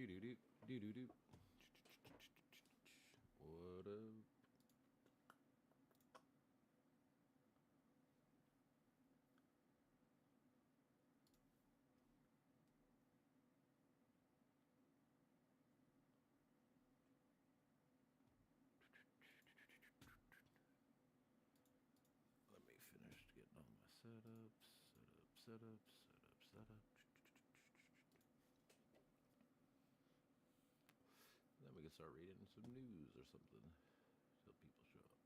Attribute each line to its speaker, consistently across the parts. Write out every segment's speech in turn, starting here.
Speaker 1: Do do do do do do. What up? Let me finish getting all my setups. Then we can start reading some news or something till people show up.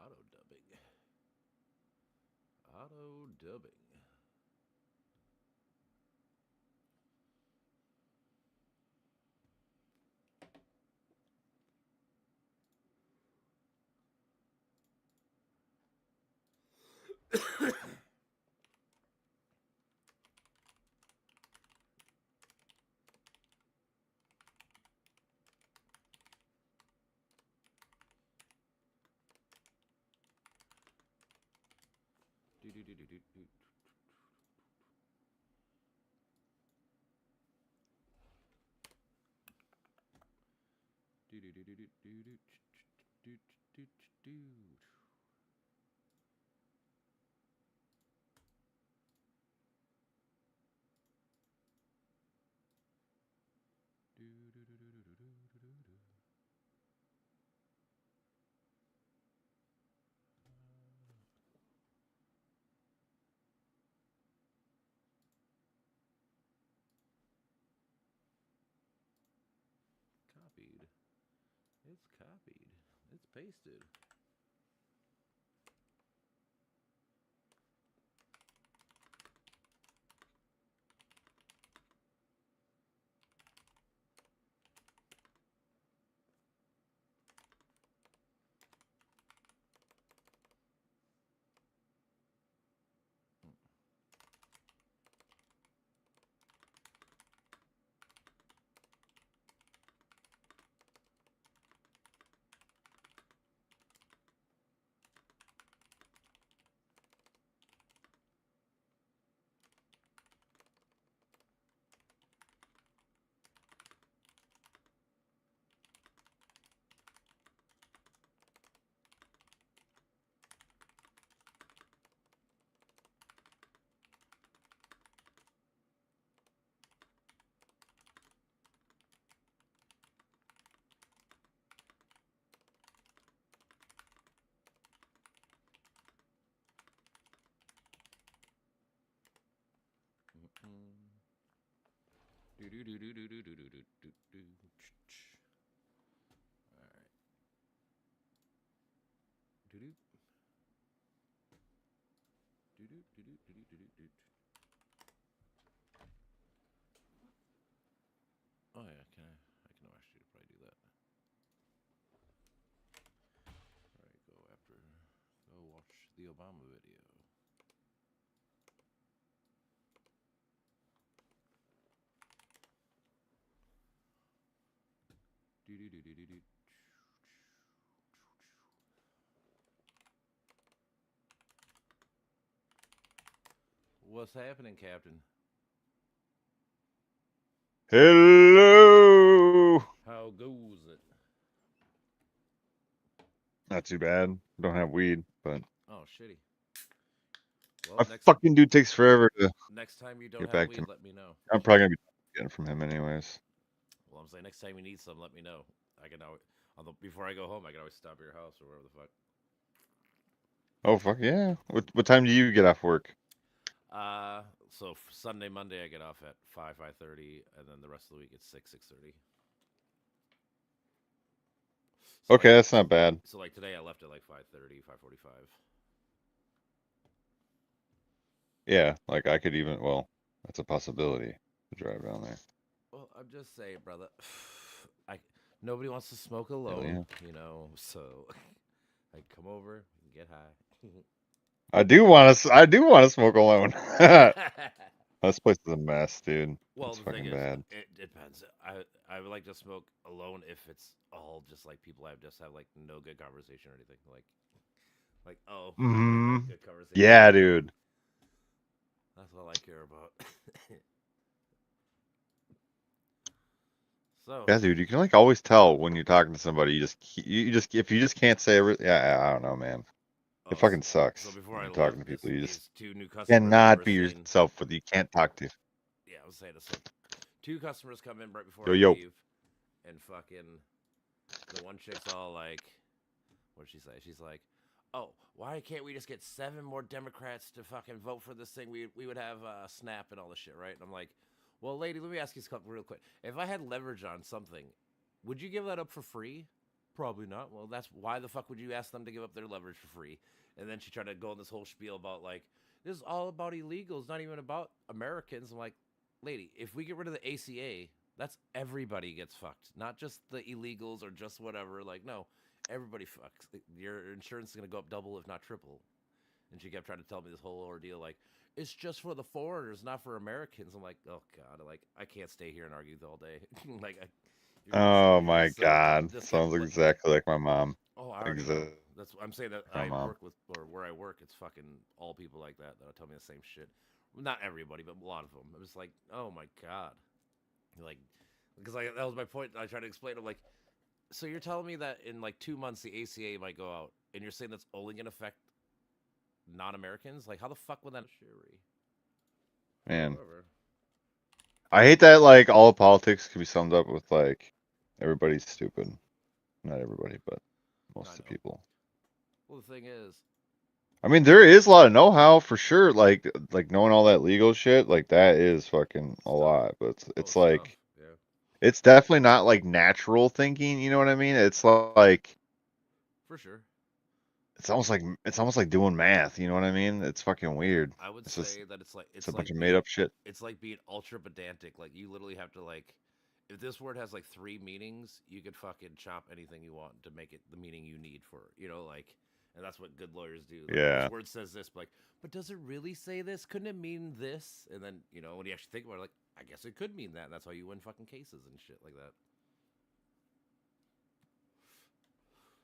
Speaker 1: Auto dubbing. Auto dubbing. Do do do do do do. Do do do do do do do do do do. Do do do do do do do do. Copied. It's copied. It's pasted. Do do do do do do do do do do do. All right. Do do do do do do do do do do. Oh yeah, can I can actually probably do that. All right, go watch the Obama video. Do do do do do do. What's happening, Captain?
Speaker 2: Hello.
Speaker 1: How goes it?
Speaker 2: Not too bad. Don't have weed, but
Speaker 1: Oh, shitty. Well,
Speaker 2: my fucking dude takes forever to
Speaker 1: next time you don't
Speaker 2: get
Speaker 1: have
Speaker 2: back to
Speaker 1: weed,
Speaker 2: me.
Speaker 1: let me know.
Speaker 2: I'm probably gonna be getting from him anyways.
Speaker 1: Well, I'm saying next time you need some, let me know. I can always, before I go home, I can always stop at your house or wherever the fuck.
Speaker 2: Oh fuck yeah! What time do you get off work?
Speaker 1: So Sunday, Monday, I get off at 5:30, and then the rest of the week it's 6:30. So
Speaker 2: Okay, that's not bad.
Speaker 1: like today I left at like 5:30, 5:45.
Speaker 2: Yeah, like I could even. Well, that's a possibility to drive down there.
Speaker 1: Well, I'm just saying, brother. Nobody wants to smoke
Speaker 2: Hell
Speaker 1: alone,
Speaker 2: yeah.
Speaker 1: you know. So I come over and get high.
Speaker 2: I do want to. I do want to smoke alone. This place is a mess, dude.
Speaker 1: Well,
Speaker 2: It's
Speaker 1: the thing
Speaker 2: fucking
Speaker 1: is,
Speaker 2: bad.
Speaker 1: it depends. I would like to smoke alone if it's all just like people I just have like no good conversation or anything. Like oh, like
Speaker 2: Hmm.
Speaker 1: good conversation.
Speaker 2: Yeah, dude.
Speaker 1: That's all I care about. So,
Speaker 2: Yeah, dude. You can like always tell when you're talking to somebody. You just if you just can't say everything. Yeah, I don't know, man. It
Speaker 1: oh,
Speaker 2: fucking
Speaker 1: so
Speaker 2: sucks
Speaker 1: before
Speaker 2: when
Speaker 1: I
Speaker 2: you're
Speaker 1: left,
Speaker 2: talking to people. You just
Speaker 1: these two new customers
Speaker 2: cannot
Speaker 1: were
Speaker 2: be
Speaker 1: saying,
Speaker 2: yourself with you can't talk to.
Speaker 1: yeah, I was saying this. So, two customers come in right before
Speaker 2: Yo,
Speaker 1: I
Speaker 2: yo.
Speaker 1: leave, and fucking the one chick's all like, what did she say? She's like, oh, why can't we just get 7 more Democrats to fucking vote for this thing? We would have Snap and all this shit, right? And I'm like, well, lady, let me ask you something real quick. If I had leverage on something, would you give that up for free? Probably not. Well, that's why the fuck would you ask them to give up their leverage for free? And then she tried to go on this whole spiel about like, this is all about illegals, not even about Americans. I'm like, lady, if we get rid of the ACA, that's everybody gets fucked, not just the illegals or just whatever. Like, no, everybody fucks. Your insurance is gonna go up double, if not triple. And she kept trying to tell me this whole ordeal, like it's just for the foreigners, not for Americans. I'm like, oh god, like I can't stay here and argue all day. like,
Speaker 2: Oh
Speaker 1: you're
Speaker 2: my
Speaker 1: just so
Speaker 2: God.
Speaker 1: just kept.
Speaker 2: Sounds exactly like my mom.
Speaker 1: Oh, I already know.
Speaker 2: Exactly
Speaker 1: That's I'm saying that
Speaker 2: my
Speaker 1: I
Speaker 2: mom.
Speaker 1: work with or where I work. It's fucking all people like that that'll tell me the same shit. Not everybody, but a lot of them. I'm just like, oh my god, like because that was my point. I tried to explain. I'm like, so you're telling me that in like 2 months the ACA might go out, and you're saying that's only gonna affect non-Americans? Like, how the fuck would that? Sherry.
Speaker 2: Man.
Speaker 1: However,
Speaker 2: I hate that like all politics can be summed up with like everybody's stupid. Not everybody, but most
Speaker 1: I
Speaker 2: of the
Speaker 1: know.
Speaker 2: people.
Speaker 1: Well, the thing is,
Speaker 2: I mean, there is a lot of know-how for sure. Like knowing all that legal shit, like that is fucking a
Speaker 1: tough.
Speaker 2: lot. But
Speaker 1: Oh,
Speaker 2: it's
Speaker 1: it's tough.
Speaker 2: like
Speaker 1: Yeah,
Speaker 2: it's definitely not like natural thinking. You know what I mean? It's like
Speaker 1: for sure.
Speaker 2: it's almost like doing math. You know what I mean? It's fucking weird.
Speaker 1: I would
Speaker 2: It's just
Speaker 1: say that
Speaker 2: it's a bunch of made up shit.
Speaker 1: it's like being ultra pedantic. Like you literally have to like, if this word has like 3 meanings, you could fucking chop anything you want to make it the meaning you need for it. You know, like, and that's what good lawyers do. Like
Speaker 2: Yeah.
Speaker 1: this word says this, but does it really say this? Couldn't it mean this? And then when you actually think about it, like, I guess it could mean that. And that's how you win fucking cases and shit like that.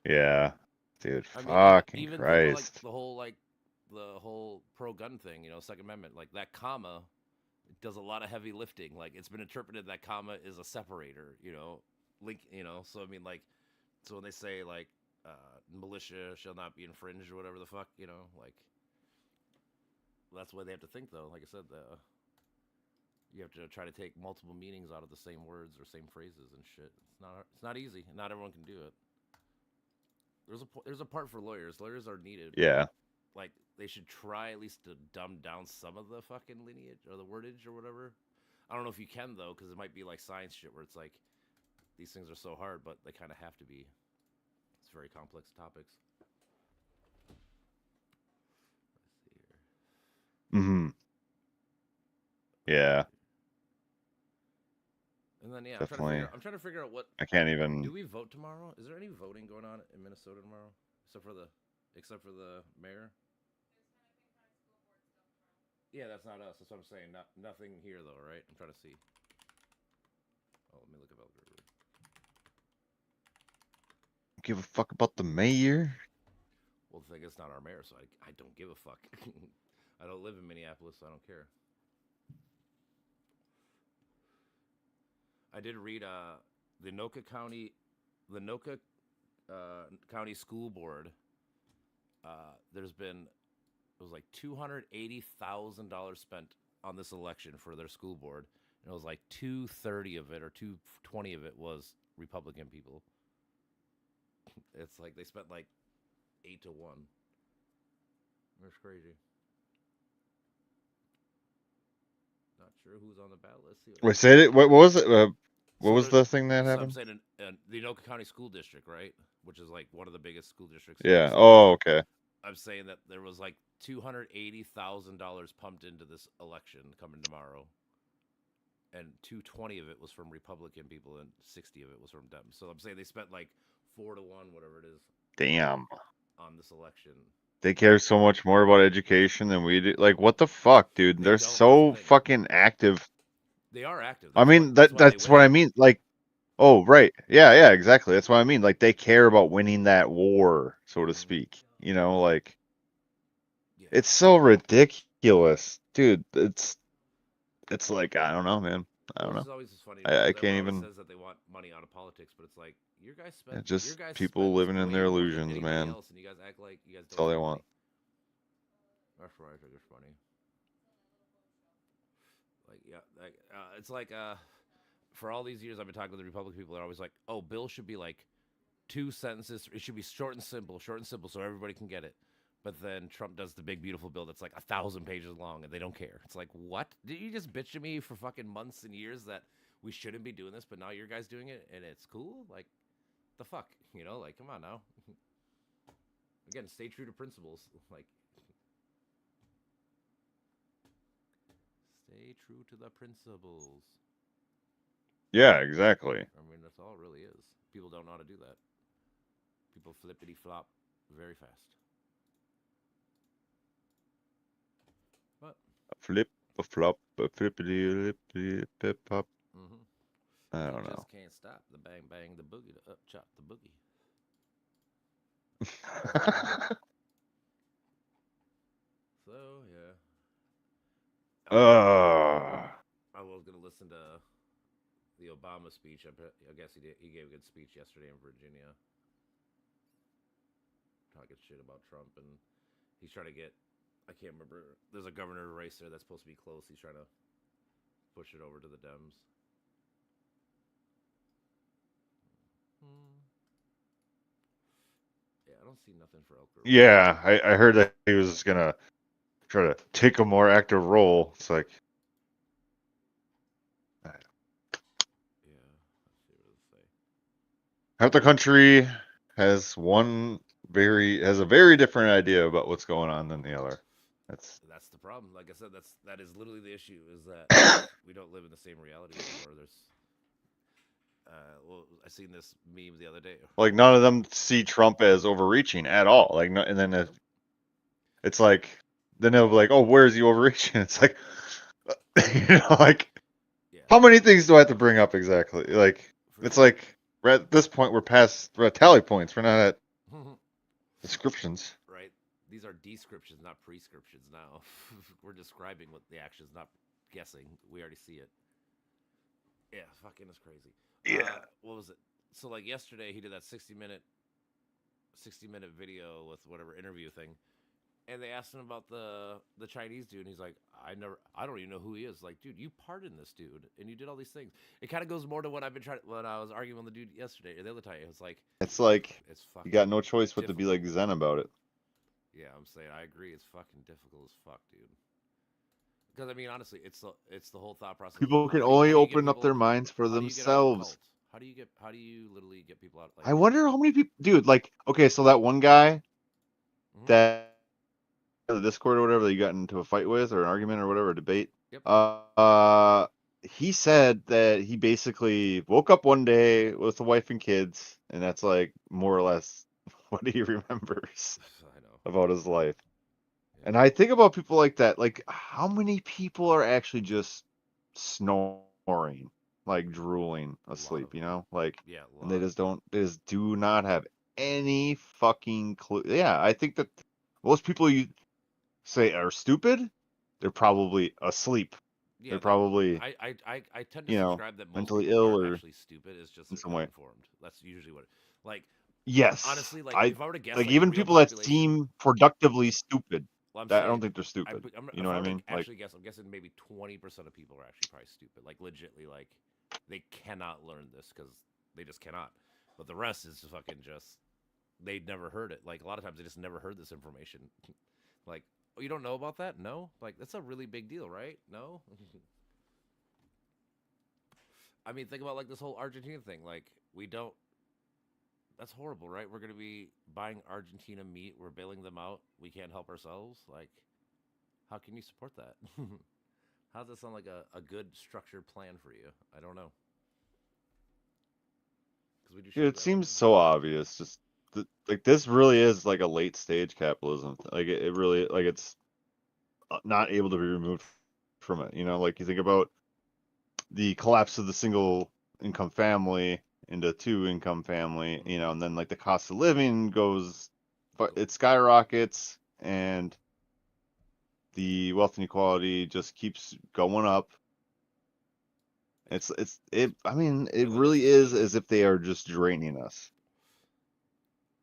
Speaker 2: Yeah. Dude,
Speaker 1: I mean, even
Speaker 2: fucking
Speaker 1: even think about like
Speaker 2: Christ.
Speaker 1: the whole pro gun thing. Second Amendment, like that comma does a lot of heavy lifting. Like it's been interpreted that comma is a separator, link, So I mean, like, so when they say like militia shall not be infringed or whatever the fuck, like that's the way they have to think though. Like I said, you have to try to take multiple meanings out of the same words or same phrases and shit. It's not easy. Not everyone can do it. There's a part for lawyers. Lawyers are needed, but
Speaker 2: Yeah.
Speaker 1: like they should try at least to dumb down some of the fucking lineage or the wordage or whatever. I don't know if you can though, because it might be like science shit where it's like these things are so hard, but they kind of have to be. It's very complex topics. Let's see here.
Speaker 2: Mm-hmm. Yeah.
Speaker 1: And then yeah,
Speaker 2: Definitely.
Speaker 1: I'm trying to figure out what.
Speaker 2: I can't
Speaker 1: Do
Speaker 2: even.
Speaker 1: we vote tomorrow? Is there any voting going on in Minnesota tomorrow, except for the mayor? Yeah, that's not us. That's what I'm saying. Nothing here though, right? I'm trying to see. Oh, let me look at Belgrade.
Speaker 2: Give a fuck about the mayor.
Speaker 1: Well, the thing is, it's not our mayor, so I don't give a fuck. I don't live in Minneapolis, so I don't care. I did read the Anoka County School Board. It was like $280,000 spent on this election for their school board, and it was like 230 of it or 220 of it was Republican people. It's like they spent like 8-1. That's crazy. Not sure who's on the ballot. Let's see.
Speaker 2: Wait, say it. What was it? What was
Speaker 1: there's
Speaker 2: the thing that
Speaker 1: I'm
Speaker 2: happened?
Speaker 1: saying the Anoka County School District, right, which is like one of the biggest school districts in
Speaker 2: Yeah.
Speaker 1: Minnesota.
Speaker 2: Oh, okay.
Speaker 1: I'm saying that there was like $280,000 pumped into this election coming tomorrow, and 220 of it was from Republican people, and 60 of it was from Dems. So I'm saying they spent like 4 to 1, whatever it is,
Speaker 2: Damn.
Speaker 1: on this election.
Speaker 2: They care so much more about education than we do. Like, what the fuck, dude?
Speaker 1: They
Speaker 2: They're
Speaker 1: don't. That's the
Speaker 2: so
Speaker 1: thing.
Speaker 2: fucking active.
Speaker 1: They are active.
Speaker 2: I mean,
Speaker 1: That's why they
Speaker 2: that's what
Speaker 1: win.
Speaker 2: I mean. Like, oh, right. Yeah, exactly. That's what I mean. Like, they care about winning that war, so to speak. You know, like,
Speaker 1: Yeah.
Speaker 2: it's so ridiculous, dude. It's like, I don't know, man. I don't
Speaker 1: This
Speaker 2: know.
Speaker 1: is always just funny.
Speaker 2: I
Speaker 1: Everyone
Speaker 2: can't
Speaker 1: always
Speaker 2: even.
Speaker 1: says that they want money out of politics, but it's like your
Speaker 2: It's
Speaker 1: your
Speaker 2: just
Speaker 1: guys
Speaker 2: people
Speaker 1: spends
Speaker 2: living in
Speaker 1: way
Speaker 2: their
Speaker 1: more than
Speaker 2: illusions,
Speaker 1: anybody
Speaker 2: man.
Speaker 1: else, and you guys act like you guys
Speaker 2: That's
Speaker 1: don't
Speaker 2: all they
Speaker 1: spend
Speaker 2: want.
Speaker 1: money. That's why I think it's funny. Like it's like for all these years I've been talking to the Republican people. They're always like, "Oh, bill should be like 2 sentences. It should be short and simple, so everybody can get it." But then Trump does the big beautiful bill that's like 1,000 pages long, and they don't care. It's like, what? Did you just bitch at me for fucking months and years that we shouldn't be doing this, but now your guys doing it and it's cool? Like, the fuck, Like, come on now. Again, stay true to principles. Like, stay true to the principles.
Speaker 2: Yeah, exactly.
Speaker 1: I mean, that's all it really is. People don't know how to do that. People flippity flop very fast. But
Speaker 2: A flip, a flop, a flippity, lippity, pip, pop. I don't know.
Speaker 1: Just can't stop the bang bang, the boogie, the up chop, the boogie. So yeah. I was gonna listen to the Obama speech. I guess he did. He gave a good speech yesterday in Virginia, talking shit about Trump, and he's trying to get. I can't remember. There's a governor race there that's supposed to be close. He's trying to push it over to the Dems. Yeah, I don't see nothing for Elk Grove.
Speaker 2: Yeah, I heard that he was gonna try to take a more active role. It's like,
Speaker 1: Yeah, let's see what it say.
Speaker 2: half the country has a very different idea about what's going on than the other.
Speaker 1: That's the problem. Like I said, that is literally the issue. Is that we don't live in the same reality anymore. There's well, I seen this meme the other day.
Speaker 2: Like, none of them see Trump as overreaching at all. Like, no, and then it's like, then they'll be like, "Oh, where's the overreaching?" It's like, like,
Speaker 1: Yeah.
Speaker 2: how many things do I have to bring up exactly? Like, it's like, we're at this point, we're at tally points. We're not at descriptions.
Speaker 1: Right. These are descriptions, not prescriptions. Now we're describing what the action is, not guessing. We already see it. Yeah, fucking is crazy.
Speaker 2: Yeah.
Speaker 1: What was it? So like yesterday, he did that 60-minute video with whatever interview thing, and they asked him about the Chinese dude, and he's like, I don't even know who he is. Like, dude, you pardoned this dude, and you did all these things. It kind of goes more to what I've been when I was arguing with the dude yesterday or the other time. It's like it's fucking.
Speaker 2: You got no choice but to be
Speaker 1: difficult.
Speaker 2: like Zen about it.
Speaker 1: Yeah, I'm saying I agree. It's fucking difficult as fuck, dude. Because I mean, honestly, it's the whole thought process.
Speaker 2: People can only open up their minds for themselves.
Speaker 1: How do you literally get people out? Like,
Speaker 2: I wonder how many people, dude. Like, okay, so that one guy that the Discord or whatever that you got into a fight with or an argument or whatever, a debate.
Speaker 1: Yep.
Speaker 2: He said that he basically woke up one day with a wife and kids, and that's like more or less what he remembers
Speaker 1: I know.
Speaker 2: about his life. Yeah. And I think about people like that. Like, how many people are actually just snoring, like drooling asleep? Like, and they just do not have any fucking clue. Yeah, I think that most people you say are stupid, they're probably asleep.
Speaker 1: Yeah,
Speaker 2: they're probably
Speaker 1: I tend to subscribe that most
Speaker 2: mentally
Speaker 1: people
Speaker 2: ill
Speaker 1: aren't
Speaker 2: or
Speaker 1: actually stupid. It's just
Speaker 2: in some
Speaker 1: they're
Speaker 2: way.
Speaker 1: uninformed. That's usually what. Like,
Speaker 2: yes,
Speaker 1: honestly, like if I were to guess,
Speaker 2: like
Speaker 1: the
Speaker 2: even
Speaker 1: real
Speaker 2: people that
Speaker 1: population,
Speaker 2: seem productively stupid.
Speaker 1: well,
Speaker 2: I don't think they're stupid. You know what I mean?
Speaker 1: Actually, guess I'm guessing maybe 20% of people are actually probably stupid. Like legitly, like they cannot learn this because they just cannot. But the rest is fucking just they'd never heard it. Like a lot of times they just never heard this information. Like, oh, you don't know about that? No, like that's a really big deal, right? No. I mean, think about like this whole Argentina thing. Like, we don't. that's horrible, right? We're gonna be buying Argentina meat. We're bailing them out. We can't help ourselves. Like, how can you support that? How does that sound like a good structured plan for you? I don't know. Because we do
Speaker 2: Yeah,
Speaker 1: shit
Speaker 2: it
Speaker 1: that way.
Speaker 2: seems so obvious. Just like this really is like a late stage capitalism. Like it really like it's not able to be removed from it. You know, like you think about the collapse of the single income family into two income family. You know, and then like the cost of living goes, but it skyrockets, and the wealth inequality just keeps going up. It. I mean, it
Speaker 1: Well, this
Speaker 2: really
Speaker 1: is
Speaker 2: is
Speaker 1: good.
Speaker 2: as if they are just draining us.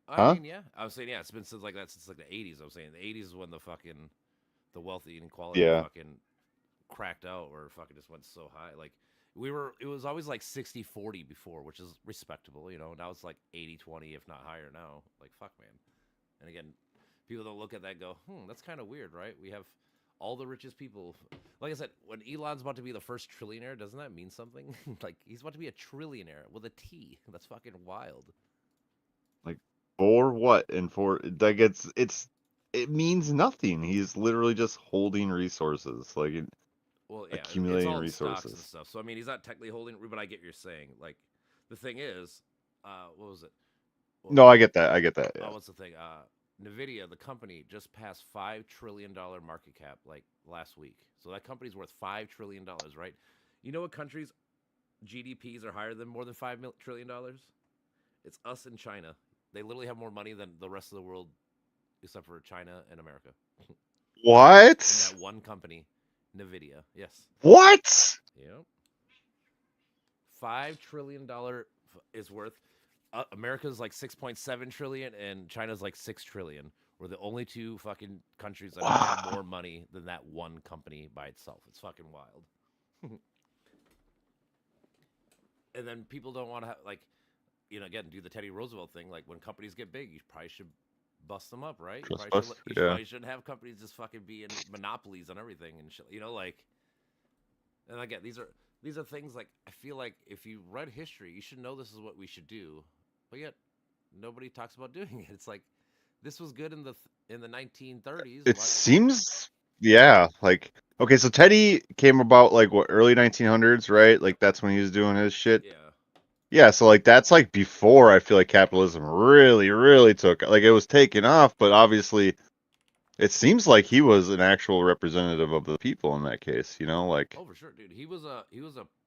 Speaker 1: I
Speaker 2: Huh?
Speaker 1: mean, yeah. I was saying, yeah. It's been since like that since like the '80s. I was saying the '80s is when the wealth inequality
Speaker 2: Yeah.
Speaker 1: fucking cracked out, or fucking just went so high. Like it was always like 60-40 before, which is respectable. Now it's like 80-20, if not higher now. Like, fuck, man. And again, people don't look at that and go, that's kind of weird, right? We have all the richest people. Like I said, when Elon's about to be the first trillionaire, doesn't that mean something? Like, he's about to be a trillionaire with a T. That's fucking wild.
Speaker 2: Like for what? And for like it means nothing. He's literally just holding resources, like
Speaker 1: Well, yeah, it's
Speaker 2: accumulating
Speaker 1: all in stocks and
Speaker 2: resources.
Speaker 1: stuff. So I mean, he's not technically holding, but I get what you're saying. Like, the thing is, what was it? Well,
Speaker 2: No, I get that. I get that. Yeah.
Speaker 1: what's the thing? Nvidia, the company, just passed $5 trillion market cap like last week. So that company's worth $5 trillion, right? You know what countries' GDPs are higher than more than $5 trillion? It's us and China. They literally have more money than the rest of the world, except for China and America. In
Speaker 2: What?
Speaker 1: that one company, Nvidia. Yes.
Speaker 2: What?
Speaker 1: Yep. $5 trillion is worth. America's like 6.7 trillion, and China's like 6 trillion. We're the only two fucking countries that have
Speaker 2: Wow.
Speaker 1: more money than that one company by itself. It's fucking wild. And then people don't want to like, again, do the Teddy Roosevelt thing. Like, when companies get big, you probably should bust them up, right? You
Speaker 2: Trust
Speaker 1: probably should.
Speaker 2: us? Yeah.
Speaker 1: Probably shouldn't have companies just fucking be in monopolies on everything and shit. Like. And again, these are things like, I feel like if you read history, you should know this is what we should do, but yet nobody talks about doing it. It's like, this was good in the 1930s.
Speaker 2: It
Speaker 1: Why?
Speaker 2: seems, yeah, like okay, so Teddy came about like what, early 1900s, right?
Speaker 1: Yep.
Speaker 2: Like that's when he was doing his shit.
Speaker 1: Yeah.
Speaker 2: Yeah, so like that's like before I feel like capitalism really, really took like it was taking off, but obviously it seems like he was an actual representative of the people in that case, like
Speaker 1: Oh, for sure, dude. He was a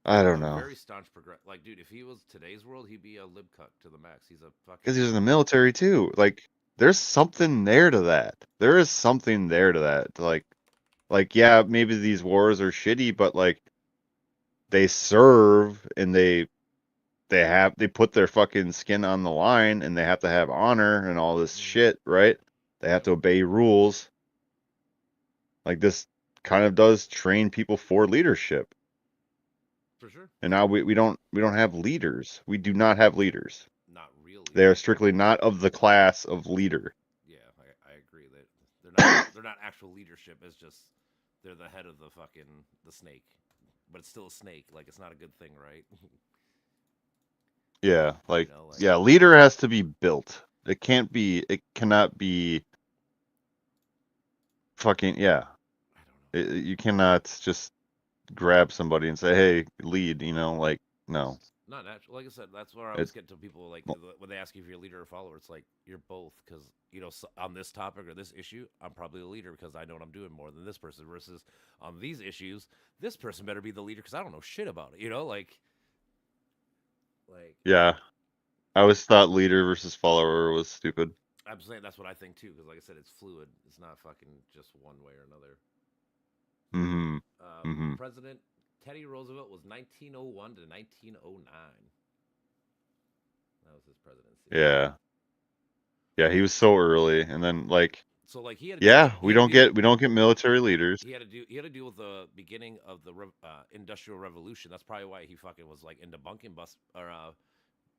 Speaker 2: I don't know.
Speaker 1: very staunch progress. Like, dude, if he was today's world, he'd be a lib cuck to the max. He's a
Speaker 2: Because
Speaker 1: fucking
Speaker 2: he was in the military too. Like there's something there to that. There is something there to that. Like yeah, maybe these wars are shitty, but like they serve and they put their fucking skin on the line and they have to have honor and all this shit, right? They have
Speaker 1: yep,
Speaker 2: to obey rules. Like this kind of does train people for leadership.
Speaker 1: for sure.
Speaker 2: And now we don't have leaders. We do not have leaders.
Speaker 1: Not real
Speaker 2: They are
Speaker 1: leaders.
Speaker 2: strictly not of the class of leader.
Speaker 1: Yeah, I agree that they're not actual leadership. It's just they're the head of the snake, but it's still a snake. Like, it's not a good thing, right?
Speaker 2: Yeah, like
Speaker 1: Like,
Speaker 2: yeah, leader has to be built. It cannot be fucking yeah.
Speaker 1: I don't know.
Speaker 2: You cannot just grab somebody and say, "Hey, lead," like no.
Speaker 1: Not natural. Like I said, that's where I
Speaker 2: It
Speaker 1: always get to people, like, when they ask you if you're a leader or follower. It's like, you're both, because on this topic or this issue, I'm probably a leader because I know what I'm doing more than this person. Versus on these issues, this person better be the leader because I don't know shit about it. Like
Speaker 2: Yeah. I always thought leader versus follower was stupid.
Speaker 1: I'm saying that's what I think too. Because like I said, it's fluid. It's not fucking just one way or another.
Speaker 2: Mhm. Mhm.
Speaker 1: President Teddy Roosevelt was 1901 to 1909. That was his presidency.
Speaker 2: Yeah. Yeah, he was so early and then like
Speaker 1: So like he had to deal with
Speaker 2: yeah, we don't get military leaders.
Speaker 1: he had to deal with the beginning of the industrial revolution. That's probably why he fucking was like into bunking bust or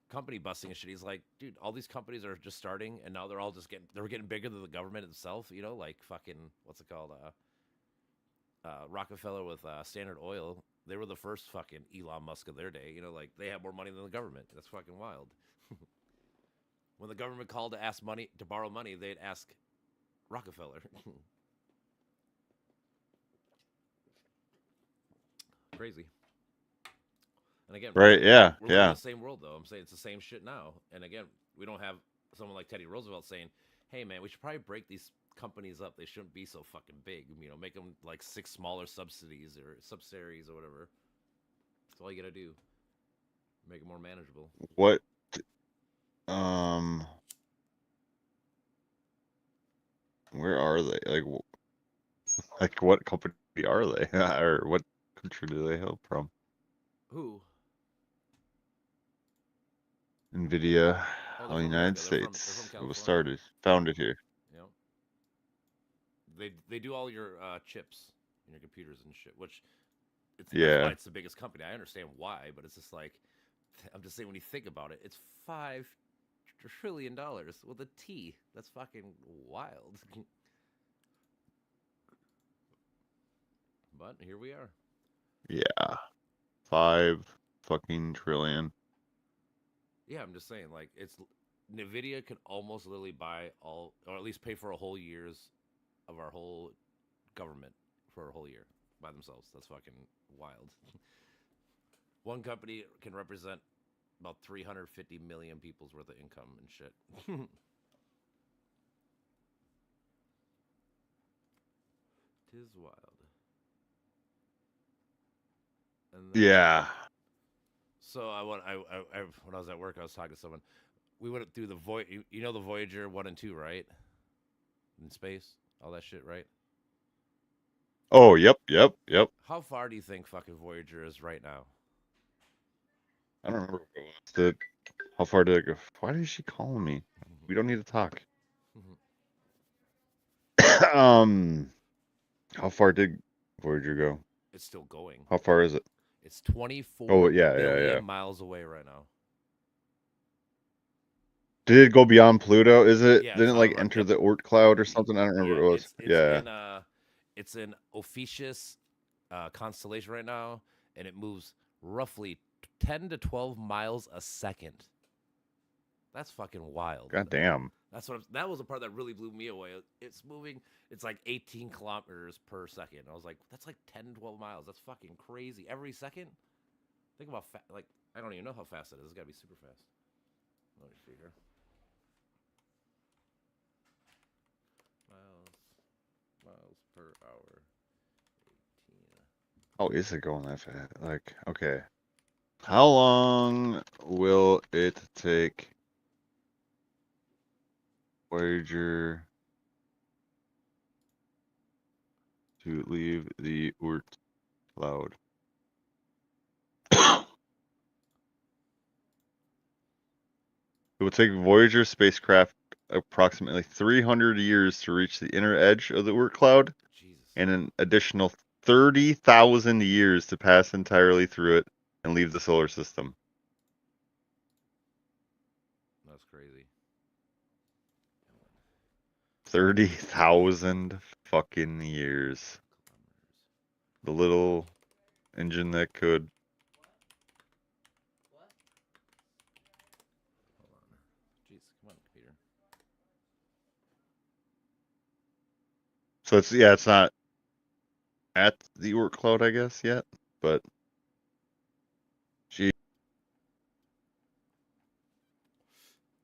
Speaker 1: company busting and shit. He's like, dude, all these companies are just starting, and now they're getting bigger than the government itself. Like fucking what's it called? Rockefeller with Standard Oil. They were the first fucking Elon Musk of their day. Like, they had more money than the government. That's fucking wild. When the government called to ask money to borrow money, they'd ask Rockefeller. Crazy. And again,
Speaker 2: right? Yeah,
Speaker 1: we're
Speaker 2: yeah.
Speaker 1: living in the same world, though. I'm saying it's the same shit now. And again, we don't have someone like Teddy Roosevelt saying, "Hey, man, we should probably break these companies up. They shouldn't be so fucking big. You know, make them like 6 smaller subsidiaries or whatever." That's all you gotta do. Make it more manageable.
Speaker 2: What? Where are they? Like what company are they, or what country do they hail from?
Speaker 1: Who?
Speaker 2: NVIDIA,
Speaker 1: Oh,
Speaker 2: United States. It was founded here.
Speaker 1: Yeah. They do all your chips in your computers and shit, which that's why it's the biggest company. I understand why, but it's just like, I'm just saying when you think about it, it's $5 trillion with a T. That's fucking wild. But here we are.
Speaker 2: Yeah. 5 fucking trillion.
Speaker 1: Yeah, I'm just saying, like, it's NVIDIA could almost literally buy all, or at least pay for a whole year's of our whole government for a whole year by themselves. That's fucking wild. One company can represent about 350 million people's worth of income and shit. Tis wild.
Speaker 2: Yeah.
Speaker 1: So when I was at work, I was talking to someone. We went through the you know the Voyager 1 and 2, right? In space, all that shit, right?
Speaker 2: Oh, yep.
Speaker 1: How far do you think fucking Voyager is right now?
Speaker 2: I don't remember what it was. How far did it go? Why is she calling me? We don't need to talk. How far did Voyager go?
Speaker 1: It's still going.
Speaker 2: How far is it?
Speaker 1: It's 24 billion miles away right now.
Speaker 2: Did it go beyond Pluto? Didn't it like enter the Oort cloud or something? I don't remember what it was.
Speaker 1: It's in Ophiuchus constellation right now, and it moves roughly 10 to 12 miles a second. That's fucking wild.
Speaker 2: God damn.
Speaker 1: That was the part that really blew me away. It's moving. It's like 18 kilometers per second. I was like, that's like 10, 12 miles. That's fucking crazy. Every second. Think about like, I don't even know how fast it is. It's gotta be super fast. Let me see here. Miles per hour. 18.
Speaker 2: How is it going that fast? Like, okay. How long will it take Voyager to leave the Oort cloud? It will take Voyager spacecraft approximately 300 years to reach the inner edge of the Oort cloud, and an additional 30,000 years to pass entirely through it and leave the solar system.
Speaker 1: That's crazy.
Speaker 2: 30,000 fucking years. The little engine that could.
Speaker 1: Hold on. Jeez, come on, computer.
Speaker 2: So it's not at the Oort cloud, I guess, yet, but gee.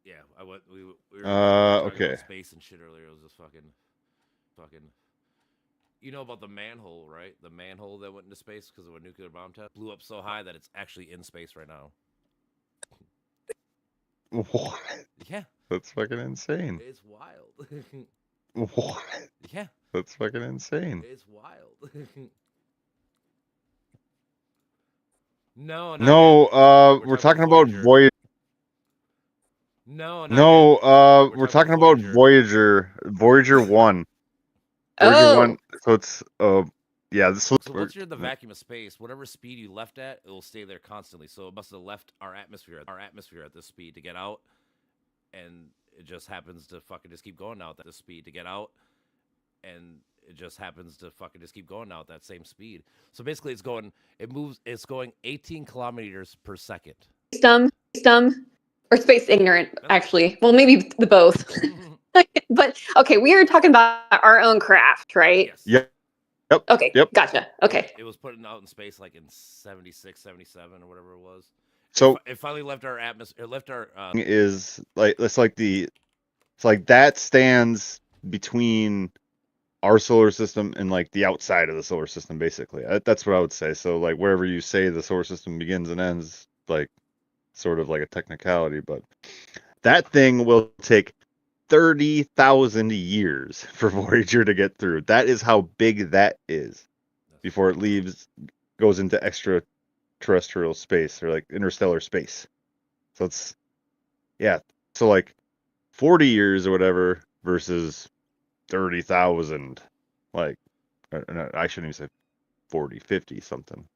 Speaker 1: Yeah, we were talking
Speaker 2: okay.
Speaker 1: about space and shit earlier. It was just fucking. You know about the manhole, right? The manhole that went into space because of a nuclear bomb test blew up so high that it's actually in space right now.
Speaker 2: What?
Speaker 1: Yeah.
Speaker 2: That's fucking insane.
Speaker 1: It's wild.
Speaker 2: What?
Speaker 1: Yeah.
Speaker 2: That's fucking insane.
Speaker 1: It's wild. No,
Speaker 2: we're talking about Voyager.
Speaker 1: No,
Speaker 2: we're talking about Voyager. Voyager 1. Voyager 1. So it's yeah.
Speaker 1: So once you're in the vacuum of space, whatever speed you left at, it will stay there constantly. So it must have left our atmosphere at this speed to get out, and it just happens to fucking just keep going out at this speed to get out, and it just happens to fucking just keep going out that same speed. So basically, it's going 18 kilometers per second.
Speaker 3: Stum. or space ignorant, actually. Well, maybe the both. But okay, we are talking about our own craft, right?
Speaker 1: Yes.
Speaker 2: Yep.
Speaker 3: Okay.
Speaker 2: Yep.
Speaker 3: Gotcha. Okay.
Speaker 1: It was put out in space like in 76, 77 or whatever it was.
Speaker 2: So
Speaker 1: it finally left our atmosphere. It left our
Speaker 2: is like it's like that stands between our solar system and like the outside of the solar system, basically. That's what I would say. So like wherever you say the solar system begins and ends, like sort of like a technicality, but that thing will take 30,000 years for Voyager to get through. That is how big that is before it goes into extraterrestrial space or like interstellar space. So it's, yeah. So like 40 years or whatever versus 30,000. Like, I shouldn't even say 40, 50 something.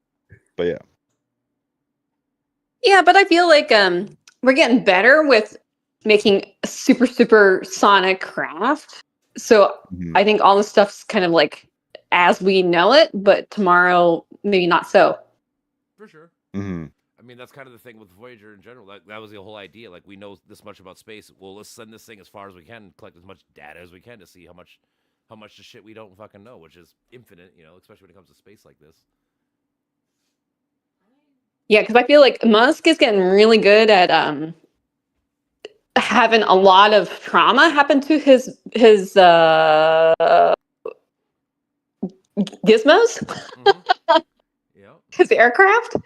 Speaker 2: But yeah.
Speaker 3: Yeah, but I feel like we're getting better with making super sonic craft. So I think all this stuff's kind of like as we know it, but tomorrow maybe not so.
Speaker 1: For sure.
Speaker 2: Mm-hmm.
Speaker 1: I mean, that's kind of the thing with Voyager in general. That was the whole idea. Like, we know this much about space. Well, let's send this thing as far as we can, collect as much data as we can to see how much the shit we don't fucking know, which is infinite, you know, especially when it comes to space like this.
Speaker 3: Yeah, because I feel like Musk is getting really good at having a lot of trauma happen to his gizmos, his aircraft.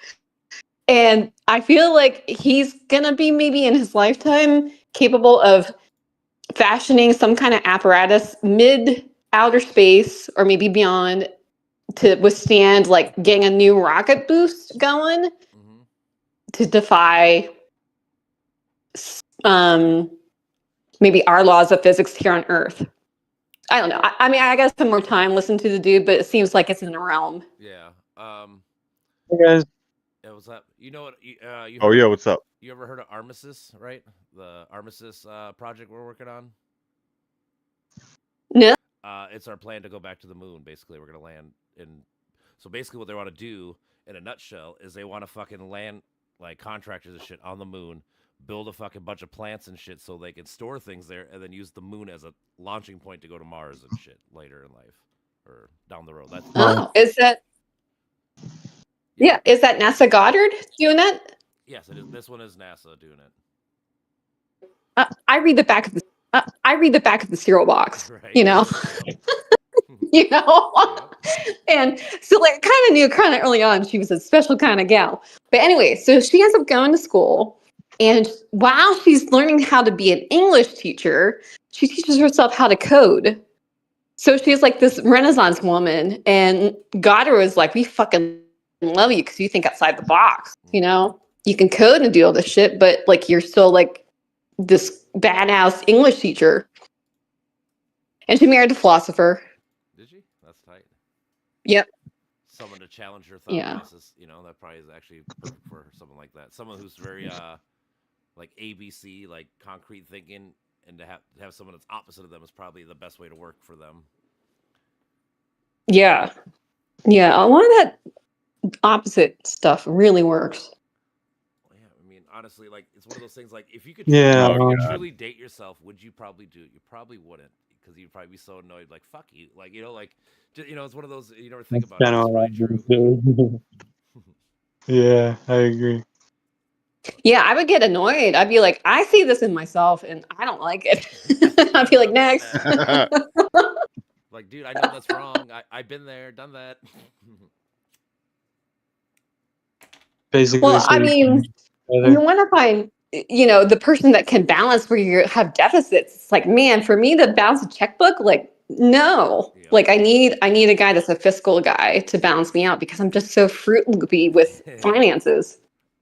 Speaker 3: And I feel like he's gonna be maybe in his lifetime capable of fashioning some kind of apparatus mid outer space or maybe beyond to withstand like getting a new rocket boost going to defy maybe our laws of physics here on Earth. I don't know. I mean, I got some more time listen to the dude, but it seems like it's in the realm.
Speaker 1: Yeah.
Speaker 4: Hey guys.
Speaker 1: Yeah, what's up? You know what?
Speaker 2: Oh yeah, what's up?
Speaker 1: You ever heard of Armistice, right? The Armistice project we're working on.
Speaker 3: No.
Speaker 1: It's our plan to go back to the moon. Basically, we're gonna land in. So basically, what they want to do, in a nutshell, is they want to fucking land like contractors and shit on the moon, build a fucking bunch of plants and shit, so they can store things there, and then use the moon as a launching point to go to Mars and shit later in life or down the road.
Speaker 3: That's is that? Yeah, is that NASA Goddard doing that?
Speaker 1: Yes, it is. This one is NASA doing
Speaker 3: it. I read the back of the cereal box. Right. You know. You know. And so like kind of knew kind of early on she was a special kind of gal. But anyway, so she ends up going to school, and while she's learning how to be an English teacher, she teaches herself how to code. So she's like this Renaissance woman, and Goddard was like, we fucking love you because you think outside the box. You know, you can code and do all this shit, but like you're still like this badass English teacher. And she married a philosopher.
Speaker 1: Did she? That's tight.
Speaker 3: Yep.
Speaker 1: Someone to challenge her thought process, you know, that probably is actually perfect for someone like that. Someone who's very like ABC, like concrete thinking, and to have someone that's opposite of them is probably the best way to work for them.
Speaker 3: Yeah. Yeah, a lot of that opposite stuff really works.
Speaker 1: Yeah, I mean, honestly, like it's one of those things. Like, if you could, truly date yourself, would you probably do it? You probably wouldn't, because you'd probably be so annoyed. Like, fuck you, like you know, like you know, it's one of those you never think about. It's really true.
Speaker 4: Yeah, I agree.
Speaker 3: Yeah, I would get annoyed. I'd be like, I see this in myself, and I don't like it. I'd be like, next.
Speaker 1: Like, dude, I know that's wrong. I've been there, done that.
Speaker 4: Basically,
Speaker 3: well, I mean, you want to find, you know, the person that can balance where you have deficits. It's like, man, for me to balance a checkbook, like, no. Yeah. Like, I need a guy that's a fiscal guy to balance me out because I'm just so Fruit Loopy with finances.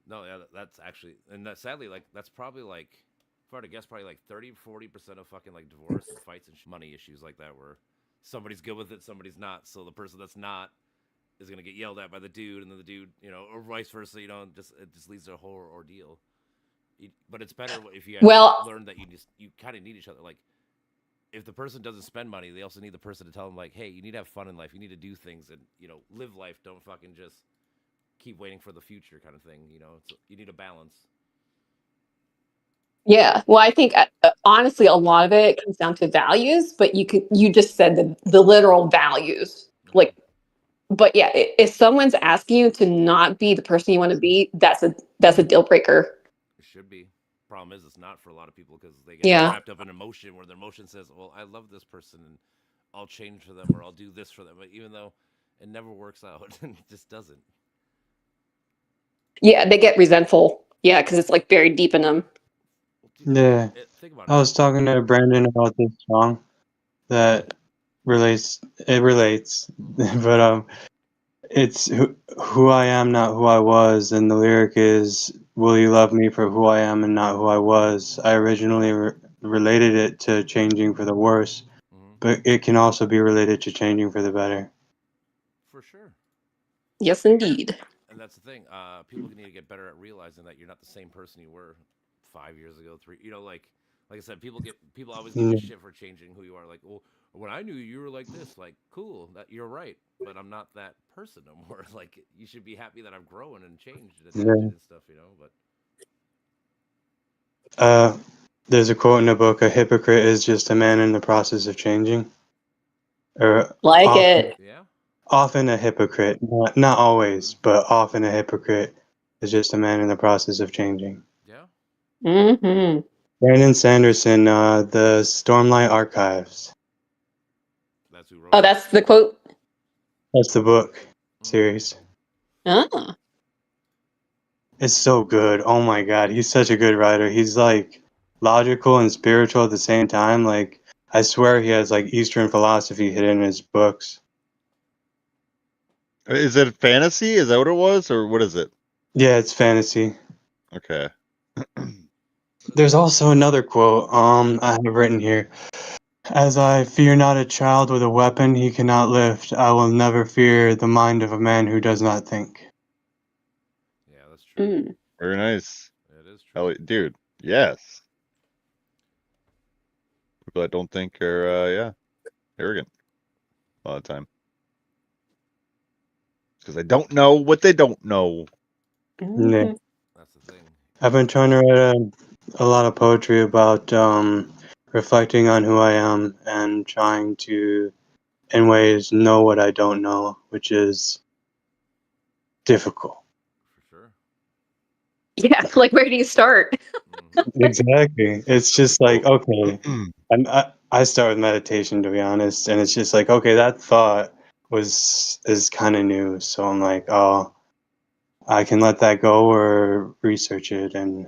Speaker 1: No, yeah, that's actually, and that, sadly, like, that's probably like, if I were to guess, probably like 30-40% of fucking like divorce and fights and money issues like that, where somebody's good with it, somebody's not. So the person that's not is gonna get yelled at by the dude, and then the dude, you know, or vice versa. You know, it just leads to a whole ordeal. But it's better if you learn that you kind of need each other. Like, if the person doesn't spend money, they also need the person to tell them, like, hey, you need to have fun in life. You need to do things and, you know, live life. Don't fucking just keep waiting for the future kind of thing. You know, you need a balance.
Speaker 3: Yeah. Well, I think honestly, a lot of it comes down to values, but you just said the literal values. Like, but yeah, if someone's asking you to not be the person you want to be, that's a deal breaker.
Speaker 1: It should be. Problem is, it's not for a lot of people because they get
Speaker 3: Yeah.
Speaker 1: wrapped up in emotion where their emotion says, "Well, I love this person and I'll change for them or I'll do this for them," but even though it never works out, it just doesn't.
Speaker 3: Yeah, they get resentful. Yeah, because it's like buried deep in them.
Speaker 4: Yeah.
Speaker 1: Think about
Speaker 4: I was talking to Brandon about this song that relates. It relates, but it's who I am, not who I was, and the lyric is, "Will you love me for who I am and not who I was?" I originally related it to changing for the worse, but it can also be related to changing for the better.
Speaker 1: For sure.
Speaker 3: Yes, indeed.
Speaker 1: And that's the thing. People need to get better at realizing that you're not the same person you were 5 years ago, 3. Like I said, people always give you shit for changing who you are. Like, well, when I knew you were like this. Like, cool, that you're right, but I'm not that person no more. Like, you should be happy that I've grown and changed and stuff, But
Speaker 4: there's a quote in the book: "A hypocrite is just a man in the process of changing." Or
Speaker 3: like
Speaker 4: often,
Speaker 3: it.
Speaker 1: Yeah.
Speaker 4: Often a hypocrite, not always, but often a hypocrite is just a man in the process of changing.
Speaker 1: Yeah.
Speaker 3: Mm-hmm.
Speaker 4: Brandon Sanderson, the Stormlight Archives.
Speaker 1: That's who wrote.
Speaker 3: Oh, that's the quote.
Speaker 4: That's the book series.
Speaker 3: Oh.
Speaker 4: It's so good. Oh my god, he's such a good writer. He's like logical and spiritual at the same time. Like, I swear he has like Eastern philosophy hidden in his books.
Speaker 2: Is it fantasy? Is that what it was, or what is it?
Speaker 4: Yeah, it's fantasy.
Speaker 2: Okay.
Speaker 4: There's also another quote I have written here. "As I fear not a child with a weapon he cannot lift, I will never fear the mind of a man who does not think."
Speaker 1: Yeah, that's true.
Speaker 2: Very nice.
Speaker 1: It is true.
Speaker 2: Dude, yes. People I don't think are arrogant a lot of time. Because they don't know what they don't know.
Speaker 4: Yeah.
Speaker 1: That's the thing.
Speaker 4: I've been trying to write a lot of poetry about reflecting on who I am and trying to, in ways, know what I don't know, which is difficult.
Speaker 1: For sure.
Speaker 3: Yeah, like where do you start?
Speaker 4: Exactly. It's just like, okay, I start with meditation, to be honest, and it's just like, okay, that thought is kind of new, so I'm like, oh, I can let that go or research it, and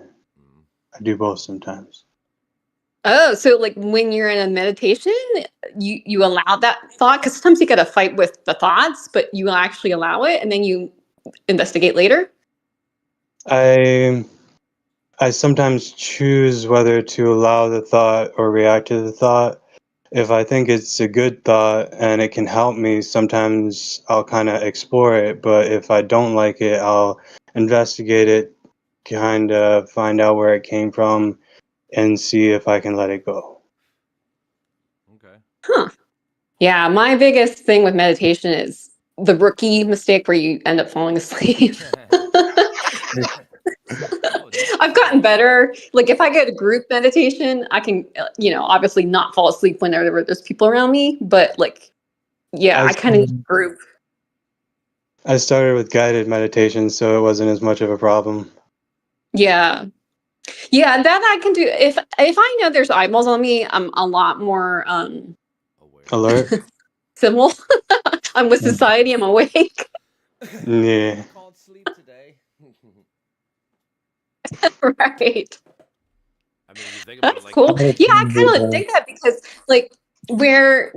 Speaker 4: I do both sometimes.
Speaker 3: Oh, so like when you're in a meditation, you allow that thought, because sometimes you got to fight with the thoughts, but you actually allow it and then you investigate later.
Speaker 4: I sometimes choose whether to allow the thought or react to the thought. If I think it's a good thought and it can help me, sometimes I'll kind of explore it. But if I don't like it, I'll investigate it, kind of find out where it came from, and see if I can let it go.
Speaker 1: Okay.
Speaker 3: Huh. Yeah, my biggest thing with meditation is the rookie mistake where you end up falling asleep. I've gotten better. Like if I go to group meditation, I can, obviously not fall asleep whenever there's people around me. But like, yeah, I kind of need group.
Speaker 4: I started with guided meditation, so it wasn't as much of a problem.
Speaker 3: Yeah. Yeah, that I can do. If I know there's eyeballs on me, I'm a lot more
Speaker 4: Alert.
Speaker 3: civil. I'm with society. I'm awake.
Speaker 4: Yeah.
Speaker 1: Called sleep today.
Speaker 3: Right.
Speaker 1: I mean, you think about
Speaker 3: That's
Speaker 1: it, like,
Speaker 3: cool. Yeah, I kind of dig that because, like, where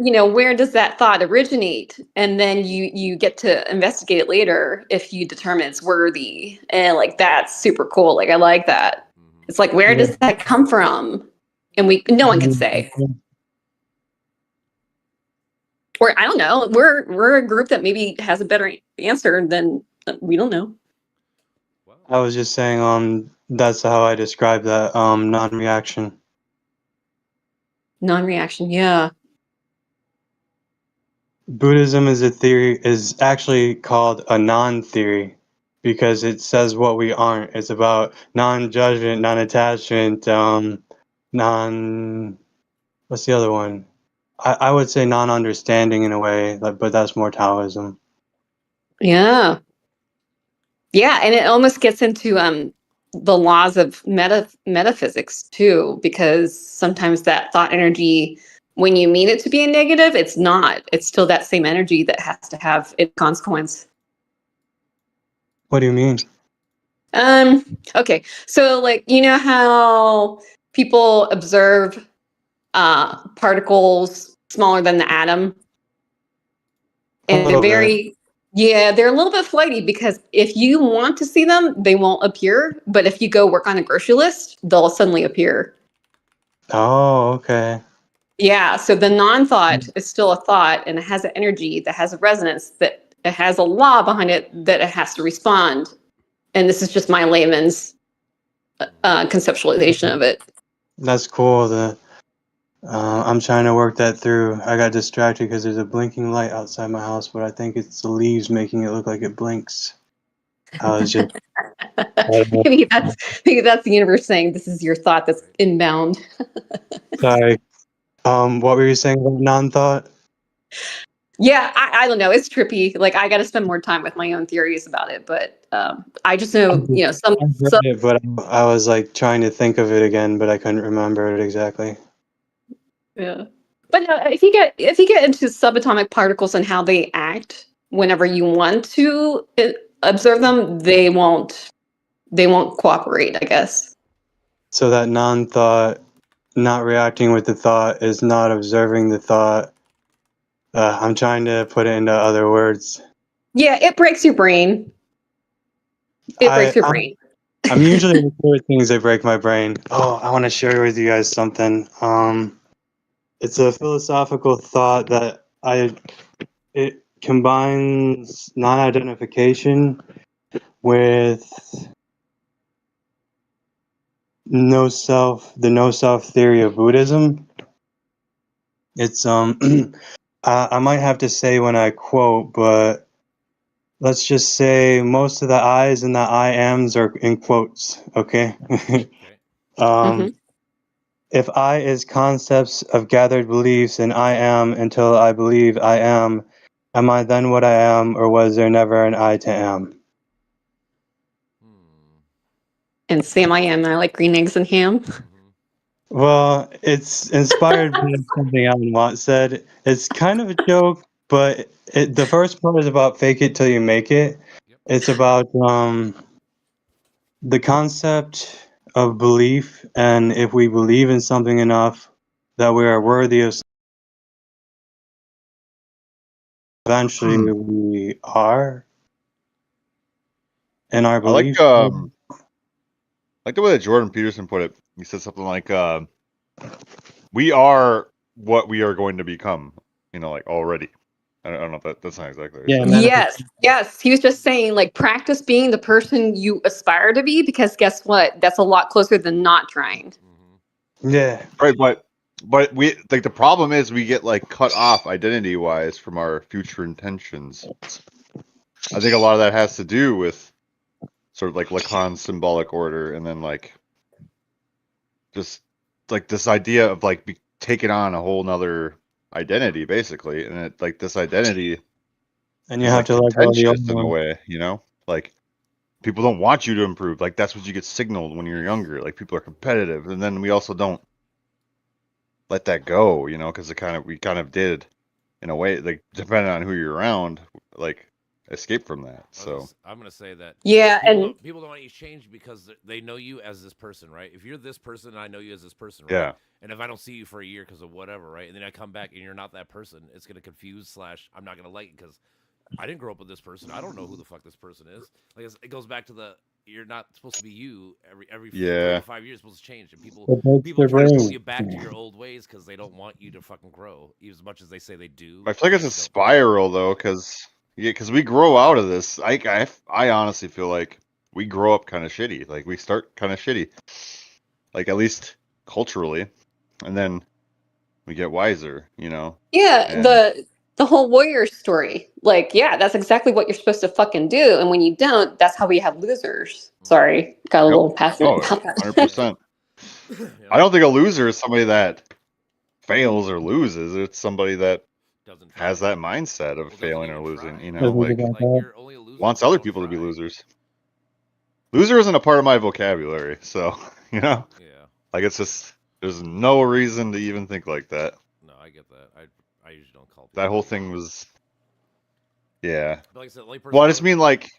Speaker 3: does that thought originate, and then you get to investigate it later if you determine it's worthy, and like that's super cool. Like I like that. It's like, where does that come from? And no one can say. Or I don't know. We're a group that maybe has a better answer than we don't know.
Speaker 4: I was just saying, that's how I describe that, non-reaction.
Speaker 3: Non-reaction, yeah.
Speaker 4: Buddhism is actually called a non-theory. because it says what we aren't. It's about non-judgment, non-attachment, what's the other one? I would say non-understanding in a way, but that's more Taoism.
Speaker 3: Yeah. Yeah, and it almost gets into the laws of metaphysics too, because sometimes that thought energy, when you mean it to be a negative, it's not. It's still that same energy that has to have its consequence.
Speaker 4: What do you mean?
Speaker 3: Okay. So like, you know how people observe particles smaller than the atom? And they're they're a little bit flighty, because if you want to see them, they won't appear. But if you go work on a grocery list, they'll suddenly appear.
Speaker 4: Oh, okay.
Speaker 3: Yeah. So the non-thought is still a thought, and it has an energy that has a resonance, that it has a law behind it that it has to respond. And this is just my layman's conceptualization of it.
Speaker 4: That's cool. I'm trying to work that through. I got distracted because there's a blinking light outside my house, but I think it's the leaves making it look like it blinks. I was just
Speaker 3: maybe that's the universe saying this is your thought that's inbound.
Speaker 4: sorry. What were you saying about non-thought?
Speaker 3: Yeah, I don't know. It's trippy. Like, I got to spend more time with my own theories about it. But I just know, you know, some.
Speaker 4: But I was like trying to think of it again, but I couldn't remember it exactly.
Speaker 3: Yeah, but no, if you get into subatomic particles and how they act whenever you want to observe them, they won't cooperate, I guess.
Speaker 4: So that non-thought, not reacting with the thought, is not observing the thought. I'm trying to put it into other words.
Speaker 3: Yeah, it breaks your brain. Breaks your brain.
Speaker 4: I'm usually with things that break my brain. Oh, I want to share with you guys something. It's a philosophical thought that it combines non-identification with the no self theory of Buddhism. It's I might have to say when I quote, but let's just say most of the I's and the I ams are in quotes, okay? If I is concepts of gathered beliefs and I am until I believe I am I then what I am, or was there never an I to am?
Speaker 3: And Sam, I like green eggs and ham.
Speaker 4: Well, it's inspired by something Alan Watts said. It's kind of a joke, but the first part is about fake it till you make it. It's about the concept of belief, and if we believe in something enough that we are worthy of, eventually we are. And our belief.
Speaker 2: I like the way that Jordan Peterson put it. He said something like, "We are what we are going to become." You know, like already. I don't know if that's not exactly.
Speaker 3: Yes. He was just saying, like, practice being the person you aspire to be, because guess what? That's a lot closer than not trying.
Speaker 4: Yeah.
Speaker 2: Right, but we like the problem is we get like cut off identity wise from our future intentions. I think a lot of that has to do with sort of like Lacan's symbolic order, and then like just like this idea of like taking on a whole nother identity, basically, and it like this identity,
Speaker 4: and you have to let go of the old
Speaker 2: in a way, you know, like people don't want you to improve. Like that's what you get signaled when you're younger. Like people are competitive, and then we also don't let that go, you know, because we kind of did in a way, like depending on who you're around, like escape from that. So
Speaker 1: I'm gonna say that people don't want you to change because they know you as this person, right? If you're this person, I know you as this person, right?
Speaker 2: Yeah.
Speaker 1: And if I don't see you for a year because of whatever, right, and then I come back and you're not that person, it's gonna confuse / I'm not gonna like it because I didn't grow up with this person. I don't know who the fuck this person is. Like it goes back to you're not supposed to be you every 5 years. You're supposed to change, and people try to pull you back to your old ways because they don't want you to fucking grow as much as they say they do.
Speaker 2: I feel like it's a spiral though, because we grow out of this. I honestly feel like we grow up kind of shitty. Like we start kind of shitty, like at least culturally, and then we get wiser, you know.
Speaker 3: Yeah, the whole warrior story. Like, yeah, that's exactly what you're supposed to fucking do. And when you don't, that's how we have losers. Sorry, got a little passionate about that.
Speaker 2: 100%. I don't think a loser is somebody that fails or loses. It's somebody that has that mindset of failing or losing, you know, like
Speaker 1: you're only a loser
Speaker 2: wants
Speaker 1: if you
Speaker 2: other
Speaker 1: don't
Speaker 2: people to be
Speaker 1: try.
Speaker 2: losers. Loser isn't a part of my vocabulary, so, you know,
Speaker 1: Yeah.
Speaker 2: like it's just, there's no reason to even think like that.
Speaker 1: No, I get that. I usually don't call people
Speaker 2: That whole thing was, yeah.
Speaker 1: But like I said, the only person
Speaker 2: Well, I just mean like,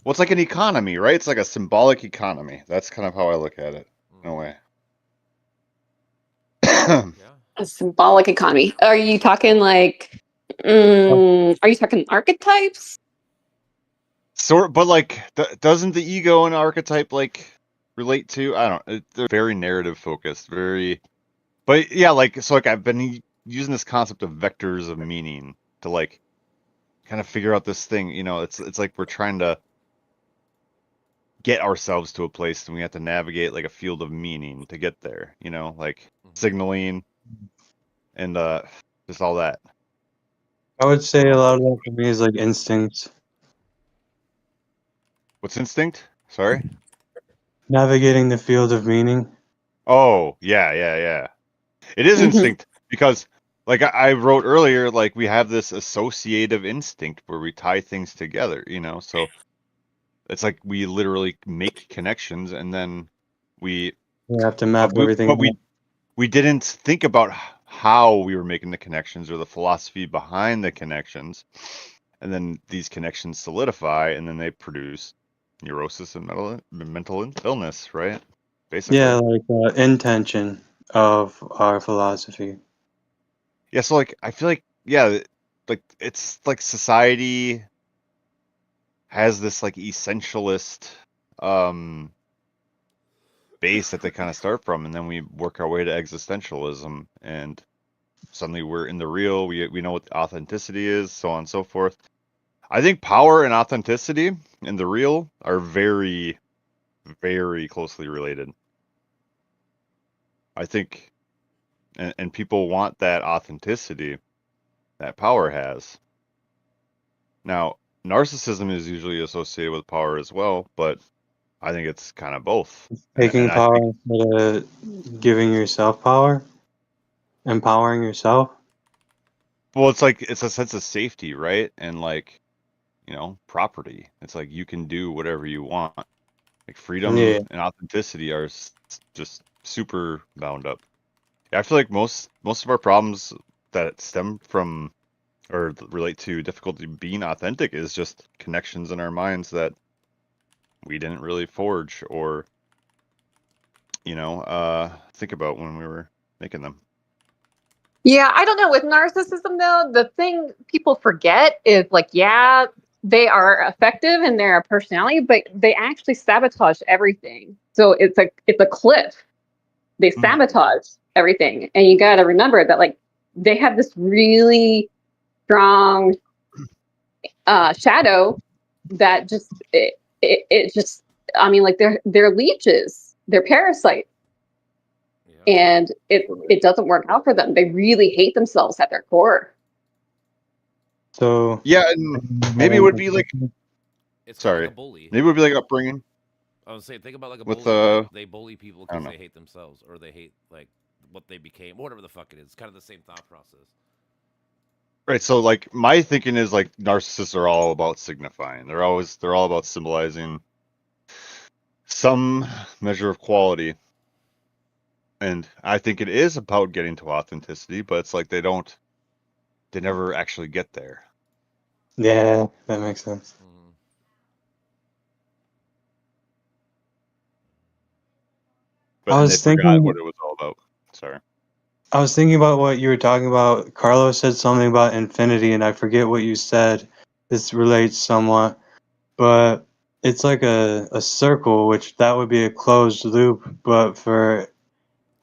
Speaker 2: what's like an economy, right? It's like a symbolic economy. That's kind of how I look at it, in a way.
Speaker 1: Yeah.
Speaker 3: A symbolic economy. Are you talking like? Are you talking archetypes?
Speaker 2: Sort, but like, doesn't the ego and archetype like relate to? I don't. They're very narrative focused, very. But yeah, like so, like I've been using this concept of vectors of meaning to like kind of figure out this thing. You know, it's like we're trying to get ourselves to a place, and we have to navigate like a field of meaning to get there. You know, like signaling and just all that.
Speaker 4: I would say a lot of that for me is like instincts.
Speaker 2: What's instinct? Sorry?
Speaker 4: Navigating the field of meaning.
Speaker 2: Oh, yeah. It is instinct because, like I wrote earlier, like we have this associative instinct where we tie things together, you know? So it's like we literally make connections and then we
Speaker 4: have to map everything.
Speaker 2: But we didn't think about how we were making the connections or the philosophy behind the connections. And then these connections solidify and then they produce neurosis and mental illness, right? Basically.
Speaker 4: Yeah, like intention of our philosophy.
Speaker 2: Yeah, so like I feel like like it's like society has this like essentialist base that they kind of start from, and then we work our way to existentialism, and suddenly we're in the real. We know what authenticity is, so on and so forth. I think power and authenticity in the real are very, very closely related. I think, and people want that authenticity that power has. Now, narcissism is usually associated with power as well, but I think it's kind of both.
Speaker 4: Taking power instead of giving yourself power, empowering yourself.
Speaker 2: Well, it's like it's a sense of safety, right? And like, you know, property. It's like you can do whatever you want. Like freedom and authenticity are just super bound up. I feel like most of our problems that stem from or relate to difficulty being authentic is just connections in our minds that we didn't really forge or, you know, think about when we were making them.
Speaker 3: Yeah, I don't know. With narcissism, though, the thing people forget is like, yeah, they are effective in their personality, but they actually sabotage everything. So it's a cliff. They sabotage everything, and you got to remember that like they have this really strong shadow that just it just, I mean, like they're leeches, they're parasites. And it doesn't work out for them. They really hate themselves at their core.
Speaker 4: So
Speaker 2: yeah, and maybe it would be like,
Speaker 1: it's
Speaker 2: sorry,
Speaker 1: like a bully.
Speaker 2: Maybe it would be like upbringing.
Speaker 1: I would say think about like a
Speaker 2: with
Speaker 1: bully. They bully people because they hate themselves or they hate like what they became, whatever the fuck it is. It's kind of the same thought process.
Speaker 2: Right. So like my thinking is like narcissists are all about signifying. They're all about symbolizing some measure of quality. And I think it is about getting to authenticity, but it's like they never actually get there.
Speaker 4: Yeah, that makes sense.
Speaker 2: But I was thinking what it was all about. Sorry.
Speaker 4: I was thinking about what you were talking about. Carlos said something about infinity, and I forget what you said. This relates somewhat, but it's like a circle, which that would be a closed loop. But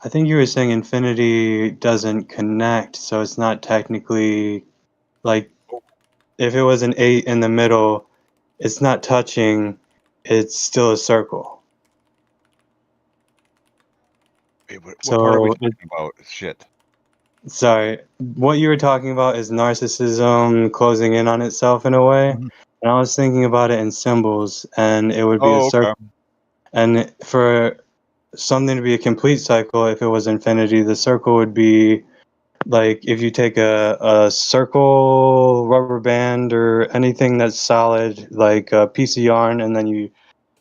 Speaker 4: I think you were saying infinity doesn't connect, so it's not technically like if it was an 8 in the middle, it's not touching, it's still a circle.
Speaker 2: Wait, what part are we talking about? Shit.
Speaker 4: sorry, what you were talking about is narcissism closing in on itself in a way.
Speaker 2: Mhm.
Speaker 4: And I was thinking about it in symbols, and it would be a
Speaker 2: Oh,
Speaker 4: circle.
Speaker 2: okay.
Speaker 4: And for something to be a complete cycle, if it was infinity, the circle would be like if you take a circle rubber band or anything that's solid, like a piece of yarn, and then you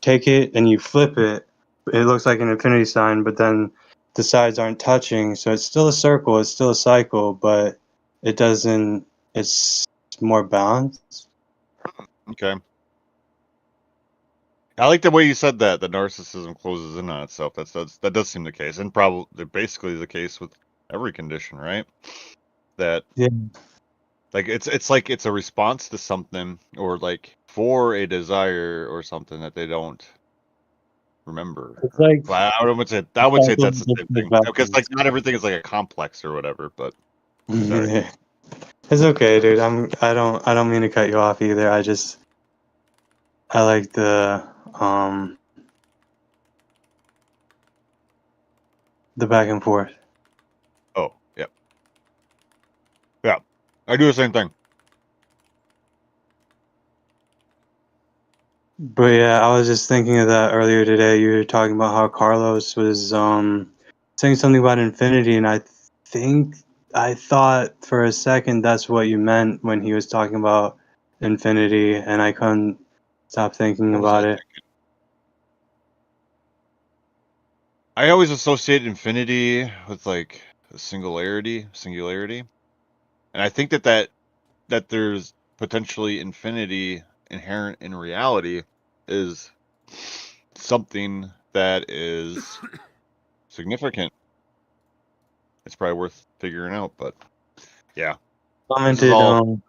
Speaker 4: take it and you flip it, it looks like an infinity sign, but then the sides aren't touching, so it's still a circle, it's still a cycle, but it doesn't, it's more balanced.
Speaker 2: Okay. I like the way you said that narcissism closes in on itself. That does seem the case, and probably basically the case with every condition, right? That
Speaker 4: Yeah.
Speaker 2: like it's like it's a response to something, or like for a desire or something that they don't remember.
Speaker 4: It's like
Speaker 2: Well, I would say that's the same thing, because like not everything is like a complex or whatever. But sorry.
Speaker 4: Yeah. It's okay, dude. I don't mean to cut you off either. I like the back and forth.
Speaker 2: Oh, yeah. Yeah. I do the same thing.
Speaker 4: But yeah, I was just thinking of that earlier today. You were talking about how Carlos was saying something about infinity, and I thought for a second that's what you meant when he was talking about infinity, and I couldn't stop thinking
Speaker 2: What was
Speaker 4: about
Speaker 2: I
Speaker 4: it.
Speaker 2: thinking? I always associate infinity with like a singularity, and I think that there's potentially infinity inherent in reality is something that is significant. It's probably worth figuring out, but yeah, this is
Speaker 4: Commented
Speaker 2: all.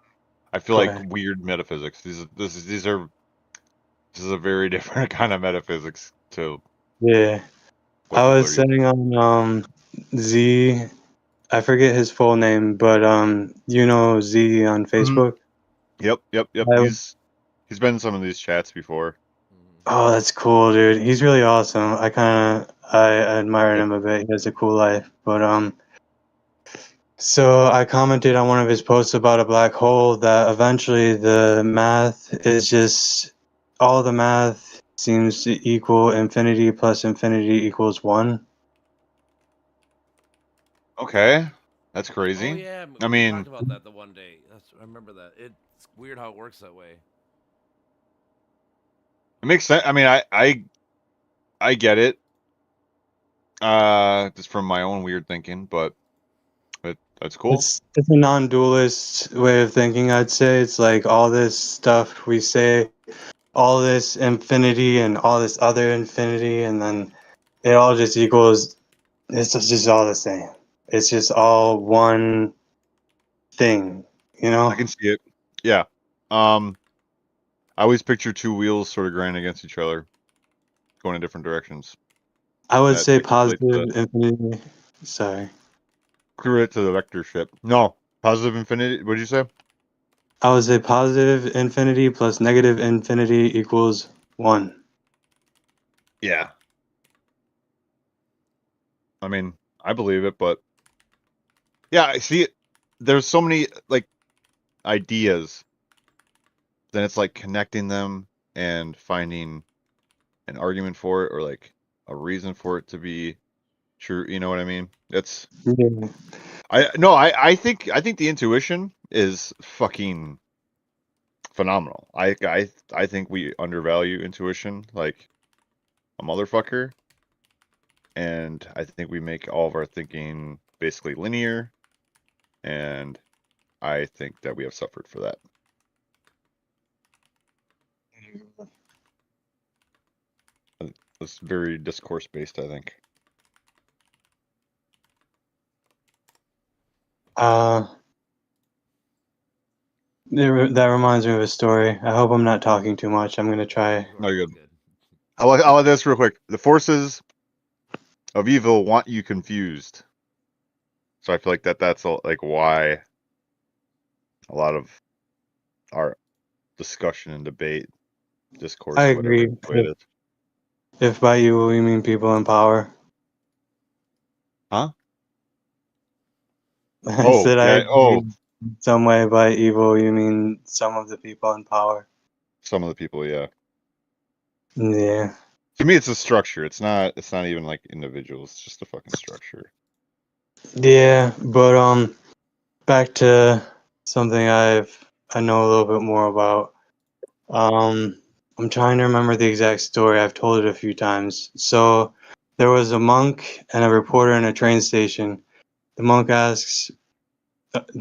Speaker 2: I feel
Speaker 4: go
Speaker 2: like
Speaker 4: ahead.
Speaker 2: weird metaphysics. This is a very different kind of metaphysics to
Speaker 4: Yeah.
Speaker 2: what
Speaker 4: I
Speaker 2: people
Speaker 4: was
Speaker 2: are used
Speaker 4: saying
Speaker 2: to.
Speaker 4: on Z, I forget his full name, but you know Z on
Speaker 2: Mhm.
Speaker 4: Facebook.
Speaker 2: Yep.
Speaker 4: I,
Speaker 2: He's been in some of these chats before.
Speaker 4: oh, that's cool, dude. He's really awesome. I admire
Speaker 2: Yep.
Speaker 4: him a bit. He has a cool life. But so I commented on one of his posts about a black hole that eventually the math is just all the math seems to equal infinity plus infinity equals 1.
Speaker 2: Okay, that's
Speaker 1: Oh
Speaker 2: crazy.
Speaker 1: yeah,
Speaker 2: I
Speaker 1: we talked
Speaker 2: mean,
Speaker 1: about that the one day. I remember that. It's weird how it works that way.
Speaker 2: it makes sense. I mean, I get it. Just from my own weird thinking, but that's cool.
Speaker 4: It's a non-dualist way of thinking, I'd say. It's like all this stuff we say, all this infinity and all this other infinity, and then it all just equals, it's just all the same. It's just all one thing, you know?
Speaker 2: I can see it. Yeah. I always picture two wheels sort of grinding against each other, going in different directions.
Speaker 4: I would
Speaker 2: That
Speaker 4: say
Speaker 2: like
Speaker 4: positive infinity. Sorry.
Speaker 2: correlate to the vector ship. No, positive infinity. What did you say?
Speaker 4: I would say positive infinity plus negative infinity equals 1.
Speaker 2: Yeah. I mean, I believe it, but yeah, I see it. There's so many like ideas. Then it's like connecting them and finding an argument for it, or like a reason for it to be true. You know what I mean? It's
Speaker 4: Yeah.
Speaker 2: I think the intuition is fucking phenomenal. I think we undervalue intuition like a motherfucker, and I think we make all of our thinking basically linear, and I think that we have suffered for that. It's very discourse based, I think.
Speaker 4: That reminds me of a story. I hope I'm not talking too much. I'm gonna try.
Speaker 2: No, you're good. I'll add this real quick. The forces of evil want you confused. So I feel like that's like why a lot of our discussion and debate, discourse,
Speaker 4: I
Speaker 2: whatever
Speaker 4: agree.
Speaker 2: way it is.
Speaker 4: If by you we mean people in power.
Speaker 2: Huh?
Speaker 4: I said some way by evil, you mean some of the people in power.
Speaker 2: Some of the people, yeah.
Speaker 4: Yeah.
Speaker 2: To me, it's a structure. It's not even like individuals. It's just a fucking structure.
Speaker 4: Yeah, but back to something I know a little bit more about. I'm trying to remember the exact story. I've told it a few times. So there was a monk and a reporter in a train station. The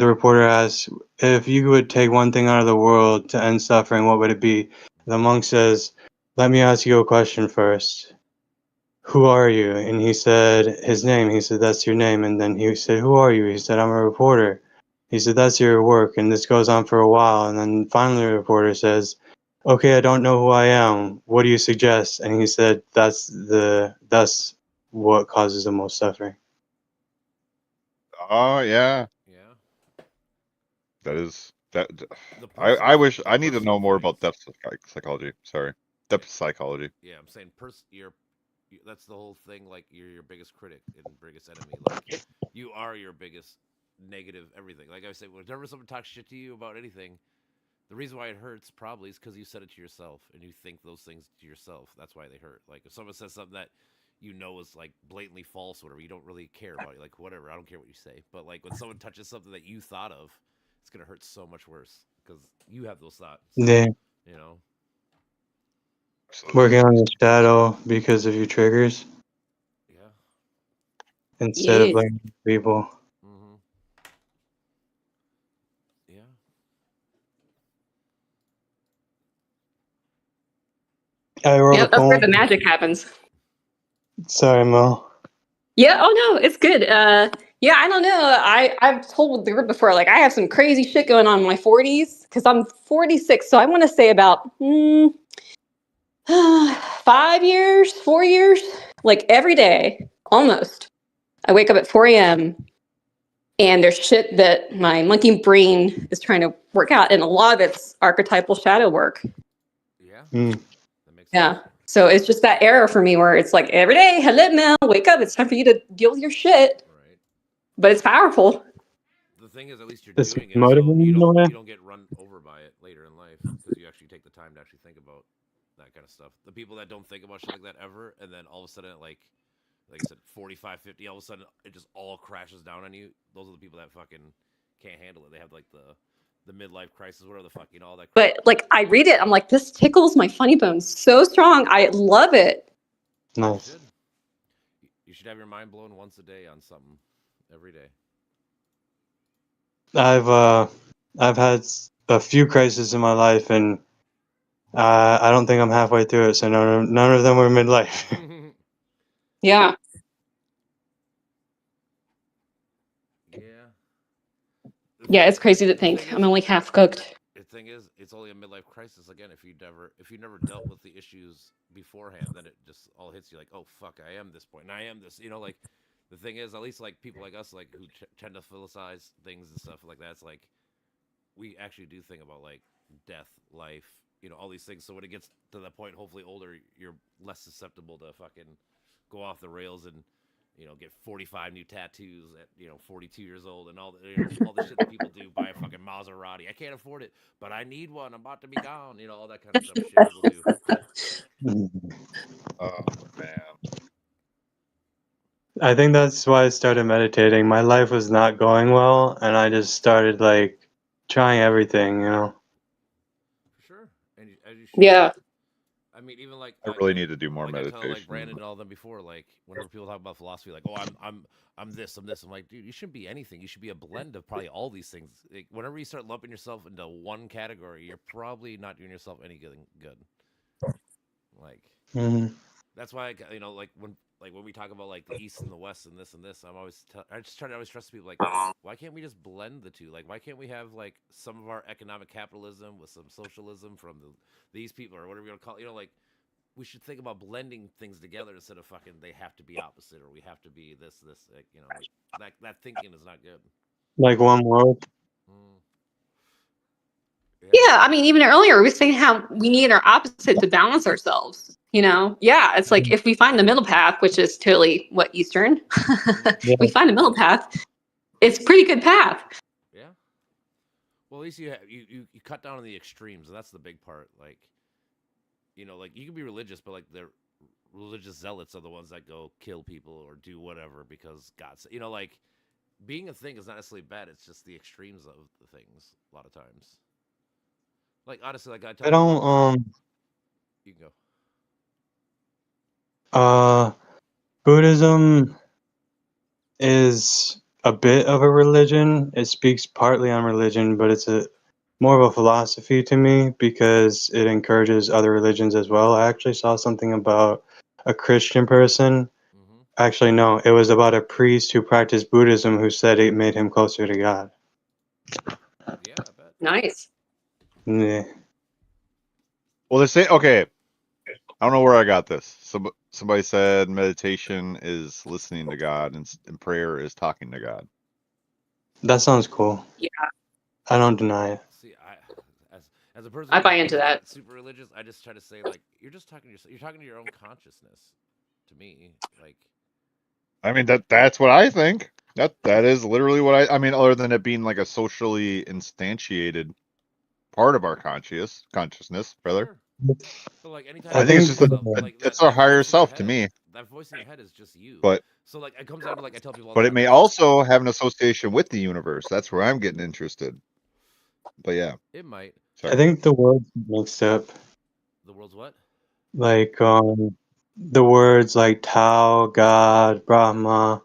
Speaker 4: reporter asks, if you would take one thing out of the world to end suffering, what would it be? The monk says, let me ask you a question first. Who are you? And he said his name. He said, that's your name. And then he said, who are you? He said, I'm a reporter. He said, that's your work. And this goes on for a while. And then finally the reporter says, okay, I don't know who I am. What do you suggest? And he said, that's what causes the most suffering.
Speaker 2: Oh, yeah.
Speaker 1: Yeah.
Speaker 2: That is that. I wish I need to know more about depth psychology. Sorry, depth psychology.
Speaker 1: Yeah, I'm saying that's the whole thing. Like, you're your biggest critic and biggest enemy. Like, you are your biggest negative everything. Like I say, whenever someone talks shit to you about anything, the reason why it hurts probably is because you said it to yourself and you think those things to yourself. That's why they hurt. Like, if someone says something that you know is like blatantly false or whatever, you don't really care about it. Like, whatever, I don't care what you say. But like, when someone touches something that you thought of, it's gonna hurt so much worse because you have those thoughts.
Speaker 4: Yeah.
Speaker 1: You know.
Speaker 4: Working on your shadow because of your triggers.
Speaker 1: Yeah.
Speaker 4: Instead of blaming people.
Speaker 1: Mm-hmm. Yeah.
Speaker 3: That's where the magic happens.
Speaker 4: Sorry, Mo.
Speaker 3: Yeah. Oh no, it's good. Yeah, I don't know. I've told the group before, like, I have some crazy shit going on in my 40s because I'm 46. So I want to say about 4 years, like every day, almost. I wake up at 4 a.m. and there's shit that my monkey brain is trying to work out, and a lot of it's archetypal shadow work.
Speaker 1: Yeah.
Speaker 3: That makes sense. So it's just that era for me where it's like every day, hello, Mel, wake up. It's time for you to deal with your shit. Right. But it's powerful.
Speaker 1: The thing is, at least you're doing it, so you don't get run over by it later in life because you actually take the time to actually think about that kind of stuff. The people that don't think about shit like that ever, and then all of a sudden, like I said, 45, 50, all of a sudden it just all crashes down on you. Those are the people that fucking can't handle it. They have like the midlife crisis, whatever the fuck, all that.
Speaker 3: But like, I read it, I'm like, this tickles my funny bones so strong. I love it.
Speaker 4: Nice.
Speaker 1: You should have your mind blown once a day on something every day.
Speaker 4: I've had a few crises in my life, and I don't think I'm halfway through it. So none of them were midlife.
Speaker 3: Yeah. Yeah, it's crazy to think. I'm only half cooked.
Speaker 1: The thing is, it's only a midlife crisis. Again, if you never dealt with the issues beforehand, then it just all hits you like, oh fuck, I am this point, and I am this. Like, the thing is, at least like people like us, like who tend to philosophize things and stuff like that, it's like we actually do think about like death, life, all these things. So when it gets to that point, hopefully older, you're less susceptible to fucking go off the rails and get 45 new tattoos at 42 years old and all the all the shit that people do. Buy a fucking Maserati. I can't afford it, but I need one. I'm about to be gone. All that kind of stuff. Shit people do.
Speaker 2: Oh man.
Speaker 4: I think that's why I started meditating. My life was not going well, and I just started like trying everything.
Speaker 1: For sure, and as you should.
Speaker 3: Yeah.
Speaker 1: I mean, even like
Speaker 2: I really need to do more
Speaker 1: like
Speaker 2: meditation.
Speaker 1: I tell like Brandon and all them before, like whenever people talk about philosophy, like, oh, I'm this, I'm like, dude, you shouldn't be anything. You should be a blend of probably all these things. Like, whenever you start lumping yourself into one category, you're probably not doing yourself any good. Like, that's why like when we talk about like the East and the West and this, I just try to always trust people like, why can't we just blend the two? Like, why can't we have like some of our economic capitalism with some socialism from these people or whatever you want to call it? Like, we should think about blending things together instead of fucking they have to be opposite or we have to be this. Like, that thinking is not good.
Speaker 4: Like one world.
Speaker 3: Yeah, I mean, even earlier we were saying how we need our opposite to balance ourselves. Yeah, it's like if we find the middle path, which is totally Eastern, we find the middle path. it's a pretty good path.
Speaker 1: Yeah. Well, at least you cut down on the extremes, and that's the big part. Like, like you can be religious, but like the religious zealots are the ones that go kill people or do whatever because God's. Like being a thing is not necessarily bad. It's just the extremes of the things a lot of times. Like honestly, like I
Speaker 4: don't
Speaker 1: you can
Speaker 4: go. Buddhism is a bit of a religion. It speaks partly on religion, but it's more of a philosophy to me because it encourages other religions as well. I actually saw something about a Christian person. Mm-hmm. Actually, no, it was about a priest who practiced Buddhism who said it made him closer to God.
Speaker 1: Yeah, I bet.
Speaker 3: Nice.
Speaker 4: Yeah.
Speaker 2: Well, they say, okay, I don't know where I got this. Somebody said meditation is listening to God and prayer is talking to God.
Speaker 4: That sounds cool.
Speaker 3: Yeah.
Speaker 4: I don't deny it.
Speaker 1: See, as a person,
Speaker 3: I buy into that.
Speaker 1: Super religious, I just try to say like you're just talking to yourself. You're talking to your own consciousness. To me, like.
Speaker 2: I mean that's what I think. That is literally what I mean. Other than it being like a socially instantiated part of our consciousness, brother.
Speaker 1: Sure. But like anytime
Speaker 2: I think it's just it's our higher self to me.
Speaker 1: That voice in your head is just you.
Speaker 2: But
Speaker 1: so like it comes down to like I tell people.
Speaker 2: But it may also have an association with the universe. That's where I'm getting interested. But yeah,
Speaker 1: it might.
Speaker 4: Sorry. I think the world's mixed up.
Speaker 1: The world's what?
Speaker 4: Like the words like Tao, God, Brahma.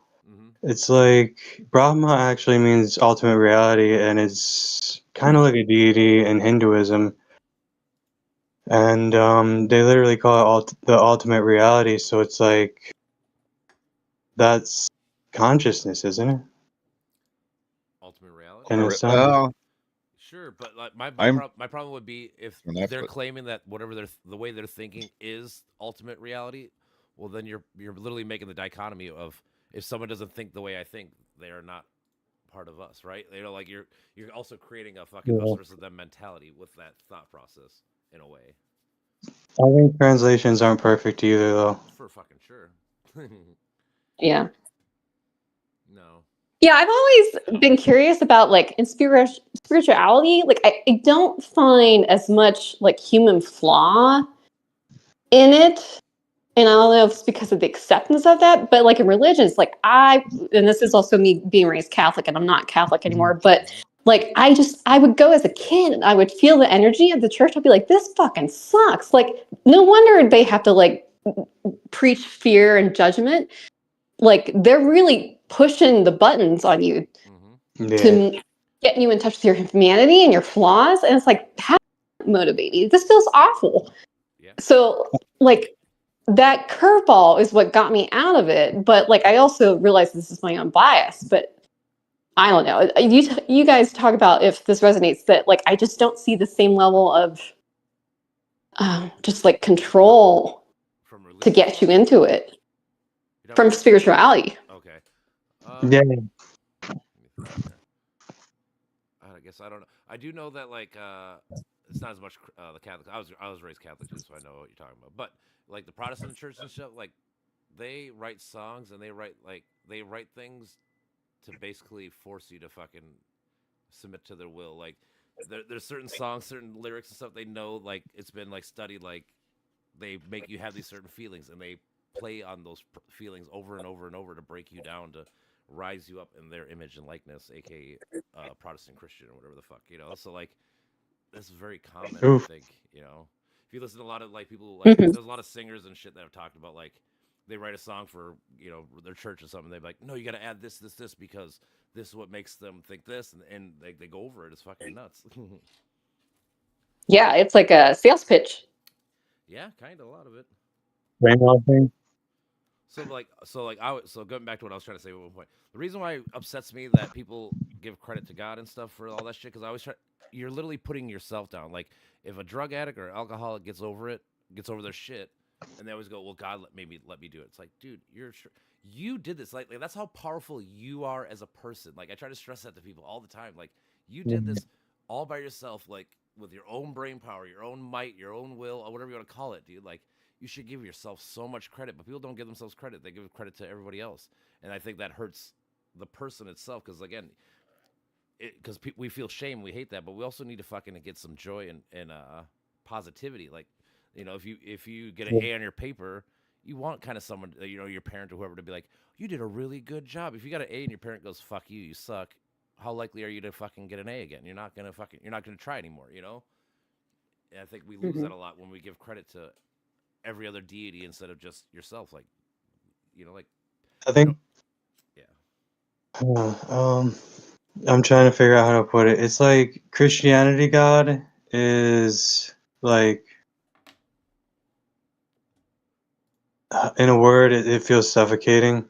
Speaker 4: It's like Brahma actually means ultimate reality, and it's kind of like a deity in Hinduism. And they literally call it the ultimate reality. So it's like that's consciousness, isn't it?
Speaker 1: Ultimate reality.
Speaker 2: And
Speaker 1: sure, but like my problem would be if they're claiming that whatever the way they're thinking is ultimate reality. Well, then you're literally making the dichotomy of if someone doesn't think the way I think, they are not part of us, right? Like you're also creating a fucking us versus them mentality with that thought process in a way.
Speaker 4: I think translations aren't perfect either, though.
Speaker 1: For fucking sure.
Speaker 3: Yeah.
Speaker 1: No.
Speaker 3: Yeah, I've always been curious about like in spirituality. Like I don't find as much like human flaw in it. And I don't know if it's because of the acceptance of that, but like in religions, like and this is also me being raised Catholic and I'm not Catholic anymore, but like I would go as a kid and I would feel the energy of the church. I'd be like, this fucking sucks. Like, no wonder they have to like preach fear and judgment. Like they're really pushing the buttons on you to get you in touch with your humanity and your flaws. And it's like, how motivate you? This feels awful. Yeah. So like, that curveball is what got me out of it. But like, I also realized this is my own bias, but I don't know. You guys talk about if this resonates, that like, I just don't see the same level of just like control to get you into it from spirituality.
Speaker 1: Okay.
Speaker 4: Yeah.
Speaker 1: I guess I don't know. I do know that like it's not as much the Catholic. I was raised Catholic too, so I know what you're talking about. But like the Protestant church and stuff, like they write songs and they write things to basically force you to fucking submit to their will. Like there's certain songs, certain lyrics and stuff they know, like it's been like studied, like they make you have these certain feelings and they play on those feelings over and over and over to break you down, to rise you up in their image and likeness, aka Protestant Christian or whatever the fuck, So like this is very common. I think, if you listen to a lot of like people, like there's a lot of singers and shit that have talked about like they write a song for their church or something. They're like, no, you got to add this because this is what makes them think this, and they go over it. It's fucking nuts.
Speaker 3: Yeah, it's like a sales pitch.
Speaker 1: Yeah, kind of a lot of it.
Speaker 4: Brainwashing.
Speaker 1: So going back to what I was trying to say at one point, the reason why it upsets me that people give credit to God and stuff for all that shit, because I always you're literally putting yourself down. Like if a drug addict or alcoholic gets over their shit, and they always go, well, God let me do it. It's like, dude, you did this. Like that's how powerful you are as a person. Like I try to stress that to people all the time. Like you did this all by yourself, like with your own brain power, your own might, your own will, or whatever you want to call it, dude. Like you should give yourself so much credit, but people don't give themselves credit. They give credit to everybody else. And I think that hurts the person itself, because again, because we feel shame, we hate that, but we also need to fucking get some joy and positivity. Like, if you get an A on your paper, you want kind of someone, your parent or whoever, to be like, you did a really good job. If you got an A and your parent goes, fuck you, you suck, how likely are you to fucking get an A again? You're not gonna try anymore, And I think we lose that a lot when we give credit to every other deity instead of just yourself. Like,
Speaker 4: I think. I'm trying to figure out how to put it. It's like Christianity God is like, in a word, it feels suffocating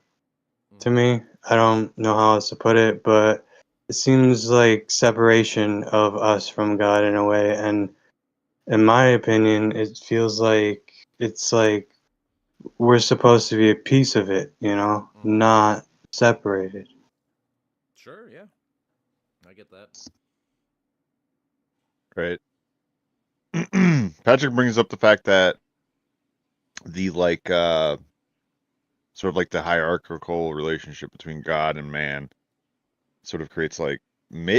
Speaker 4: to me. I don't know how else to put it, but it seems like separation of us from God in a way. And in my opinion, it feels like it's like we're supposed to be a piece of it, not separated.
Speaker 1: Sure, yeah. I get that.
Speaker 2: Right. Patrick brings up the fact that the sort of like the hierarchical relationship between God and man sort of creates like,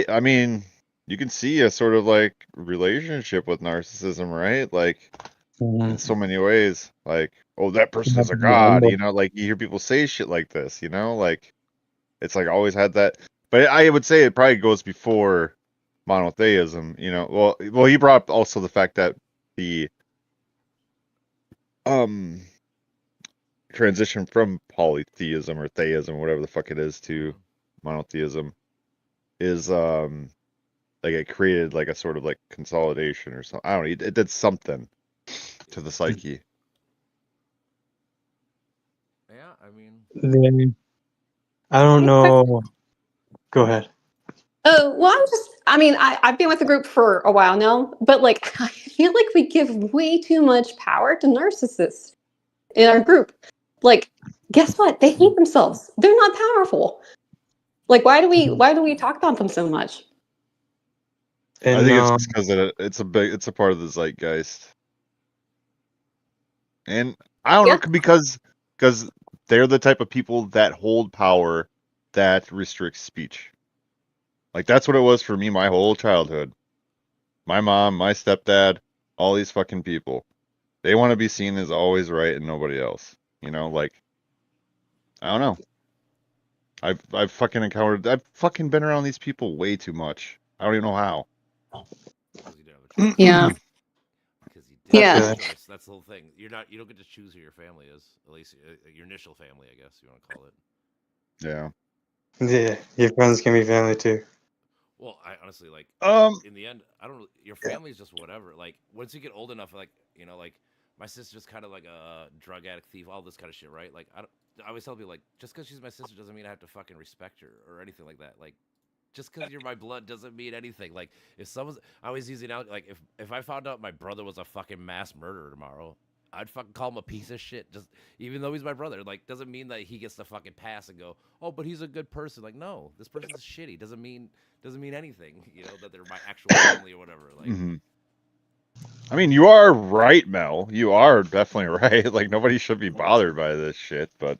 Speaker 2: I mean, you can see a sort of like relationship with narcissism, right? Like in so many ways, like, oh, that person is a god, like you hear people say shit like this, like it's like always had that. But I would say it probably goes before monotheism, Well, he brought up also the fact that the transition from polytheism or theism, whatever the fuck it is, to monotheism is like it created like a sort of like consolidation or something. I don't know. It did something to the psyche.
Speaker 1: Yeah, I mean,
Speaker 4: I don't know. Go ahead.
Speaker 3: Oh, well, I've been with the group for a while now, but like, I feel like we give way too much power to narcissists in our group. Like, guess what? They hate themselves. They're not powerful. Like, why do we talk about them so much?
Speaker 2: I think it's just because it's a part of the zeitgeist. And I don't know, because they're the type of people that hold power that restricts speech. Like, that's what it was for me my whole childhood. My mom, my stepdad, all these fucking people. They want to be seen as always right and nobody else. Like, I don't know. I've fucking been around these people way too much. I don't even know how.
Speaker 3: Yeah.
Speaker 1: Yeah. That's the whole thing. You don't get to choose who your family is. At least your initial family, I guess you want to call it.
Speaker 2: Yeah.
Speaker 4: Yeah, your friends can be family too.
Speaker 1: Well, I honestly in the end, I don't. Your family's just whatever. Like, once you get old enough, like my sister's kind of like a drug addict, thief, all this kind of shit, right? Like, I always tell people, like, just because she's my sister doesn't mean I have to fucking respect her or anything like that. Like, just because you're my blood doesn't mean anything. Like, I always use it out. Like, if I found out my brother was a fucking mass murderer tomorrow, I'd fucking call him a piece of shit. Just even though he's my brother, like, doesn't mean that he gets to fucking pass and go, oh, but he's a good person. Like, no, this person's shitty. Doesn't mean anything. That they're my actual family or whatever. Like,
Speaker 2: I mean, you are right, Mel. You are definitely right. Like, nobody should be bothered by this shit. But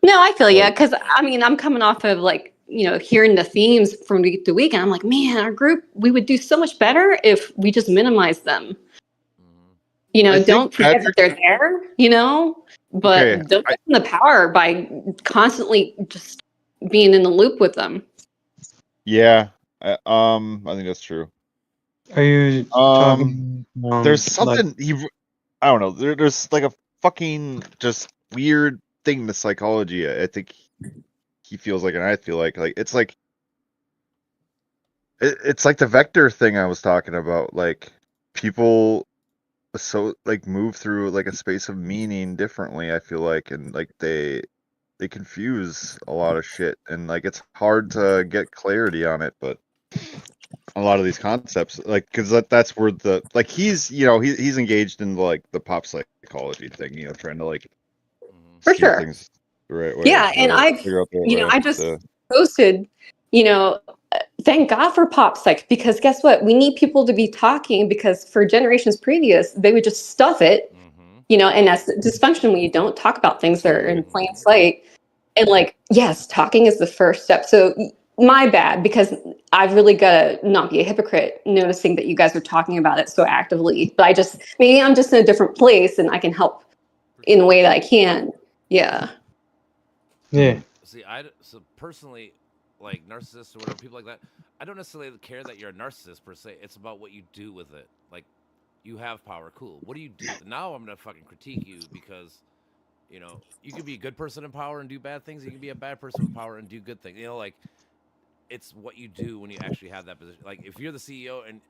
Speaker 3: no, I feel because I'm coming off of like, hearing the themes from week to week, and I'm like, man, our group, we would do so much better if we just minimize them. Don't forget that they're there, but don't give them the power by constantly just being in the loop with them.
Speaker 2: Yeah, I think that's true.
Speaker 4: Are you talking?
Speaker 2: There's something I don't know. There's like a fucking just weird thing to psychology. I think he feels like, and I feel like it's like it's like the vector thing I was talking about. Like, people so like move through like a space of meaning differently, I feel like, and like they confuse a lot of shit, and like it's hard to get clarity on it. But a lot of these concepts, like, because that's where the like he's he's engaged in like the pop psychology thing, trying to like
Speaker 3: for sure
Speaker 2: things the right way.
Speaker 3: Yeah, and I just posted, thank God for pop psych, because guess what? We need people to be talking, because for generations previous, they would just stuff it, and that's dysfunction when you don't talk about things that are in plain sight. And like, yes, talking is the first step. So my bad, because I've really got to not be a hypocrite noticing that you guys are talking about it so actively. But maybe I'm just in a different place and I can help in a way that I can. Yeah.
Speaker 4: Yeah.
Speaker 1: So personally, like narcissists or whatever, people like that, I don't necessarily care that you're a narcissist per se. It's about what you do with it. Like, you have power, cool. What do you do with it? Now I'm gonna fucking critique you because, you can be a good person in power and do bad things. You can be a bad person with power and do good things. Like, it's what you do when you actually have that position. Like, if you're the CEO and,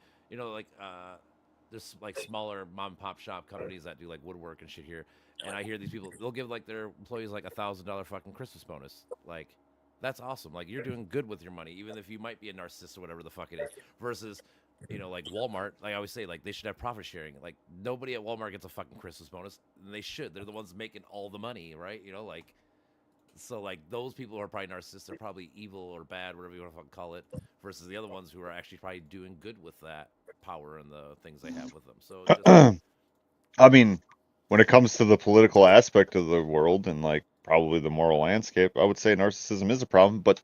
Speaker 1: there's like smaller mom and pop shop companies that do like woodwork and shit here. And I hear these people, they'll give like their employees like $1,000 fucking Christmas bonus. Like, that's awesome. Like, you're doing good with your money, even if you might be a narcissist or whatever the fuck it is. Versus, like Walmart, like I always say, like they should have profit sharing. Like, nobody at Walmart gets a fucking Christmas bonus, and they should. They're the ones making all the money, right? Like, so like those people who are probably narcissists are probably evil or bad, whatever you want to fucking call it. Versus the other ones who are actually probably doing good with that power and the things they have with them. So it's just,
Speaker 2: I mean, when it comes to the political aspect of the world and like probably the moral landscape, I would say narcissism is a problem, but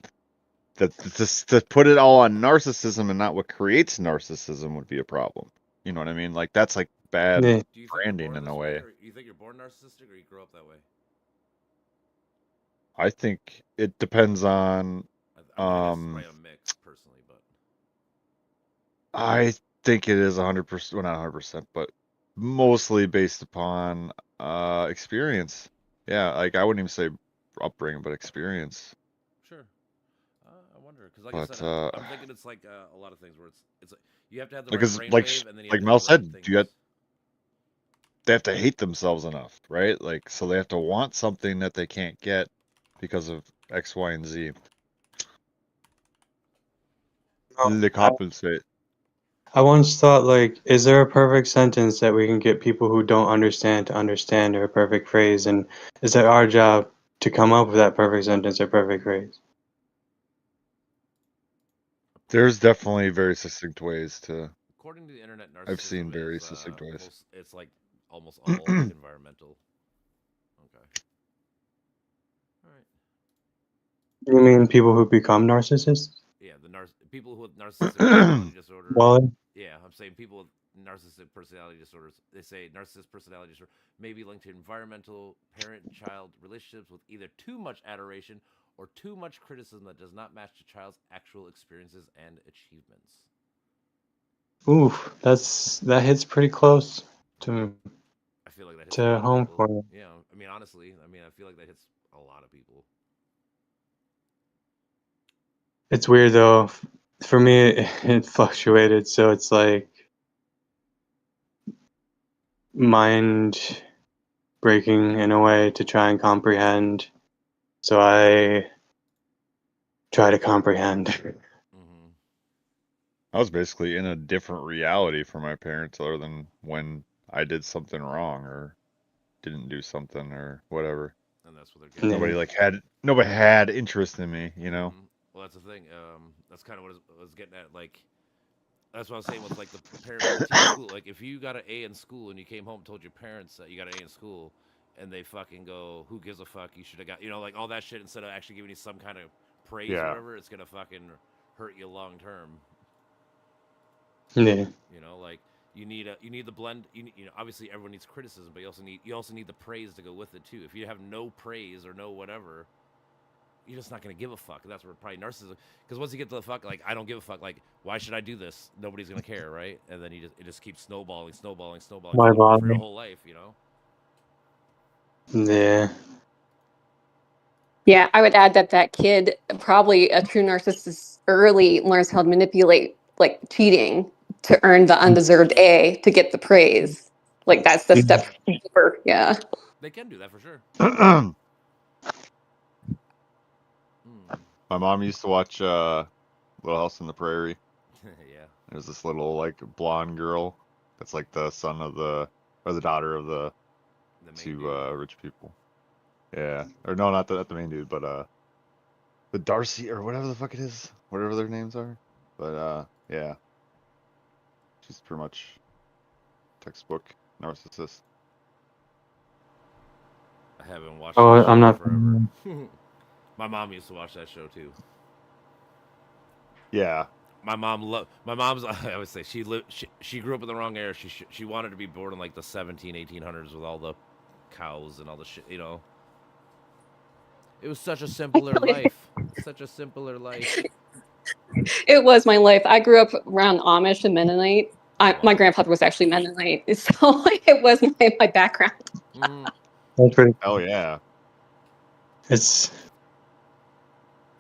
Speaker 2: to put it all on narcissism and not what creates narcissism would be a problem. You know what I mean? Like, that's like bad
Speaker 4: Yeah.
Speaker 2: branding in a way.
Speaker 1: You think you're born narcissistic or you grow up that way?
Speaker 2: I think it depends on
Speaker 1: I mean, I guess it's probably a mix personally, but
Speaker 2: I think it is 100%, well, not 100%, but mostly based upon experience. Yeah, like I wouldn't even say upbringing, but experience.
Speaker 1: Sure. I wonder because, like I said, I'm thinking it's like a lot of things where it's like you have to have the right brainwave, and then you have to
Speaker 2: Mel
Speaker 1: have the right
Speaker 2: said,
Speaker 1: things.
Speaker 2: they have to hate themselves enough, right? Like, so they have to want something that they can't get because of X, Y, and Z. They compensate.
Speaker 4: I once thought, like, is there a perfect sentence that we can get people who don't understand to understand, or a perfect phrase? And is it our job to come up with that perfect sentence or perfect phrase?
Speaker 2: There's definitely very succinct ways to.
Speaker 1: According to the internet, narcissism
Speaker 2: I've seen very succinct ways.
Speaker 1: It's like almost all like environmental. Okay. All right.
Speaker 4: You mean people who become narcissists?
Speaker 1: Yeah, people with narcissistic personality disorder.
Speaker 4: Well,
Speaker 1: yeah, I'm saying people with narcissistic personality disorders. They say narcissistic personality disorder may be linked to environmental parent-child relationships with either too much adoration or too much criticism that does not match the child's actual experiences and achievements.
Speaker 4: oof, that hits pretty close to.
Speaker 1: I feel like that hits
Speaker 4: to home for me.
Speaker 1: Yeah, I mean, honestly, I feel like that hits a lot of people.
Speaker 4: It's weird though. For me, it fluctuated, so it's like mind breaking in a way to try and comprehend. So I try to comprehend.
Speaker 1: Mm-hmm.
Speaker 2: I was basically in a different reality for my parents, other than when I did something wrong or didn't do something or whatever.
Speaker 1: And that's what they're getting.
Speaker 2: Nobody had interest in me, you know.
Speaker 1: Mm-hmm. Well, that's the thing. That's kind of what I was getting at. Like, that's what I was saying with like the parent school. Like, if you got an A in school and you came home and told your parents that you got an A in school, and they fucking go, "Who gives a fuck? You should have got," like all that shit. Instead of actually giving you some kind of praise or whatever, it's gonna fucking hurt you long term.
Speaker 4: Yeah.
Speaker 1: Like you need the blend. Obviously everyone needs criticism, but you also need the praise to go with it too. If you have no praise or no whatever, you're just not gonna give a fuck. That's where probably narcissism. Because once you get to the fuck, like I don't give a fuck. Like, why should I do this? Nobody's gonna care, right? And then it just keeps snowballing
Speaker 4: Why
Speaker 1: for
Speaker 4: bother?
Speaker 1: your whole life,
Speaker 4: Yeah.
Speaker 3: Yeah, I would add that kid, probably a true narcissist, early learns how to manipulate like cheating to earn the undeserved A to get the praise. Like that's the step deeper. Yeah.
Speaker 1: They can do that for sure.
Speaker 2: My mom used to watch Little House on the Prairie.
Speaker 1: Yeah.
Speaker 2: There's this little like blonde girl that's like the son of the daughter of the two rich people. Yeah, or no, not the main dude, but the Darcy or whatever the fuck it is, whatever their names are. But yeah, she's pretty much textbook narcissist.
Speaker 1: I haven't watched.
Speaker 4: Oh, I'm not.
Speaker 1: Forever. My mom used to watch that show too.
Speaker 2: Yeah.
Speaker 1: My mom's. I always say she grew up in the wrong era. She wanted to be born in like the 1800s with all the cows and all the shit. You know, it was such a simpler life. Such a simpler life.
Speaker 3: It was my life. I grew up around Amish and Mennonite. My grandfather was actually Mennonite, so it was my background.
Speaker 4: That's pretty.
Speaker 2: Oh yeah.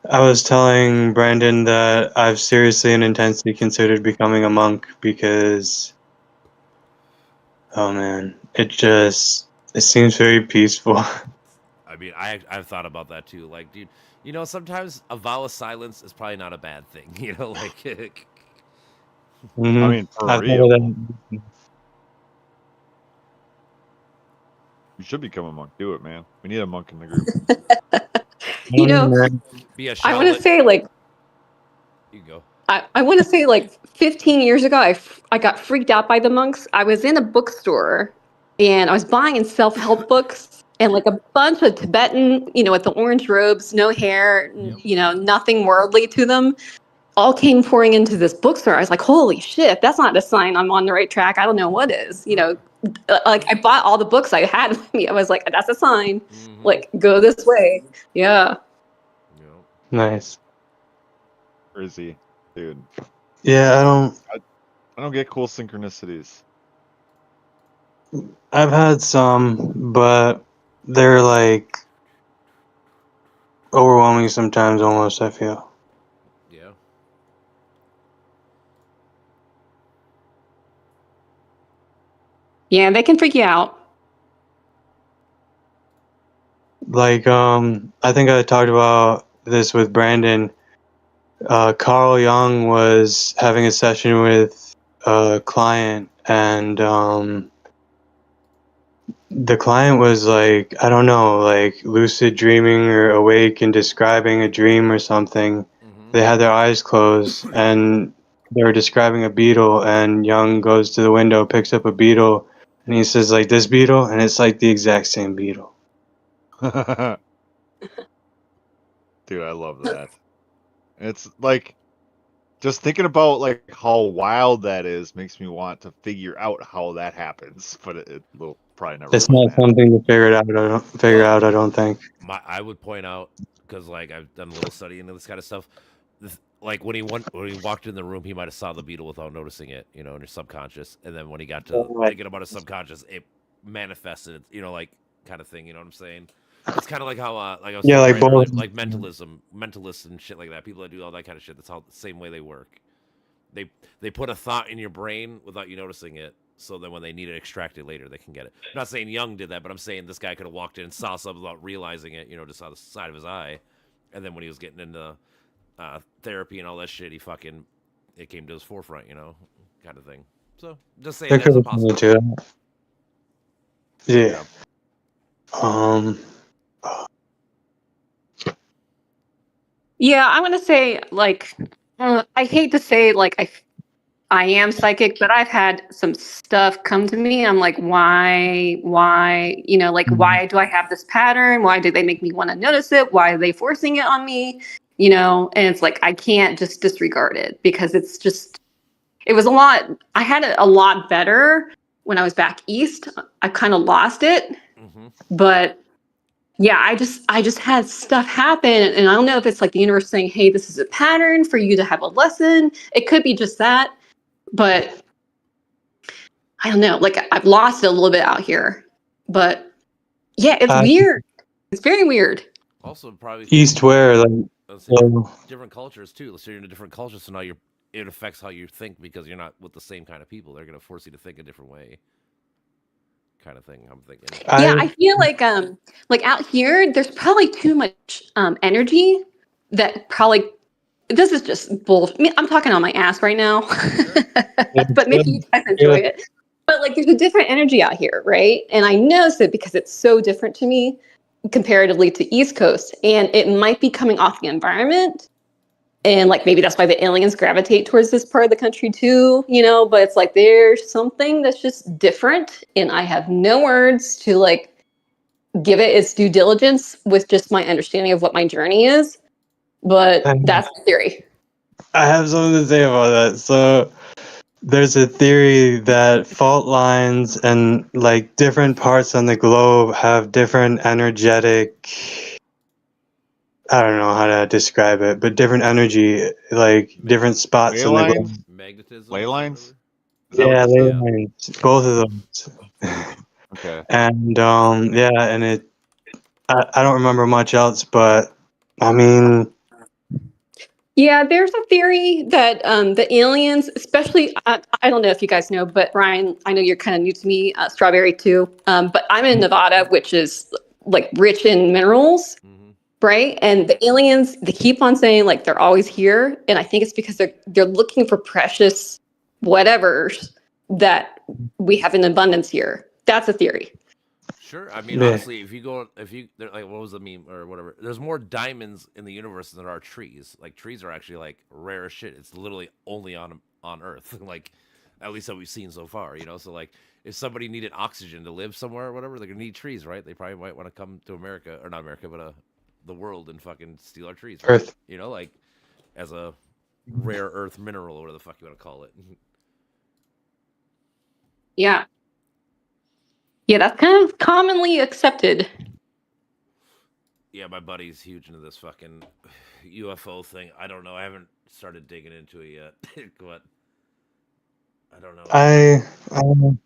Speaker 4: I was telling Brandon that I've seriously and intensely considered becoming a monk because, oh man, it seems very peaceful.
Speaker 1: I mean, I've thought about that too. Like, dude, you know, sometimes a vow of silence is probably not a bad thing. You know, like.
Speaker 4: Mm-hmm.
Speaker 2: I mean, for real. You should become a monk. Do it, man. We need a monk in the group.
Speaker 3: You know, I want to say like.
Speaker 1: You go.
Speaker 3: I want to say like 15 years ago, I got freaked out by the monks. I was in a bookstore and I was buying self-help books and like a bunch of Tibetan, you know, with the orange robes, no hair, you know, nothing worldly to them, all came pouring into this bookstore. I was like, holy shit, that's not a sign I'm on the right track. I don't know what is, you know, like I bought all the books I had with me. I was like, that's a sign, like go this way. Yeah.
Speaker 4: Nice.
Speaker 2: Crazy, dude.
Speaker 4: Yeah,
Speaker 2: I don't get cool synchronicities.
Speaker 4: I've had some, but they're like overwhelming sometimes almost, I feel.
Speaker 1: Yeah.
Speaker 3: Yeah, they can freak you out.
Speaker 4: Like, I think I talked about this with Brandon. Carl Jung was having a session with a client, and the client was like, I don't know, like lucid dreaming or awake and describing a dream or something. They had their eyes closed and they were describing a beetle, and Jung goes to the window, picks up a beetle, and he says like, this beetle, and it's like the exact same beetle.
Speaker 2: Dude, I love that. It's like just thinking about like how wild that is makes me want to figure out how that happens, but it will probably never.
Speaker 4: It's not something to figure out. I don't think.
Speaker 1: I would point out, because like I've done a little study into this kind of stuff. Like when he walked in the room, he might have saw the beetle without noticing it, you know, in his subconscious. And then when he got to thinking about his subconscious, it manifested, you know, like kind of thing. You know what I'm saying? It's kind of like how like I was saying earlier, like mentalists and shit like that. People that do all that kind of shit. That's how the same way they work. They put a thought in your brain without you noticing it. So then when they need it extracted later, they can get it. I'm not saying Jung did that, but I'm saying this guy could have walked in and saw something without realizing it, you know, just on the side of his eye. And then when he was getting into therapy and all that shit, it came to his forefront, you know, kind of thing. So just saying that's possible.
Speaker 4: Yeah.
Speaker 3: Yeah, I want to say like, I hate to say like I am psychic, but I've had some stuff come to me. I'm like, why, you know, like, why do I have this pattern? Why do they make me want to notice it? Why are they forcing it on me? You know, and it's like, I can't just disregard it because it was a lot. I had it a lot better when I was back east. I kind of lost it, but yeah, I just had stuff happen, and I don't know if it's like the universe saying, hey, this is a pattern for you to have a lesson. It could be just that. But I don't know, like I've lost it a little bit out here. But yeah, it's weird. It's very weird.
Speaker 1: Also, probably
Speaker 4: east where like
Speaker 1: different cultures too. So you're in a different culture, so now it affects how you think because you're not with the same kind of people. They're gonna force you to think a different way. Kind of thing. I'm thinking.
Speaker 3: Yeah, I feel like out here, there's probably too much energy that probably. This is just bullshit. I mean, I'm talking on my ass right now, but maybe you guys enjoy it. But like, there's a different energy out here, right? And I notice it because it's so different to me comparatively to East Coast, and it might be coming off the environment, and like maybe that's why the aliens gravitate towards this part of the country too, you know. But it's like there's something that's just different, and I have no words to like give it its due diligence with just my understanding of what my journey is. But that's the theory.
Speaker 4: I have something to say about that. So there's a theory that fault lines and like different parts on the globe have different energetic, I don't know how to describe it, but different energy, like different spots on the globe.
Speaker 1: Magnetism.
Speaker 2: Ley lines?
Speaker 4: Yeah, ley lines. Both of those.
Speaker 2: Okay.
Speaker 4: And and I don't remember much else, but I mean,
Speaker 3: yeah, there's a theory that the aliens, especially, I don't know if you guys know, but Ryan, I know you're kind of new to me, Strawberry too, but I'm in Nevada, which is like rich in minerals, right? And the aliens, they keep on saying like they're always here, and I think it's because they're looking for precious whatevers that we have in abundance here. That's a theory.
Speaker 1: Sure. I mean, honestly, if they're like, what was the meme or whatever? There's more diamonds in the universe than there are trees. Like trees are actually like rare as shit. It's literally only on Earth, like at least that we've seen so far. So like if somebody needed oxygen to live somewhere or whatever, they're gonna need trees, right? They probably might want to come to America or not America, but the world and fucking steal our trees. Right?
Speaker 4: Earth.
Speaker 1: Like as a rare earth mineral or whatever the fuck you want to call it.
Speaker 3: Yeah. Yeah, that's kind of commonly accepted.
Speaker 1: Yeah, my buddy's huge into this fucking UFO thing. I don't know. I haven't started digging into it yet, but I don't know.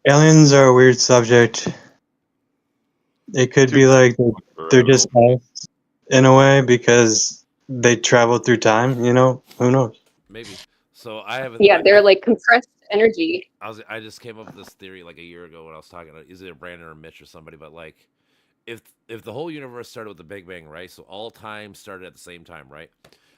Speaker 4: Aliens are a weird subject. It could be like they're just nice in a way because they travel through time. Who knows?
Speaker 1: Maybe. So I haven't.
Speaker 3: Yeah, they're like compressed energy.
Speaker 1: I just came up with this theory like a year ago when I was talking to either Brandon or Mitch or somebody, but like if the whole universe started with the Big Bang, right? So all time started at the same time, right?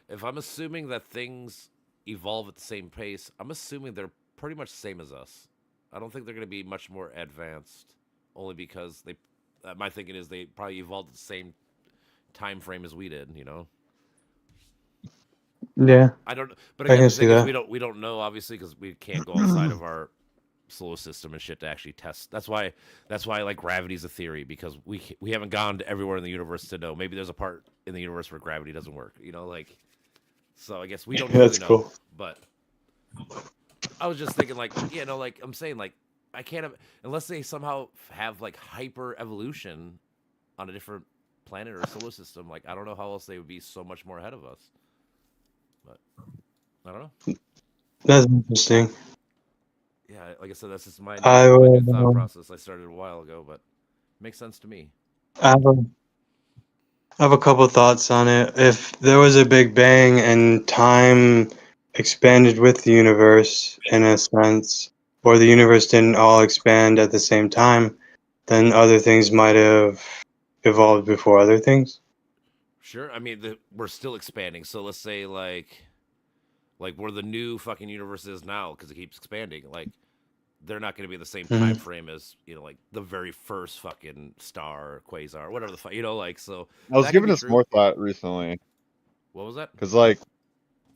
Speaker 1: If I'm assuming that things evolve at the same pace, I'm assuming they're pretty much the same as us. I don't think they're going to be much more advanced, only because my thinking is they probably evolved at the same time frame as we did.
Speaker 4: Yeah.
Speaker 1: I don't. But again, the thing is we don't know obviously because we can't go outside of our solar system and shit to actually test. That's why like gravity's a theory because we haven't gone to everywhere in the universe to know. Maybe there's a part in the universe where gravity doesn't work. Like. So I guess we don't really know. Cool. But I was just thinking like like I'm saying like I can't have, unless they somehow have like hyper evolution on a different planet or solar system. Like I don't know how else they would be so much more ahead of us. But I don't know.
Speaker 4: That's interesting.
Speaker 1: Yeah, like I said, that's just my new thought process. I started a while ago, but it makes sense to me.
Speaker 4: I have a couple thoughts on it. If there was a Big Bang and time expanded with the universe in a sense, or the universe didn't all expand at the same time, then other things might have evolved before other things.
Speaker 1: Sure. I mean, we're still expanding. So let's say like where the new fucking universe is now, because it keeps expanding. Like they're not going to be the same time frame as like the very first fucking star, quasar, whatever the fuck, like so.
Speaker 2: I was giving this more thought recently.
Speaker 1: What was that?
Speaker 2: Because like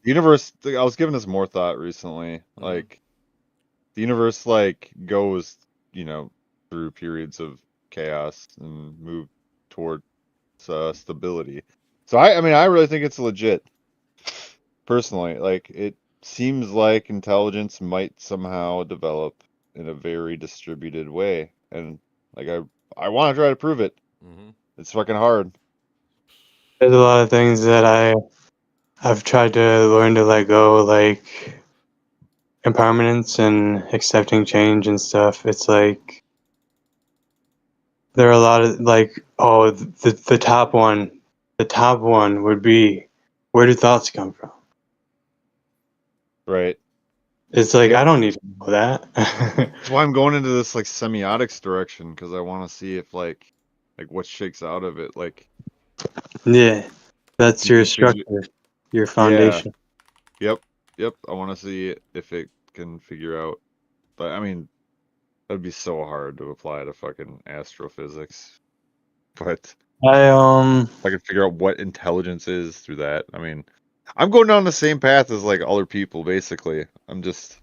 Speaker 2: the universe, I was giving this more thought recently. Like the universe like goes through periods of chaos and move toward stability. So I mean I really think it's legit. Personally, like it seems like intelligence might somehow develop in a very distributed way, and like I want to try to prove it. It's fucking hard.
Speaker 4: There's a lot of things that I've tried to learn to let go, like impermanence and accepting change and stuff. It's like there are a lot of like the top one would be, where do thoughts come from?
Speaker 2: Right.
Speaker 4: It's like I don't need to know that.
Speaker 2: That's why I'm going into this like semiotics direction, because I want to see if like what shakes out of it. Like
Speaker 4: yeah, that's your structure, your foundation.
Speaker 2: Yeah. Yep. I want to see if it can figure out. But I mean, that'd be so hard to apply to fucking astrophysics. But
Speaker 4: I
Speaker 2: could figure out what intelligence is through that. I mean, I'm going down the same path as like other people. Basically, I'm just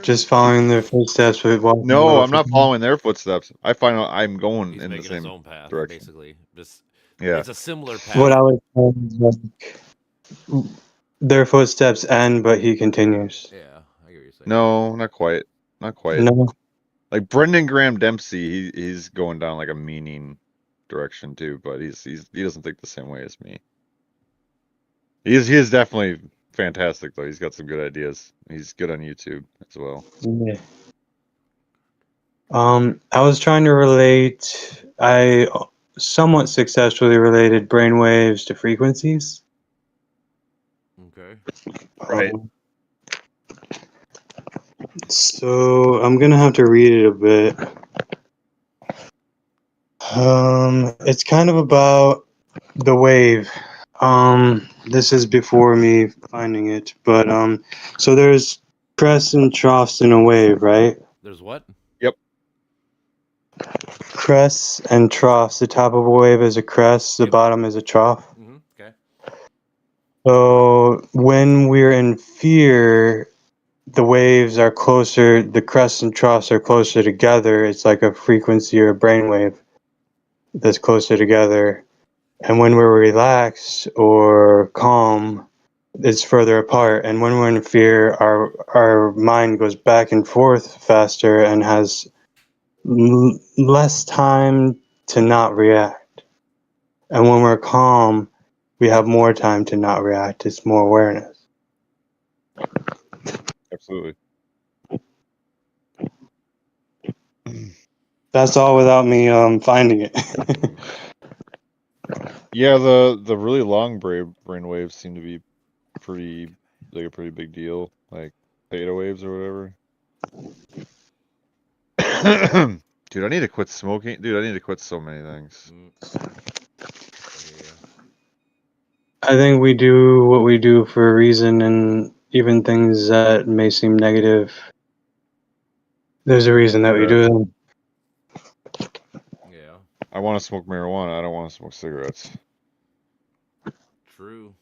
Speaker 4: just following their footsteps with walking.
Speaker 2: No, I'm not following their footsteps. I find out I'm going
Speaker 1: He's
Speaker 2: in the
Speaker 1: making his
Speaker 2: same
Speaker 1: own path,
Speaker 2: direction.
Speaker 1: basically. Just
Speaker 2: Yeah.
Speaker 1: it's a similar path.
Speaker 4: What I was saying is like their footsteps end, but he continues.
Speaker 1: Yeah, I get what you're saying.
Speaker 2: No, not quite. Not quite.
Speaker 4: No.
Speaker 2: Like Brendan Graham Dempsey, he's going down like a meaning direction too, but he doesn't think the same way as me. He is definitely fantastic though. He's got some good ideas. He's good on YouTube as well.
Speaker 4: Yeah. I was trying to relate. I somewhat successfully related brainwaves to frequencies.
Speaker 1: Okay.
Speaker 2: Right.
Speaker 4: So I'm gonna have to read it a bit. It's kind of about the wave. This is before me finding it, but so there's crests and troughs in a wave, right?
Speaker 1: There's what?
Speaker 2: Yep.
Speaker 4: Crests and troughs. The top of a wave is a crest. The bottom is a trough.
Speaker 1: Mm-hmm. Okay.
Speaker 4: So when we're in fear, the waves are closer. The crests and troughs are closer together. It's like a frequency or a brainwave that's closer together. And when we're relaxed or calm, it's further apart. And when we're in fear, our mind goes back and forth faster and has less time to not react. And when we're calm, we have more time to not react. It's more awareness.
Speaker 2: Absolutely.
Speaker 4: That's all without me finding it.
Speaker 2: Yeah, the really long brain waves seem to be a pretty big deal, like theta waves or whatever. Dude, I need to quit smoking. Dude, I need to quit so many things.
Speaker 4: I think we do what we do for a reason, and even things that may seem negative, there's a reason that we do them.
Speaker 1: Yeah.
Speaker 2: I want to smoke marijuana. I don't want to smoke cigarettes.
Speaker 1: True.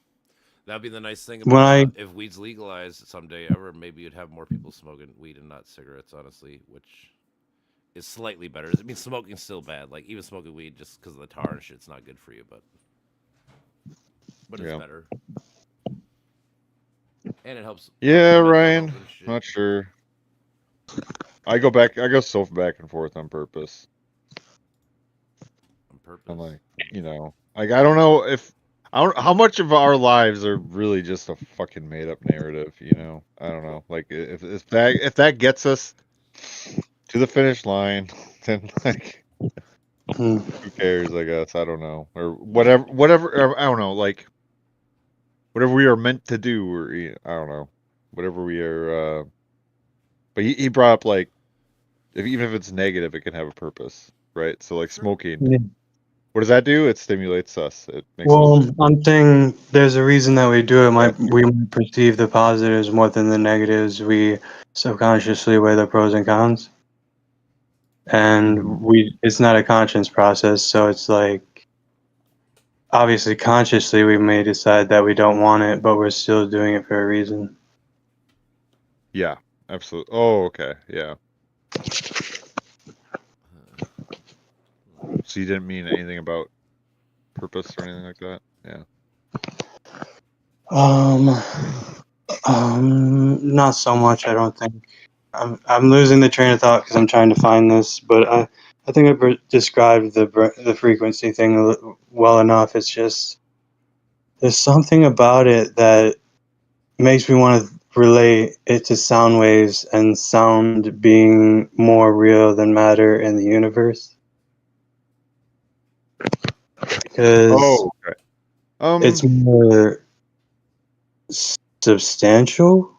Speaker 1: That'd be the nice thing about if weed's legalized someday ever. Maybe you'd have more people smoking weed and not cigarettes. Honestly, which is slightly better. I mean, smoking's still bad. Like even smoking weed just because of the tar and shit's not good for you, but it's better. And it helps.
Speaker 2: Yeah, Ryan. Not sure. I go so back and forth on purpose.
Speaker 1: On purpose.
Speaker 2: I'm like, like I don't know how much of our lives are really just a fucking made up narrative, I don't know. Like if that gets us to the finish line, then like who cares, I guess. I don't know. Or whatever I don't know, like whatever we are meant to do, or I don't know. Whatever we are but he brought up like even if it's negative, it can have a purpose, right? So like smoking. Yeah. What does that do? It stimulates us. It makes us...
Speaker 4: I'm saying there's a reason that we do it. We might perceive the positives more than the negatives. We subconsciously weigh the pros and cons. And it's not a conscious process, so it's like obviously consciously we may decide that we don't want it, but we're still doing it for a reason.
Speaker 2: Yeah, absolutely. Oh, okay. Yeah. So you didn't mean anything about purpose or anything like that? Yeah.
Speaker 4: Not so much, I don't think. I'm losing the train of thought because I'm trying to find this, but I think I described the frequency thing well enough. It's just there's something about it that makes me want to relate it to sound waves and sound being more real than matter in the universe. Because it's more substantial.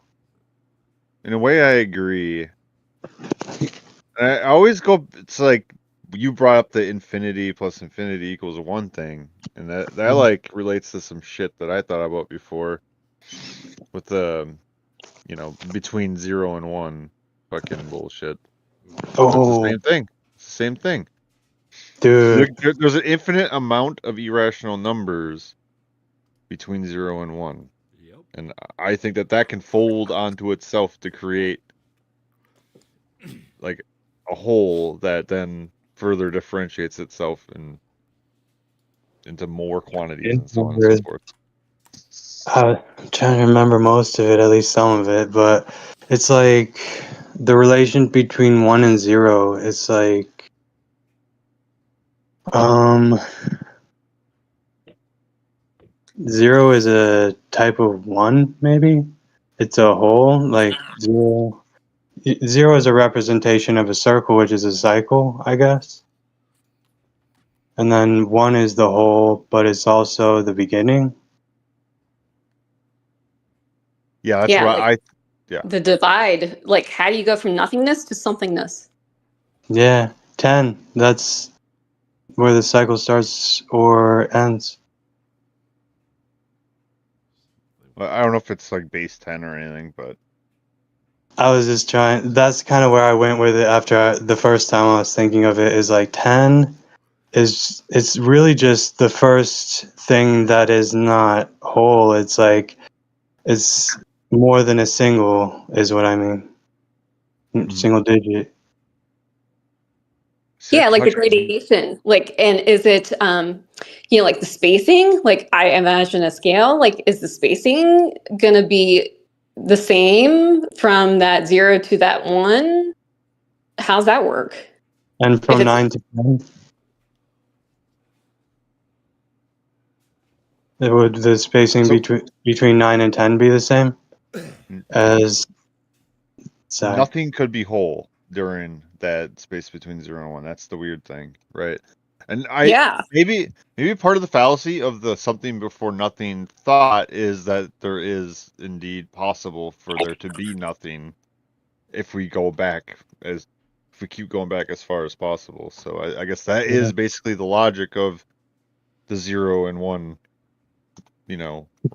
Speaker 2: In a way, I agree. I always go. It's like you brought up the infinity plus infinity equals one thing, and that like relates to some shit that I thought about before, with the, between 0 and 1, fucking bullshit.
Speaker 4: Oh,
Speaker 2: it's the same thing. It's the same thing,
Speaker 4: dude.
Speaker 2: There's an infinite amount of irrational numbers between 0 and 1.
Speaker 1: Yep.
Speaker 2: And I think that can fold onto itself to create like a whole that then further differentiates itself into more quantities and so on and so forth.
Speaker 4: I'm trying to remember most of it, at least some of it, but it's like the relation between 1 and 0. It's like, 0 is a type of 1, maybe. It's a whole, like 0. 0 is a representation of a circle, which is a cycle, I guess. And then 1 is the whole, but it's also the beginning.
Speaker 2: Yeah, that's right.
Speaker 3: The divide, like, how do you go from nothingness to somethingness?
Speaker 4: Yeah, 10. That's where the cycle starts or ends.
Speaker 2: I don't know if it's like base 10 or anything, but
Speaker 4: I was just trying. That's kind of where I went with it after the first time I was thinking of it. Is like 10 is it's really just the first thing that is not whole. It's like it's more than a single, is what I mean. Single digit.
Speaker 3: Yeah, like the gradation. Like, and is it, like the spacing? Like, I imagine a scale. Like, is the spacing gonna be the same from that 0 to that 1? How's that work?
Speaker 4: And from 9 to 10? Would the spacing between 9 and 10 be the same as?
Speaker 2: Nothing could be whole during that space between 0 and 1. That's the weird thing, right? And maybe part of the fallacy of the something before nothing thought is that there is indeed possible for there to be nothing if we keep going back as far as possible. So I guess that is basically the logic of the 0 and 1,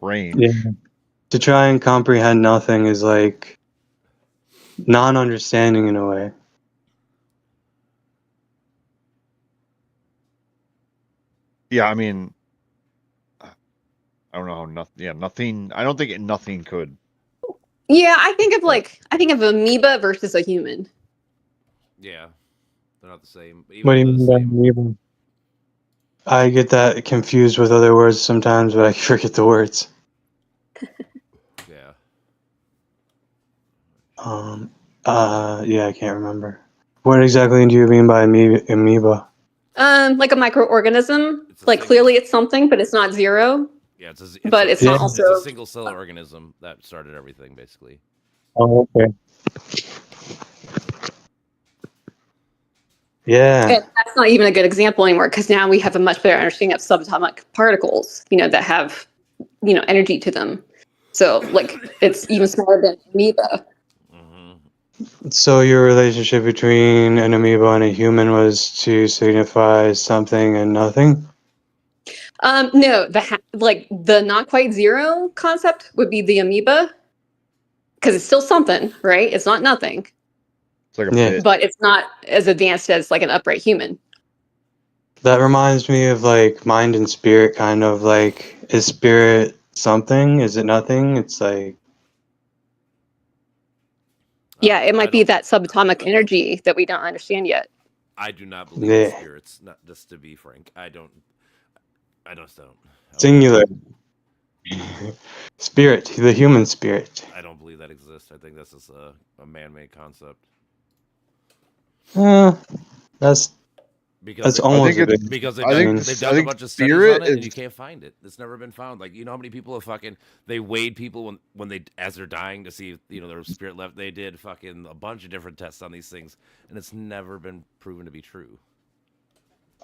Speaker 2: range.
Speaker 4: Yeah. To try and comprehend nothing is like non-understanding in a way.
Speaker 2: Yeah, I mean, I don't know how nothing. Yeah, nothing. I don't think nothing could.
Speaker 3: Yeah, I think of amoeba versus a human.
Speaker 1: Yeah, they're not the same.
Speaker 4: What do you mean by amoeba? I get that confused with other words sometimes, but I forget the words.
Speaker 1: Yeah.
Speaker 4: Yeah, I can't remember. What exactly do you mean by amoeba?
Speaker 3: Like a microorganism. Like, clearly it's something, but it's not 0.
Speaker 1: Yeah, it's
Speaker 3: not also
Speaker 1: it's a single cell organism that started everything, basically.
Speaker 4: Oh, okay. Yeah.
Speaker 3: And that's not even a good example anymore, because now we have a much better understanding of subatomic particles, that have, energy to them. So, like, it's even smaller than amoeba.
Speaker 4: So your relationship between an amoeba and a human was to signify something and nothing?
Speaker 3: No, the not quite 0 concept would be the amoeba, because it's still something, right? It's not nothing.
Speaker 2: It's like a bit.
Speaker 3: But it's not as advanced as like an upright human.
Speaker 4: That reminds me of like mind and spirit, kind of like, is spirit something? Is it nothing? It's like,
Speaker 3: yeah, it might be that subatomic energy that we don't understand yet.
Speaker 1: I do not believe in spirits. Not just to be frank, I don't.
Speaker 4: Singular. Spirit, the human spirit.
Speaker 1: I don't believe that exists. I think this is a man-made concept.
Speaker 4: That's almost
Speaker 1: because they've done a bunch of studies on it and you can't find it. It's never been found. Like, how many people have they weighed people when they as they're dying to see if their spirit left. They did a bunch of different tests on these things, and it's never been proven to be true.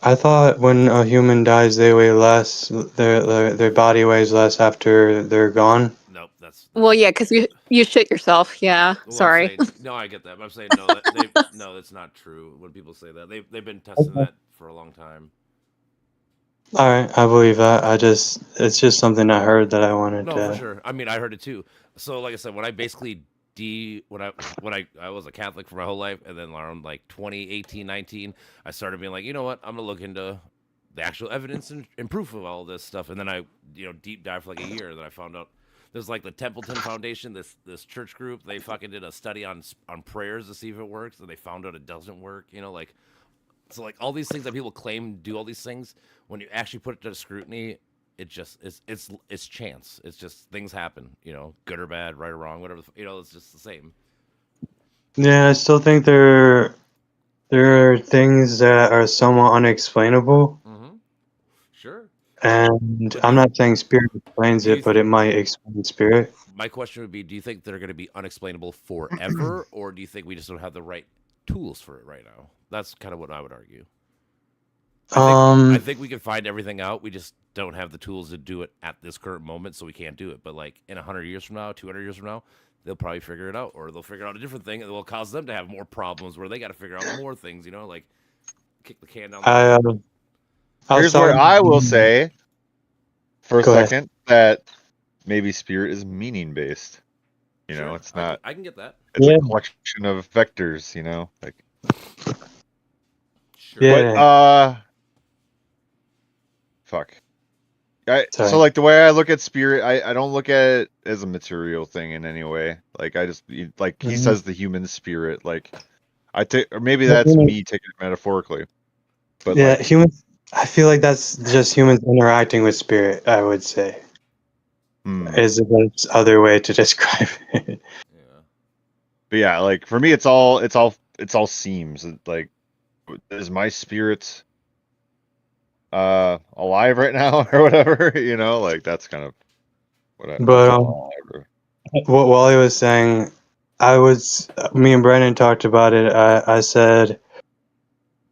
Speaker 4: I thought when a human dies, they weigh less. Their body weighs less after they're gone.
Speaker 1: Nope, that's
Speaker 3: well, yeah, because you shit yourself. Yeah,
Speaker 1: well,
Speaker 3: sorry.
Speaker 1: No, I get that. But I'm saying no, that's not true. When people say that, they've been testing that for a long time.
Speaker 4: All right, I believe that. It's just something I heard that I wanted to.
Speaker 1: No, for sure. I mean, I heard it too. So, like I said, when I basically when I was a Catholic for my whole life, and then around like 2018, 19, I started being like, you know what, I'm gonna look into the actual evidence and proof of all this stuff. And then I, deep dive for like a year, and then I found out there's like the Templeton Foundation, this church group. They fucking did a study on prayers to see if it works, and they found out it doesn't work. You know, like so like all these things that people claim do all these things, when you actually put it to scrutiny, it just it's chance. It's just things happen. You know, good or bad, right or wrong, whatever. You know, it's just the same.
Speaker 4: Yeah, I still think there are things that are somewhat unexplainable.
Speaker 1: Mm-hmm. Sure.
Speaker 4: And I'm not saying spirit explains it, but it might explain spirit.
Speaker 1: My question would be, do you think they're going to be unexplainable forever, or do you think we just don't have the right tools for it right now? That's kind of what I would argue. I think we can find everything out. We just don't have the tools to do it at this current moment, so we can't do it. But like in 100 years from now, 200 years from now, they'll probably figure it out, or they'll figure out a different thing, and it will cause them to have more problems where they got to figure out more things. You know, like kick the can down the road.
Speaker 2: Here's where I will say, for a second, that maybe spirit is meaning based. You know, it's not.
Speaker 1: I can get that.
Speaker 2: It's a collection of vectors. You know, like.
Speaker 1: Sure.
Speaker 2: But fuck. So like the way I look at spirit, I don't look at it as a material thing in any way. Like I just like he says the human spirit. Like I take, or maybe that's me taking it metaphorically. But
Speaker 4: yeah, humans. I feel like that's just humans interacting with spirit. I would say is the best other way to describe it.
Speaker 1: Yeah.
Speaker 2: But yeah, like for me, it's all seems like is my spirit alive right now or whatever, you know, like that's kind of what I.
Speaker 4: But what Wally was saying, me and Brennan talked about it. I said,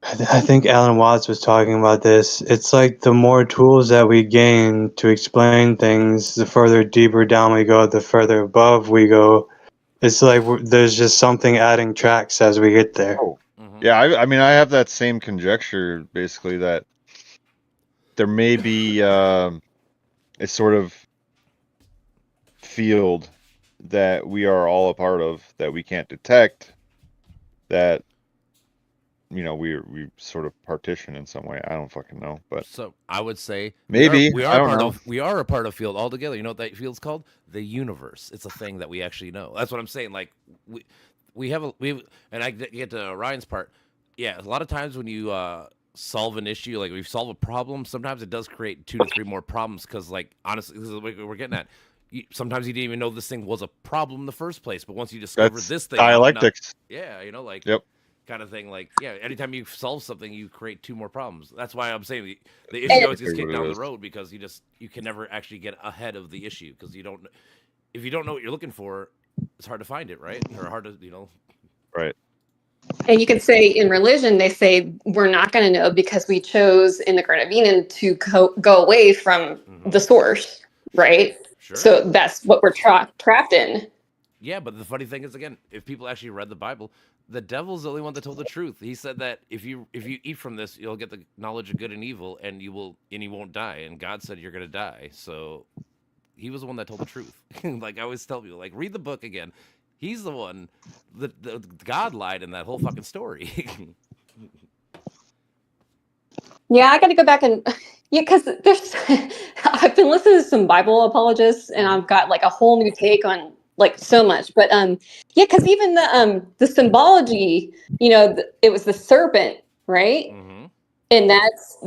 Speaker 4: I think Alan Watts was talking about this. It's like the more tools that we gain to explain things, the further deeper down we go, the further above we go. It's like there's just something adding tracks as we get there.
Speaker 2: Oh. Yeah, I mean, I have that same conjecture, basically, that there may be a sort of field that we are all a part of that we can't detect, that, you know, we sort of partition in some way. I don't fucking know, but
Speaker 1: so I would say
Speaker 2: maybe
Speaker 1: we are a part of field altogether. You know what that field's called? The universe. It's a thing that we actually know. That's what I'm saying. Like we have and I get to Ryan's part. Yeah, a lot of times when you solve an issue, like we've solved a problem, sometimes it does create 2 to 3 more problems because, like, honestly, this is what we're getting at. Sometimes you didn't even know this thing was a problem in the first place, but once you discover this thing,
Speaker 2: dialectics.
Speaker 1: Yeah, you know, like
Speaker 2: kind
Speaker 1: of thing. Like, yeah, anytime you solve something, you create 2 more problems. That's why I'm saying the issue always gets kicked down the road because you can never actually get ahead of the issue because if you don't know what you're looking for, it's hard to find it, right? Or hard to, you know.
Speaker 2: Right.
Speaker 3: And you could say in religion, they say we're not going to know because we chose in the Garden of Eden to go away from the source, right?
Speaker 1: Sure.
Speaker 3: So that's what we're trapped in.
Speaker 1: Yeah, but the funny thing is, again, if people actually read the Bible, the devil's the only one that told the truth. He said that if you eat from this, you'll get the knowledge of good and evil, and you won't die. And God said you're going to die. So he was the one that told the truth. Like I always tell people, like read the book again. He's the one that God lied in that whole fucking story.
Speaker 3: Yeah, I got to go back and because there's I've been listening to some Bible apologists, and I've got like a whole new take on like so much. But yeah, because even the symbology, you know, it was the serpent, right?
Speaker 1: Mm-hmm.
Speaker 3: And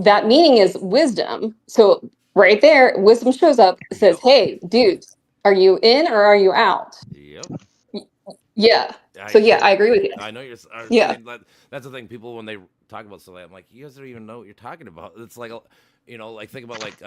Speaker 3: that meaning is wisdom. So right there, wisdom shows up, says, "Hey, dudes, are you in or are you out?"
Speaker 1: Yep.
Speaker 3: Yeah. So yeah, I agree with you.
Speaker 1: I know you're.
Speaker 3: Yeah.
Speaker 1: That's the thing. People when they talk about stuff, I'm like, you guys don't even know what you're talking about. It's like, you know, like think about like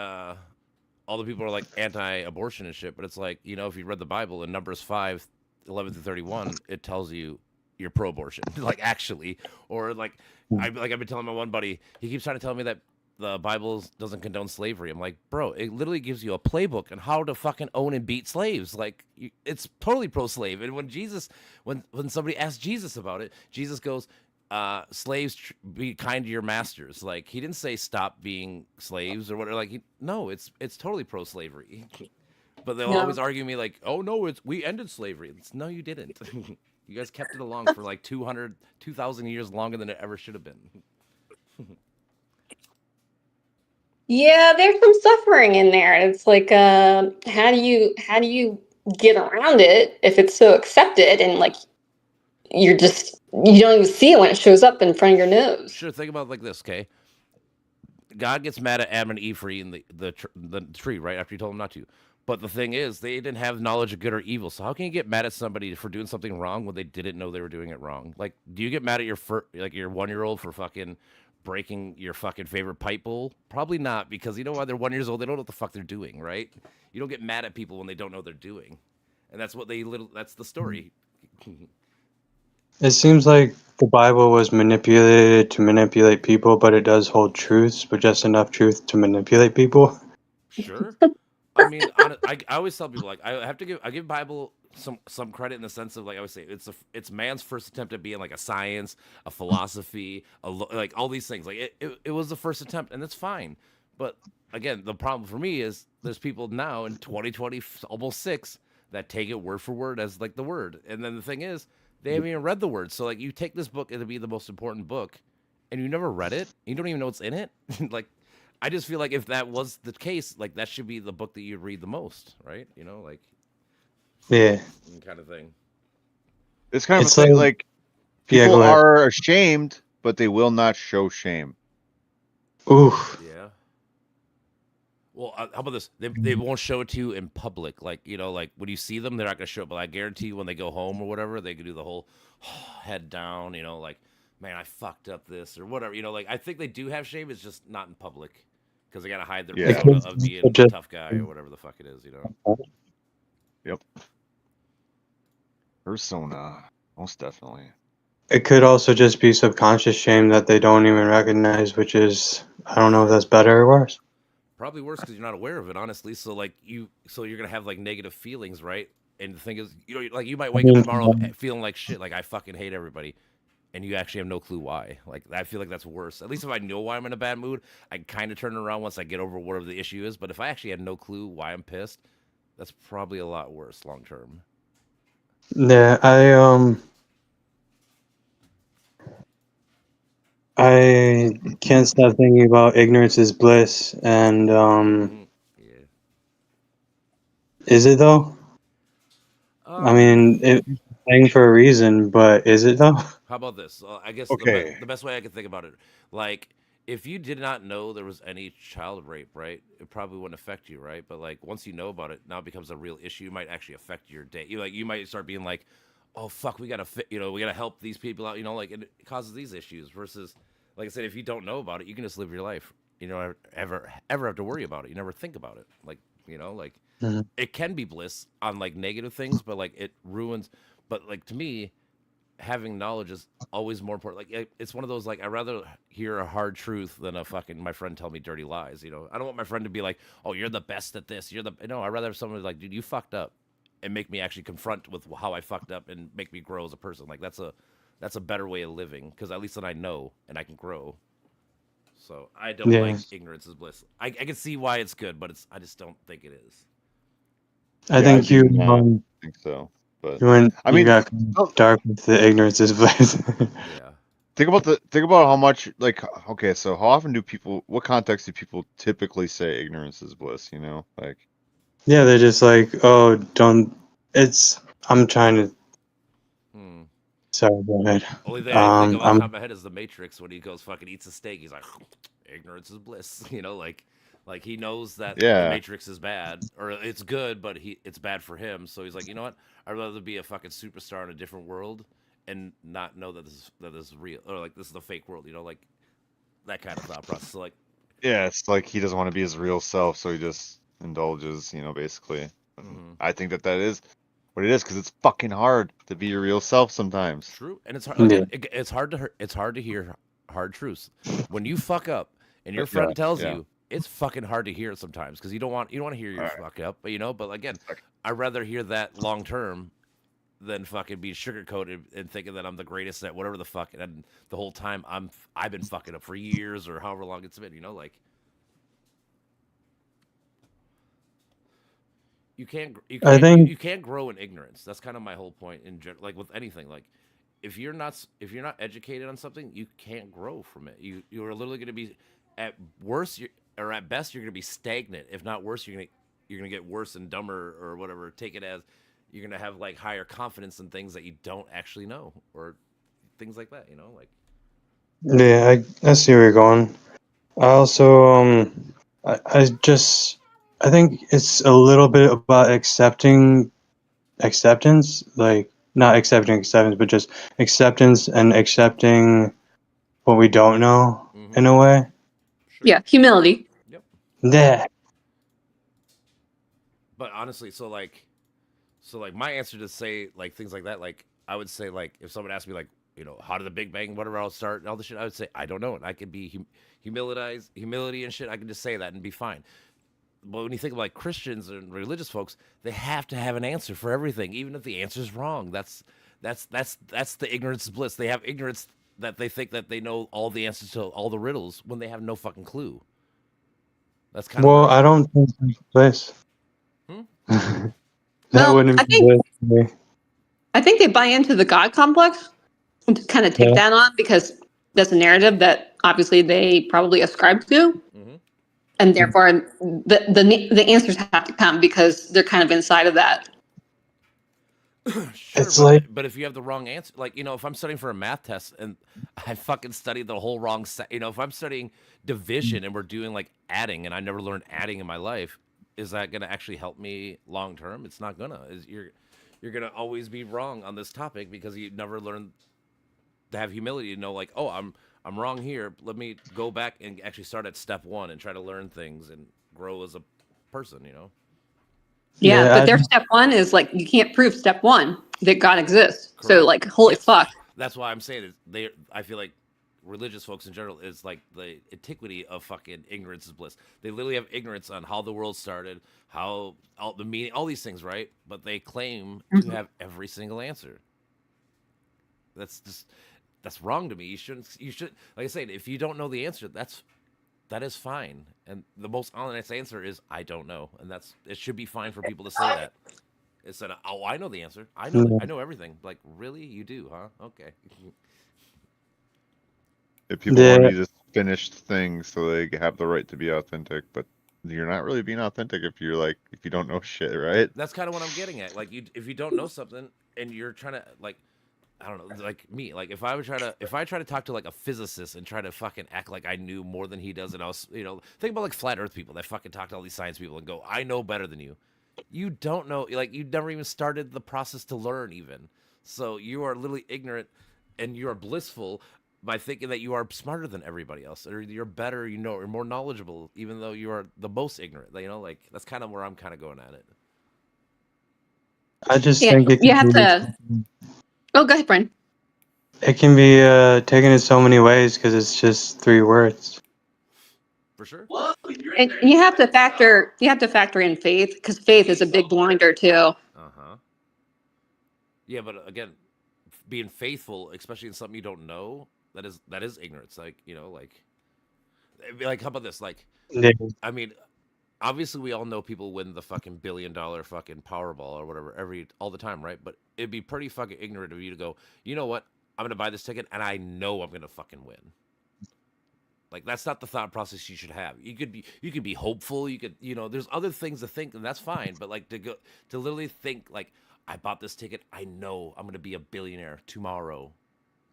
Speaker 1: all the people are like anti-abortion and shit, but it's like, you know, if you read the Bible in Numbers 5:11-31, it tells you you're pro-abortion, like actually, or like I've been telling my one buddy, he keeps trying to tell me that the Bible doesn't condone slavery. I'm like, bro, it literally gives you a playbook on how to fucking own and beat slaves. Like, it's totally pro-slave. And when somebody asked Jesus about it, Jesus goes, slaves, be kind to your masters. Like, he didn't say stop being slaves or whatever. Like, no, it's totally pro-slavery. But they'll always argue me like, oh no, we ended slavery. No, you didn't. You guys kept it along for like 2,000 years longer than it ever should have been.
Speaker 3: Yeah, there's some suffering in there. It's like, how do you get around it if it's so accepted and like you don't even see it when it shows up in front of your nose.
Speaker 1: Sure, think about it like this, okay? God gets mad at Adam and Eve for eating the tree right after he told them not to. But the thing is, they didn't have knowledge of good or evil. So how can you get mad at somebody for doing something wrong when they didn't know they were doing it wrong? Like, do you get mad at your 1-year-old for fucking breaking your fucking favorite pipe bowl? Probably not, because you know why? They're 1 years old. They don't know what the fuck they're doing, right? You don't get mad at people when they don't know what they're doing, and that's what that's the story.
Speaker 4: It seems like the Bible was manipulated to manipulate people, but it does hold truths, but just enough truth to manipulate people.
Speaker 1: Sure. I mean, I always tell people, like, I give Bible some credit in the sense of, like, I always say it's man's first attempt at being like a science, a philosophy, like all these things. Like it was the first attempt, and that's fine. But again, the problem for me is there's people now in 2020, almost 6, that take it word for word as like the word, and then the thing is they haven't even read the word. So like, you take this book to be the most important book, and you never read it, you don't even know what's in it. Like, I just feel like if that was the case, like, that should be the book that you read the most, right? You know, like,
Speaker 4: yeah,
Speaker 1: kind of thing.
Speaker 2: It's kind of a thing, like people are ashamed, but they will not show shame.
Speaker 4: Oof.
Speaker 1: Yeah. Well, how about this? They won't show it to you in public. Like, you know, like when you see them, they're not gonna show it. But I guarantee you, when they go home or whatever, they can do the whole head down. You know, like, man, I fucked up this or whatever. You know, like, I think they do have shame. It's just not in public because they gotta hide their persona of being a tough guy or whatever the fuck it is. You know.
Speaker 2: Yep. Persona, most definitely.
Speaker 4: It could also just be subconscious shame that they don't even recognize, which is, I don't know if that's better or worse.
Speaker 1: Probably worse because you're not aware of it, honestly. So like you're gonna have like negative feelings, right? And the thing is, you know, like you might wake up tomorrow feeling like shit, like I fucking hate everybody, and you actually have no clue why. Like, I feel like that's worse. At least if I know why I'm in a bad mood, I can kind of turn it around once I get over whatever the issue is. But if I actually had no clue why I'm pissed, that's probably a lot worse long term.
Speaker 4: Yeah, I can't stop thinking about ignorance is bliss, and
Speaker 1: yeah.
Speaker 4: Is it though? I mean, it's saying for a reason, but is it though?
Speaker 1: How about this? I guess
Speaker 2: okay.
Speaker 1: the best way I can think about it, like, if you did not know there was any child rape, right, it probably wouldn't affect you, right? But like, once you know about it, now it becomes a real issue. It might actually affect your day. You might start being like, oh fuck, we gotta we gotta help these people out. You know, like, it causes these issues. Versus, like I said, if you don't know about it, you can just live your life. You know, ever have to worry about it. You never think about it. Like, you know, like, it can be bliss on like negative things, but like it ruins. But like, to me, having knowledge is always more important. Like, it's one of those, like, I'd rather hear a hard truth than a fucking my friend tell me dirty lies. You know, I don't want my friend to be like, oh, you're the best at this. No, I'd rather have someone who's like, dude, you fucked up, and make me actually confront with how I fucked up and make me grow as a person. Like, that's a better way of living, because at least then I know and I can grow. So I don't like ignorance is bliss. I can see why it's good, but I just don't think it is.
Speaker 4: I think you
Speaker 2: think so. But
Speaker 4: I mean, you got dark with the ignorance is bliss.
Speaker 1: Yeah.
Speaker 2: Think about how much, like, okay, so how often what context do people typically say ignorance is bliss, you know? Like,
Speaker 4: yeah, they're just like, oh, I'm trying to. Sorry, go ahead.
Speaker 1: Only thing I think off the top of my head is the Matrix, when he goes fucking eats a steak. He's like, ignorance is bliss. You know, like he knows that the Matrix is bad, or it's good, but it's bad for him. So he's like, you know what? I'd rather be a fucking superstar in a different world and not know that this is real, or like this is the fake world. You know, like that kind of thought process. So, like,
Speaker 2: yeah, it's like he doesn't want to be his real self, so he just indulges. You know, basically. I think that is what it is, because it's fucking hard to be your real self sometimes.
Speaker 1: True, and it's hard. Again, it's hard to hear hard truths when you fuck up, and your friend tells you. It's fucking hard to hear sometimes, because you don't want to hear your fuck up, but but again, I'd rather hear that long term than fucking be sugarcoated and thinking that I'm the greatest at whatever the fuck, and the whole time I've been fucking up for years or however long it's been. You know, like, you can't grow in ignorance. That's kind of my whole point in general. Like, with anything, like, if you're not educated on something, you can't grow from it. You're literally going to be, at worst, or at best you're gonna be stagnant. If not worse, you're gonna get worse and dumber or whatever. Take it as you're gonna have like higher confidence in things that you don't actually know or things like that. You know, like.
Speaker 4: Yeah, I see where you're going. I also I think it's a little bit about acceptance, like not accepting acceptance, but just acceptance and accepting what we don't know in a way.
Speaker 1: Sure.
Speaker 3: Yeah, humility.
Speaker 1: Yep.
Speaker 4: Yeah.
Speaker 1: But honestly, so like my answer to say like things like that, like I would say like if someone asked me like, you know, how did the Big Bang, whatever, I'll start and all this shit, I would say I don't know, and I could be humility and shit. I can just say that and be fine. But when you think of like Christians and religious folks, they have to have an answer for everything, even if the answer is wrong. That's the ignorance of bliss. They have ignorance that they think that they know all the answers to all the riddles when they have no fucking clue. That's kind of
Speaker 4: I don't think that's bliss. That
Speaker 3: Well,
Speaker 4: wouldn't be bliss to me.
Speaker 3: I think they buy into the God complex and to kind of take that on because that's a narrative that obviously they probably ascribe to. And therefore, the answers have to come because they're kind of inside of that.
Speaker 1: Sure, but if you have the wrong answer, like, you know, if I'm studying for a math test and I fucking studied the whole wrong set, you know, if I'm studying division and we're doing like adding and I never learned adding in my life, is that going to actually help me long term? It's not gonna. You're gonna always be wrong on this topic because you never learned to have humility to know like, oh, I'm wrong here. Let me go back and actually start at step one and try to learn things and grow as a person, you know?
Speaker 3: Yeah, but their step one is like, you can't prove step one that God exists. Correct. So like, holy fuck.
Speaker 1: That's why I'm saying is I feel like religious folks in general is like the antiquity of fucking ignorance is bliss. They literally have ignorance on how the world started, how all the meaning, all these things, right? But they claim to have every single answer. That's wrong to me. You should, like I said, if you don't know the answer, that is fine. And the most honest answer is I don't know, and it should be fine for people to say that. Instead of, oh, I know the answer. I know everything. Like, really, you do, huh? Okay.
Speaker 2: If people want you to finish things so they have the right to be authentic, but you're not really being authentic if you don't know shit, right?
Speaker 1: That's kind of what I'm getting at. Like, if you don't know something and you're trying to like, I don't know, like me, like if I try to talk to like a physicist and try to fucking act like I knew more than he does, and I was, you know, think about like flat Earth people that fucking talk to all these science people and go, I know better than you. You don't know, like you never even started the process to learn even. So you are literally ignorant and you are blissful by thinking that you are smarter than everybody else, or you're better, you know, or more knowledgeable, even though you are the most ignorant. You know, like that's kind of where I'm kind of going at it.
Speaker 4: I just think
Speaker 3: you have to. Oh, go ahead, Brian.
Speaker 4: It can be taken in so many ways because it's just 3 words.
Speaker 1: For sure.
Speaker 3: And you have to factor in faith because faith is a big blinder too.
Speaker 1: Yeah, but again, being faithful, especially in something you don't know, that is ignorance. Like, you know, like how about this? Like, I mean, obviously we all know people win the fucking $1 billion fucking Powerball or whatever all the time, right? But it'd be pretty fucking ignorant of you to go, you know what? I'm gonna buy this ticket and I know I'm gonna fucking win. Like, that's not the thought process you should have. You could be hopeful. You could, you know, there's other things to think, and that's fine. But like to literally think like, I bought this ticket, I know I'm gonna be a billionaire tomorrow.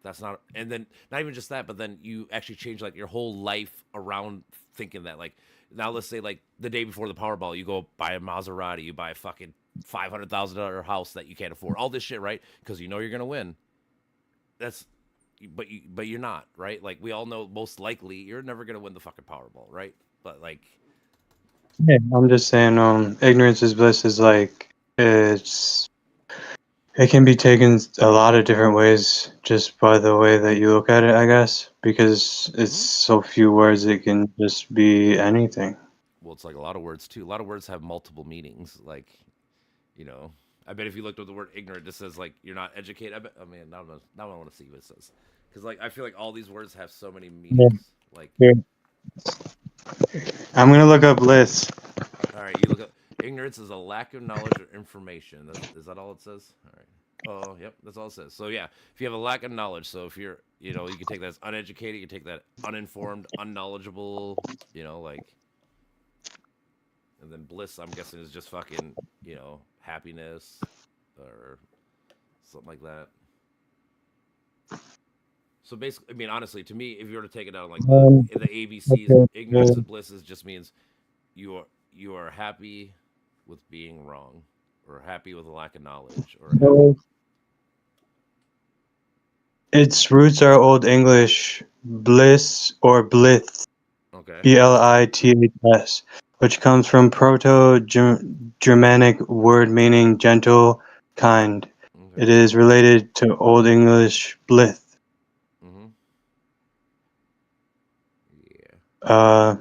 Speaker 1: That's not, and then not even just that, but then you actually change like your whole life around thinking that. Like, now let's say like the day before the Powerball, you go buy a Maserati, you buy a fucking $500,000 house that you can't afford, all this shit, right? Because you know you're gonna win. But you're not, right? Like, we all know most likely you're never gonna win the fucking Powerball, right? But like,
Speaker 4: yeah, I'm just saying, ignorance is bliss is like it can be taken a lot of different ways just by the way that you look at it, I guess, because it's so few words. It can just be anything.
Speaker 1: Well, it's like a lot of words too. A lot of words have multiple meanings. Like, you know, I bet if you looked up the word ignorant, it says like you're not educated. I mean, now I want to see what it says, because like I feel like all these words have so many meanings. Yeah. Like,
Speaker 4: I'm gonna look up lists.
Speaker 1: All right, you look up. Ignorance is a lack of knowledge or information. Is that all it says? All right. Oh, yep, that's all it says. So yeah, if you have a lack of knowledge, so if you're, you know, you can take that as uneducated, you can take that uninformed, unknowledgeable, you know, like And then bliss, I'm guessing, is just fucking, happiness or something like that. So basically, I mean, honestly, to me, if you were to take it down like the ABCs,
Speaker 4: Okay.
Speaker 1: ignorance and bliss just means you are happy with being wrong, or happy with a lack of knowledge, or happy.
Speaker 4: Its roots are Old English bliss or blith,
Speaker 1: Okay.
Speaker 4: bliths, which comes from Proto-Germanic word meaning gentle, kind.
Speaker 1: Okay.
Speaker 4: It is related to Old English blith.
Speaker 1: Mm-hmm. Yeah.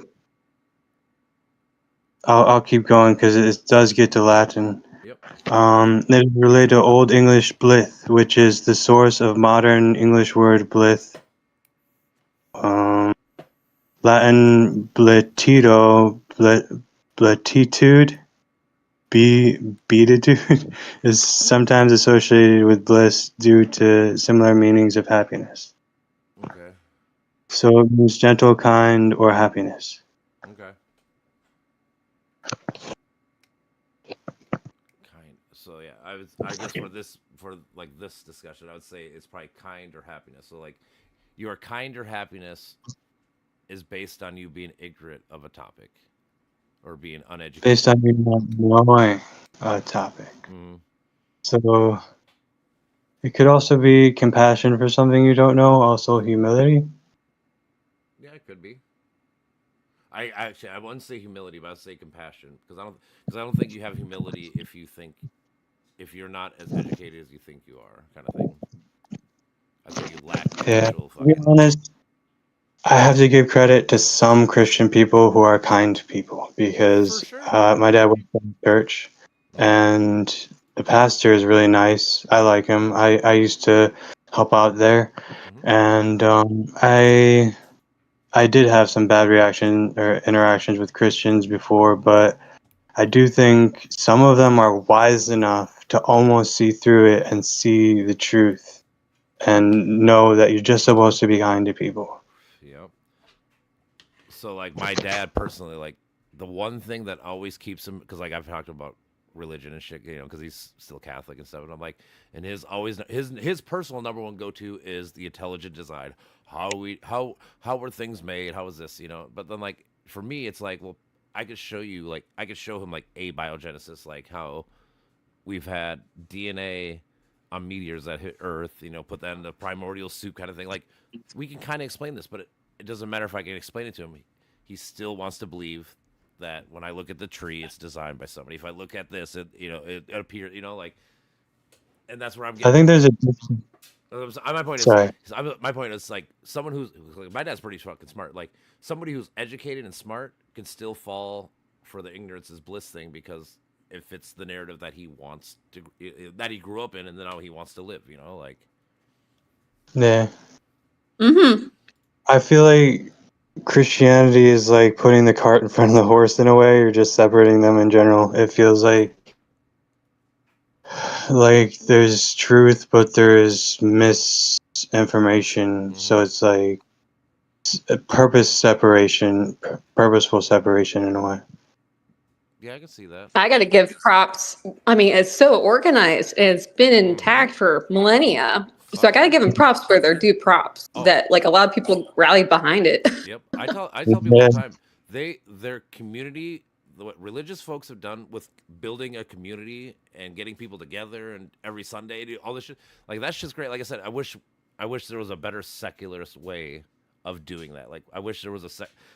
Speaker 4: I'll keep going because it does get to Latin.
Speaker 1: Yep.
Speaker 4: It is related to Old English blith, which is the source of modern English word blith. Latin bletito, bletitude, beatitude is sometimes associated with bliss due to similar meanings of happiness.
Speaker 1: Okay.
Speaker 4: So it means gentle, kind, or happiness.
Speaker 1: Okay. Kind. So yeah, I guess for this discussion, I would say it's probably kind or happiness. So like, your kind or happiness is based on you being ignorant of a topic or being uneducated.
Speaker 4: Based on you not knowing a topic.
Speaker 1: Mm-hmm.
Speaker 4: So it could also be compassion for something you don't know, also humility.
Speaker 1: Yeah, it could be. I wouldn't say humility, but I'd say compassion, because I don't think you have humility if you're not as educated as you think you are, kind of thing. I think you lack the actual
Speaker 4: to be honest, I have to give credit to some Christian people who are kind people, because my dad went to church, and the pastor is really nice. I like him. I used to help out there, and I did have some bad interactions with Christians before, but I do think some of them are wise enough to almost see through it and see the truth and know that you're just supposed to be kind to people.
Speaker 1: Yep. So like my dad personally, like the one thing that always keeps him, because like I've talked about religion and shit, because he's still Catholic and stuff, and I'm like, and his personal number one go to is the intelligent design. How were things made? How was this? But then like for me, it's like, well, I could show him like abiogenesis, like how we've had DNA on meteors that hit Earth, put that in the primordial soup kind of thing. Like we can kind of explain this, but it doesn't matter if I can explain it to him. He still wants to believe that when I look at the tree, it's designed by somebody. If I look at this, it appears, like, and that's where I'm getting.
Speaker 4: I think there's a.
Speaker 1: My point
Speaker 4: Sorry.
Speaker 1: My point is like someone who's like, my dad's pretty fucking smart. Like somebody who's educated and smart can still fall for the ignorance is bliss thing, because it fits the narrative that he wants to, that he grew up in, and then how he wants to live. Like.
Speaker 4: Yeah.
Speaker 3: Mm-hmm.
Speaker 4: I feel like Christianity is like putting the cart in front of the horse in a way, or just separating them in general. It feels like there's truth, but there is misinformation. Mm-hmm. So it's like a purposeful separation in a way.
Speaker 1: Yeah, I can see that.
Speaker 3: I got to give props. I mean, it's so organized. It's been intact for millennia. So I got to give them props where they're due props. That like a lot of people rallied behind it.
Speaker 1: Yep, I tell people all the time, their community, what religious folks have done with building a community and getting people together and every Sunday do all this shit, like that's just great. Like I said, I wish there was a better secularist way of doing that. Like I wish there was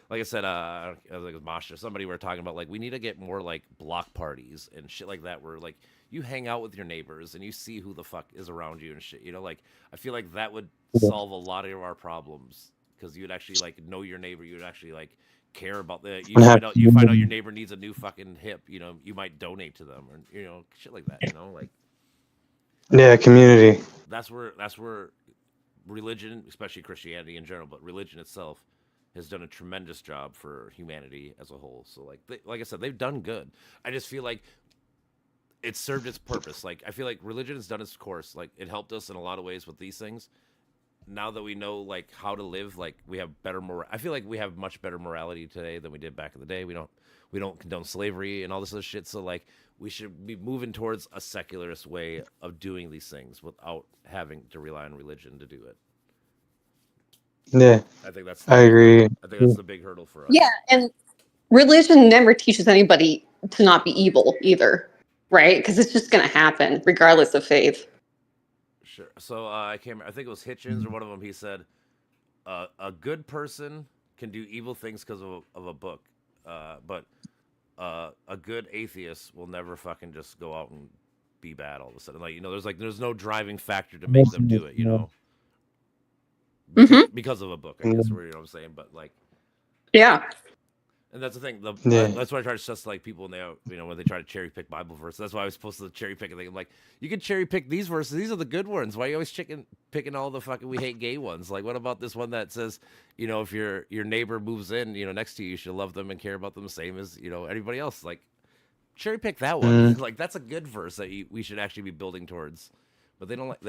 Speaker 1: like I said, I was like with Masha, somebody we were talking about, like we need to get more like block parties and shit like that, where like you hang out with your neighbors and you see who the fuck is around you and shit. Like I feel like that would solve a lot of our problems, because you'd actually like know your neighbor. You'd actually like care about that. You find out your neighbor needs a new fucking hip. You might donate to them, or shit like that. Like
Speaker 4: yeah, community.
Speaker 1: That's where religion, especially Christianity in general, but religion itself has done a tremendous job for humanity as a whole. So like I said, they've done good. I just feel like it served its purpose. Like I feel like religion has done its course. Like it helped us in a lot of ways with these things, now that we know like how to live, like we have better I feel like we have much better morality today than we did back in the day. We don't condone slavery and all this other shit. So like we should be moving towards a secularist way of doing these things without having to rely on religion to do it.
Speaker 4: Yeah,
Speaker 1: I think that's.
Speaker 4: I agree.
Speaker 1: I think that's the big hurdle for us.
Speaker 3: Yeah, and religion never teaches anybody to not be evil either, right? Because it's just going to happen regardless of faith.
Speaker 1: Sure. So I can't remember. I think it was Hitchens or one of them. He said, "A good person can do evil things because of a book, but a good atheist will never fucking just go out and be bad all of a sudden. Like there's no driving factor to make them do it. Because of a book, I guess. You know what I'm saying? But like,
Speaker 3: yeah."
Speaker 1: And that's the thing.
Speaker 4: Yeah.
Speaker 1: That's why I try to stress like people when they try to cherry pick Bible verses. That's why I was supposed to cherry pick. I'm like, you can cherry pick these verses. These are the good ones. Why are you always picking all the fucking we hate gay ones? Like, what about this one that says, if your neighbor moves in, next to you, you should love them and care about them the same as anybody else. Like, cherry pick that one. Like, that's a good verse that we should actually be building towards. But they don't like.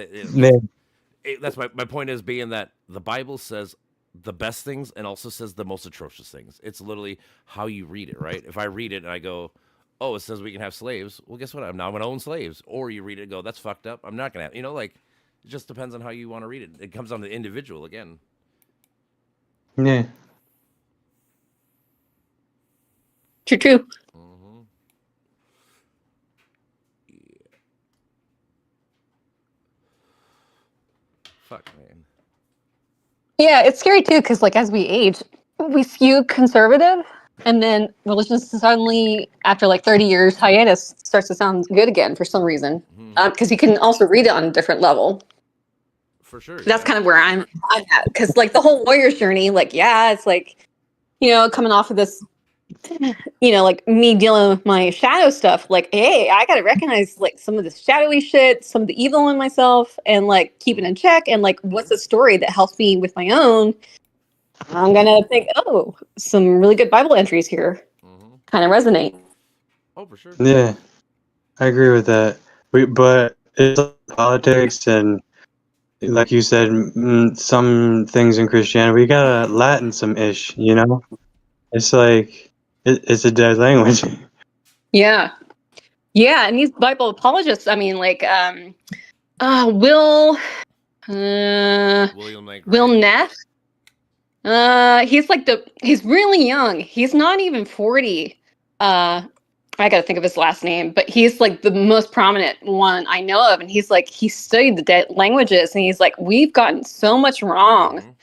Speaker 1: That's my point is being that the Bible says the best things and also says the most atrocious things. It's literally how you read it, right? If I read it and I go, oh, it says we can have slaves. Well, guess what? I'm not going to own slaves. Or you read it and go, that's fucked up. I'm not going to have, like, it just depends on how you want to read it. It comes on the individual again.
Speaker 4: Yeah.
Speaker 3: True.
Speaker 1: Mm-hmm. Yeah. Fuck, man.
Speaker 3: Yeah, it's scary too because like as we age, we skew conservative, and then religion suddenly, after like 30 years hiatus, starts to sound good again for some reason. Because you can also read it on a different level.
Speaker 1: For sure.
Speaker 3: That's kind of where I'm at. Because like the whole warrior's journey, like it's like coming off of this, like me dealing with my shadow stuff. Like, hey, I gotta recognize like some of the shadowy shit, some of the evil in myself, and like keep it in check. And like, what's a story that helps me with my own? I'm gonna think, oh, some really good Bible entries here, kind of resonate.
Speaker 1: Oh, for sure.
Speaker 4: Yeah, I agree with that. But it's politics and, like you said, some things in Christianity we gotta Latin some ish. It's like it's a dead language.
Speaker 3: Yeah, and these Bible apologists, I mean, like, Will Neff. He's really young. He's not even 40. I gotta think of his last name, but he's like the most prominent one I know of. And he's like, he studied the dead languages and he's like, we've gotten so much wrong.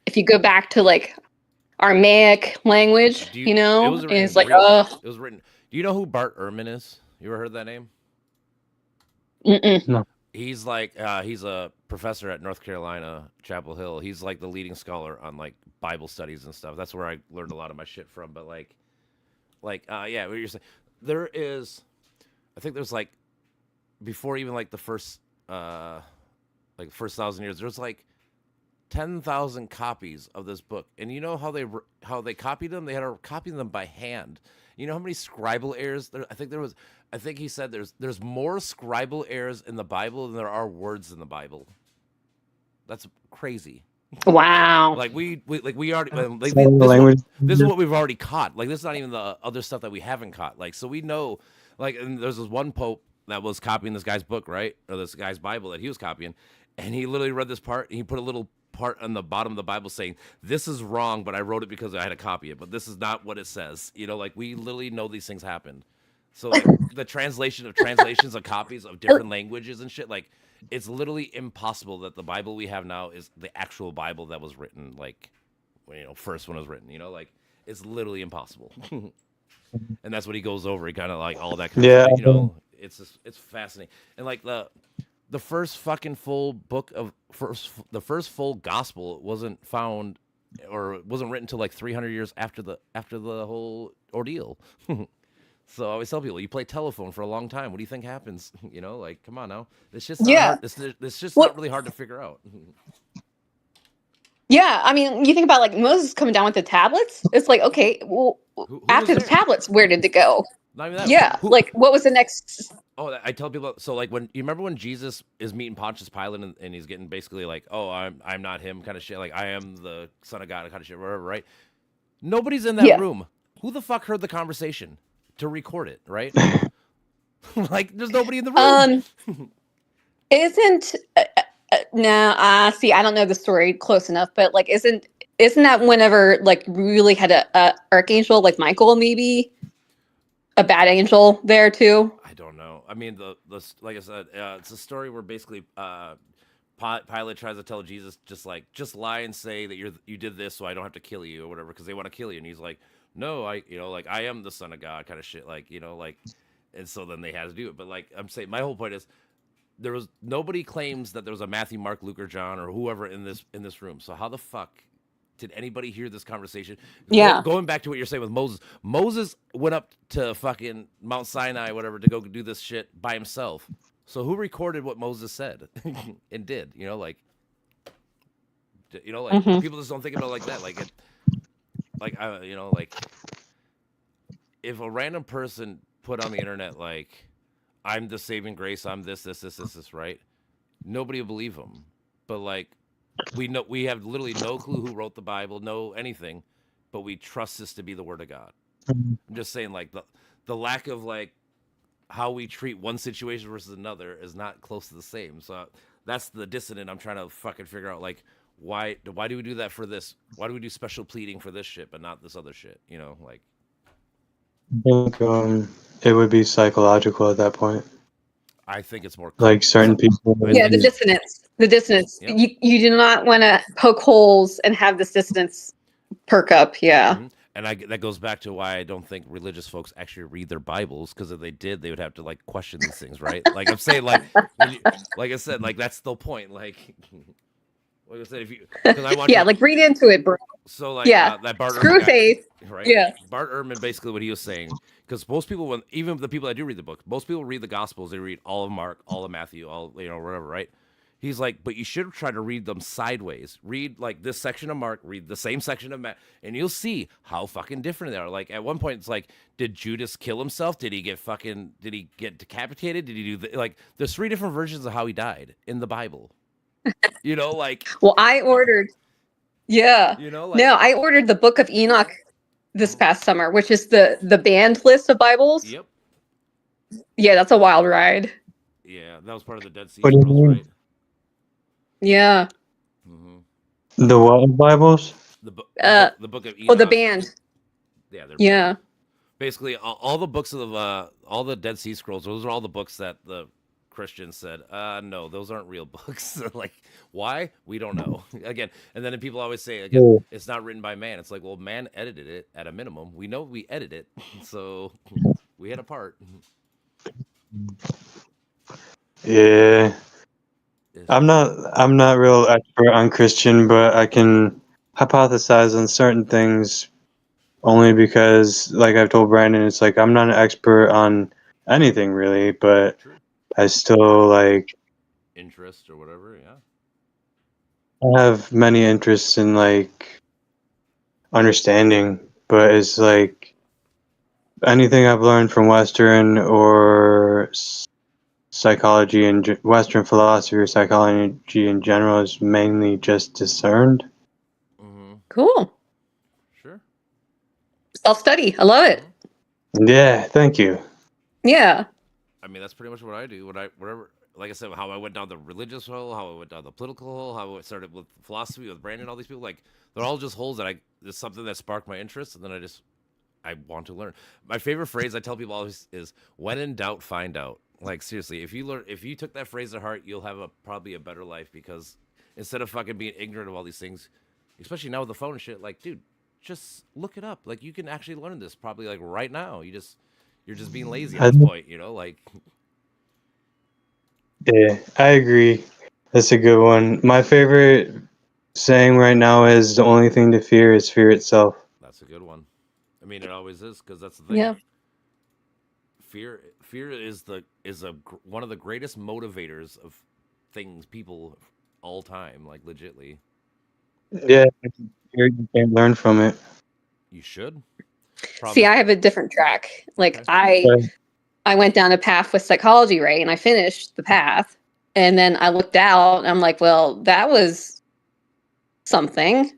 Speaker 3: If you go back to like Aramaic language, and it's like,
Speaker 1: it was written. Do you know who Bart Ehrman is? You ever heard that name?
Speaker 4: No.
Speaker 1: He's like, he's a professor at North Carolina, Chapel Hill. He's like the leading scholar on like Bible studies and stuff. That's where I learned a lot of my shit from. But yeah, what you're saying, there is, I think there's like, before even like the first 1,000 years, there's like 10,000 copies of this book. And you know how they copied them? They had to copy them by hand. You know how many scribal errors there? I think he said there's more scribal errors in the Bible than there are words in the Bible. That's crazy.
Speaker 3: Wow.
Speaker 1: Like we already this is what we've already caught. Like this is not even the other stuff that we haven't caught. Like so we know. Like and there's this one pope that was copying this guy's book, right, or this guy's Bible that he was copying, and he literally read this part and he put a little part on the bottom of the Bible saying, this is wrong, but I wrote it because I had to copy it, but this is not what it says. Like we literally know these things happened. So like, the translation of translations of copies of different languages and shit, like it's literally impossible that the Bible we have now is the actual Bible that was written, like, first when it was written, like it's literally impossible. And that's what he goes over. He kind of like all that kind of stuff, it's fascinating. And like the first fucking full book of the first full gospel wasn't found or wasn't written until like 300 years after the whole ordeal. So I always tell people, you play telephone for a long time. What do you think happens? Like, come on now. It's just not hard. It's just not really hard to figure out.
Speaker 3: Yeah, I mean, you think about like Moses coming down with the tablets. It's like, okay, well, who after the tablets, where did it go?
Speaker 1: Not even that.
Speaker 3: Yeah, like what was the next?
Speaker 1: Oh, I tell people. So like when you remember when Jesus is meeting Pontius Pilate and he's getting basically like, oh, I'm not him kind of shit. Like I am the Son of God kind of shit. Whatever, right? Nobody's in that room. Who the fuck heard the conversation to record it? Right? Like there's nobody in the room.
Speaker 3: Isn't no? See, I don't know the story close enough, but like, isn't that whenever like we really had a archangel like Michael, maybe a bad angel there too?
Speaker 1: I don't know. I mean, the like I said, it's a story where basically Pilate tries to tell Jesus just lie and say that you did this so I don't have to kill you or whatever because they want to kill you, and he's like, no, I am the Son of God kind of shit, like and so then they had to do it. But like I'm saying, my whole point is there was nobody claims that there was a Matthew, Mark, Luke, or John or whoever in this room. So how the fuck did anybody hear this conversation?
Speaker 3: Yeah.
Speaker 1: Going back to what you're saying with Moses. Moses went up to fucking Mount Sinai, whatever, to go do this shit by himself. So who recorded what Moses said and did? People just don't think about it like that. If a random person put on the internet like, I'm the saving grace, I'm this, right? Nobody will believe them. But like, we have literally no clue who wrote the Bible, no anything, but we trust this to be the word of God. I'm just saying, like the lack of like how we treat one situation versus another is not close to the same. So that's the dissonant I'm trying to fucking figure out. Like, why do we do that for this? Why do we do special pleading for this shit but not this other shit? Like.
Speaker 4: I think it would be psychological at that point.
Speaker 1: I think it's more
Speaker 4: like certain people.
Speaker 3: Yeah, the dissonance. Yep. You do not want to poke holes and have this dissonance perk up. Yeah. Mm-hmm.
Speaker 1: And that goes back to why I don't think religious folks actually read their Bibles, because if they did, they would have to like question these things, right? Like I'm saying, like I said, like that's the point. Like I said, because I watch,
Speaker 3: like read into it, bro.
Speaker 1: So like that Bart
Speaker 3: Screw faith,
Speaker 1: right?
Speaker 3: Yeah,
Speaker 1: Bart Ehrman, basically what he was saying, because most people, even the people that do read the book, most people read the Gospels, they read all of Mark, all of Matthew, all whatever, right? He's like, but you should try to read them sideways. Read like this section of Mark, read the same section of Matt, and you'll see how fucking different they are. Like at one point, it's like, did Judas kill himself? Did he get decapitated? Did he do like? There's 3 different versions of how he died in the Bible. Like.
Speaker 3: Well, I ordered. Yeah. No, I ordered the Book of Enoch this past summer, which is the banned list of Bibles.
Speaker 1: Yep.
Speaker 3: Yeah, that's a wild ride.
Speaker 1: Yeah, that was part of the Dead Sea Scrolls, right?
Speaker 3: Yeah.
Speaker 4: Mm-hmm. The what Bibles?
Speaker 1: The book of Enoch.
Speaker 3: Oh, the band.
Speaker 1: Yeah.
Speaker 3: Yeah.
Speaker 1: Basically, all the books of all the Dead Sea Scrolls. Those are all the books that the Christians said, no, those aren't real books. Like, why? We don't know. Again, and then people always say, again, it's not written by man. It's like, well, man edited it at a minimum. We know we edit it, so we had a part.
Speaker 4: Yeah. I'm not real expert on Christian, but I can hypothesize on certain things only because, like I've told Brandon, it's like I'm not an expert on anything really, but I still like
Speaker 1: interest or whatever. Yeah,
Speaker 4: I have many interests in like understanding, but it's like anything I've learned from Western or psychology and Western philosophy or psychology in general is mainly just discerned.
Speaker 1: Mm-hmm.
Speaker 3: Cool.
Speaker 1: Sure.
Speaker 3: Self-study. I love it.
Speaker 4: Yeah, thank you.
Speaker 3: Yeah.
Speaker 1: I mean, that's pretty much what I do. Whatever, like I said, how I went down the religious hole, how I went down the political hole, how I started with philosophy with Brandon, all these people, like they're all just holes that there's something that sparked my interest, and then I want to learn. My favorite phrase I tell people always is, "When in doubt, find out." Like seriously, if you took that phrase to heart, you'll have probably a better life, because instead of fucking being ignorant of all these things, especially now with the phone and shit, like dude, just look it up. Like you can actually learn this probably like right now. You're just being lazy at this point, like.
Speaker 4: Yeah, I agree. That's a good one. My favorite saying right now is, the only thing to fear is fear itself.
Speaker 1: That's a good one. I mean, it always is, because that's the thing.
Speaker 3: Yeah.
Speaker 1: Fear is one of the greatest motivators of people all time, like legitly.
Speaker 4: Yeah, you can learn from it.
Speaker 1: You should.
Speaker 3: See, I have a different track. Like okay. I went down a path with psychology, right? And I finished the path. And then I looked out and I'm like, well, that was something.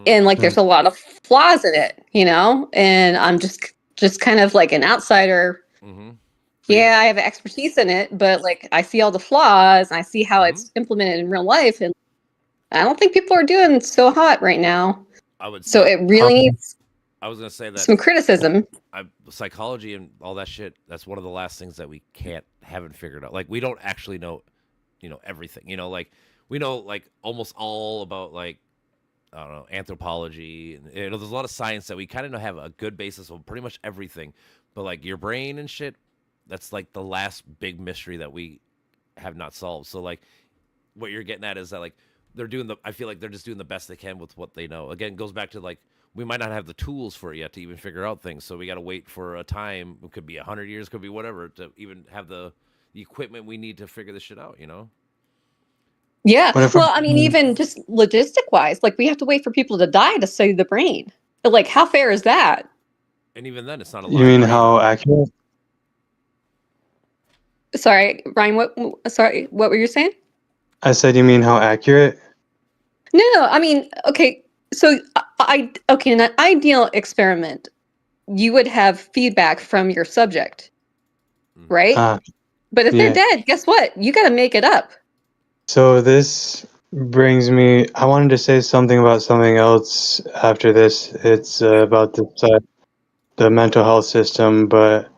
Speaker 3: And like there's a lot of flaws in it, and I'm just kind of like an outsider. Yeah, I have expertise in it, but like I see all the flaws and I see how it's implemented in real life, and I don't think people are doing so hot right now. So it really needs
Speaker 1: I was gonna say that
Speaker 3: some criticism.
Speaker 1: Psychology and all that shit, that's one of the last things that we haven't figured out. Like we don't actually know everything. Like we know like almost all about like I don't know, anthropology, and there's a lot of science that we kind of have a good basis of pretty much everything, but like your brain and shit, that's like the last big mystery that we have not solved. So like what you're getting at is that like I feel like they're just doing the best they can with what they know. Again, it goes back to like we might not have the tools for it yet to even figure out things, so we got to wait for a time. It could be 100 years, could be whatever, to even have the equipment we need to figure this shit out.
Speaker 3: Yeah. Well, I mean, even just logistic wise, like we have to wait for people to die to study the brain. But like, how fair is that?
Speaker 1: And even then, it's not a lot.
Speaker 4: You mean how accurate?
Speaker 3: Sorry, Ryan, what were you saying?
Speaker 4: I said, you mean how accurate?
Speaker 3: No, I mean, okay. So in an ideal experiment, you would have feedback from your subject, right? But if they're dead, guess what? You got to make it up.
Speaker 4: So this brings me, I wanted to say something about something else after this. It's about the mental health system, but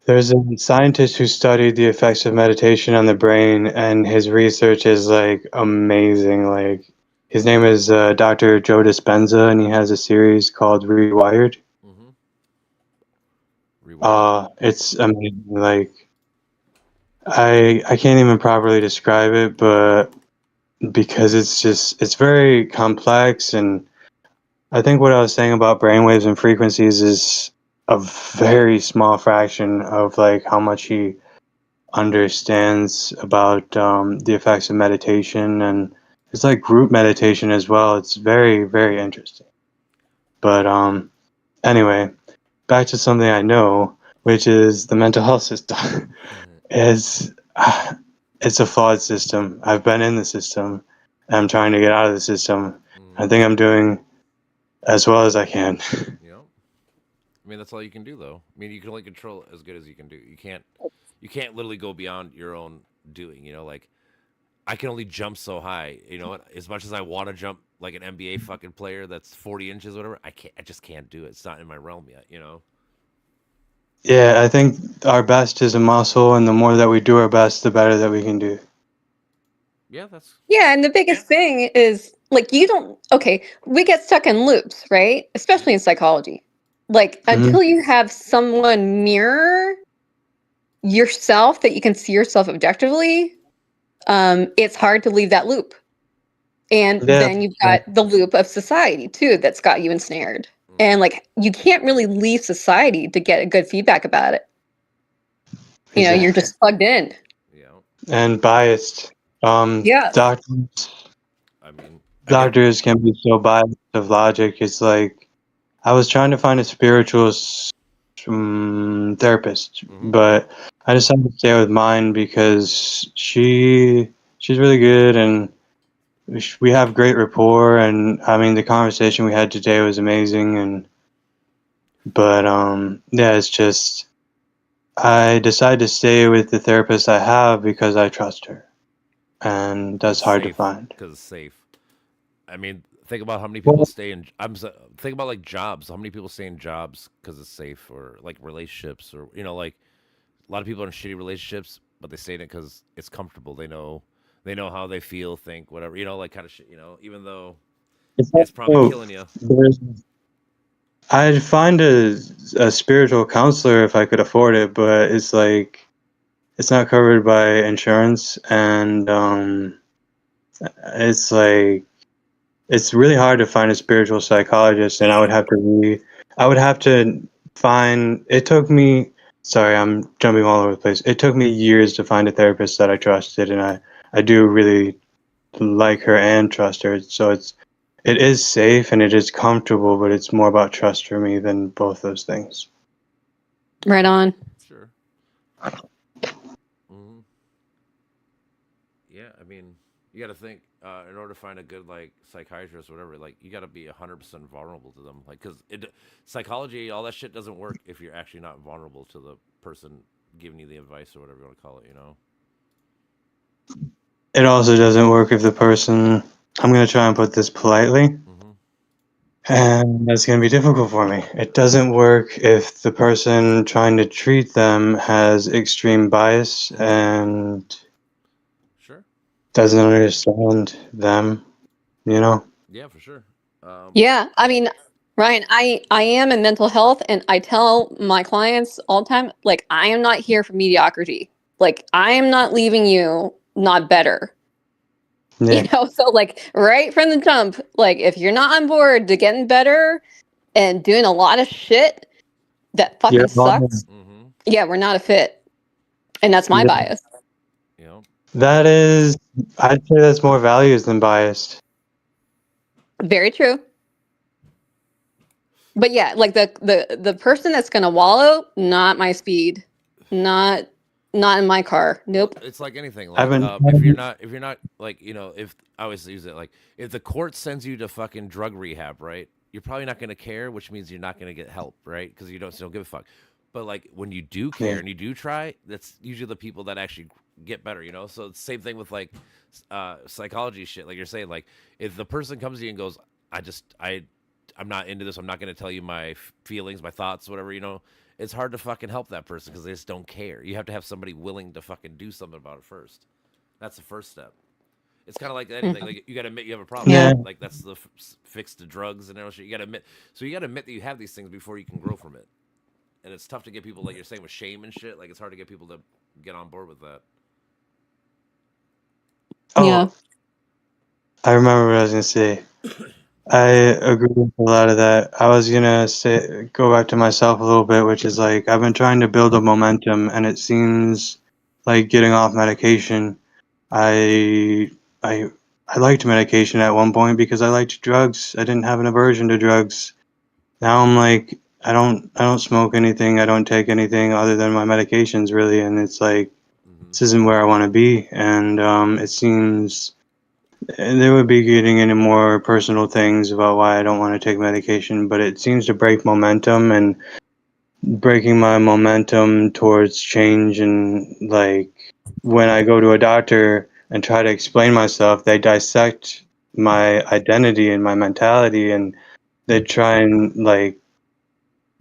Speaker 4: there's a scientist who studied the effects of meditation on the brain, and his research is like amazing. Like his name is Dr. Joe Dispenza, and he has a series called Rewired. It's amazing. Like I can't even properly describe it, but because it's very complex, and I think what I was saying about brainwaves and frequencies is a very small fraction of like how much he understands about the effects of meditation, and it's like group meditation as well. It's very, very interesting. But anyway, back to something I know, which is the mental health system. It's a flawed system. I've been in the system, and I'm trying to get out of the system. I think I'm doing as well as I can.
Speaker 1: I mean, that's all you can do, though. I mean, you can only control as good as you can do. You can't literally go beyond your own doing. Like I can only jump so high. As much as I want to jump like an NBA fucking player that's 40 inches, or whatever. I just can't do it. It's not in my realm yet.
Speaker 4: Yeah, I think our best is a muscle, and the more that we do our best, the better that we can do.
Speaker 3: Yeah, and the biggest thing is like we get stuck in loops, right? Especially in psychology. Like until you have someone mirror yourself that you can see yourself objectively, it's hard to leave that loop. And then you've got the loop of society too that's got you ensnared. And like you can't really leave society to get a good feedback about it. You're just plugged in.
Speaker 4: And biased. Doctors can be so biased of logic. It's like I was trying to find a spiritual therapist, but I decided to stay with mine because she's really good, and we have great rapport. And I mean, the conversation we had today was amazing. It's just I decided to stay with the therapist I have because I trust her, and that's hard to find.
Speaker 1: Because it's safe. I mean, think about how many people stay in. Think about like jobs. How many people stay in jobs because it's safe, or like relationships, or like a lot of people are in shitty relationships, but they stay in it because it's comfortable. They know how they feel, think, whatever. Like kind of shit. Even though it's probably killing you.
Speaker 4: I'd find a spiritual counselor if I could afford it, but it's like it's not covered by insurance, and it's like it's really hard to find a spiritual psychologist, and I would have to find. It took me. Sorry, I'm jumping all over the place. It took me years to find a therapist that I trusted, and I do really like her and trust her. So it is safe and it is comfortable, but it's more about trust for me than both those things.
Speaker 3: Right on.
Speaker 1: Sure. Mm-hmm. Yeah, I mean, you got to think in order to find a good like psychiatrist or whatever, like you got to be 100% vulnerable to them, like because psychology, all that shit doesn't work if you're actually not vulnerable to the person giving you the advice or whatever you want to call it, you know.
Speaker 4: It also doesn't work if the person. I'm gonna try and put this politely.
Speaker 1: Mm-hmm.
Speaker 4: And that's going to be difficult for me. It doesn't work if the person trying to treat them has extreme bias and
Speaker 1: Sure.
Speaker 4: doesn't understand them, you know?
Speaker 1: Yeah, for sure.
Speaker 3: Yeah, I mean, Ryan, I am in mental health, and I tell my clients all the time, like, I am not here for mediocrity. Like, I am not leaving you not better.
Speaker 4: Yeah.
Speaker 3: You know, so like right from the jump, like if you're not on board to getting better and doing a lot of shit that fucking
Speaker 4: You're wrong.
Speaker 3: sucks, yeah, we're not a fit. And that's my
Speaker 4: Yeah.
Speaker 3: bias.
Speaker 1: You know,
Speaker 4: That is, I'd say that's more values than biased.
Speaker 3: Very true. But yeah, like the person that's gonna wallow, not my speed. Not in my car. Nope.
Speaker 1: Well, it's like anything.
Speaker 4: I've
Speaker 1: Like
Speaker 4: been,
Speaker 1: if you're not like you know, if I always use it like if the court sends you to fucking drug rehab, right? You're probably not gonna care, which means you're not gonna get help, right? Because you don't give a fuck. But like when you do care
Speaker 4: Yeah.
Speaker 1: and you do try, that's usually the people that actually get better, you know. So it's the same thing with like psychology shit. Like you're saying, like if the person comes to you and goes, I'm not into this. I'm not gonna tell you my feelings, my thoughts, whatever, you know. It's hard to fucking help that person because they just don't care. You have to have somebody willing to fucking do something about it first. That's the first step. It's kind of like anything. Like you got to admit you have a problem.
Speaker 3: Yeah.
Speaker 1: Like that's the fix the drugs and everything. You got to admit. So you got to admit that you have these things before you can grow from it. And it's tough to get people, like you're saying, with shame and shit. Like it's hard to get people to get on board with that.
Speaker 4: Oh,
Speaker 3: Yeah.
Speaker 4: I remember what I was going to say. I agree with a lot of that. I was gonna go back to myself a little bit, which is like I've been trying to build a momentum, and it seems like getting off medication. I I I liked medication at one point because I liked drugs. I didn't have an aversion to drugs. Now I'm like I don't smoke anything. I don't take anything other than my medications really, and it's like this isn't where I want to be. And it seems. And they would be getting into more personal things about why I don't want to take medication, but it seems to break momentum and breaking my momentum towards change. And like when I go to a doctor and try to explain myself, they dissect my identity and my mentality, and they try and like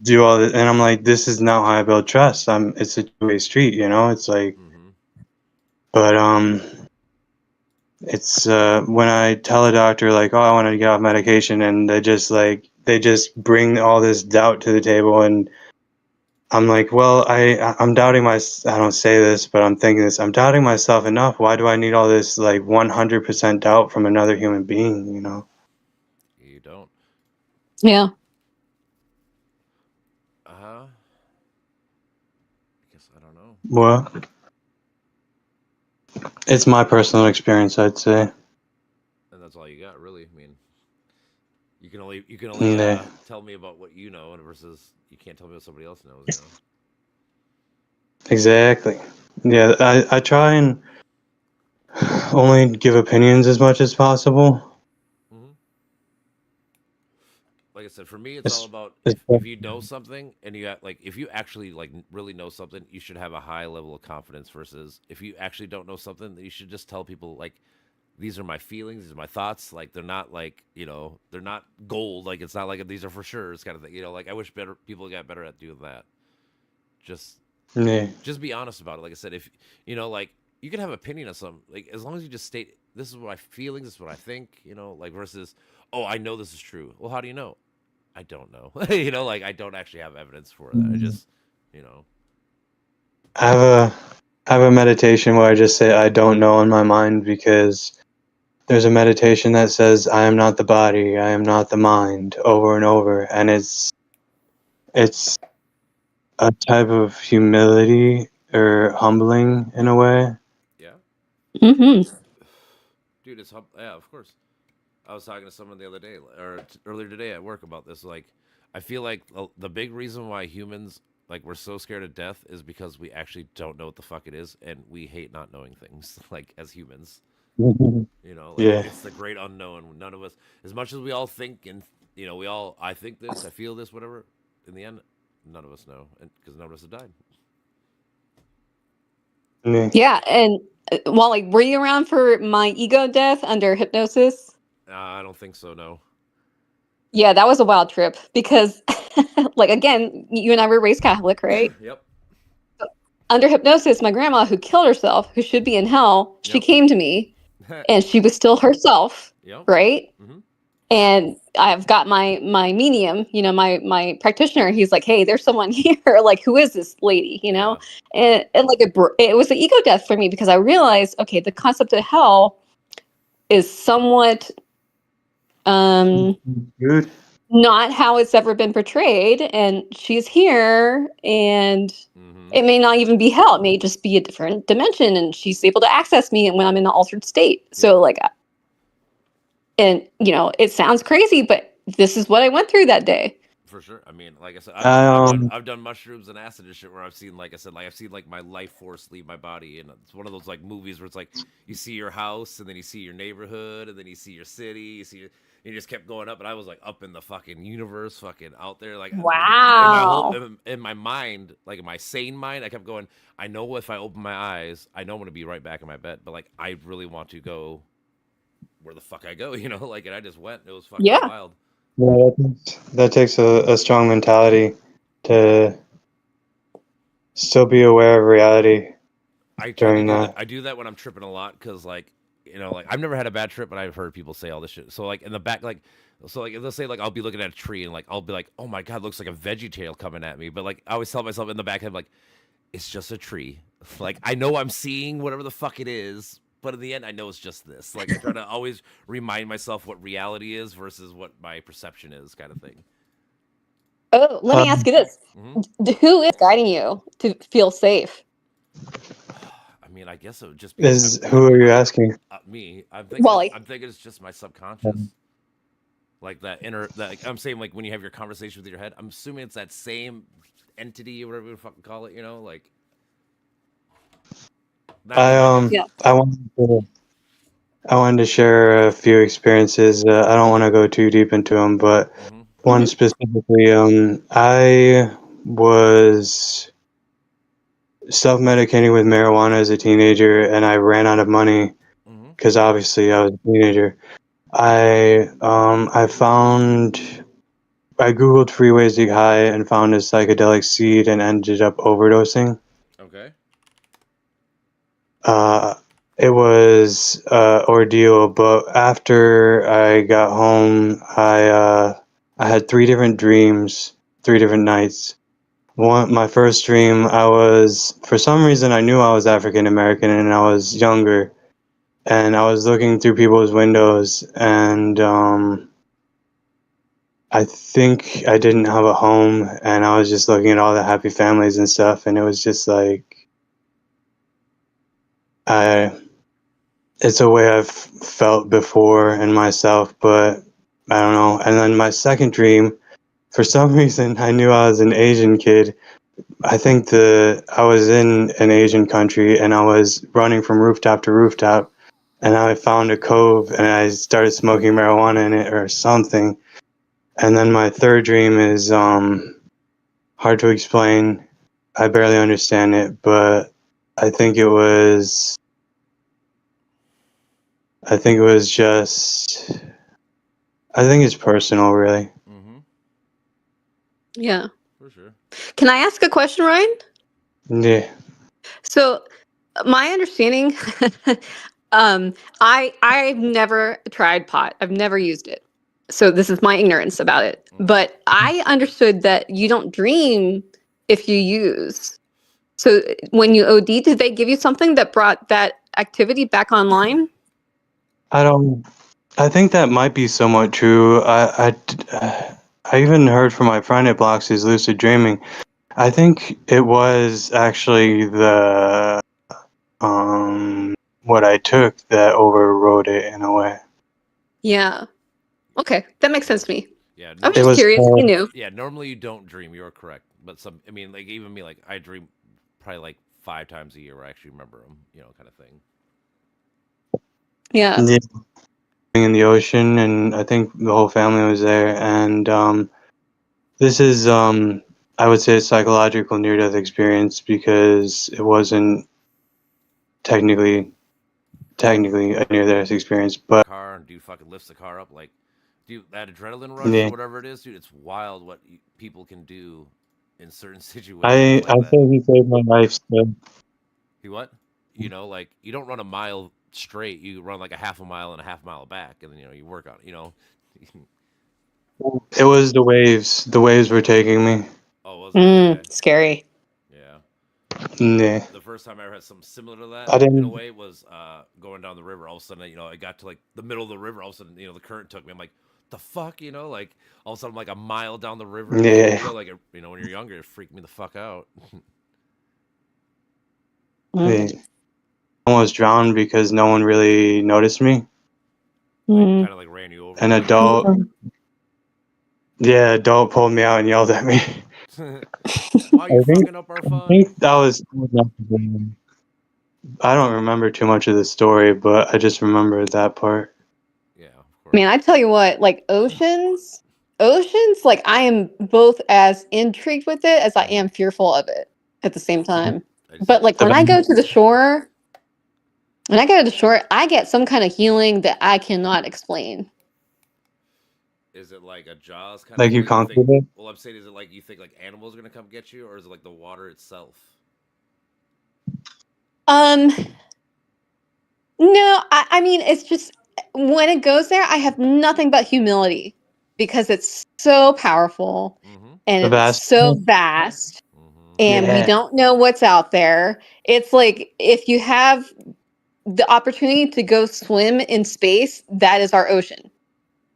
Speaker 4: do all this. And I'm like, this is not how I build trust. It's a two-way street, you know. It's like, but it's when I tell a doctor like, oh, I want to get off medication, and they just bring all this doubt to the table, and I'm like, well, I'm doubting I don't say this, but I'm thinking this. I'm doubting myself enough. Why do I need all this like 100% doubt from another human being? You know?
Speaker 1: You don't.
Speaker 3: Yeah.
Speaker 1: I guess I don't know.
Speaker 4: Well, it's my personal experience, I'd say.
Speaker 1: And that's all you got, really. I mean, you can only tell me about what you know, and versus you can't tell me what somebody else knows. You know?
Speaker 4: Exactly. Yeah, I try and only give opinions as much as possible.
Speaker 1: Like I said, for me, it's all about if you know something and you like, if you actually like really know something, you should have a high level of confidence. Versus if you actually don't know something, you should just tell people like, these are my feelings, these are my thoughts. Like they're not like, you know, they're not gold. Like it's not like these are for sure. It's kind of thing. You know, like I wish people got better at doing that. Just be honest about it. Like I said, if you know, like you can have an opinion on something, like as long as you just state this is what my feelings, this is what I think. You know, like versus I know this is true. Well, how do you know? I don't know. You know, like I don't actually have evidence for that. I just, you know.
Speaker 4: I have a meditation where I just say I don't know in my mind, because there's a meditation that says I am not the body, I am not the mind, over and over, and it's a type of humility or humbling in a way.
Speaker 1: Yeah.
Speaker 3: Mm-hmm.
Speaker 1: Dude, yeah, of course. I was talking to someone the other day or earlier today at work about this. Like, I feel like the big reason why humans like we're so scared of death is because we actually don't know what the fuck it is, and we hate not knowing things. Like as humans, you know, like
Speaker 4: Yeah.
Speaker 1: it's the great unknown. None of us, as much as we all think, and you know, we all, I think this, I feel this, whatever. In the end, none of us know, and because none of us have died.
Speaker 3: Yeah, and Wally, were you around for my ego death under hypnosis?
Speaker 1: I don't think so. No.
Speaker 3: Yeah, that was a wild trip because, like, again, you and I were raised Catholic, right?
Speaker 1: Yep.
Speaker 3: Under hypnosis, my grandma, who killed herself, who should be in hell, she
Speaker 1: Yep.
Speaker 3: came to me, and she was still herself,
Speaker 1: Yep.
Speaker 3: right?
Speaker 1: Mm-hmm.
Speaker 3: And I've got my medium, you know, my practitioner. He's like, "Hey, there's someone here. Like, who is this lady?" You know, and like it was an ego death for me because I realized, okay, the concept of hell is somewhat
Speaker 4: Good.
Speaker 3: not how it's ever been portrayed, and she's here, and
Speaker 1: Mm-hmm.
Speaker 3: it may not even be hell. It may just be a different dimension, and she's able to access me when I'm in an altered state. So, like, and you know, it sounds crazy, but this is what I went through that day.
Speaker 1: For sure. I mean, like I said, I've done mushrooms and acid and shit where I've seen, like I said, like I've seen like my life force leave my body, and it's one of those like movies where it's like you see your house, and then you see your neighborhood, and then you see your city, you just kept going up, and I was like up in the fucking universe, fucking out there, like
Speaker 3: wow.
Speaker 1: In my mind, like in my sane mind, I kept going. I know if I open my eyes, I know I'm gonna be right back in my bed, but like I really want to go where the fuck I go, you know, like, and I just went. It was fucking wild.
Speaker 4: Yeah, that takes a strong mentality to still be aware of reality.
Speaker 1: I do that when I'm tripping a lot because, like, you know, like I've never had a bad trip, but I've heard people say all this shit. So, like, in the back, like, let's say, like, I'll be looking at a tree and, like, I'll be like, oh my God, looks like a veggie tail coming at me. But, like, I always tell myself in the back, I'm like, it's just a tree. Like, I know I'm seeing whatever the fuck it is, but in the end, I know it's just this. Like, I try to always remind myself what reality is versus what my perception is, kind of thing.
Speaker 3: Oh, let me ask you this: who is guiding you to feel safe?
Speaker 1: I mean, I guess it would just be.
Speaker 4: Who are you asking?
Speaker 1: Me. I'm thinking.
Speaker 3: Wally.
Speaker 1: I'm thinking it's just my subconscious. Like that inner. Like I'm saying, like when you have your conversation with your head, I'm assuming it's that same entity or whatever you fucking call it. You know, like.
Speaker 4: I wanted to share a few experiences. I don't want to go too deep into them, but one specifically, I was self-medicating with marijuana as a teenager, and I ran out of money because obviously I was a teenager. I googled free ways to get high and found a psychedelic seed and ended up overdosing.
Speaker 1: Okay.
Speaker 4: It was ordeal, but after I got home, I had 3 different dreams, 3 different nights. My first dream, for some reason, I knew I was African American and I was younger, and I was looking through people's windows, and I think I didn't have a home, and I was just looking at all the happy families and stuff, and it was just like, it's a way I've felt before in myself, but I don't know. And then my second dream, for some reason, I knew I was an Asian kid. I think I was in an Asian country, and I was running from rooftop to rooftop, and I found a cove, and I started smoking marijuana in it or something. And then my third dream is hard to explain. I barely understand it, but I think it was just, I think it's personal, really.
Speaker 3: Yeah.
Speaker 1: For sure.
Speaker 3: Can I ask a question, Ryan?
Speaker 4: Yeah.
Speaker 3: So, my understanding, I've never tried pot. I've never used it. So this is my ignorance about it. But I understood that you don't dream if you use. So when you OD, did they give you something that brought that activity back online?
Speaker 4: I think that might be somewhat true. I even heard from my friend at Bloxy's lucid dreaming. I think it was actually the what I took that overrode it in a way.
Speaker 3: Yeah. Okay, that makes sense to me.
Speaker 1: Yeah,
Speaker 3: I'm just curious. You knew.
Speaker 1: Yeah, normally you don't dream. You're correct, but I mean, like even me, like I dream probably like 5 times a year where I actually remember them, kind of thing.
Speaker 3: Yeah.
Speaker 4: In the ocean, and I think the whole family was there, and this is I would say a psychological near-death experience because it wasn't technically a near-death experience, but
Speaker 1: Car and dude fucking lifts the car up, like, dude, that adrenaline rush
Speaker 4: yeah.
Speaker 1: or whatever it is, dude, it's wild what people can do in certain situations.
Speaker 4: I
Speaker 1: Like
Speaker 4: think he saved my life still.
Speaker 1: He what? Like you don't run a mile straight. You run like a half a mile and a half mile back, and then you work on it.
Speaker 4: It was the waves. The waves were taking me.
Speaker 1: Oh, was it? Okay.
Speaker 3: Scary.
Speaker 1: Yeah.
Speaker 4: Yeah.
Speaker 1: The first time I ever had something similar to that,
Speaker 4: I didn't.
Speaker 1: in a way, was going down the river. All of a sudden, I got to like the middle of the river. All of a sudden, the current took me. I'm like, the fuck, like all of a sudden, I'm like a mile down the river.
Speaker 4: Yeah.
Speaker 1: Like when you're younger, it freaked me the fuck out.
Speaker 4: Yeah. I almost drowned because no one really noticed me.
Speaker 1: Kind of like ran you over.
Speaker 4: An adult. Yeah, adult pulled me out and yelled at me.
Speaker 1: Why are you fucking up our fun?
Speaker 4: I think that was. I don't remember too much of the story, but I just remember that part.
Speaker 1: Yeah, of course.
Speaker 3: Man, I tell you what, like oceans, like I am both as intrigued with it as I am fearful of it at the same time. But like when I go to the shore, I get some kind of healing that I cannot explain.
Speaker 1: Is it like a Jaws kind
Speaker 4: like
Speaker 1: of
Speaker 4: you conquered it?
Speaker 1: Well, I'm saying, is it like you think like animals are gonna come get you, or is it like the water itself?
Speaker 3: No, I mean it's just when it goes there, I have nothing but humility because it's so powerful and it's so vast, and we don't know what's out there. It's like if you have the opportunity to go swim in space, that is our ocean.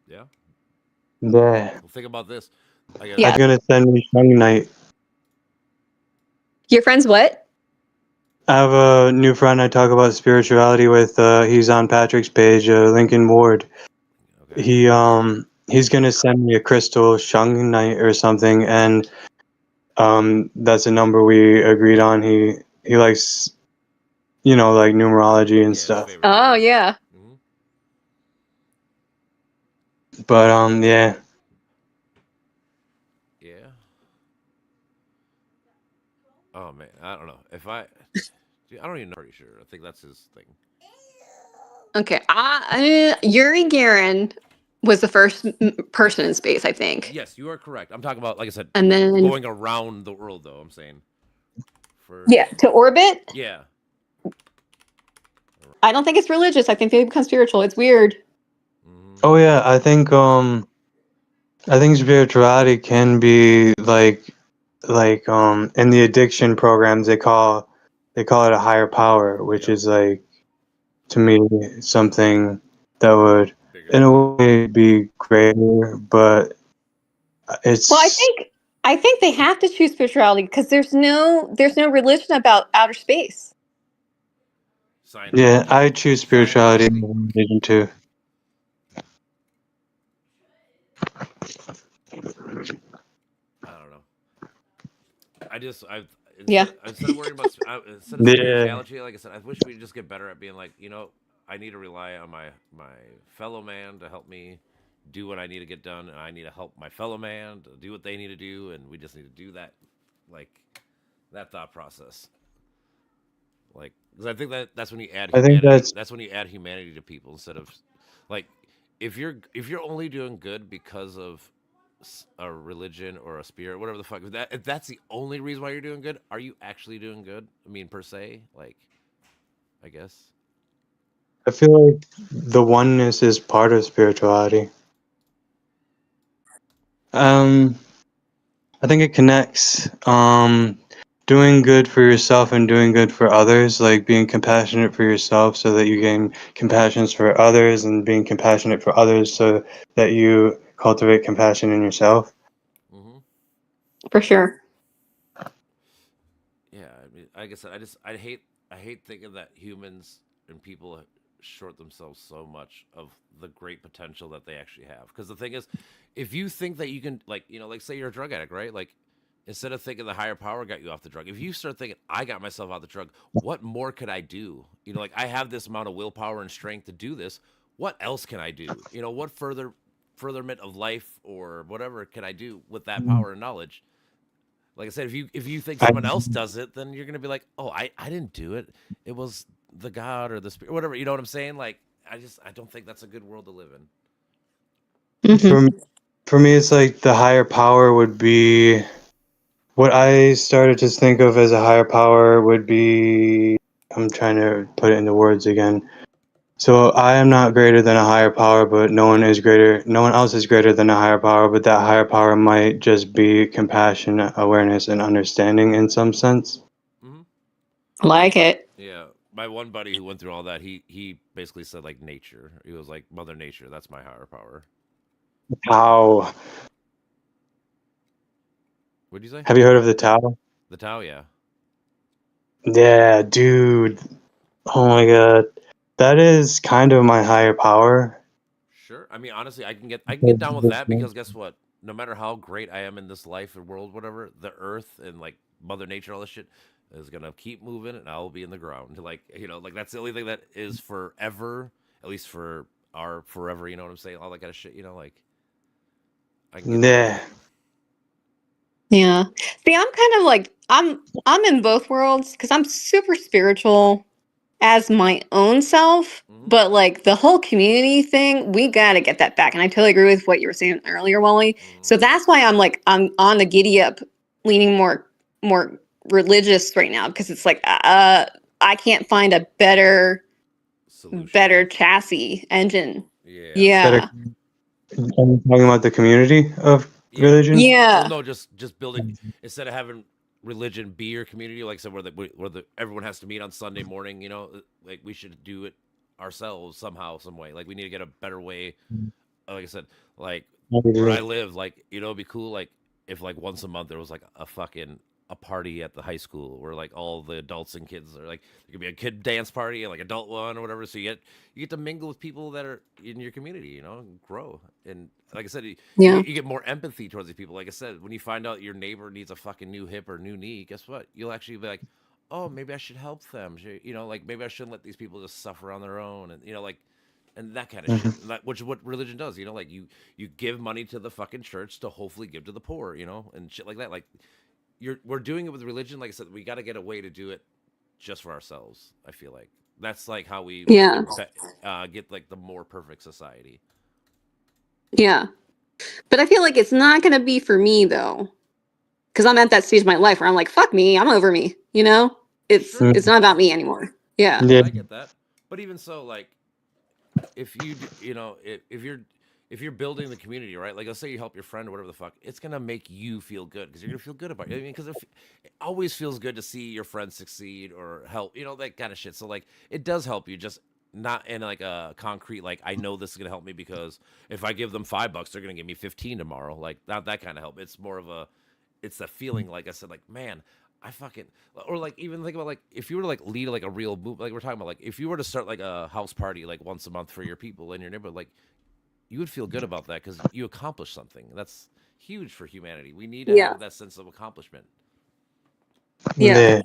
Speaker 1: Yeah.
Speaker 4: Yeah.
Speaker 1: Well, think about this.
Speaker 4: I'm gonna send you Shung Knight.
Speaker 3: Your friends what?
Speaker 4: I have a new friend I talk about spirituality with. He's on Patrick's page, Lincoln Ward. Okay. He's gonna send me a crystal Shung Knight or something, and that's a number we agreed on. He likes, like numerology and stuff.
Speaker 3: Oh yeah.
Speaker 4: But yeah.
Speaker 1: Yeah. Oh man, I don't know if I don't even know. Pretty sure. I think that's his thing.
Speaker 3: Okay, Yuri Gagarin was the first person in space, I think.
Speaker 1: Yes, you are correct. I'm talking about, like I said,
Speaker 3: and then
Speaker 1: going around the world, though. I'm saying.
Speaker 3: Yeah, to orbit.
Speaker 1: Yeah.
Speaker 3: I don't think it's religious. I think they become spiritual. It's weird.
Speaker 4: Oh yeah, I think spirituality can be like in the addiction programs they call it a higher power, which is like, to me, something that would in a way be greater, but it's.
Speaker 3: Well, I think they have to choose spirituality because there's no religion about outer space.
Speaker 4: Yeah, I choose spirituality and religion too.
Speaker 1: I don't know. Instead of worrying about instead of spirituality, like I said, I wish we'd just get better at being like, I need to rely on my fellow man to help me do what I need to get done, and I need to help my fellow man to do what they need to do, and we just need to do that, like that thought process. Like, because I think that's when you add humanity. That's when you add humanity to people instead of like if you're only doing good because of a religion or a spirit, whatever the fuck. If that's the only reason why you're doing good, are you actually doing good? I mean, per se, like, I guess.
Speaker 4: I feel like the oneness is part of spirituality. I think it connects. Doing good for yourself and doing good for others, like being compassionate for yourself so that you gain compassion for others, and being compassionate for others so that you cultivate compassion in yourself.
Speaker 3: For sure.
Speaker 1: Yeah, I mean, like I said, I hate thinking that humans and people short themselves so much of the great potential that they actually have. Because the thing is, if you think that you can, like, like say you're a drug addict, right? Like, instead of thinking the higher power got you off the drug, if you start thinking, I got myself out the drug, what more could I do? Like, I have this amount of willpower and strength to do this. What else can I do? What furtherment of life or whatever can I do with that power and knowledge? Like I said, if you think someone else does it, then you're gonna be like, oh, I didn't do it. It was the God or the spirit, whatever. You know what I'm saying? Like, I don't think that's a good world to live in.
Speaker 4: For me, it's like the higher power would be what I started to think of as a higher power would be. I'm trying to put it into words again. So I am not greater than a higher power, but no one else is greater than a higher power, but that higher power might just be compassion, awareness, and understanding in some sense.
Speaker 3: Like it.
Speaker 1: Yeah. My one buddy who went through all that, he basically said, like, nature. He was like, Mother Nature, that's my higher power.
Speaker 4: How?
Speaker 1: What'd you say?
Speaker 4: Have you heard of the Tao?
Speaker 1: The Tao, yeah.
Speaker 4: Yeah, dude. Oh my god. That is kind of my higher power.
Speaker 1: Sure. I mean, honestly, I can get down with that because guess what? No matter how great I am in this life and world, whatever, the earth and like Mother Nature, all this shit is gonna keep moving, and I'll be in the ground. Like, like that's the only thing that is forever, at least for our forever. You know what I'm saying? All that kind of shit. Like, I can get
Speaker 4: Yeah.
Speaker 3: Yeah. See, I'm kind of like I'm in both worlds because I'm super spiritual as my own self, but like the whole community thing, we got to get that back. And I totally agree with what you were saying earlier, Wally. So that's why I'm on the giddy up, leaning more religious right now, because it's like I can't find a better chassis engine. Yeah.
Speaker 4: I'm talking about the community of religion.
Speaker 3: Yeah.
Speaker 1: Well, no, just building instead of having religion be your community, like I said, where everyone has to meet on Sunday morning. Like we should do it ourselves somehow, some way. Like we need to get a better way. Like I said, like where I live, like it'd be cool, like if like once a month there was like a party at the high school where like all the adults and kids are like, there could be a kid dance party and like adult one or whatever. So you get to mingle with people that are in your community, and grow. And like I said, you get more empathy towards these people. Like I said, when you find out your neighbor needs a fucking new hip or new knee, guess what? You'll actually be like, oh, maybe I should help them. Like maybe I shouldn't let these people just suffer on their own. And like, and that kind of shit, which is what religion does. Like you give money to the fucking church to hopefully give to the poor, and shit like that. Like, we're doing it with religion. Like I said, we got to get a way to do it just for ourselves. I feel like that's like how we get like the more perfect society.
Speaker 3: Yeah, but I feel like it's not gonna be for me though, because I'm at that stage of my life where I'm like, fuck me, I'm over me. It's not about me anymore. Yeah,
Speaker 1: I get that. But even so, like, if you if you're building the community, right? Like, let's say you help your friend or whatever the fuck, it's gonna make you feel good because you're gonna feel good about it. I mean, because it always feels good to see your friend succeed or help, that kind of shit. So like, it does help you, just not in like a concrete, like, I know this is gonna help me because if I give them $5, they're gonna give me 15 tomorrow. Like, not that kind of help. It's more of it's the feeling, like I said, like, man, I fucking, or like, even think about like, if you were to like lead like a real move, like we're talking about, like if you were to start like a house party like once a month for your people in your neighborhood, like, you would feel good about that because you accomplished something. That's huge for humanity. We need to have that sense of accomplishment.
Speaker 3: Yeah.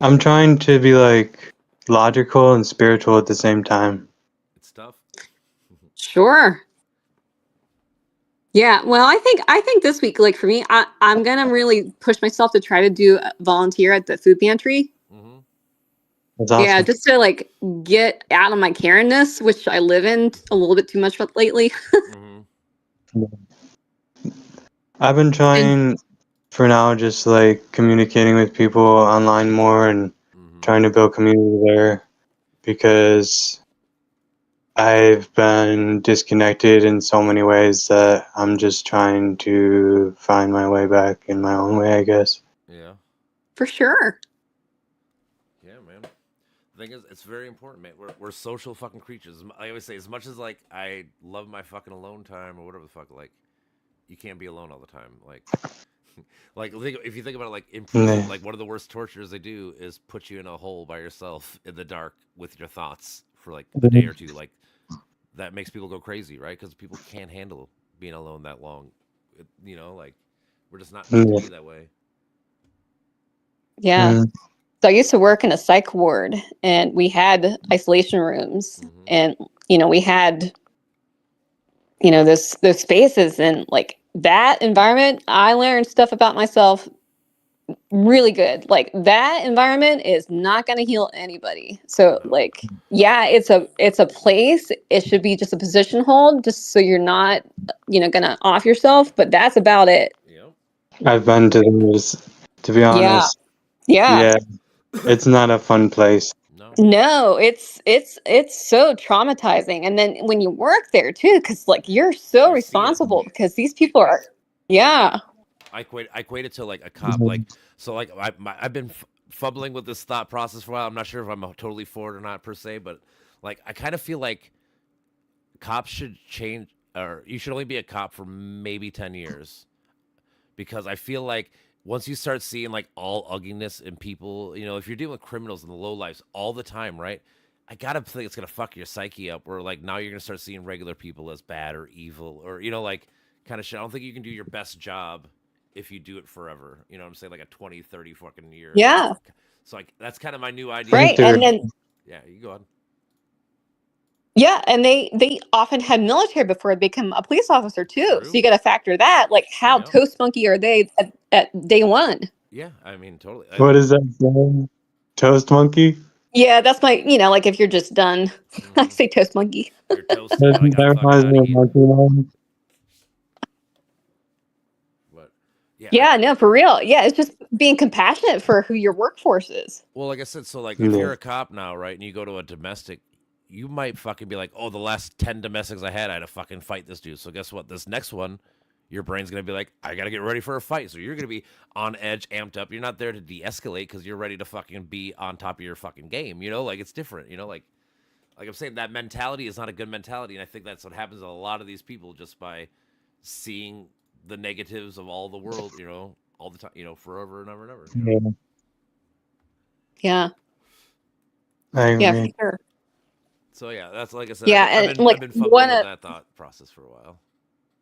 Speaker 4: I'm trying to be like logical and spiritual at the same time.
Speaker 1: It's tough.
Speaker 3: Sure. Yeah. Well, I think this week, like for me, I'm gonna really push myself to try to do volunteer at the food pantry.
Speaker 4: That's awesome.
Speaker 3: Yeah, just to like get out of my Karen-ness, which I live in a little bit too much lately.
Speaker 4: I've been trying for now, just like communicating with people online more and trying to build community there because I've been disconnected in so many ways that I'm just trying to find my way back in my own way, I guess.
Speaker 1: Yeah.
Speaker 3: For sure.
Speaker 1: Yeah, man. The thing is, it's very important, man. We're social fucking creatures. I always say, as much as like I love my fucking alone time or whatever the fuck, like, you can't be alone all the time. Like, like if you think about it, like in prison, like one of the worst tortures they do is put you in a hole by yourself in the dark with your thoughts for like a day or two, like that makes people go crazy, right? Because people can't handle being alone that long. You know, like we're just not meant to be that way.
Speaker 3: Yeah. So I used to work in a psych ward, and we had isolation rooms, and we had those spaces, and like that environment, I learned stuff about myself really good. Like that environment is not going to heal anybody. So like, yeah, it's a place. It should be just a position hold, just so you're not, gonna off yourself. But that's about it.
Speaker 1: Yep.
Speaker 4: I've been to those, to be honest.
Speaker 3: Yeah.
Speaker 4: It's not a fun place.
Speaker 3: No, it's so traumatizing. And then when you work there too, because like you're so responsible because these people are,
Speaker 1: I equate it to like a cop, like so, like I've been fumbling with this thought process for a while. I'm not sure if I'm totally for it or not per se, but like I kind of feel like cops should change, or you should only be a cop for maybe 10 years, because I feel like once you start seeing like all ugliness in people, if you're dealing with criminals and the low lives all the time, right? I gotta think it's gonna fuck your psyche up, where like now you're gonna start seeing regular people as bad or evil, or like kind of shit. I don't think you can do your best job if you do it forever. You know what I'm saying? Like a 20, 30 fucking year.
Speaker 3: Yeah.
Speaker 1: So like that's kind of my new idea.
Speaker 3: Right. And then
Speaker 1: you go on.
Speaker 3: Yeah, and they often had military before they become a police officer too.
Speaker 1: True.
Speaker 3: So you got to factor that. Like, how toast monkey are they at day one?
Speaker 1: Yeah, I mean, totally.
Speaker 4: What is that saying? Toast monkey?
Speaker 3: Yeah, that's my, like if you're just done, I say toast monkey.
Speaker 1: You're toasted. That reminds me of Monkey Man.
Speaker 3: Yeah, no, for real. Yeah, it's just being compassionate for who your workforce is.
Speaker 1: Well, like I said, so like if you're a cop now, right, and you go to a domestic, you might fucking be like, oh, the last 10 domestics I had to fucking fight this dude. So guess what? This next one, your brain's going to be like, I got to get ready for a fight. So you're going to be on edge, amped up. You're not there to de-escalate because you're ready to fucking be on top of your fucking game. Like it's different, like I'm saying, that mentality is not a good mentality. And I think that's what happens to a lot of these people, just by seeing the negatives of all the world, all the time, forever and ever and ever.
Speaker 3: Yeah.
Speaker 4: I agree.
Speaker 3: Yeah, for sure.
Speaker 1: So yeah, that's like I said.
Speaker 3: Yeah,
Speaker 1: I've been fumbling with that thought process for a while.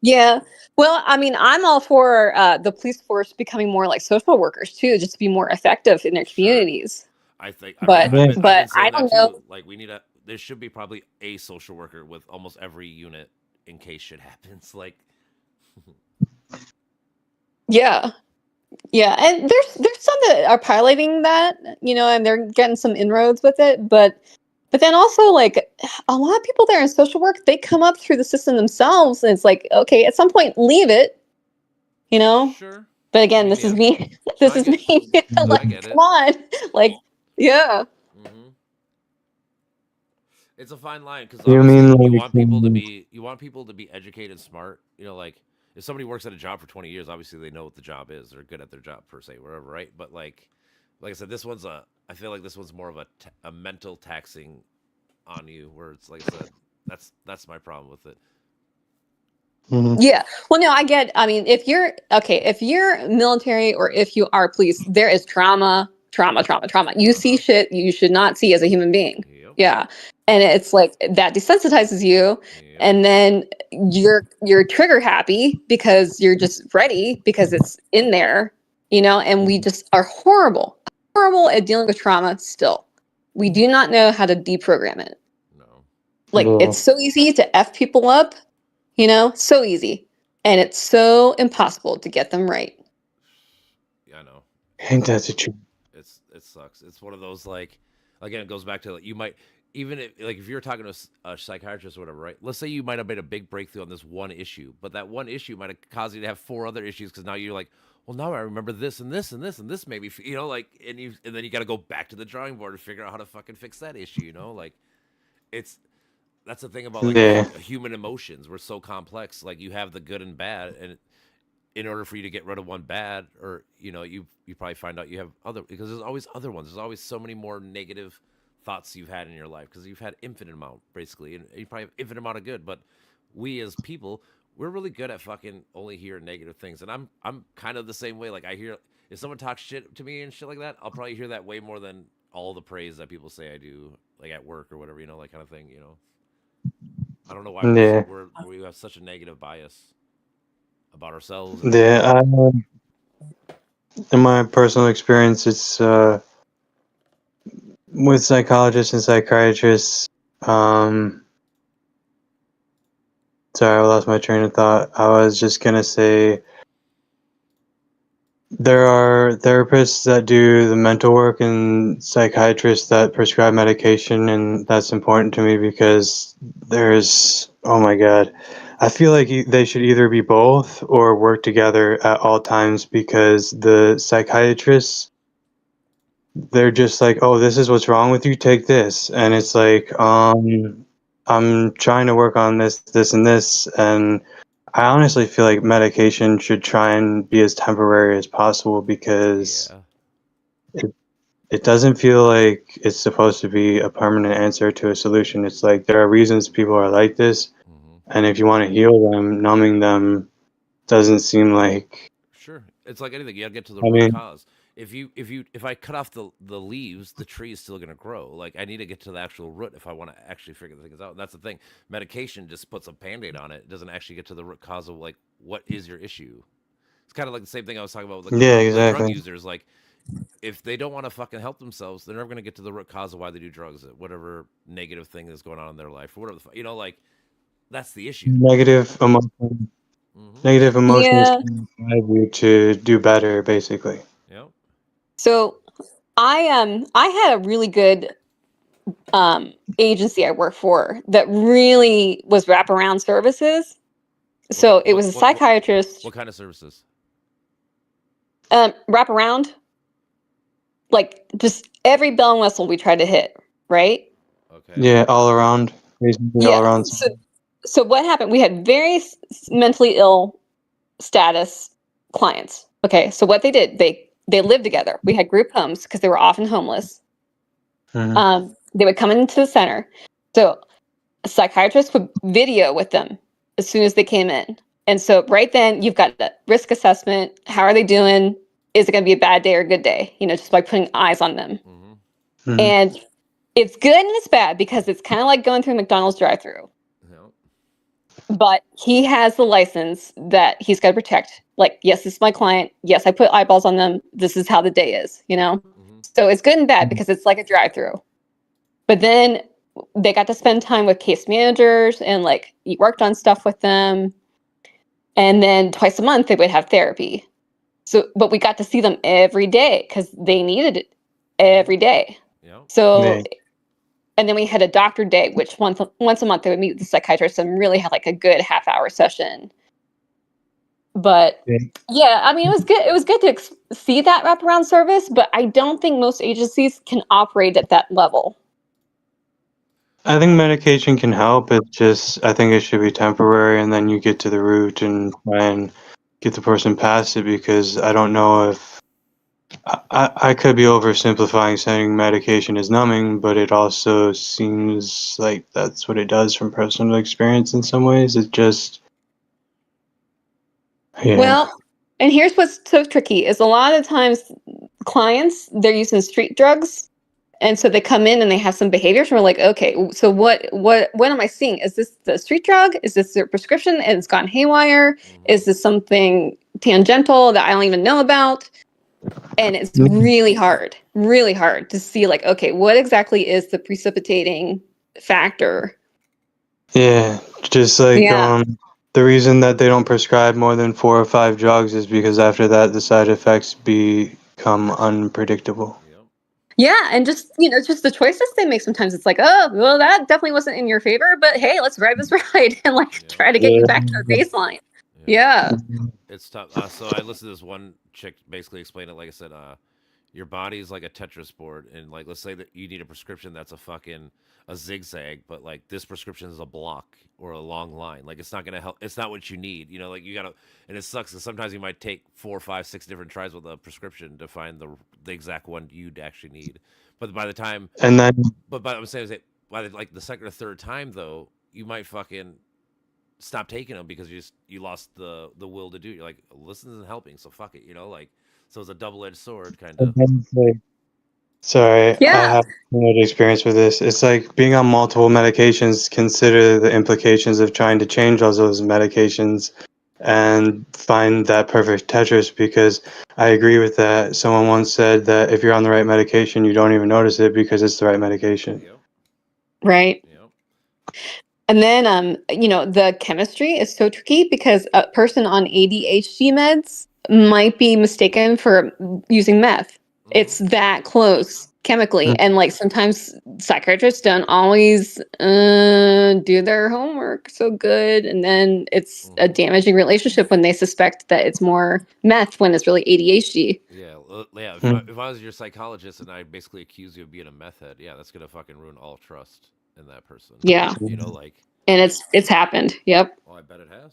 Speaker 3: Yeah, well, I mean, I'm all for the police force becoming more like social workers too, just to be more effective in their communities.
Speaker 1: I think,
Speaker 3: but I don't know.
Speaker 1: Like there should be probably a social worker with almost every unit in case shit happens. Like.
Speaker 3: Yeah, and there's some that are piloting that, and they're getting some inroads with it, but then also, like, a lot of people there in social work, they come up through the system themselves, and it's like, okay, at some point, leave it,
Speaker 1: Sure.
Speaker 3: But again, this is me. This is me. Like, come on, like, yeah.
Speaker 1: Mm-hmm. It's a fine line, because
Speaker 4: you
Speaker 1: want people to be educated and smart. Like, if somebody works at a job for 20 years, obviously they know what the job is. They're good at their job per se, wherever, right? But like I said, I feel like this one's more of a mental taxing on you, where it's like I said, that's my problem with it.
Speaker 4: Mm-hmm.
Speaker 3: Yeah. Well, no, I mean, if you're military or if you are police, there is trauma. You see shit you should not see as a human being.
Speaker 1: Yep.
Speaker 3: Yeah. And it's like that desensitizes you. Yep. And then you're trigger happy because you're just ready because it's in there, and we just are horrible at dealing with trauma still. We do not know how to deprogram it.
Speaker 1: No.
Speaker 3: Like, it's so easy to F people up, so easy. And it's so impossible to get them right.
Speaker 1: Yeah, I know.
Speaker 4: Ain't that the truth?
Speaker 1: It sucks. It's one of those, like, again, it goes back to, like, you might, even if you're talking to a psychiatrist or whatever, right? Let's say you might have made a big breakthrough on this one issue, but that one issue might have caused you to have 4 other issues, because now you're like, well, now I remember this and this and this and this, maybe, like, and then you got to go back to the drawing board and figure out how to fucking fix that issue, like, that's the thing about, like, human emotions. We're so complex. Like, you have the good and bad, and in order for you to get rid of one bad, or you probably find out you have other, because there's always other ones. There's always so many more negative thoughts you've had in your life, because you've had infinite amount, basically, and you probably have infinite amount of good. But we as people, we're really good at fucking only hearing negative things, and I'm kind of the same way. Like, I hear, if someone talks shit to me and shit like that, I'll probably hear that way more than all the praise that people say I do like at work or whatever, like kind of thing. I don't know why
Speaker 4: Yeah.
Speaker 1: we have such a negative bias about ourselves.
Speaker 4: Yeah. In my personal experience, it's with psychologists and psychiatrists. Sorry, I lost my train of thought. I was just gonna say there are therapists that do the mental work and psychiatrists that prescribe medication, and that's important to me because oh my God, I feel like they should either be both or work together at all times, because the psychiatrists, they're just like, oh, this is what's wrong with you, take this. And it's like, I'm trying to work on this, and this. And I honestly feel like medication should try and be as temporary as possible, because it doesn't feel like it's supposed to be a permanent answer to a solution. It's like there are reasons people are like this. And if you want to heal them, numbing them doesn't seem like...
Speaker 1: Sure, it's like anything. You gotta get to the root cause. If I cut off the leaves, the tree is still gonna grow. Like, I need to get to the actual root if I want to actually figure the things out. And that's the thing. Medication just puts a Band-Aid on it. It doesn't actually get to the root cause of like what is your issue. It's kind of like the same thing I was talking about with the drug users. Like, if they don't want to fucking help themselves, they're never gonna get to the root cause of why they do drugs. Whatever negative thing is going on in their life, or whatever like that's the issue.
Speaker 4: Negative emotions. Negative emotions can drive you to do better, basically.
Speaker 1: Yep.
Speaker 3: So I had a really good agency I worked for that really was wraparound services. So it was a psychiatrist.
Speaker 1: What kind of services?
Speaker 3: Wraparound. Like just every bell and whistle we tried to hit, right?
Speaker 1: Okay.
Speaker 4: Yeah, all around. All around.
Speaker 3: So what happened? We had very mentally ill status clients. Okay, so what they did, they lived together. We had group homes because they were often homeless.
Speaker 4: Mm-hmm.
Speaker 3: They would come into the center. So a psychiatrist would video with them as soon as they came in. And so right then you've got that risk assessment. How are they doing? Is it going to be a bad day or a good day? Just by putting eyes on them.
Speaker 4: Mm-hmm.
Speaker 3: And it's good and it's bad because it's kind of like going through a McDonald's drive-thru. But he has the license that he's got to protect. Like, yes, this is my client. Yes, I put eyeballs on them. This is how the day is, So it's good and bad because it's like a drive-through. But then they got to spend time with case managers and like he worked on stuff with them. And then twice a month they would have therapy. So, but we got to see them every day because they needed it every day. So, and then we had a doctor day, which once a month they would meet with the psychiatrist and really have like a good half-hour session. But yeah, I mean, it was good. It was good to see that wraparound service, but I don't think most agencies can operate at that level.
Speaker 4: I think medication can help. It's just, I think it should be temporary, and then you get to the root and try and get the person past it, because I don't know if I could be oversimplifying saying medication is numbing, but it also seems like that's what it does from personal experience in some ways. It just... Yeah.
Speaker 3: Well, and here's what's so tricky is a lot of times clients, they're using street drugs. And so they come in and they have some behaviors and we're like, okay, so what am I seeing? Is this the street drug? Is this their prescription and it's gone haywire? Is this something tangential that I don't even know about? And it's really hard to see like, okay, what exactly is the precipitating factor?
Speaker 4: Yeah, just like the reason that they don't prescribe more than 4 or 5 drugs is because after that the side effects become unpredictable.
Speaker 3: Yeah, and just just the choices they make sometimes. It's like, oh, well, that definitely wasn't in your favor, but hey, let's ride this ride and like try to get you back to our baseline. Yeah.
Speaker 1: It's tough. So I listened to this one chick basically explain it. Like I said, your body is like a Tetris board, and like let's say that you need a prescription that's a zigzag, but like this prescription is a block or a long line. Like it's not gonna help. It's not what you need. Like you gotta, and it sucks because sometimes you might take 4, 5, 6 different tries with a prescription to find the exact one you'd actually need. But by the time, but I'm saying is that by the second or third time though, you might fucking stop taking them because you lost the will to do it. You're like, listen isn't helping, so fuck it, like, so it's a double-edged sword kind of.
Speaker 4: Sorry,
Speaker 3: Yeah.
Speaker 4: I have no experience with this. It's like being on multiple medications, consider the implications of trying to change all those medications and find that perfect Tetris, because I agree with that. Someone once said that if you're on the right medication, you don't even notice it because it's the right medication.
Speaker 1: Yep.
Speaker 3: Right.
Speaker 1: Yep.
Speaker 3: And then, the chemistry is so tricky because a person on ADHD meds might be mistaken for using meth. It's that close chemically. And like sometimes psychiatrists don't always do their homework so good. And then it's a damaging relationship when they suspect that it's more meth when it's really ADHD.
Speaker 1: Yeah, yeah. If I was your psychologist and I basically accuse you of being a meth head, yeah, that's gonna fucking ruin all trust in that person.
Speaker 3: Yeah.
Speaker 1: You know, like.
Speaker 3: And it's happened. Yep.
Speaker 1: Oh, I bet it has.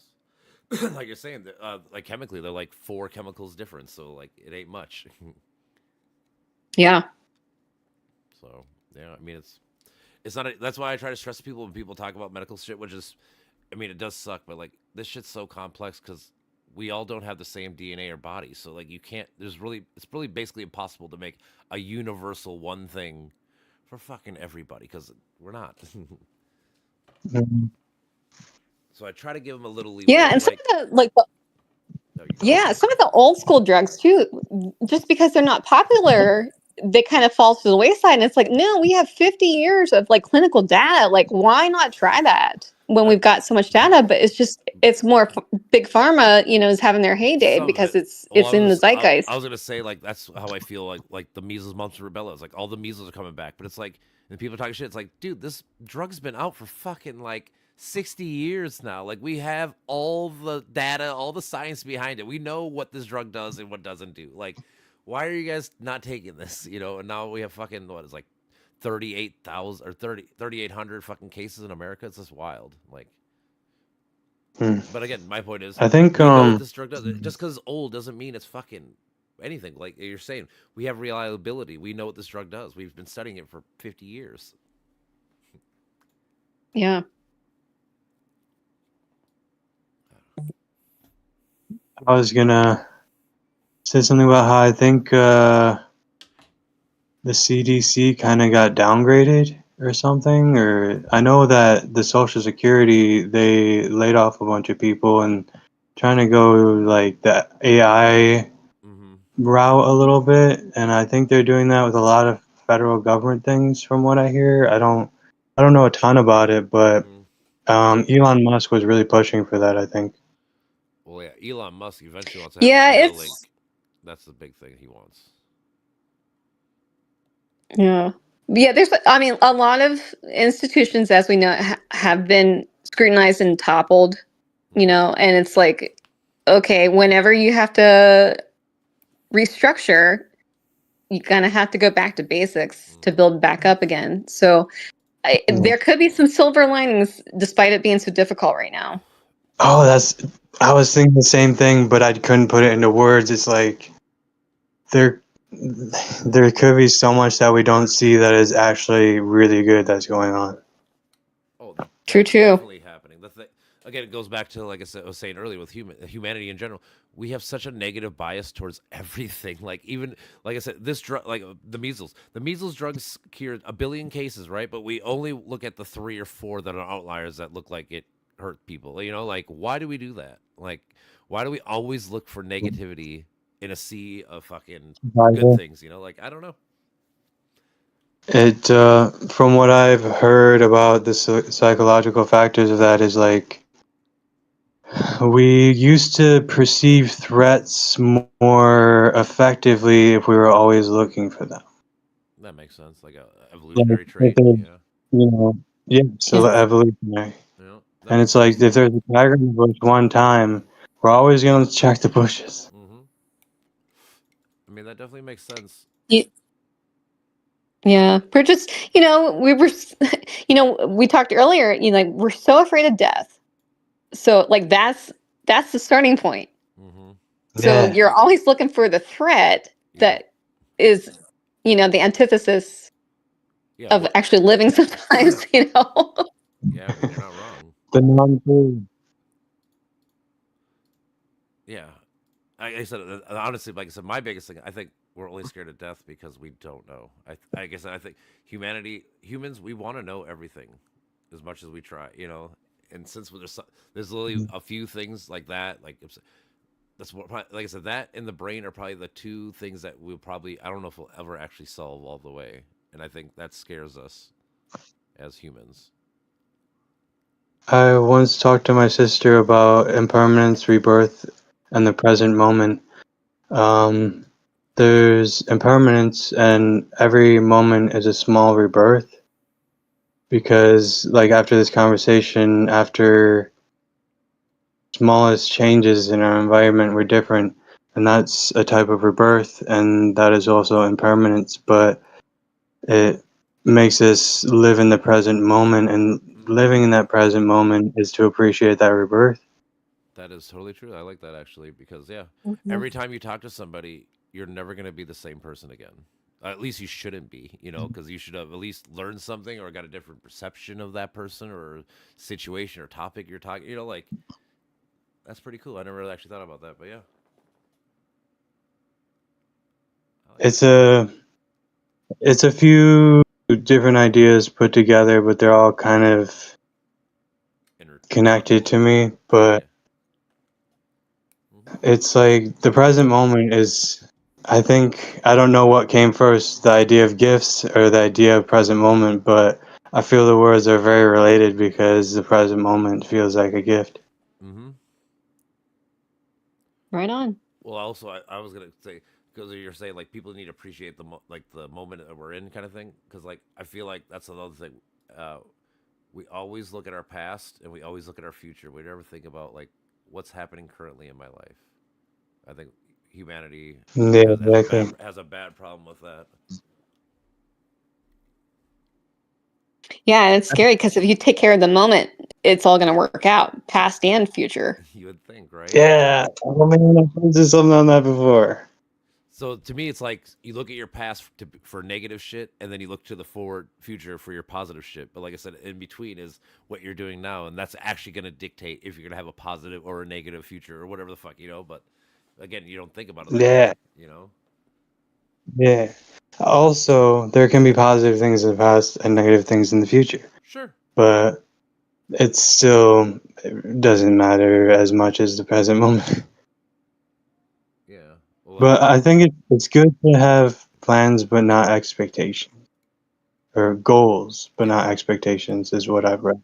Speaker 1: Like you're saying, like chemically, they're like 4 chemicals different, so like it ain't much.
Speaker 3: Yeah.
Speaker 1: So yeah, I mean it's not. That's why I try to stress to people when people talk about medical shit, which is, I mean, it does suck, but like this shit's so complex because we all don't have the same DNA or body, so like you can't. It's really basically impossible to make a universal one thing for fucking everybody because we're not. So I try to give them a little leeway.
Speaker 3: Yeah, and some of some of the old school drugs too, just because they're not popular, they kind of fall to the wayside. And it's like, no, we have 50 years of like clinical data. Like, why not try that when we've got so much data? But it's more big pharma, is having their heyday because it's in the zeitgeist.
Speaker 1: I was gonna say like that's how I feel like the measles, mumps, and rubella. It's like all the measles are coming back, but it's like and people are talking shit. It's like, dude, this drug's been out for fucking like 60 years now. Like we have all the data, all the science behind it. We know what this drug does and what doesn't do. Like, why are you guys not taking this? And now we have fucking what is like 38,000 or 3,800 fucking cases in America. It's just wild. Like, but again, my point is,
Speaker 4: I think
Speaker 1: we know what this drug does. Just because it's old doesn't mean it's fucking anything. Like you're saying, we have reliability. We know what this drug does. We've been studying it for 50 years.
Speaker 3: Yeah.
Speaker 4: I was gonna say something about how I think the CDC kind of got downgraded or something. Or I know that the Social Security, they laid off a bunch of people and trying to go like the AI route a little bit. And I think they're doing that with a lot of federal government things from what I hear. I don't know a ton about it, but Elon Musk was really pushing for that, I think.
Speaker 1: Well, yeah, Elon Musk eventually wants to have Neuralink. That's the big thing he wants.
Speaker 3: Yeah. There's, a lot of institutions, as we know, have been scrutinized and toppled, and it's like, okay, whenever you have to restructure, you're going to have to go back to basics to build back up again. So there could be some silver linings despite it being so difficult right now.
Speaker 4: Oh, I was thinking the same thing, but I couldn't put it into words. It's like there could be so much that we don't see that is actually really good that's going on.
Speaker 1: Oh,
Speaker 3: true.
Speaker 1: Definitely happening. Again, it goes back to like I was saying earlier with humanity in general. We have such a negative bias towards everything. Like even like I said, this drug, like the measles drugs cured 1 billion cases, right? But we only look at the 3 or 4 that are outliers that look like it hurt people. Like why do we do that? Like why do we always look for negativity in a sea of fucking good things? Like I don't know.
Speaker 4: It from what I've heard about the psychological factors of that is like we used to perceive threats more effectively if we were always looking for them.
Speaker 1: That makes sense, like a evolutionary trait.
Speaker 4: Evolutionary. Yeah, and it's like if there's a tiger in the bush one time, we're always going to check the bushes.
Speaker 1: I mean, that definitely makes sense.
Speaker 3: Yeah, we're just, we were, we talked earlier, like we're so afraid of death. So like that's the starting point. So you're always looking for the threat that is, the antithesis of actually living sometimes,
Speaker 1: Yeah, I mean, you're not wrong.
Speaker 4: The non-food.
Speaker 1: Yeah. I said, honestly, like I said, my biggest thing, I think we're only scared of death because we don't know. I guess I think humans, we want to know everything as much as we try, you know. And since there's literally a few things like that, like that's what, like I said, that and the brain are probably the two things that we'll probably, I don't know if we'll ever actually solve all the way. And I think that scares us as humans.
Speaker 4: I once talked to my sister about impermanence, rebirth, and the present moment. There's impermanence, and every moment is a small rebirth. Because, like, after this conversation, after smallest changes in our environment were different, and that's a type of rebirth, and that is also impermanence, but it makes us live in the present moment, and living in that present moment is to appreciate that rebirth.
Speaker 1: That is totally true. I like that actually because every time you talk to somebody, you're never going to be the same person again. At least you shouldn't be, you know, because you should have at least learned something or got a different perception of that person or situation or topic you're talking. You know, like that's pretty cool. I never really actually thought about that, but yeah.
Speaker 4: It's a few different ideas put together, but they're all kind of connected to me. But it's like the present moment is, I think, I don't know what came first, the idea of gifts or the idea of present moment, but I feel the words are very related because the present moment feels like a gift.
Speaker 1: Mm-hmm.
Speaker 3: Right on.
Speaker 1: Well, also, I was gonna say because you're saying like people need to appreciate the moment that we're in, kind of thing. Because like I feel like that's another thing. We always look at our past and we always look at our future. We never think about like what's happening currently in my life. I think humanity has a bad problem with that.
Speaker 3: Yeah, it's scary because if you take care of the moment, it's all going to work out, past and future.
Speaker 1: You would think, right?
Speaker 4: Yeah, I've did something on that before.
Speaker 1: So to me, it's like you look at your past for negative shit, and then you look to the forward future for your positive shit. But like I said, in between is what you're doing now, and that's actually going to dictate if you're going to have a positive or a negative future or whatever the fuck, you know. But again, you don't think about it.
Speaker 4: Yeah.
Speaker 1: You know.
Speaker 4: Yeah. Also, there can be positive things in the past and negative things in the future.
Speaker 1: Sure.
Speaker 4: But it doesn't matter as much as the present moment.
Speaker 1: Yeah. Well,
Speaker 4: but I think it's good to have plans but not expectations. Or goals but not expectations is what I've read.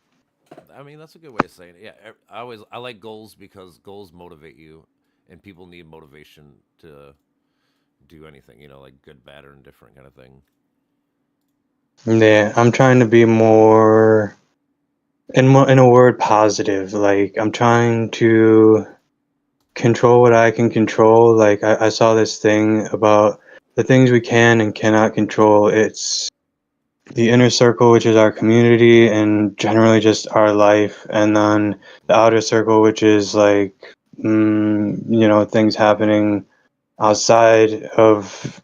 Speaker 1: I mean, that's a good way of saying it. Yeah, I like goals because goals motivate you, and people need motivation to do anything. You know, like good, bad, or indifferent kind of thing.
Speaker 4: Yeah, I'm trying to be more, in a word, positive. Like I'm trying to control what I can control. Like I saw this thing about the things we can and cannot control. It's the inner circle, which is our community and generally just our life, and then the outer circle, which is like things happening outside of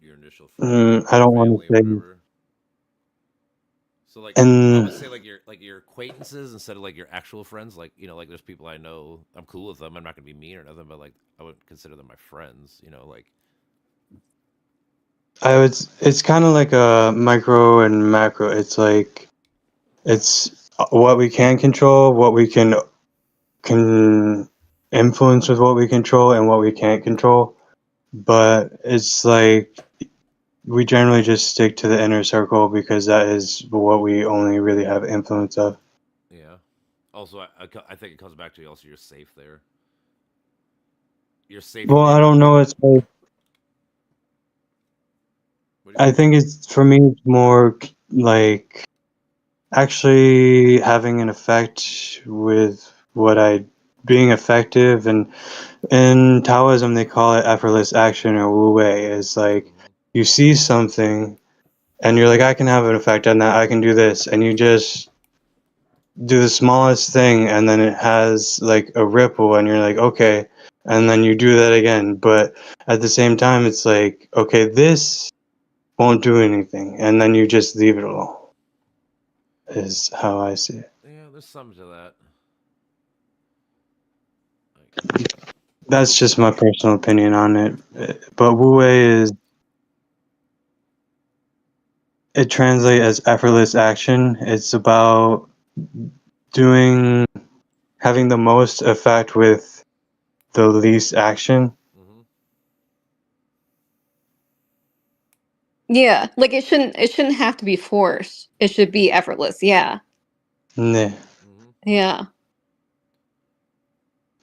Speaker 1: your initial
Speaker 4: I don't want to say.
Speaker 1: So like I would say like your acquaintances instead of like your actual friends. Like, you know, like there's people I know, I'm cool with them, I'm not gonna be mean or nothing, but like I would consider them my friends, you know, like
Speaker 4: It's kind of like a micro and macro. It's like it's what we can control, what we can influence with what we control, and what we can't control. But it's like we generally just stick to the inner circle because that is what we only really have influence of.
Speaker 1: Yeah. Also, I think it comes back to also you're safe there. You're safe.
Speaker 4: Well, I don't know. It's like I think it's for me it's more like actually having an effect with what I being effective, and in Taoism they call it effortless action or Wu Wei. It's like you see something and you're like, I can have an effect on that, I can do this, and you just do the smallest thing and then it has like a ripple and you're like, okay, and then you do that again. But at the same time it's like, okay, this won't do anything, and then you just leave it alone, is how I see it.
Speaker 1: Yeah, there's something to that.
Speaker 4: That's just my personal opinion on it. But Wu Wei it translates as effortless action. It's about having the most effect with the least action.
Speaker 1: Mm-hmm.
Speaker 3: Yeah, like it shouldn't have to be forced. It should be effortless. Yeah.
Speaker 4: Yeah.
Speaker 1: Mm-hmm.
Speaker 3: Yeah.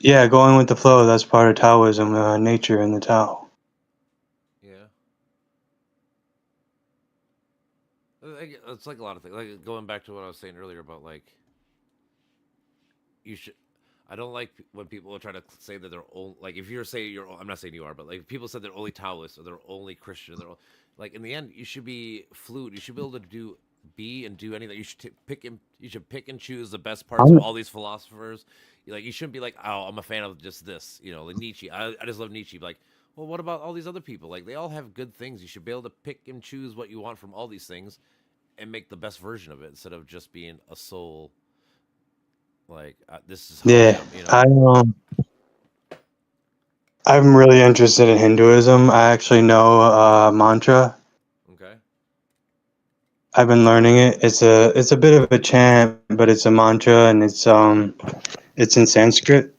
Speaker 4: Yeah, going with the flow, that's part of Taoism, nature in the Tao.
Speaker 1: Yeah. It's like a lot of things. Like going back to what I was saying earlier about like you should. I don't like when people are trying to say that they're only like if you're saying you're. I'm not saying you are, but like if people said they're only Taoist or they're only Christian. Like in the end, you should be fluid. You should be able to be and do anything. You should You should pick and choose the best parts of all these philosophers. You shouldn't be like, oh, I'm a fan of just this. Like Nietzsche. I just love Nietzsche. Like, well, what about all these other people? Like they all have good things. You should be able to pick and choose what you want from all these things, and make the best version of it instead of just being a soul. Like this is how
Speaker 4: Yeah,
Speaker 1: I am.
Speaker 4: I'm really interested in Hinduism. I actually know a mantra.
Speaker 1: Okay.
Speaker 4: I've been learning it. It's a bit of a chant, but it's a mantra, and it's in Sanskrit.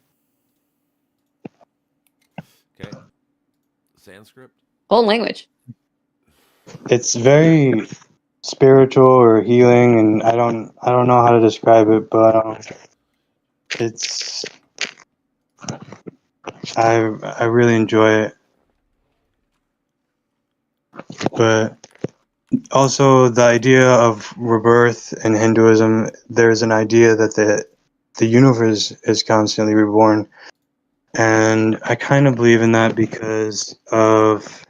Speaker 1: Okay. Sanskrit.
Speaker 3: Old language.
Speaker 4: It's very spiritual or healing, and I don't know how to describe it, but it's I really enjoy it. But also the idea of rebirth in Hinduism, there's an idea that the universe is constantly reborn, and I kind of believe in that because of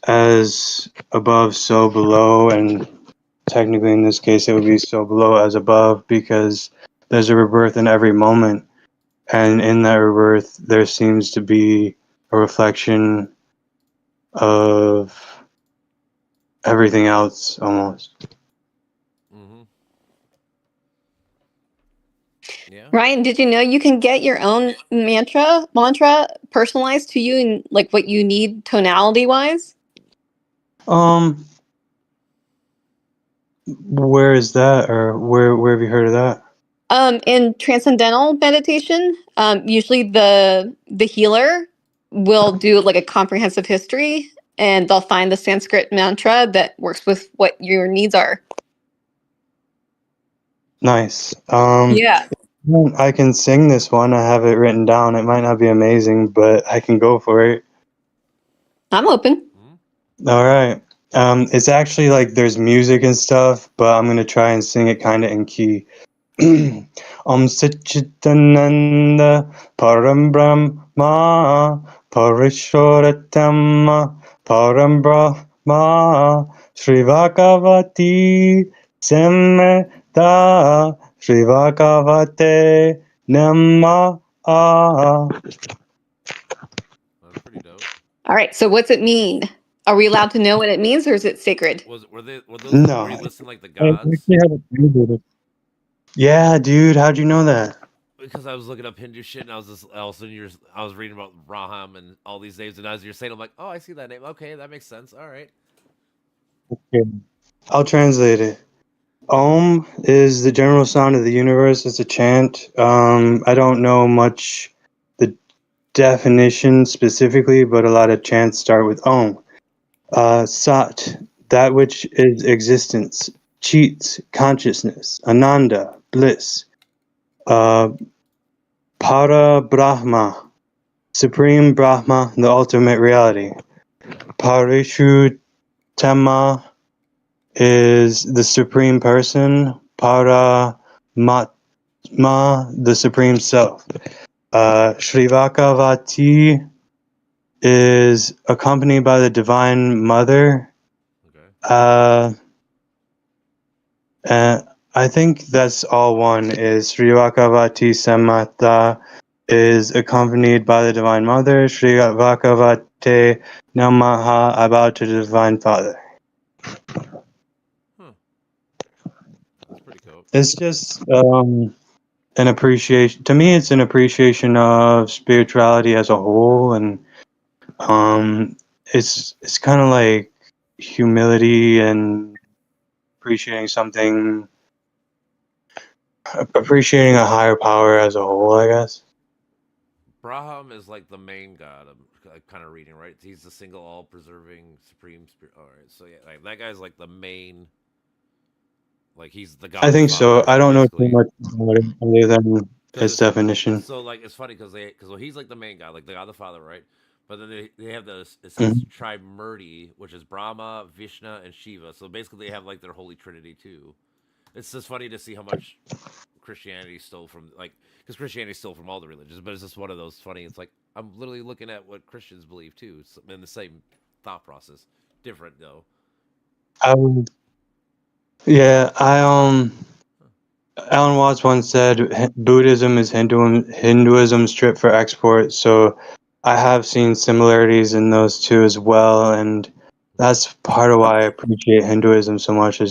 Speaker 4: as above, so below, and technically in this case it would be so below as above because there's a rebirth in every moment, and in that rebirth there seems to be a reflection of everything else almost.
Speaker 1: Mm-hmm. Yeah.
Speaker 3: Ryan, did you know you can get your own mantra personalized to you and like what you need tonality wise?
Speaker 4: Where is that, or where have you heard of that?
Speaker 3: In transcendental meditation, usually the healer will do like a comprehensive history and they'll find the Sanskrit mantra that works with what your needs are.
Speaker 4: Nice.
Speaker 3: Yeah.
Speaker 4: I can sing this one. I have it written down. It might not be amazing, but I can go for it.
Speaker 3: I'm open.
Speaker 4: All right. It's actually like there's music and stuff, but I'm gonna try and sing it kind of in key. Om Satchitananda Param Brahma Parishoratama Param Brahma Sri Bhagavati Sameta Sri Bhagavate Nama.
Speaker 1: That's pretty dope.
Speaker 3: All right. So what's it mean? Are we allowed to know what it means, or is it sacred?
Speaker 1: Were those?
Speaker 4: No.
Speaker 1: Were you listening like the gods?
Speaker 4: Yeah, dude. How'd you know that?
Speaker 1: Because I was looking up Hindu shit, and I was reading about Raham and all these names, and as you're saying, I'm like, oh, I see that name. Okay, that makes sense. All right.
Speaker 4: Okay. I'll translate it. Om is the general sound of the universe. It's a chant. I don't know much the definition specifically, but a lot of chants start with Om. Sat, that which is existence. Chit, consciousness. Ananda, bliss. Para Brahma, Supreme Brahma, the ultimate reality. Parishuttama is the Supreme Person. Paramatma, the Supreme Self. Sri Bhagavati is accompanied by the Divine Mother.
Speaker 1: Okay.
Speaker 4: I think that's all one is Sri Bhagavati Samata is accompanied by the Divine Mother. Sri Bhagavate Namaha, I bow to the Divine Father.
Speaker 1: That's pretty cool.
Speaker 4: It's just an appreciation. To me, it's an appreciation of spirituality as a whole, and it's kind of like humility and appreciating something, appreciating a higher power as a whole, I guess.
Speaker 1: Braham is like the main god. I'm kind of reading, right? He's the single, all-preserving, supreme spirit. All right, so yeah, like, that guy's like the main. Like he's the god.
Speaker 4: I think so. I don't know too much about it other than its definition.
Speaker 1: So like it's funny because he's like the main god, like the God the Father, right? But then they have it says Trimurti, which is Brahma, Vishnu, and Shiva. So basically they have like their holy trinity too. It's just funny to see how much Christianity stole from, like, because Christianity stole from all the religions, but it's just one of those funny. It's like I'm literally looking at what Christians believe too, in the same thought process, different though.
Speaker 4: Yeah, Alan Watts once said Buddhism is Hinduism stripped for export. So I have seen similarities in those two as well, and that's part of why I appreciate Hinduism so much.
Speaker 1: Sure.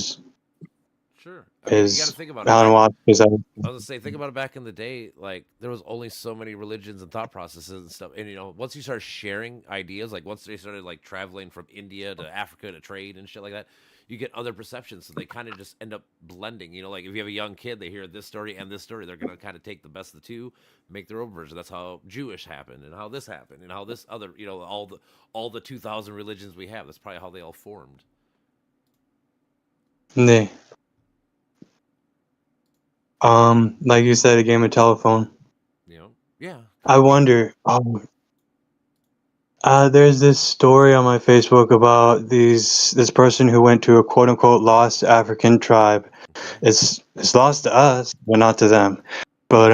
Speaker 1: I mean, you got to think about it.
Speaker 4: Alan Watts.
Speaker 1: I was gonna say, think about it. Back in the day, like there was only so many religions and thought processes and stuff. And once you start sharing ideas, like once they started like traveling from India to Africa to trade and shit like that, you get other perceptions. So they kind of just end up blending. Like if you have a young kid, they hear this story and this story, they're gonna kind of take the best of the two, make their own version. That's how Jewish happened, and how this happened, and how this other, all the 2,000 religions we have. That's probably how they all formed.
Speaker 4: Yeah. Like you said, a game of telephone.
Speaker 1: Yeah.
Speaker 4: I wonder. There's this story on my Facebook about this person who went to a quote unquote lost African tribe. It's lost to us, but not to them. But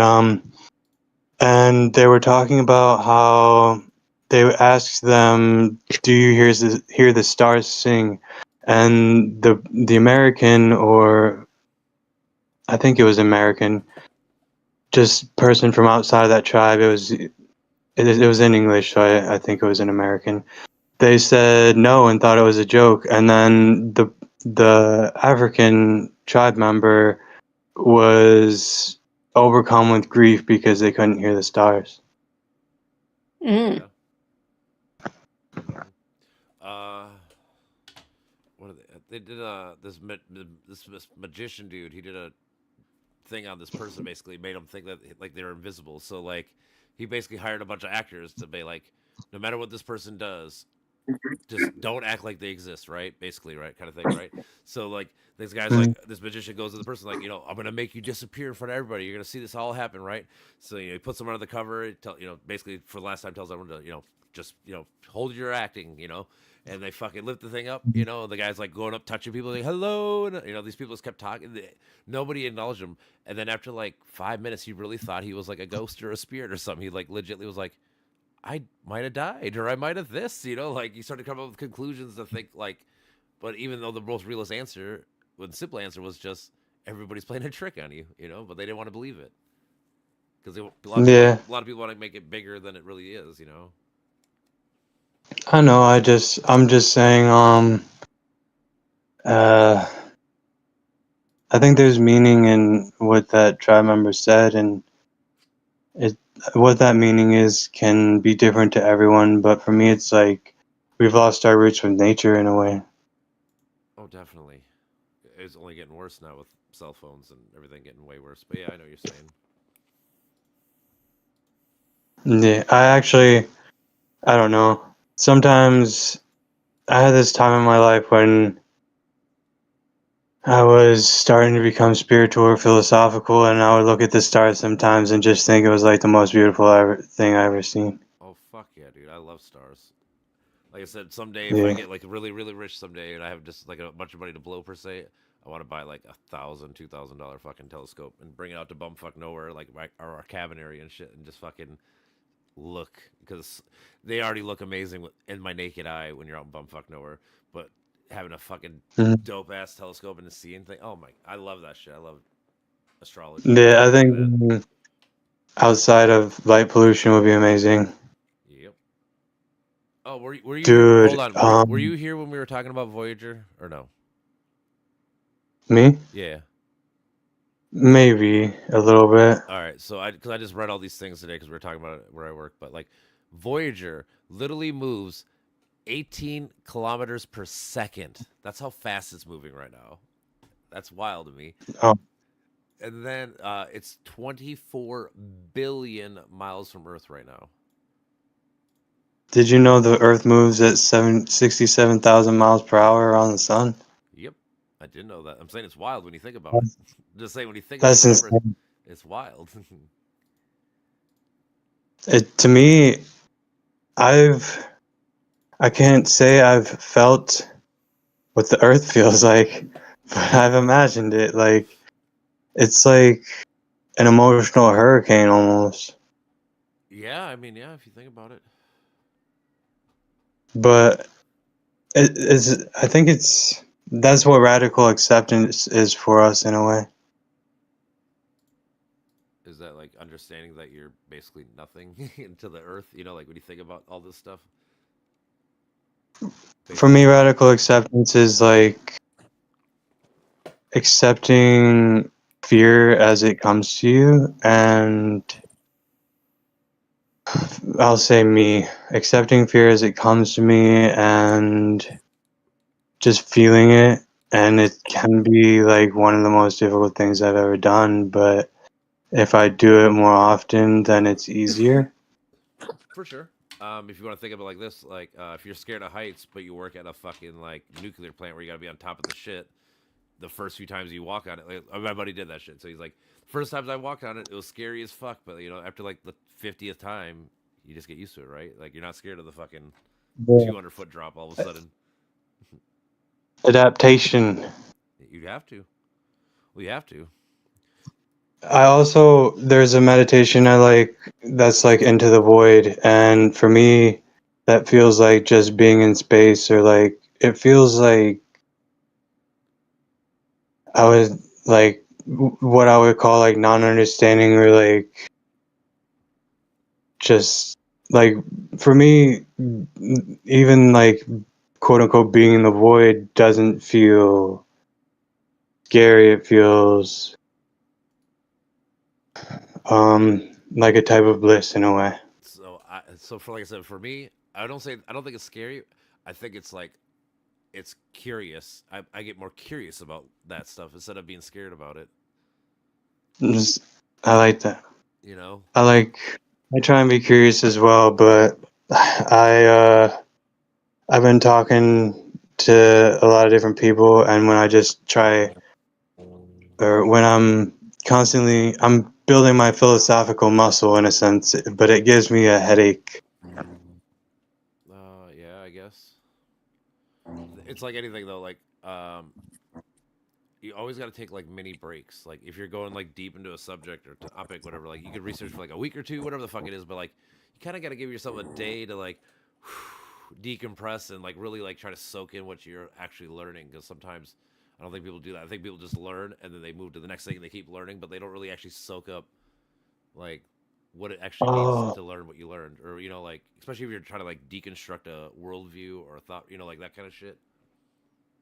Speaker 4: and they were talking about how they asked them, "Do you hear the stars sing?" And the American, or I think it was American, just person from outside of that tribe. It was in English, so I think it was an American. They said no and thought it was a joke, and then the African tribe member was overcome with grief because they couldn't hear the stars.
Speaker 3: Mm.
Speaker 1: What are they did this magician dude. He did a thing on this person, basically made them think that like they're invisible. So like he basically hired a bunch of actors to be like, no matter what this person does, just don't act like they exist, right? Basically, right, kind of thing, right? So like this guy's like, this magician goes to the person like, I'm gonna make you disappear in front of everybody. You're gonna see this all happen, right? So he puts them under the cover. Basically for the last time tells everyone to just hold your acting, and they fucking lift the thing up, the guy's like going up, touching people, like, hello, and these people just kept talking. Nobody acknowledged him, and then after like 5 minutes, he really thought he was like a ghost or a spirit or something. He like legitimately was like, I might have died, or I might have this, like you started to come up with conclusions to think like, but even though the most realist answer, the simple answer was just everybody's playing a trick on you, but they didn't want to believe it because a lot of people want to make it bigger than it really is,
Speaker 4: I know. I'm just saying. I think there's meaning in what that tribe member said, and what that meaning is can be different to everyone. But for me, it's like we've lost our roots with nature in a way.
Speaker 1: Oh, definitely. It's only getting worse now with cell phones and everything getting way worse. But yeah, I know what you're saying.
Speaker 4: Yeah, I don't know. Sometimes I had this time in my life when I was starting to become spiritual or philosophical, and I would look at the stars sometimes and just think it was like the most beautiful thing I ever seen.
Speaker 1: Oh, fuck yeah, dude. I love stars. Like I said, someday if I get like really, really rich someday and I have just like a bunch of money to blow per se, I want to buy like $1,000, $2,000 fucking telescope and bring it out to bumfuck nowhere, like our cabin area and shit, and just fucking look, because they already look amazing in my naked eye when you're out in bumfuck nowhere, but having a fucking dope ass telescope and seeing thing, oh my, I love that shit. I love astrology.
Speaker 4: Yeah, I think outside of light pollution would be amazing.
Speaker 1: Yep. Oh, were you
Speaker 4: Dude,
Speaker 1: here? Hold on. Were you here when we were talking about Voyager or no?
Speaker 4: Me?
Speaker 1: Yeah.
Speaker 4: Maybe a little bit.
Speaker 1: All right, so because I just read all these things today because we were talking about it where I work, but like Voyager literally moves 18 kilometers per second. That's how fast it's moving right now. That's wild to me.
Speaker 4: Oh.
Speaker 1: And then it's 24 billion miles from Earth right now.
Speaker 4: Did you know the Earth moves at 67,000 miles per hour around the sun?
Speaker 1: Yep, I didn't know that. I'm saying it's wild when you think about it. Just saying when you think
Speaker 4: That's
Speaker 1: about the numbers,
Speaker 4: insane.
Speaker 1: it's wild.
Speaker 4: To me, I can't say I've felt what the Earth feels like, but I've imagined it. Like, it's like an emotional hurricane almost.
Speaker 1: Yeah, I mean, yeah, if you think about it.
Speaker 4: But I think that's what radical acceptance is for us in a way.
Speaker 1: Is that like understanding that you're basically nothing into the Earth? You know, like when you think about all this stuff.
Speaker 4: For me, radical acceptance is like accepting fear as it comes to you, and I'll say me accepting fear as it comes to me and just feeling it. And it can be like one of the most difficult things I've ever done, but if I do it more often, then it's easier.
Speaker 1: For sure. If you want to think of it like this, like if you're scared of heights, but you work at a fucking like nuclear plant where you got to be on top of the shit, the first few times you walk on it, like, my buddy did that shit. So he's like, first times I walked on it, it was scary as fuck. But you know, after like the 50th time, you just get used to it, right? Like you're not scared of the fucking 200-foot drop all of a sudden.
Speaker 4: Adaptation.
Speaker 1: You'd have to. We have to.
Speaker 4: There's a meditation I like that's like Into the Void, and for me that feels like just being in space, or like it feels like I was like what I would call like non-understanding, or like just like for me, even like quote unquote being in the void doesn't feel scary. It feels like a type of bliss in a way.
Speaker 1: So for like I said, for me, I don't think it's scary. I think it's like it's curious. I get more curious about that stuff instead of being scared about it.
Speaker 4: I like that.
Speaker 1: You know?
Speaker 4: I try and be curious as well, but I've been talking to a lot of different people, and when I just try, or when I'm building my philosophical muscle in a sense, but it gives me a headache.
Speaker 1: Yeah, I guess. It's like anything though, like you always got to take like mini breaks. Like if you're going like deep into a subject or topic, whatever, like you could research for like a week or two, whatever the fuck it is, but like you kind of got to give yourself a day to like decompress and like really like try to soak in what you're actually learning, because sometimes I don't think people do that. I think people just learn and then they move to the next thing and they keep learning, but they don't really actually soak up like what it actually means to learn what you learned, or you know, like especially if you're trying to like deconstruct a worldview or a thought, you know, like that kind of shit.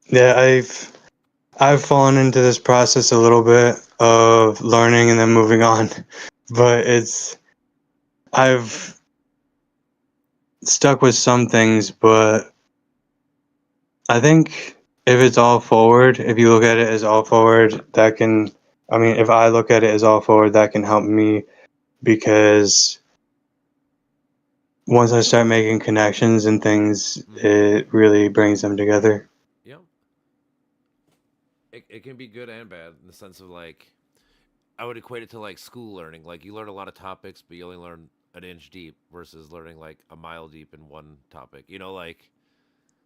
Speaker 4: Yeah, I've fallen into this process a little bit of learning and then moving on, but I've stuck with some things, but I think if it's all forward, if you look at it as all forward, if I look at it as all forward, that can help me, because once I start making connections and things, it really brings them together.
Speaker 1: Yeah. It can be good and bad in the sense of like, I would equate it to like school learning. Like you learn a lot of topics, but you only learn an inch deep versus learning like a mile deep in one topic. You know, like,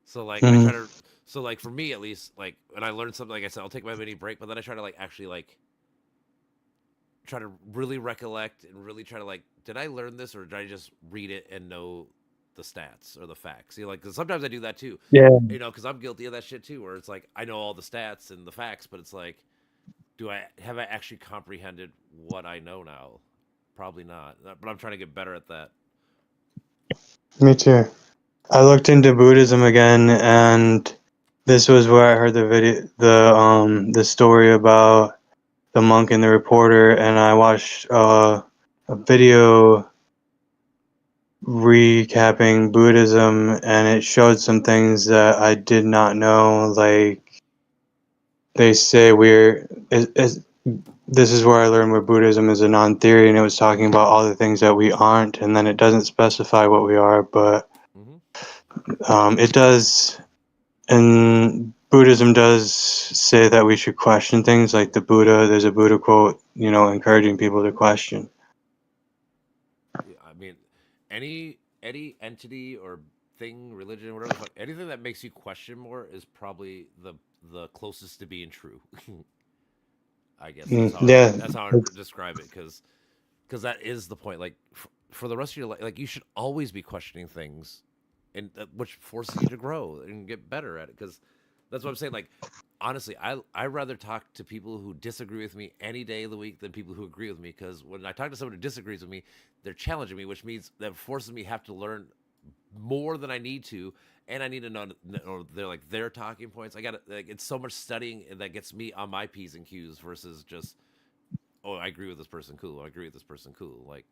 Speaker 1: so like I try to, so like for me at least, like when I learn something, like I said, I'll take my mini break, but then I try to like actually like try to really recollect and really try to like, did I learn this or did I just read it and know the stats or the facts? You know, like, cause sometimes I do that too.
Speaker 4: Yeah.
Speaker 1: You know, cause I'm guilty of that shit too, where it's like, I know all the stats and the facts, but it's like, have I actually comprehended what I know now? Probably not, but I'm trying to get better at that.
Speaker 4: Me too. I looked into Buddhism again, and this was where I heard the story about The Monk and the Reporter, and I watched a video recapping Buddhism, and it showed some things that I did not know. Like they say this is where I learned where Buddhism is a non-theory, and it was talking about all the things that we aren't, and then it doesn't specify what we are, but it does. And Buddhism does say that we should question things, like the Buddha. There's a Buddha quote, encouraging people to question.
Speaker 1: I mean, any entity or thing, religion, whatever, anything that makes you question more is probably the closest to being true. I guess that's how I would describe it, because that is the point. Like for the rest of your life, like you should always be questioning things, and which forces you to grow and get better at it. Because that's what I'm saying. Like honestly, I rather talk to people who disagree with me any day of the week than people who agree with me. Because when I talk to someone who disagrees with me, they're challenging me, which means that forces me have to learn more than I need to, and I need to know they're like their talking points. I got like it's so much studying that gets me on my P's and Q's versus just, oh, I agree with this person, cool. I agree with this person, cool. Like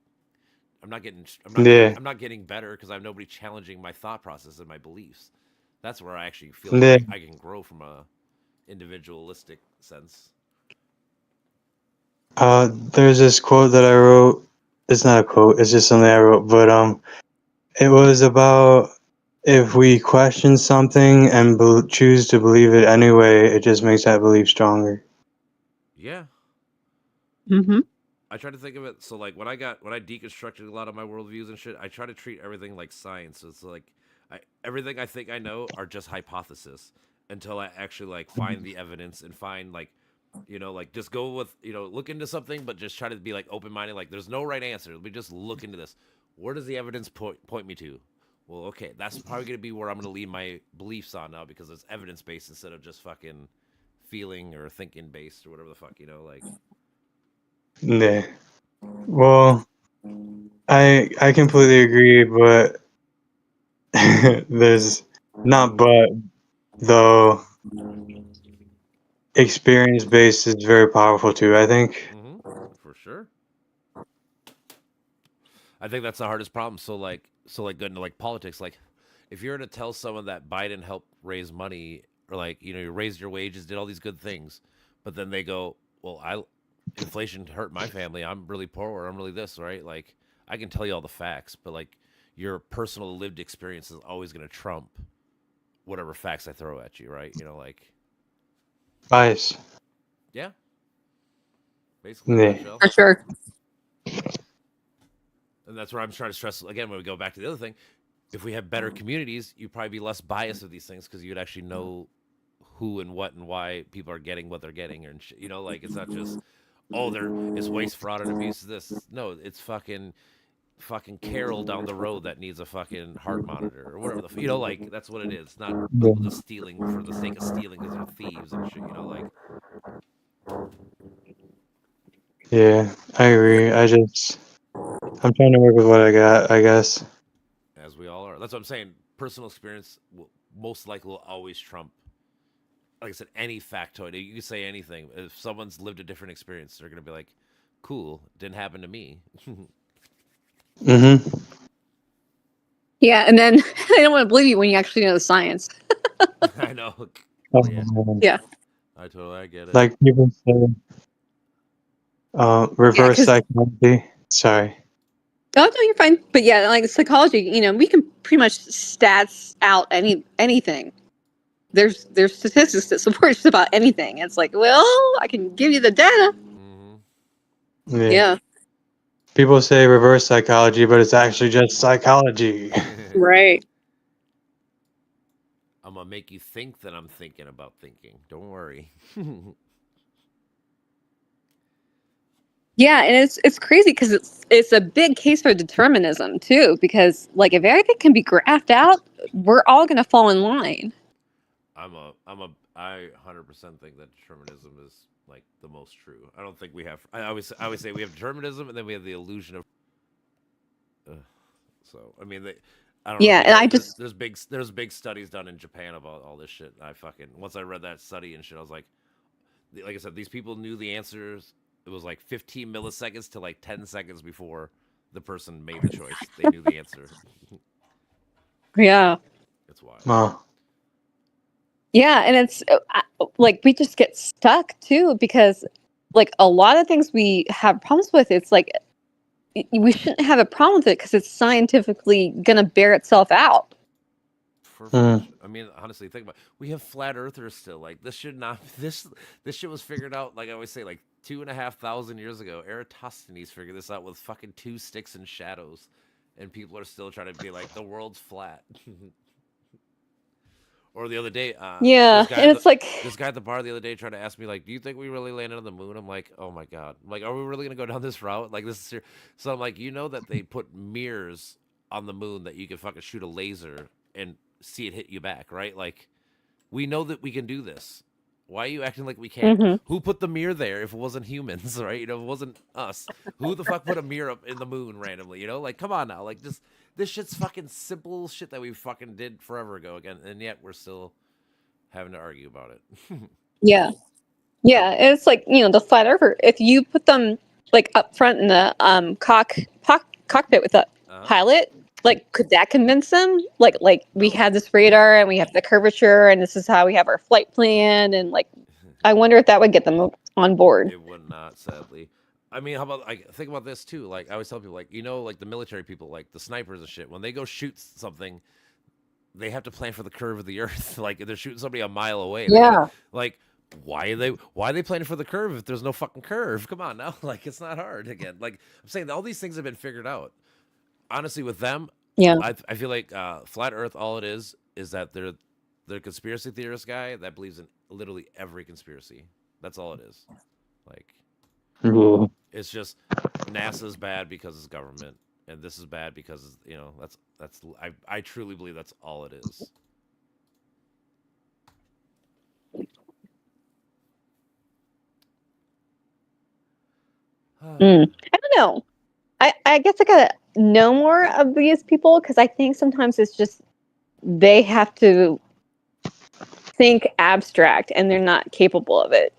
Speaker 1: I'm not getting better because I have nobody challenging my thought process and my beliefs. That's where I actually feel like I can grow from a individualistic sense.
Speaker 4: There's this quote that I wrote. It's not a quote, it's just something I wrote, but it was about if we question something and choose to believe it anyway, it just makes that belief stronger.
Speaker 1: Yeah.
Speaker 3: Mm-hmm.
Speaker 1: I try to think of it, so like when I deconstructed a lot of my worldviews and shit, I try to treat everything like science. So it's like everything I think I know are just hypothesis until I actually like find the evidence and find like, like just go with, look into something, but just try to be like open-minded. Like there's no right answer. Let me just look into this. Where does the evidence point me to? Well, okay, that's probably going to be where I'm going to leave my beliefs on now, because it's evidence-based instead of just fucking feeling or thinking-based or whatever the fuck, like.
Speaker 4: Yeah. Well, I completely agree, but there's not but, though experience-based is very powerful too, I think.
Speaker 1: For sure. I think that's the hardest problem. So like good into like politics, like if you're to tell someone that Biden helped raise money, or like, you raised your wages, did all these good things, but then they go, well, inflation hurt my family, I'm really poor, or I'm really this, right? Like I can tell you all the facts, but like your personal lived experience is always going to trump whatever facts I throw at you, right? Like
Speaker 4: bias.
Speaker 1: Yeah. Basically,
Speaker 3: for sure.
Speaker 1: And that's where I'm trying to stress again when we go back to the other thing. If we have better communities, you'd probably be less biased with these things, because you'd actually know who and what and why people are getting what they're getting, and like it's not just, it's waste, fraud, and abuse. This no, it's fucking Carol down the road that needs a fucking heart monitor or whatever the like that's what it is. It's not people just stealing for the sake of stealing because they're thieves and shit. Like.
Speaker 4: Yeah, I agree. I'm trying to work with what I got, I guess.
Speaker 1: As we all are. That's what I'm saying. Personal experience will most likely will always trump, like I said, any factoid. You can say anything. If someone's lived a different experience, they're going to be like, cool, didn't happen to me.
Speaker 4: Mm-hmm.
Speaker 3: Yeah, and then they don't want to believe you when you actually know the science.
Speaker 1: I know.
Speaker 3: Yeah.
Speaker 1: I get it.
Speaker 4: Like people say, reverse psychology. Sorry.
Speaker 3: Oh, no, you're fine. But yeah, like psychology, we can pretty much stats out anything. There's statistics that support just about anything. It's like, well, I can give you the data.
Speaker 1: Mm-hmm.
Speaker 3: Yeah.
Speaker 4: People say reverse psychology, but it's actually just psychology.
Speaker 3: Right.
Speaker 1: I'm gonna make you think that I'm thinking about thinking. Don't worry.
Speaker 3: Yeah, and it's crazy because it's a big case for determinism too. Because like if everything can be graphed out, we're all gonna fall in line.
Speaker 1: I 100% think that determinism is like the most true. I don't think we have. I always say we have determinism, and then we have the illusion of. So I mean, I don't know.
Speaker 3: Yeah, and
Speaker 1: there's big studies done in Japan about all this shit. Once I read that study and shit, I was like, like I said, these people knew the answers. It was like 15 milliseconds to like 10 seconds before the person made the choice. They knew the answer.
Speaker 3: Yeah.
Speaker 1: That's why.
Speaker 3: Yeah, and it's like we just get stuck too because like a lot of things we have problems with. It's like we shouldn't have a problem with it because it's scientifically gonna bear itself out.
Speaker 1: I mean, honestly, think about it. We have flat earthers still. Like this should not. This shit was figured out. Like I always say, like 2,500 years ago. Eratosthenes figured this out with fucking 2 sticks and shadows, and people are still trying to be like the world's flat. Or the other day,
Speaker 3: yeah, and it's like
Speaker 1: this guy at the bar the other day tried to ask me like, "Do you think we really landed on the moon?" I'm like, "Oh my god! Like, are we really gonna go down this route? Like, this is serious." So I'm like, you know that they put mirrors on the moon that you can fucking shoot a laser and see it hit you back, right? Like, we know that we can do this. Why are you acting like we can't?
Speaker 3: Mhm.
Speaker 1: Who put the mirror there if it wasn't humans, right? You know, if it wasn't us. Who the fuck put a mirror up in the moon randomly? You know, like, come on now, like this shit's fucking simple shit that we fucking did forever ago again, and yet we're still having to argue about it.
Speaker 3: yeah, it's like the flat earther. If you put them like up front in the cockpit with the pilot, like could that convince them? Like we had this radar and we have the curvature and this is how we have our flight plan and like I wonder if that would get them on board.
Speaker 1: It would not, sadly. I mean, how about think about this too? Like I always tell people, like like the military people, like the snipers and shit. When they go shoot something, they have to plan for the curve of the earth. Like if they're shooting somebody a mile away.
Speaker 3: Yeah.
Speaker 1: Like why are they planning for the curve if there's no fucking curve? Come on now. Like it's not hard again. Like I'm saying, all these things have been figured out. Honestly, with them,
Speaker 3: yeah,
Speaker 1: I feel like flat Earth. All it is that they're a conspiracy theorist guy that believes in literally every conspiracy. That's all it is. Like it's just NASA's bad because it's government, and this is bad because that's I truly believe that's all it is.
Speaker 3: I don't know. I guess I gotta know more of these people because I think sometimes it's just they have to think abstract and they're not capable of it.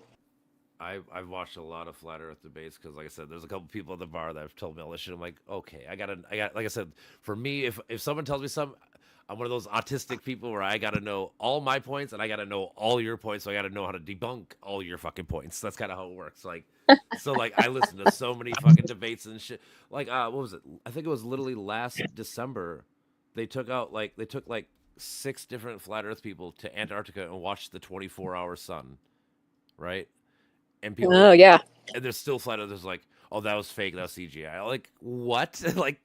Speaker 1: I've watched a lot of flat Earth debates because, like I said, there's a couple people at the bar that have told me all this shit. I'm like, okay, I got like I said, for me, if someone tells me something, I'm one of those autistic people where I got to know all my points and I got to know all your points, so I got to know how to debunk all your fucking points. That's kind of how it works. Like, so like I listen to so many fucking debates and shit. Like, what was it? I think it was literally last December. They took 6 different flat Earth people to Antarctica and watched the 24-hour sun, right? And people,
Speaker 3: oh yeah,
Speaker 1: and there's still flat earthers like, oh, that was fake, that was CGI. Like, what? Like,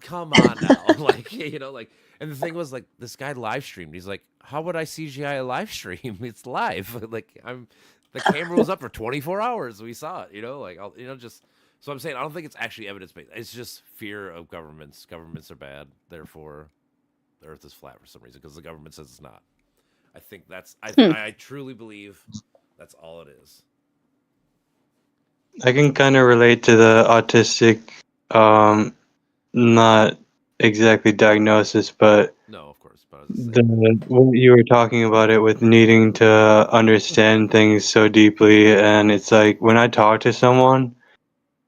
Speaker 1: come on now. Like, like, and the thing was, like, this guy live streamed. He's like, how would I CGI a live stream? It's live. Like, the camera was up for 24 hours. We saw it. Like, just. So I'm saying I don't think it's actually evidence based. It's just fear of governments. Governments are bad. Therefore, the Earth is flat for some reason because the government says it's not. I think that's. I truly believe that's all it is.
Speaker 4: I can kind of relate to the autistic, not exactly diagnosis, but
Speaker 1: no, of course. But
Speaker 4: what you were talking about it with needing to understand things so deeply, and it's like when I talk to someone,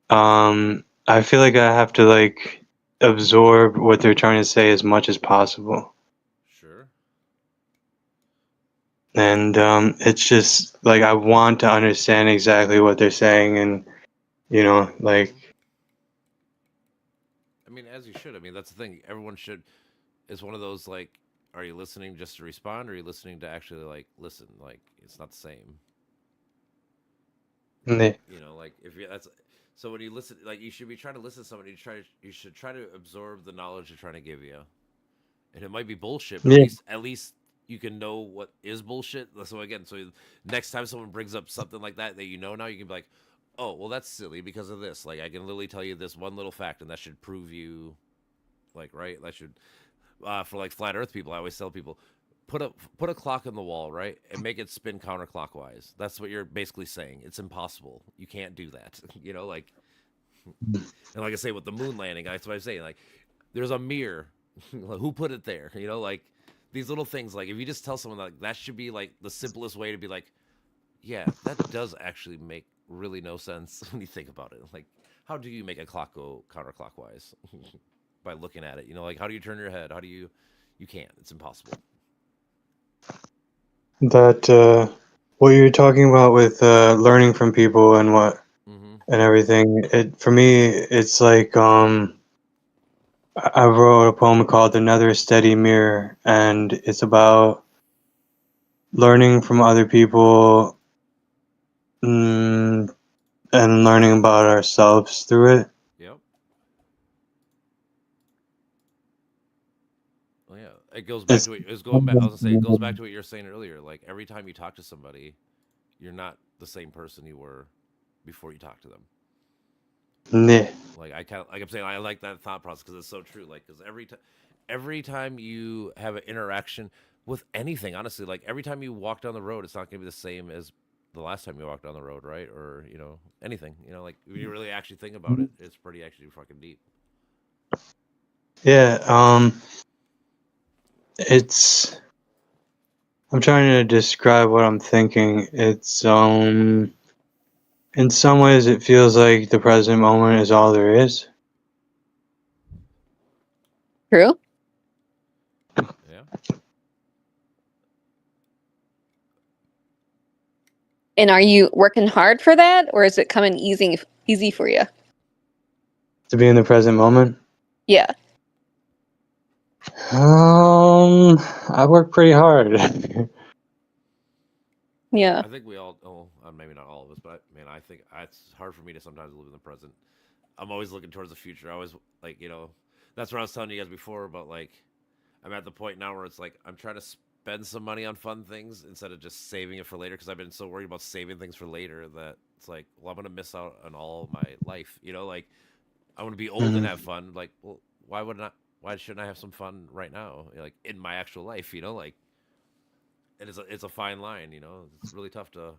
Speaker 4: I feel like I have to like absorb what they're trying to say as much as possible.
Speaker 1: Sure.
Speaker 4: And it's just like I want to understand exactly what they're saying, and like.
Speaker 1: I mean, as you should. I mean, that's the thing. Everyone should. It's one of those like, are you listening just to respond, or are you listening to actually like listen? Like, it's not the same.
Speaker 4: Yeah.
Speaker 1: Like if you that's. So when you listen, like you should be trying to listen to somebody. You should try to absorb the knowledge they're trying to give you, and it might be bullshit, but at least you can know what is bullshit. So again, next time someone brings up something like that now, you can be like, oh, well, that's silly because of this. Like I can literally tell you this one little fact, and that should prove you, like, right? That should, for like flat Earth people, I always tell people, put a clock on the wall, right, and make it spin counterclockwise. That's what you're basically saying. It's impossible. You can't do that. Like, and like I say with the moon landing, that's what I'm saying. Like, there's a mirror. Who put it there? Like these little things. Like if you just tell someone like that should be like the simplest way to be like, Yeah, that does actually make really no sense when you think about it. Like, how do you make a clock go counterclockwise? By looking at it, like, how do you turn your head? How do you? You can't. It's impossible.
Speaker 4: That what you're talking about with learning from people and what and everything. For me, it's like I wrote a poem called "Another Steady Mirror," and it's about learning from other people and learning about ourselves through it.
Speaker 1: Yep. Well, yeah, it goes back to what, it's going back. I was gonna say it goes back to what you were saying earlier. Like every time you talk to somebody, you're not the same person you were before you talk to them.
Speaker 4: Yeah.
Speaker 1: Like like I'm saying, I like that thought process because it's so true. Like because every time you have an interaction with anything, honestly, like every time you walk down the road, it's not gonna be the same as the last time you walked down the road, right? Or anything. Like if you really actually think about it, it's pretty actually fucking deep.
Speaker 4: Yeah. It's. I'm trying to describe what I'm thinking. It's in some ways it feels like the present moment is all there is.
Speaker 3: True.
Speaker 1: Yeah.
Speaker 3: And are you working hard for that, or is it coming easy for you?
Speaker 4: To be in the present moment?
Speaker 3: Yeah.
Speaker 4: I work pretty hard.
Speaker 3: Yeah.
Speaker 1: I think we all, maybe not all of us, but man, I think it's hard for me to sometimes live in the present. I'm always looking towards the future. I always like, that's what I was telling you guys before about like, I'm at the point now where it's like I'm trying to spend some money on fun things instead of just saving it for later because I've been so worried about saving things for later that it's like, well, I'm gonna miss out on all my life. Like I want to be old and have fun. Like, well, why would not? Why shouldn't I have some fun right now? Like in my actual life, like. And it's a fine line, It's really tough to.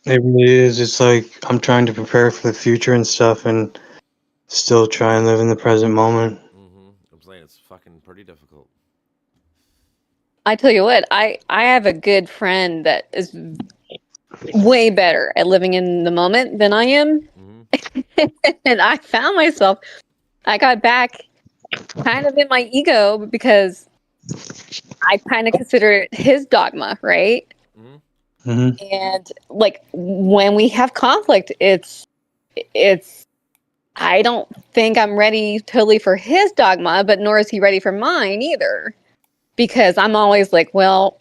Speaker 4: It really is. It's like I'm trying to prepare for the future and stuff, and still try and live in the present moment.
Speaker 1: I'm saying it's fucking pretty difficult.
Speaker 3: I tell you what, I have a good friend that is way better at living in the moment than I am. And I found myself, I got back kind of in my ego because I kind of consider it his dogma, right? And like when we have conflict, it's I don't think I'm ready totally for his dogma, but nor is he ready for mine either. Because I'm always like, well,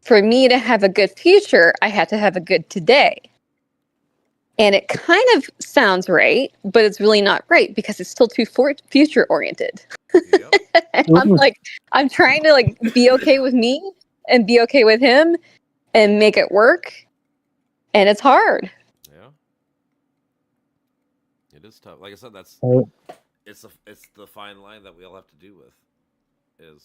Speaker 3: for me to have a good future, I have to have a good today. And it kind of sounds right, but it's really not right because it's still too future oriented. Yep. I'm like, I'm trying to like be okay with me and be okay with him and make it work. And it's hard.
Speaker 1: Yeah. It is tough. Like I said, it's the fine line that we all have to do with is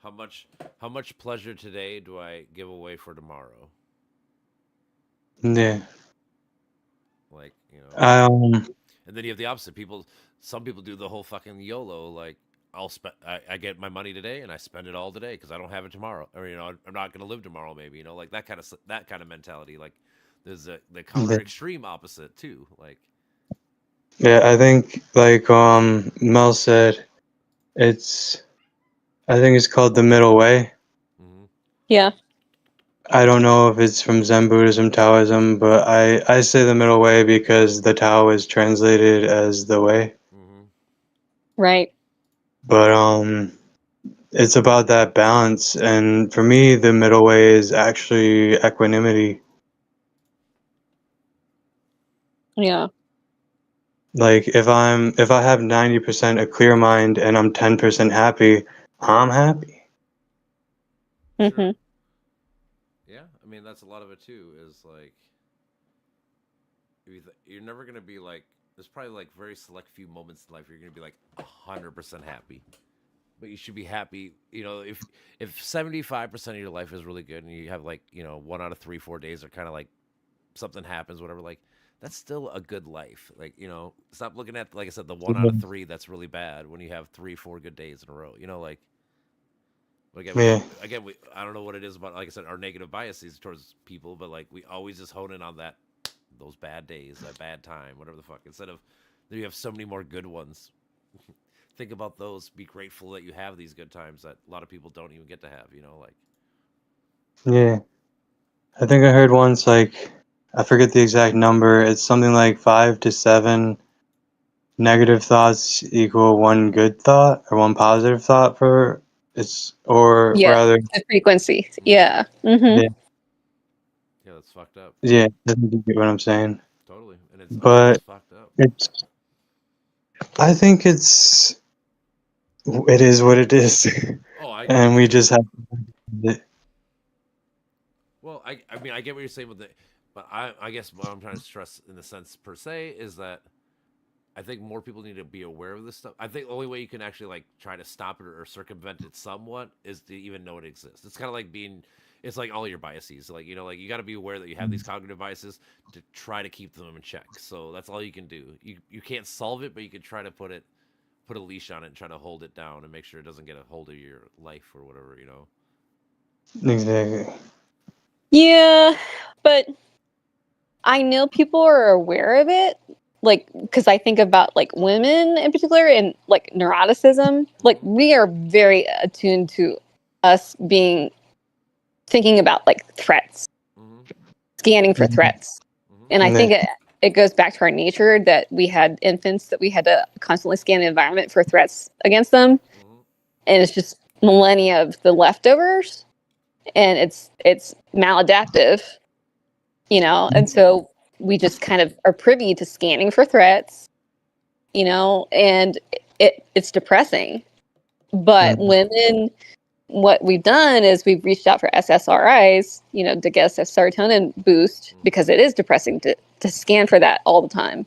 Speaker 1: how much pleasure today do I give away for tomorrow?
Speaker 4: Yeah.
Speaker 1: Like,
Speaker 4: and
Speaker 1: then you have the opposite. Some people do the whole fucking YOLO. Like, I get my money today and I spend it all today because I don't have it tomorrow, or I'm not gonna live tomorrow. Maybe like that kind of mentality. Like, there's the counter extreme opposite too. Like,
Speaker 4: yeah, I think like Mel said, I think it's called the middle way.
Speaker 3: Yeah.
Speaker 4: I don't know if it's from Zen Buddhism, Taoism, but I say the middle way because the Tao is translated as the way.
Speaker 3: Right.
Speaker 4: But it's about that balance, and for me, the middle way is actually equanimity.
Speaker 3: Yeah.
Speaker 4: Like if I have 90% a clear mind and I'm 10% happy, I'm happy.
Speaker 3: Mm-hmm.
Speaker 1: Yeah, I mean that's a lot of it too. Is like you're never gonna be like. There's probably like very select few moments in life where you're gonna be like 100% happy, but you should be happy. If 75% of your life is really good and you have like 1 out of 3-4 days are kind of like something happens, whatever. Like that's still a good life. Like stop looking at like I said the 1 out of 3 that's really bad when you have 3-4 good days in a row. Like Again, I don't know what it is about, like I said, our negative biases towards people, but like we always just hone in on those bad days, that bad time, whatever the fuck. Instead of, you have so many more good ones. Think about those. Be grateful that you have these good times that a lot of people don't even get to have. Like.
Speaker 4: Yeah, I think I heard once, like, I forget the exact number. It's something like 5 to 7 negative thoughts equal 1 good thought or 1 positive thought for rather
Speaker 3: the frequency. Yeah. Mm-hmm.
Speaker 1: Yeah, that's fucked up.
Speaker 4: Yeah, I think you get what I'm saying.
Speaker 1: Totally, and it's fucked up.
Speaker 4: I think it is what it is. And we just have it.
Speaker 1: Well, I mean, I get what you're saying with it, but I guess what I'm trying to stress in the sense per se is that I think more people need to be aware of this stuff. I think the only way you can actually like try to stop it or circumvent it somewhat is to even know it exists. It's kind of like it's like all your biases. Like, like you got to be aware that you have these cognitive biases to try to keep them in check. So that's all you can do. You can't solve it, but you can try to put a leash on it and try to hold it down and make sure it doesn't get a hold of your life or whatever,
Speaker 4: Exactly.
Speaker 3: Yeah, but I know people are aware of it, like, because I think about like women in particular and like neuroticism. Like, we are very attuned to us thinking about like threats, scanning for threats, and I think it goes back to our nature that we had infants that we had to constantly scan the environment for threats against them, and it's just millennia of the leftovers, and it's maladaptive, and so we just kind of are privy to scanning for threats, and it's depressing. But women, what we've done is we've reached out for SSRIs, to get us a serotonin boost because it is depressing to scan for that all the time.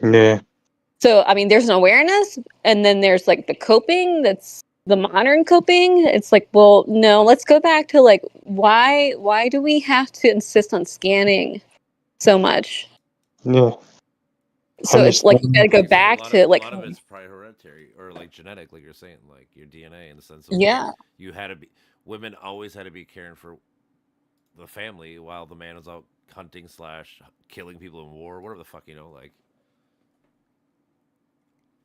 Speaker 4: Yeah.
Speaker 3: So, I mean, there's an awareness, and then there's like the coping, that's the modern coping. It's like, well, no, let's go back to like, why do we have to insist on scanning so much?
Speaker 4: Yeah.
Speaker 3: So it's like you gotta go back to like.
Speaker 1: A lot of it's probably hereditary or like genetic, like you're saying, like your DNA in the sense of you had to be. Women always had to be caring for the family while the man was out hunting / killing people in war, whatever the fuck, like.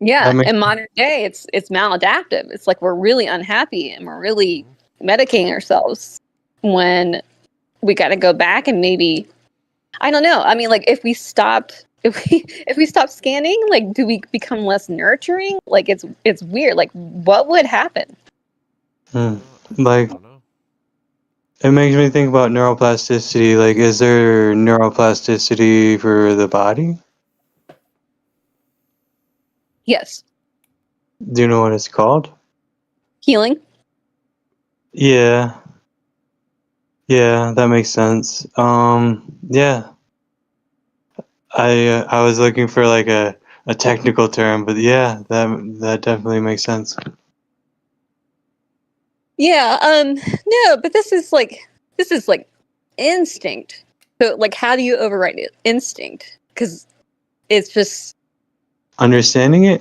Speaker 3: Yeah, in modern day, it's maladaptive. It's like we're really unhappy and we're really medicating ourselves when we got to go back and maybe, I don't know. I mean, like if we stop scanning, like do we become less nurturing? Like it's weird. Like what would happen?
Speaker 4: Like it makes me think about neuroplasticity. Like, is there neuroplasticity for the body?
Speaker 3: Yes.
Speaker 4: Do you know what it's called?
Speaker 3: Healing.
Speaker 4: Yeah, that makes sense. Yeah. I was looking for like a technical term, but yeah, that definitely makes sense.
Speaker 3: Yeah, no, but this is like instinct. So like how do you override it? Instinct, cuz it's just
Speaker 4: understanding it.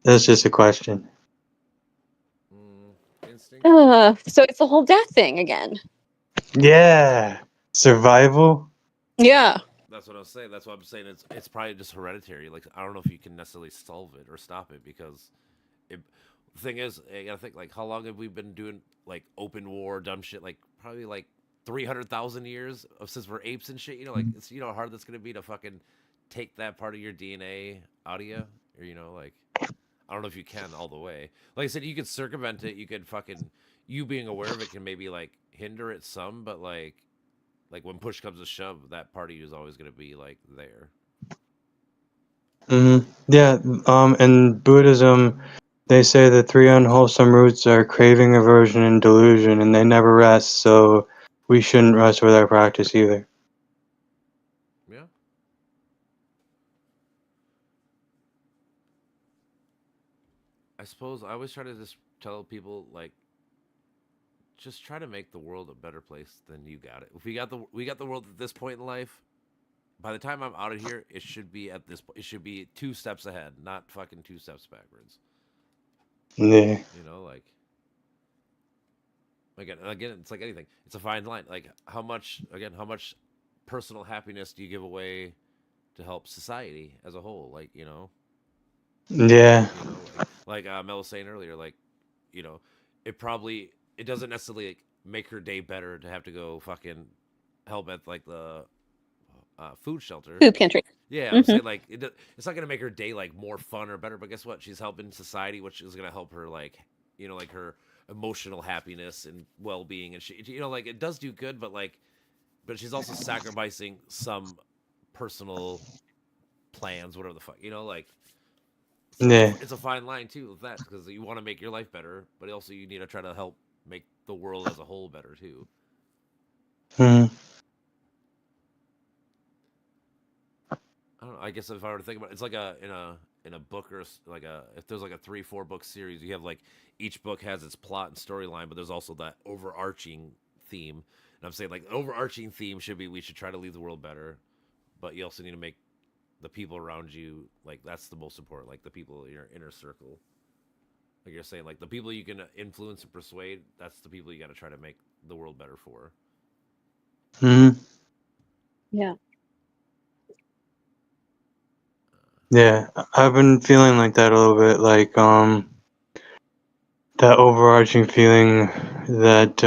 Speaker 4: That's just a question.
Speaker 1: Instinct.
Speaker 3: So it's the whole death thing again.
Speaker 4: Yeah. Survival.
Speaker 3: Yeah.
Speaker 1: That's what I was saying. That's what I'm saying. It's probably just hereditary. Like I don't know if you can necessarily solve it or stop it because the thing is, I gotta think like how long have we been doing like open war, dumb shit? Like probably like 300,000 years since we're apes and shit. Like it's how hard that's gonna be to fucking take that part of your DNA out of you, or like I don't know if you can all the way. Like I said, you could circumvent it. You could fucking you being aware of it can maybe like hinder it some, but like when push comes to shove, that part of you is always going to be like there.
Speaker 4: Yeah. In Buddhism, they say the 3 unwholesome roots are craving, aversion, and delusion, and they never rest. So we shouldn't rest with our practice either.
Speaker 1: Yeah. I suppose I always try to just tell people like, just try to make the world a better place than you got it. If we got the world at this point in life, by the time I'm out of here, it should be at this. It should be 2 steps ahead, not fucking 2 steps backwards.
Speaker 4: Yeah.
Speaker 1: Like Again, it's like anything. It's a fine line. Like how much personal happiness do you give away to help society as a whole? Like
Speaker 4: Yeah.
Speaker 1: Like Mel was saying earlier, like it doesn't necessarily like, make her day better to have to go fucking help at like the food shelter.
Speaker 3: Food pantry.
Speaker 1: Yeah, I'm saying like it's not gonna make her day like more fun or better, but guess what? She's helping society, which is gonna help her like like her emotional happiness and well-being, and she like it does do good, but she's also sacrificing some personal plans, whatever the fuck, like. So
Speaker 4: Yeah.
Speaker 1: it's a fine line too with that because you want to make your life better, but also you need to try to help make the world as a whole better too. I don't know. I guess if I were to think about it, it's like in a book or like if there's like a 3-4 book series, you have like each book has its plot and storyline, but there's also that overarching theme. And I'm saying like the overarching theme should be we should try to leave the world better, but you also need to make the people around you like that's the most important, like the people in your inner circle. Like you're saying, like the people you can influence and persuade, that's the people you got to try to make the world better for.
Speaker 3: Yeah.
Speaker 4: Yeah, I've been feeling like that a little bit, like that overarching feeling that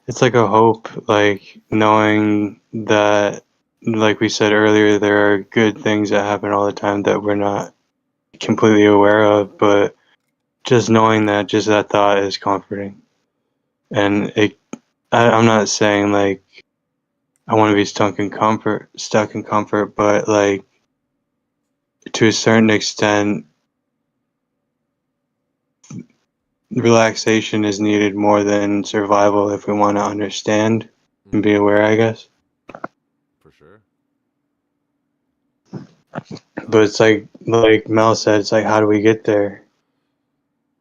Speaker 4: it's like a hope, like knowing that, like we said earlier, there are good things that happen all the time that we're not completely aware of, but just knowing that, just that thought is comforting. And I'm not saying like I want to be stuck in comfort, but like to a certain extent, relaxation is needed more than survival if we want to understand and be aware, I guess.
Speaker 1: For sure.
Speaker 4: But it's like Mel said, it's like, how do we get there?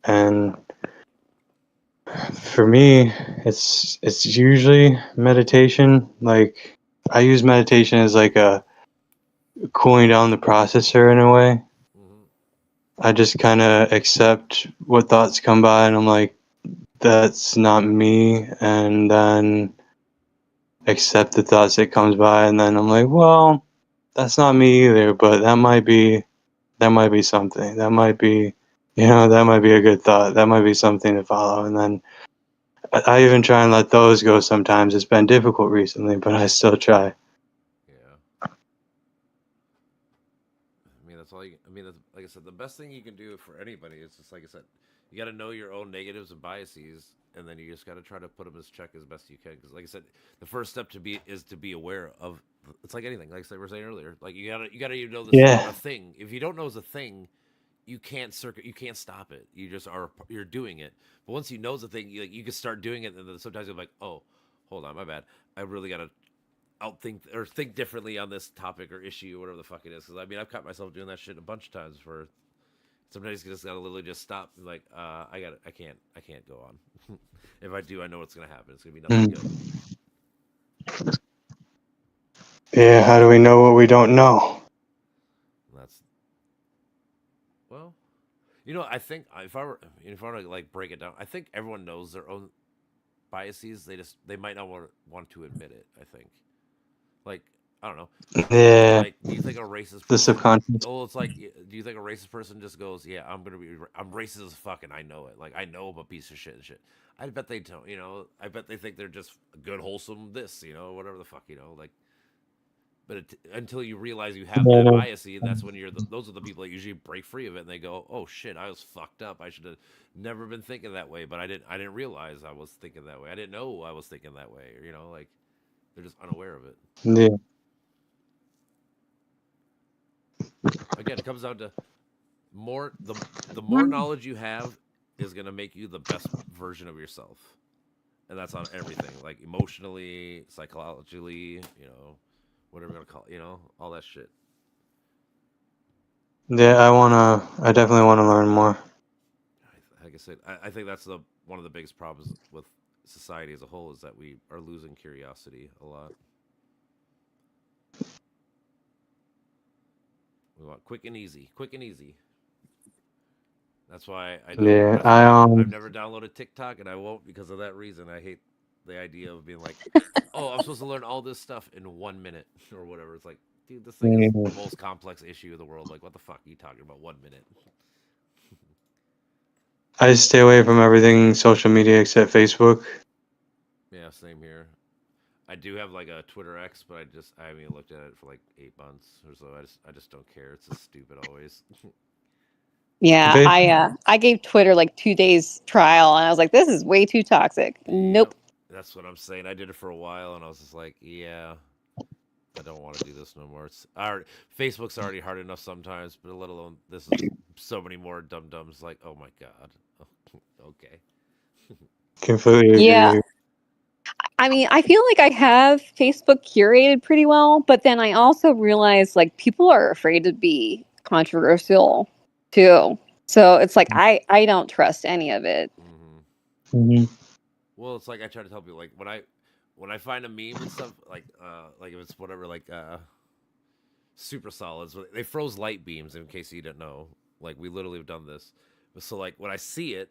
Speaker 4: And for me, it's usually meditation. Like I use meditation as like a cooling down the processor in a way. I just kind of accept what thoughts come by, and I'm like, that's not me, and then accept the thoughts that comes by, and then I'm like, well, that's not me either, but that might be something. That might be, that might be a good thought. That might be something to follow. And then I even try and let those go sometimes. It's been difficult recently, but I still try.
Speaker 1: Yeah. I mean, that's all you. I mean, that's, like I said, the best thing you can do for anybody is just like I said, you got to know your own negatives and biases, and then you just got to try to put them as check as best you can. Because, like I said, the first step is to be aware of. It's like anything. Like I were saying earlier, like you gotta know this is a thing. If you don't know it's a thing, you can't stop it. You're doing it. But once you know it's a thing, you can start doing it, and then sometimes you're like, oh, hold on, my bad. I really gotta outthink or think differently on this topic or issue or whatever the fuck it is. Because I mean, I've caught myself doing that shit a bunch of times. For sometimes you just gotta literally just stop. And like, I can't go on. If I do, I know what's gonna happen. It's gonna be nothing good.
Speaker 4: Yeah, how do we know what we don't know?
Speaker 1: Well, I think if I were to like break it down, I think everyone knows their own biases. They might not want to admit it. I think. Like, I don't know.
Speaker 4: Yeah.
Speaker 1: Like, do you think a racist person...
Speaker 4: The subconscious.
Speaker 1: Oh, it's like, do you think a racist person just goes, yeah, I'm racist as fuck and I know it. Like, I know I'm a piece of shit and shit. I bet they don't, I bet they think they're just good, wholesome this, whatever the fuck, like... But until you realize you have that bias, and that's when those are the people that usually break free of it, and they go, "Oh shit, I was fucked up. I should have never been thinking that way." But I didn't realize I was thinking that way. I didn't know I was thinking that way. Like they're just unaware of it.
Speaker 4: Yeah.
Speaker 1: Again, it comes down to the more knowledge you have is gonna make you the best version of yourself, and that's on everything, like emotionally, psychologically, whatever you want to call it, all that shit.
Speaker 4: Yeah, I definitely want to learn more.
Speaker 1: Like I said, I think that's one of the biggest problems with society as a whole is that we are losing curiosity a lot. We want quick and easy. That's why I
Speaker 4: don't. Yeah,
Speaker 1: I've never downloaded TikTok, and I won't because of that reason. I hate the idea of being like, oh, I'm supposed to learn all this stuff in 1 minute or whatever. It's like, dude, this thing is the most complex issue of the world. Like, what the fuck are you talking about? 1 minute.
Speaker 4: I stay away from everything social media except Facebook.
Speaker 1: Yeah, same here. I do have like a Twitter X, but I haven't even looked at it for like 8 months or so. I just don't care. It's just stupid always.
Speaker 3: Yeah, I gave Twitter like 2 days trial, and I was like, this is way too toxic. Nope.
Speaker 1: That's what I'm saying. I did it for a while, and I was just like, yeah, I don't want to do this no more. Facebook's already hard enough sometimes, but let alone this is so many more dum-dums. Like, oh my god. Okay.
Speaker 4: Completely agree.
Speaker 3: Yeah. I mean, I feel like I have Facebook curated pretty well, but then I also realize like people are afraid to be controversial too. So it's like I don't trust any of it.
Speaker 1: Well, it's like I try to tell people like when I find a meme and stuff like if it's whatever like super solids, they froze light beams in case you didn't know. Like we literally have done this. So like when I see it,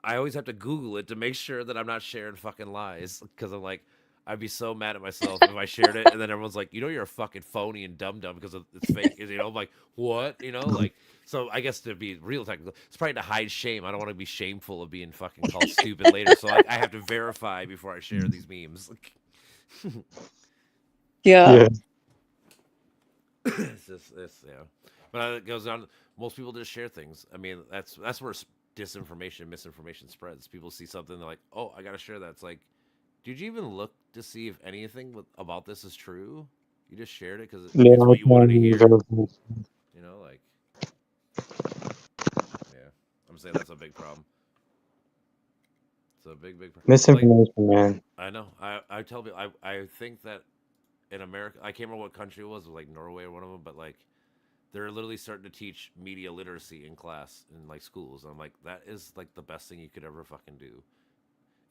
Speaker 1: I always have to Google it to make sure that I'm not sharing fucking lies because I'm like, I'd be so mad at myself if I shared it and then everyone's like, you know, you're a fucking phony and dumb because it's fake. You know, I'm like, what? You know, like, so I guess to be real technical, it's probably to hide shame. I don't want to be shameful of being fucking called stupid later. So like, I have to verify before I share these memes.
Speaker 3: Yeah.
Speaker 1: Yeah. But it goes on. Most people just share things. I mean, that's where disinformation, misinformation spreads. People see something, they're like, "Oh, I gotta share that." It's like, did you even look to see if anything about this is true? You just shared it because it's what you wanted to hear. You know, like, yeah. I'm saying that's a big problem. It's a big problem.
Speaker 4: Misinformation, man.
Speaker 1: I know. I tell people, I think that in America, I can't remember what country it was like Norway or one of them, but like, they're literally starting to teach media literacy in class in like schools. I'm like, that is like the best thing you could ever fucking do.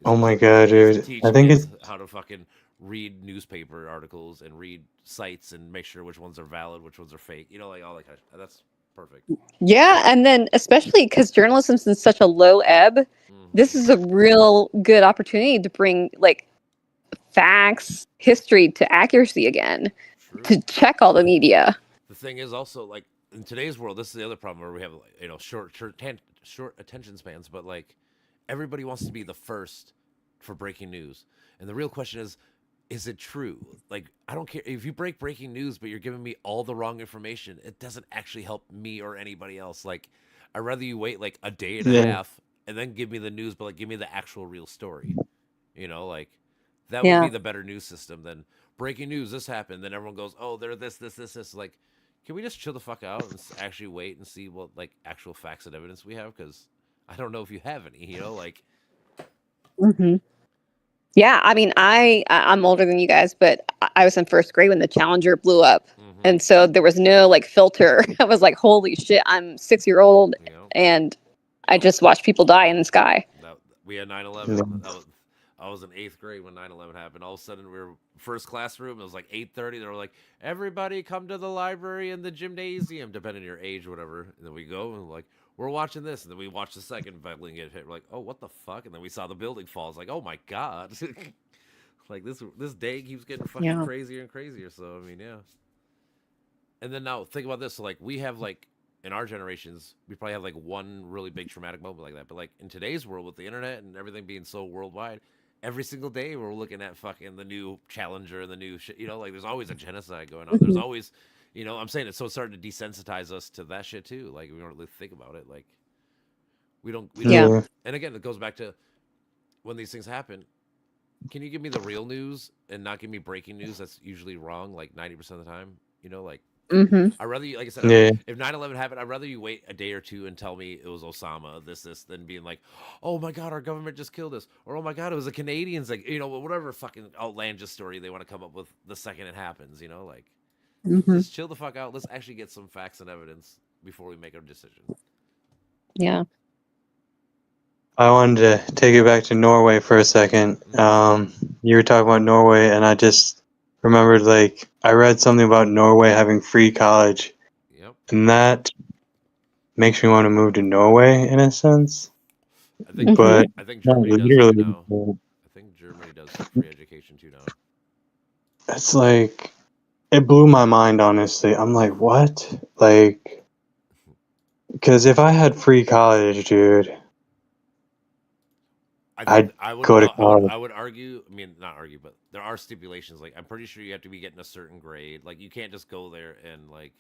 Speaker 4: Oh my god, dude! I think it's
Speaker 1: how to fucking read newspaper articles and read sites and make sure which ones are valid, which ones are fake. You know, like all that kind of. That's perfect.
Speaker 3: Yeah, and then especially because journalism's in such a low ebb, this is a real good opportunity to bring like facts, history to accuracy again. True. To check all the media.
Speaker 1: The thing is also like in today's world, this is the other problem where we have short attention spans, but like everybody wants to be the first for breaking news, and the real question is it true? Like I don't care if you break breaking news, but you're giving me all the wrong information. It doesn't actually help me or anybody else. Like I'd rather you wait like a day and a half and then give me the news, but like give me the actual real story. You know, like that would be the better news system than breaking news. This happened, then everyone goes, "Oh, they're this." Like, can we just chill the fuck out and actually wait and see what like actual facts and evidence we have? Because I don't know if you have any. You know, like.
Speaker 3: Yeah, I mean, I'm older than you guys, but I was in first grade when the Challenger blew up, and so there was no like filter. I was like, "Holy shit!" I'm 6-year-old, and I just watched people die in the sky.
Speaker 1: We had 9/11. I was in 8th grade when 9/11 happened. All of a sudden, we were first classroom. It was like 8:30. They were like, "Everybody come to the library and the gymnasium," depending on your age or whatever. And then we go and like, we're watching this, and then we watch the second building get hit. We're like, "Oh, what the fuck?" And then we saw the building fall. It's like, "Oh my god!" Like this day keeps getting fucking crazier and crazier. So I mean, yeah. And then now think about this. So like we have like in our generations, we probably have like one really big traumatic moment like that. But like in today's world with the internet and everything being so worldwide. Every single day we're looking at fucking the new Challenger and the new shit, you know, like there's always a genocide going on. There's always, you know, I'm saying it's so starting to desensitize us to that shit too. Like we don't really think about it. Like we don't. And again, it goes back to when these things happen. Can you give me the real news and not give me breaking news? That's usually wrong. Like 90% of the time, you know, like I'd rather you, like I said, if 9/11 happened, I'd rather you wait a day or two and tell me it was Osama, this, than being like, oh my God, our government just killed us. Or, oh my God, it was the Canadians. Like, you know, whatever fucking outlandish story they want to come up with the second it happens, you know, like, just chill the fuck out. Let's actually get some facts and evidence before we make our decision.
Speaker 3: Yeah.
Speaker 4: I wanted to take it back to Norway for a second. You were talking about Norway, and I just remembered, like, I read something about Norway having free college, and that makes me want to move to Norway in a sense. But
Speaker 1: I think
Speaker 4: not
Speaker 1: Germany does
Speaker 4: literally.
Speaker 1: too now. I think Germany does free education too now.
Speaker 4: It's like it blew my mind, honestly. I'm like, what? Like, because if I had free college, dude, I'd go to college.
Speaker 1: I would argue. I mean, not argue, but there are stipulations. Like, I'm pretty sure you have to be getting a certain grade. Like, you can't just go there and like.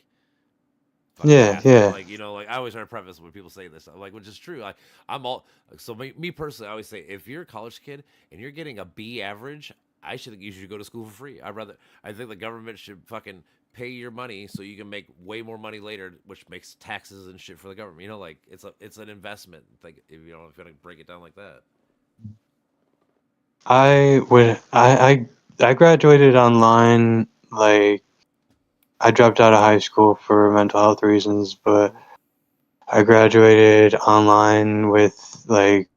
Speaker 4: Yeah, yeah.
Speaker 1: Like, you know, like I always try to preface when people say this, like, which is true. I'm all so me personally. I always say if you're a college kid and you're getting a B average, you should go to school for free. I think the government should fucking pay your money so you can make way more money later, which makes taxes and shit for the government. You know, like it's an investment. Like if you want to break it down like that.
Speaker 4: I graduated online. Like, I dropped out of high school for mental health reasons, but I graduated online with like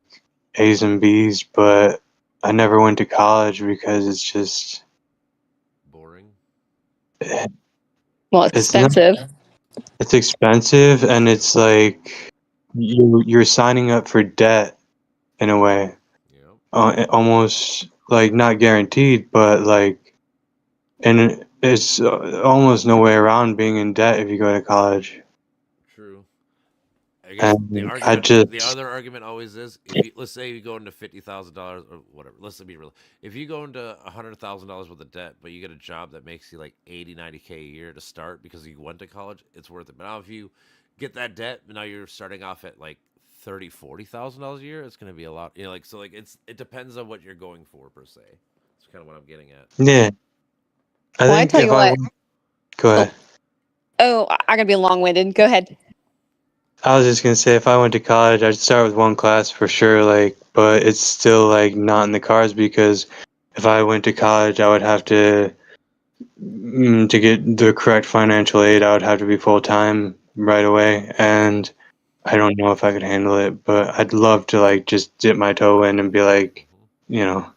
Speaker 4: A's and B's, but I never went to college because it's just
Speaker 1: boring.
Speaker 3: Well, it's expensive.
Speaker 4: It's expensive, and it's like you're signing up for debt in a way. Almost like not guaranteed, but like, and it's almost no way around being in debt if you go to college.
Speaker 1: True. I guess the other argument always is let's say you go into $50,000 or whatever. Let's be real. If you go into $100,000 worth of debt, but you get a job that makes you like 80, 90K a year to start because you went to college, it's worth it. But now if you get that debt, now you're starting off at like $30,000-$40,000 a year. It's going to be a lot. You know, like so, like it depends on what you're going for per se. That's kind of what I'm getting at.
Speaker 4: Yeah.
Speaker 3: I tell you what.
Speaker 4: Go ahead.
Speaker 3: Oh, I'm gonna be long-winded. Go ahead.
Speaker 4: I was just gonna say, if I went to college, I'd start with one class for sure. Like, but it's still like not in the cards because if I went to college, I would have to get the correct financial aid. I would have to be full time right away, and I don't know if I could handle it. But I'd love to like just dip my toe in and be like, you know.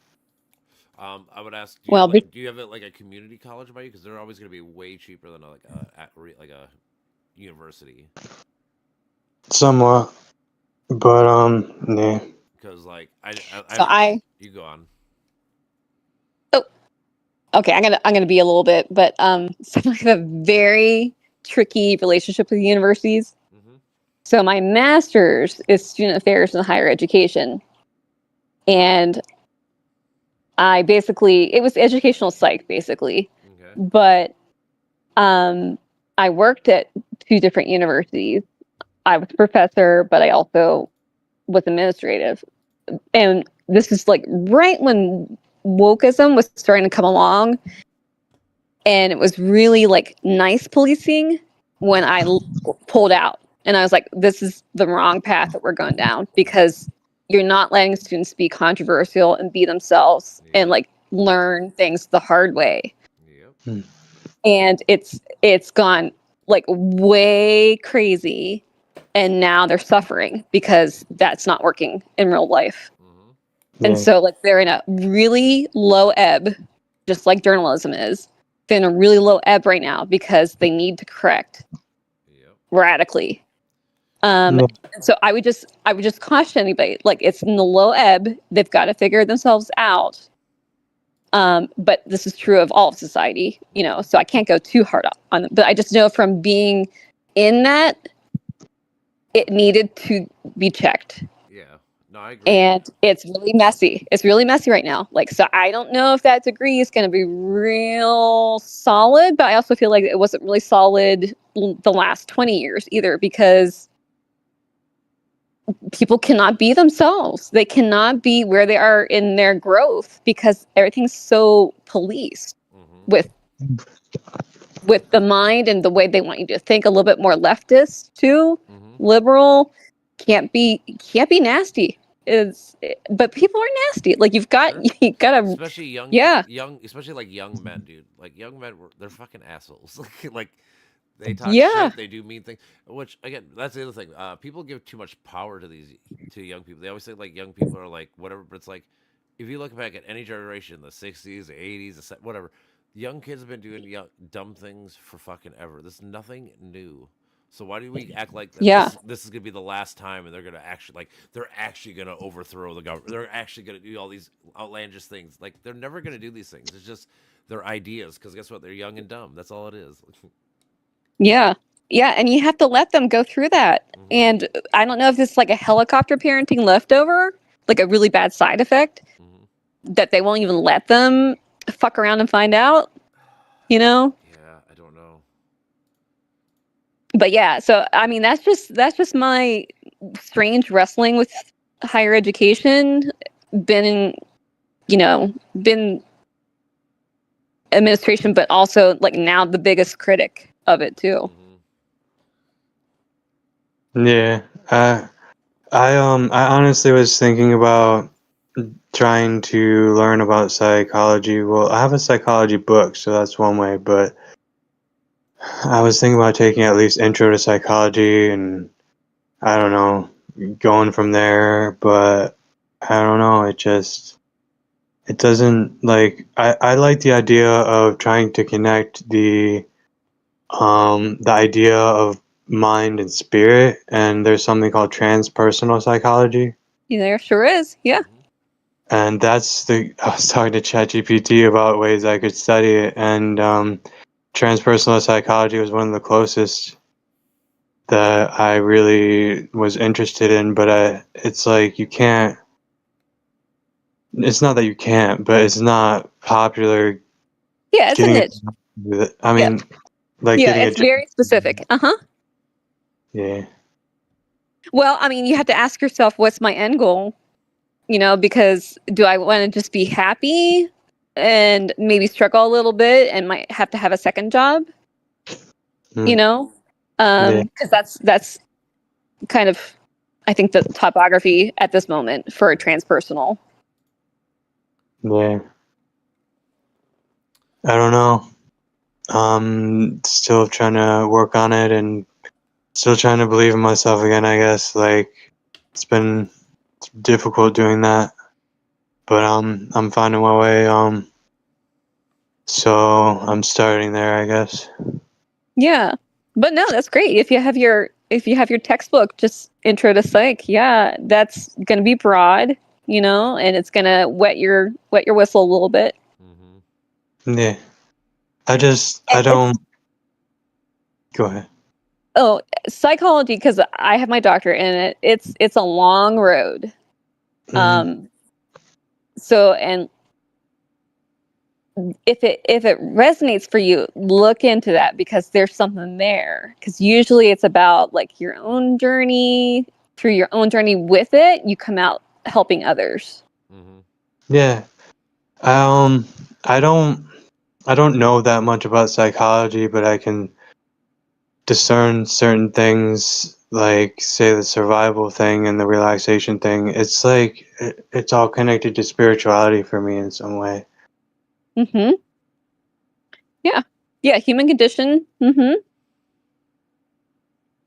Speaker 1: I would ask, do you have like a community college by you? Because they're always going to be way cheaper than like a university.
Speaker 4: Somewhat, but yeah.
Speaker 1: Because like you go on.
Speaker 3: Oh, okay. I'm gonna be a little bit, but so I have a very tricky relationship with universities. Mm-hmm. So my master's is student affairs and higher education, and it was educational psych basically, okay. But I worked at 2 different universities. I was a professor, but I also was administrative. And this is like right when wokeism was starting to come along, and it was really like nice policing when I pulled out. And I was like, this is the wrong path that we're going down, because you're not letting students be controversial and be themselves and like learn things the hard way. Yep. And it's gone like way crazy, and now they're suffering because that's not working in real life. Mm-hmm. And so like they're in a really low ebb, just like journalism is. They're in a really low ebb right now because they need to correct radically. So I would just caution anybody, like, it's in the low ebb. They've got to figure themselves out. But this is true of all of society, you know, so I can't go too hard on them. But I just know from being in that, it needed to be checked.
Speaker 1: Yeah. No, I agree.
Speaker 3: And it's really messy. It's really messy right now. Like, so I don't know if that degree is going to be real solid, but I also feel like it wasn't really solid the last 20 years either, because people cannot be themselves. They cannot be where they are in their growth because everything's so policed with the mind and the way they want you to think. A little bit more leftist too, liberal. Can't be nasty. But people are nasty. Like you gotta,
Speaker 1: especially young, especially like young men, dude. Like young men, they're fucking assholes. Like they talk shit, they do mean things. Which again, that's the other thing. People give too much power to young people. They always say like young people are like whatever, but it's like if you look back at any generation, the 60s, the 80s, whatever, young kids have been doing dumb things for fucking ever. There's nothing new. So why do we act like
Speaker 3: Yeah.
Speaker 1: this is gonna be the last time, and they're actually gonna overthrow the government? They're actually gonna do all these outlandish things. Like they're never gonna do these things. It's just their ideas. Because guess what? They're young and dumb. That's all it is.
Speaker 3: Yeah. Yeah, and you have to let them go through that.
Speaker 1: Mhm.
Speaker 3: And I don't know if it's like a helicopter parenting leftover, like a really bad side effect
Speaker 1: Mhm.
Speaker 3: that they won't even let them fuck around and find out, you know?
Speaker 1: Yeah, I don't know.
Speaker 3: But yeah, so I mean that's just my strange wrestling with higher education. Been administration, but also like now the biggest critic of it too.
Speaker 1: Mhm.
Speaker 4: Yeah. I honestly was thinking about trying to learn about psychology. Well, I have a psychology book, so that's one way, but I was thinking about taking at least intro to psychology and I don't know, going from there, but I don't know, it doesn't like I like the idea of trying to connect the idea of mind and spirit, and there's something called transpersonal psychology.
Speaker 3: Yeah, there sure is. Yeah.
Speaker 4: And I was talking to ChatGPT about ways I could study it, and transpersonal psychology was one of the closest that I really was interested in. But it's like you can't. It's not that you can't, but it's not popular.
Speaker 3: Yeah, it's a niche.
Speaker 4: I mean, like
Speaker 3: Yeah,
Speaker 4: getting
Speaker 3: it's very specific. Uh-huh.
Speaker 4: Yeah.
Speaker 3: Well, I mean, you have to ask yourself, what's my end goal? You know, because do I want to just be happy and maybe struggle a little bit and might have to have a second job? You know, because that's kind of, I think, the topography at this moment for transpersonal.
Speaker 4: Yeah. I don't know. Still trying to work on it and still trying to believe in myself again, I guess. Like it's been difficult doing that. But I'm finding my way. So I'm starting there, I guess.
Speaker 3: Yeah. But no, that's great. If you have your textbook, just intro to psych, yeah, that's gonna be broad, you know, and it's gonna wet your whistle a little bit.
Speaker 1: Mhm.
Speaker 4: Yeah. I don't go ahead.
Speaker 3: Oh, psychology, because I have my doctorate in it. It's a long road. So, and if it resonates for you, look into that because there's something there. Because usually it's about like your own journey. Through your own journey with it, you come out helping others.
Speaker 4: Yeah. I don't know that much about psychology, but I can discern certain things, like say the survival thing and the relaxation thing. It's like it's all connected to spirituality for me in some way.
Speaker 3: Mm-hmm. Yeah, human condition. Mm-hmm.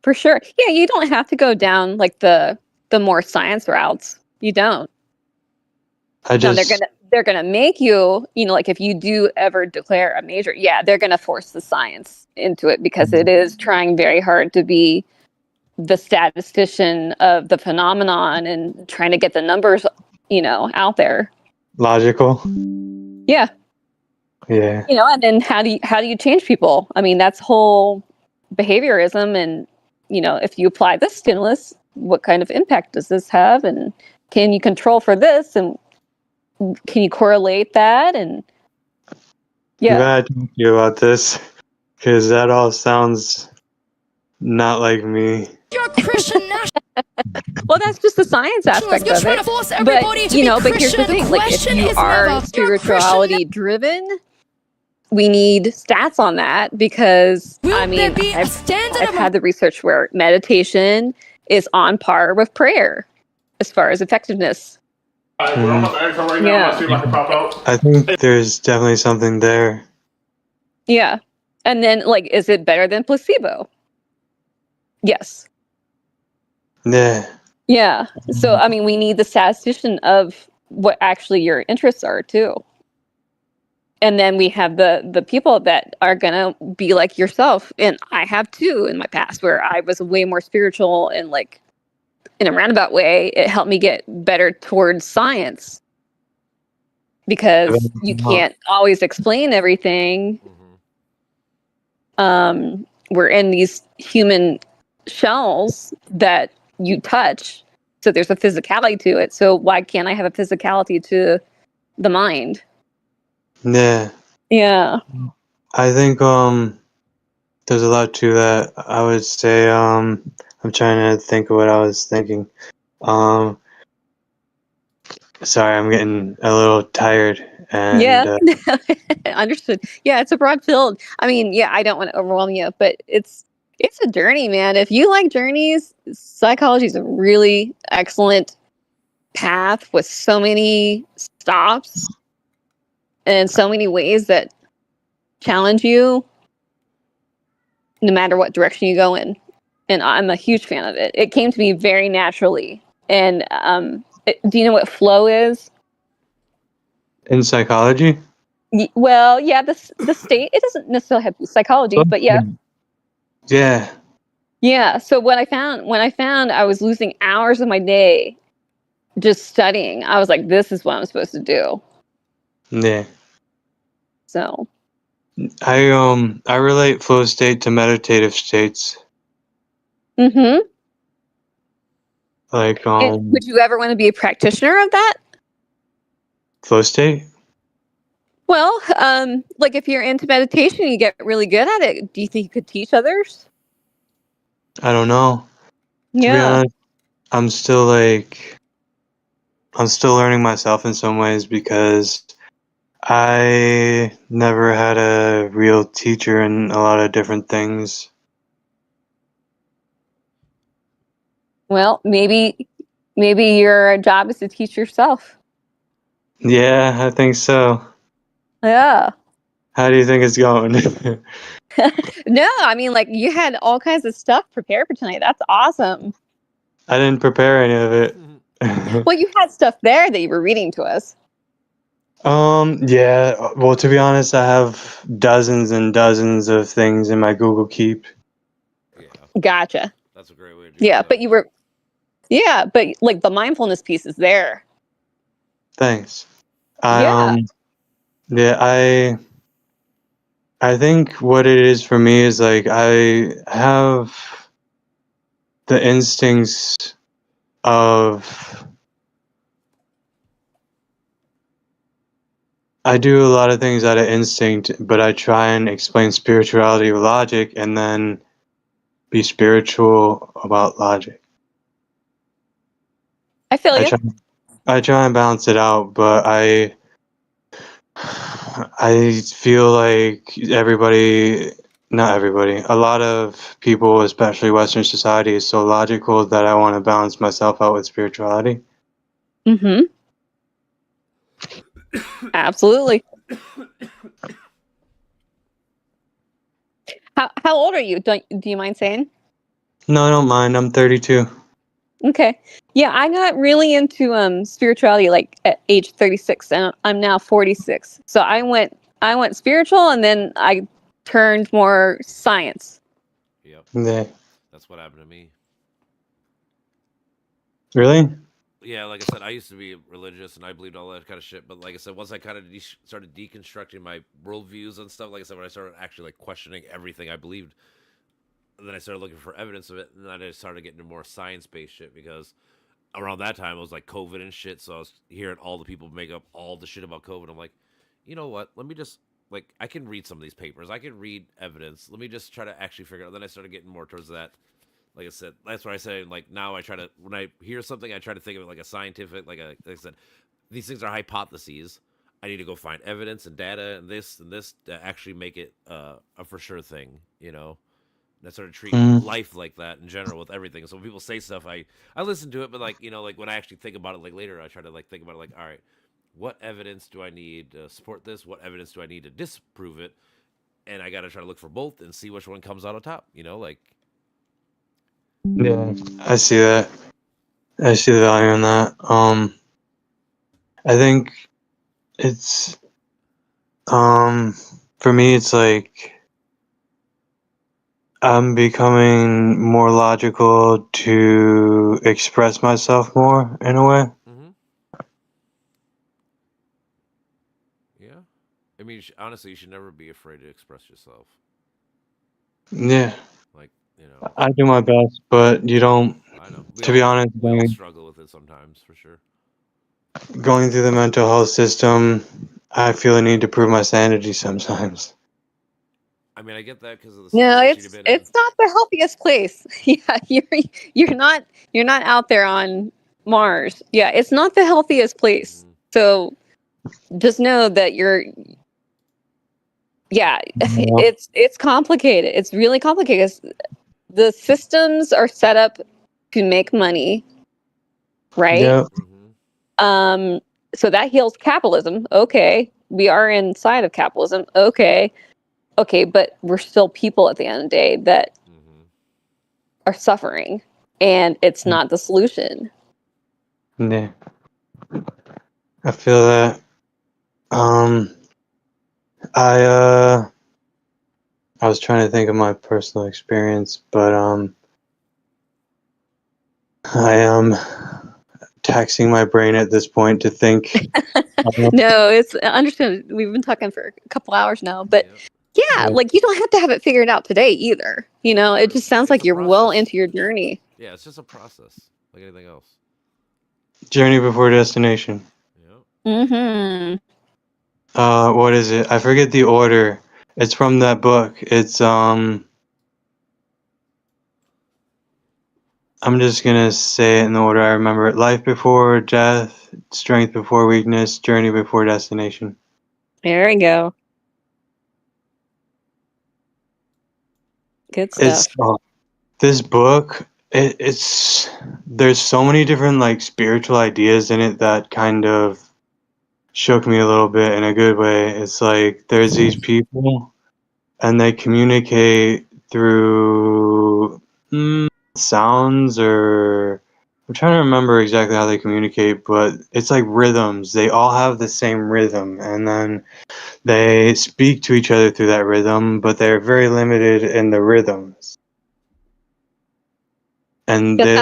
Speaker 3: For sure. Yeah, you don't have to go down like the more science routes. You don't. No, they're gonna make you, like if you do ever declare a major, yeah, they're gonna force the science into it because it is trying very hard to be the statistician of the phenomenon and trying to get the numbers, out there.
Speaker 4: Logical.
Speaker 3: Yeah.
Speaker 4: Yeah.
Speaker 3: And then how do you change people? I mean, that's whole behaviorism, and if you apply this stimulus, what kind of impact does this have, and can you control for this, and can you correlate that? And yeah,
Speaker 4: I'm glad to talk to you about this because that all sounds not like me.
Speaker 5: You're a Christian
Speaker 3: well, that's just the science aspect of it.
Speaker 5: Force everybody
Speaker 3: but
Speaker 5: to be
Speaker 3: but here's the
Speaker 5: Christian.
Speaker 3: thing: like, if you are spirituality driven, we need stats on that because I've had the research where meditation is on par with prayer as far as effectiveness.
Speaker 4: Yeah. I think there's definitely something there.
Speaker 3: Yeah. And then, like, is it better than placebo? Yes.
Speaker 4: Yeah.
Speaker 3: Yeah. So, I mean, we need the statistician of what actually your interests are, too. And then we have the people that are gonna be like yourself, and I have too in my past, where I was way more spiritual and like in a roundabout way. It helped me get better towards science because you can't always explain everything. We're in these human shells that you touch, so there's a physicality to it. So why can't I have a physicality to the mind?
Speaker 4: Yeah. I think there's a lot to that. I would say I'm trying to think of what I was thinking. Sorry, I'm getting a little tired. And,
Speaker 3: yeah, understood. Yeah, it's a broad field. I mean, yeah, I don't want to overwhelm you, but it's a journey, man. If you like journeys, psychology is a really excellent path with so many stops and so many ways that challenge you no matter what direction you go in. And I'm a huge fan of it. It came to me very naturally. And do you know what flow is?
Speaker 4: In psychology?
Speaker 3: Well, yeah, the state, it doesn't necessarily have to be psychology, but yeah.
Speaker 4: Yeah.
Speaker 3: Yeah. So when I found I was losing hours of my day just studying, I was like, this is what I'm supposed to do.
Speaker 4: Yeah.
Speaker 3: So
Speaker 4: I relate flow state to meditative states.
Speaker 3: Mm-hmm.
Speaker 4: Like
Speaker 3: would you ever want to be a practitioner of that?
Speaker 4: Flow state?
Speaker 3: Well, like if you're into meditation, you get really good at it. Do you think you could teach others?
Speaker 4: I don't know.
Speaker 3: Yeah.
Speaker 4: To be honest, I'm still learning myself in some ways because I never had a real teacher in a lot of different things.
Speaker 3: Well, maybe your job is to teach yourself.
Speaker 4: Yeah, I think so.
Speaker 3: Yeah.
Speaker 4: How do you think it's going?
Speaker 3: No, I mean, like, you had all kinds of stuff prepared for tonight. That's awesome.
Speaker 4: I didn't prepare any of it.
Speaker 3: Well, you had stuff there that you were reading to us.
Speaker 4: Yeah. Well, to be honest, I have dozens and dozens of things in my Google Keep.
Speaker 1: Yeah.
Speaker 3: Gotcha.
Speaker 1: That's a great way to do
Speaker 3: Yeah,
Speaker 1: that.
Speaker 3: but but like the mindfulness piece is there.
Speaker 4: Thanks.
Speaker 3: Yeah.
Speaker 4: Yeah, I think what it is for me is like I have the instincts of I do a lot of things out of instinct, but I try and explain spirituality with logic and then be spiritual about logic.
Speaker 3: I feel you.
Speaker 4: I try and balance it out, but I feel like not everybody, a lot of people, especially Western society, is so logical that I want to balance myself out with spirituality.
Speaker 3: Mm-hmm. Absolutely. How old are you? Do you mind saying?
Speaker 4: No, I don't mind. I'm 32.
Speaker 3: Okay. Yeah, I got really into spirituality like at age 36, and I'm now 46. So I went spiritual, and then I turned more science.
Speaker 1: Yep.
Speaker 4: Yeah.
Speaker 1: That's what happened to me.
Speaker 4: Really?
Speaker 1: Yeah, like I said, I used to be religious and I believed all that kind of shit. But like I said, once I kind of started deconstructing my worldviews and stuff, like I said, when I started actually like questioning everything I believed, then I started looking for evidence of it, and then I started getting into more science-based shit because around that time it was like COVID and shit. So I was hearing all the people make up all the shit about COVID. I'm like, you know what? Let me just like I can read some of these papers. I can read evidence. Let me just try to actually figure it out. Then I started getting more towards that. Like I said, that's what I say. Like now, I try to when I hear something, I try to think of it like a scientific. Like I said, these things are hypotheses. I need to go find evidence and data and this to actually make it a for sure thing. You know, and I sort of treat life like that in general with everything. So when people say stuff, I listen to it, but like like when I actually think about it, like later, I try to like think about it, like all right, what evidence do I need to support this? What evidence do I need to disprove it? And I got to try to look for both and see which one comes out on top. You know, like.
Speaker 4: Yeah, I see that. I see the value in that. I think it's For me, it's like I'm becoming more logical to express myself more in a way.
Speaker 1: Mm-hmm. Yeah. I mean, honestly, you should never be afraid to express yourself.
Speaker 4: Yeah.
Speaker 1: Like, you know.
Speaker 4: I do my best, but you don't.
Speaker 1: I know.
Speaker 4: To be honest,
Speaker 1: we all struggle with it sometimes, for sure.
Speaker 4: Going through the mental health system, I feel a need to prove my sanity sometimes.
Speaker 1: I mean, I get that because of the
Speaker 3: No,
Speaker 1: situation you've been in.
Speaker 3: it's not the healthiest place. Yeah, you're not out there on Mars. Yeah, it's not the healthiest place.
Speaker 1: Mhm.
Speaker 3: So just know that it's complicated. It's really complicated. 'Cause the systems are set up to make money, right?
Speaker 4: Yeah.
Speaker 1: Mhm.
Speaker 3: So that heals capitalism. Okay, we are inside of capitalism. Okay, but we're still people at the end of the day that are suffering, and it's not the solution.
Speaker 4: Yeah. I feel that. I was trying to think of my personal experience, but I am taxing my brain at this point to think.
Speaker 3: No, it's understood. We've been talking for a couple hours now, but yeah, like you don't have to have it figured out today either. You know, it just sounds like you're well into your journey.
Speaker 1: Yeah, it's just a process, like anything else.
Speaker 4: Journey before destination.
Speaker 3: Mm-hmm.
Speaker 4: What is it? I forget the order. It's from that book. It's I'm just gonna say it in the order I remember it. Life before death, strength before weakness, journey before destination.
Speaker 3: There we go. Good stuff.
Speaker 4: This book, it's there's so many different like spiritual ideas in it that kind of shook me a little bit in a good way. It's like there's these people and they communicate through sounds, or I'm trying to remember exactly how they communicate, but it's like rhythms. They all have the same rhythm, and then they speak to each other through that rhythm, but they're very limited in the rhythms. And
Speaker 3: that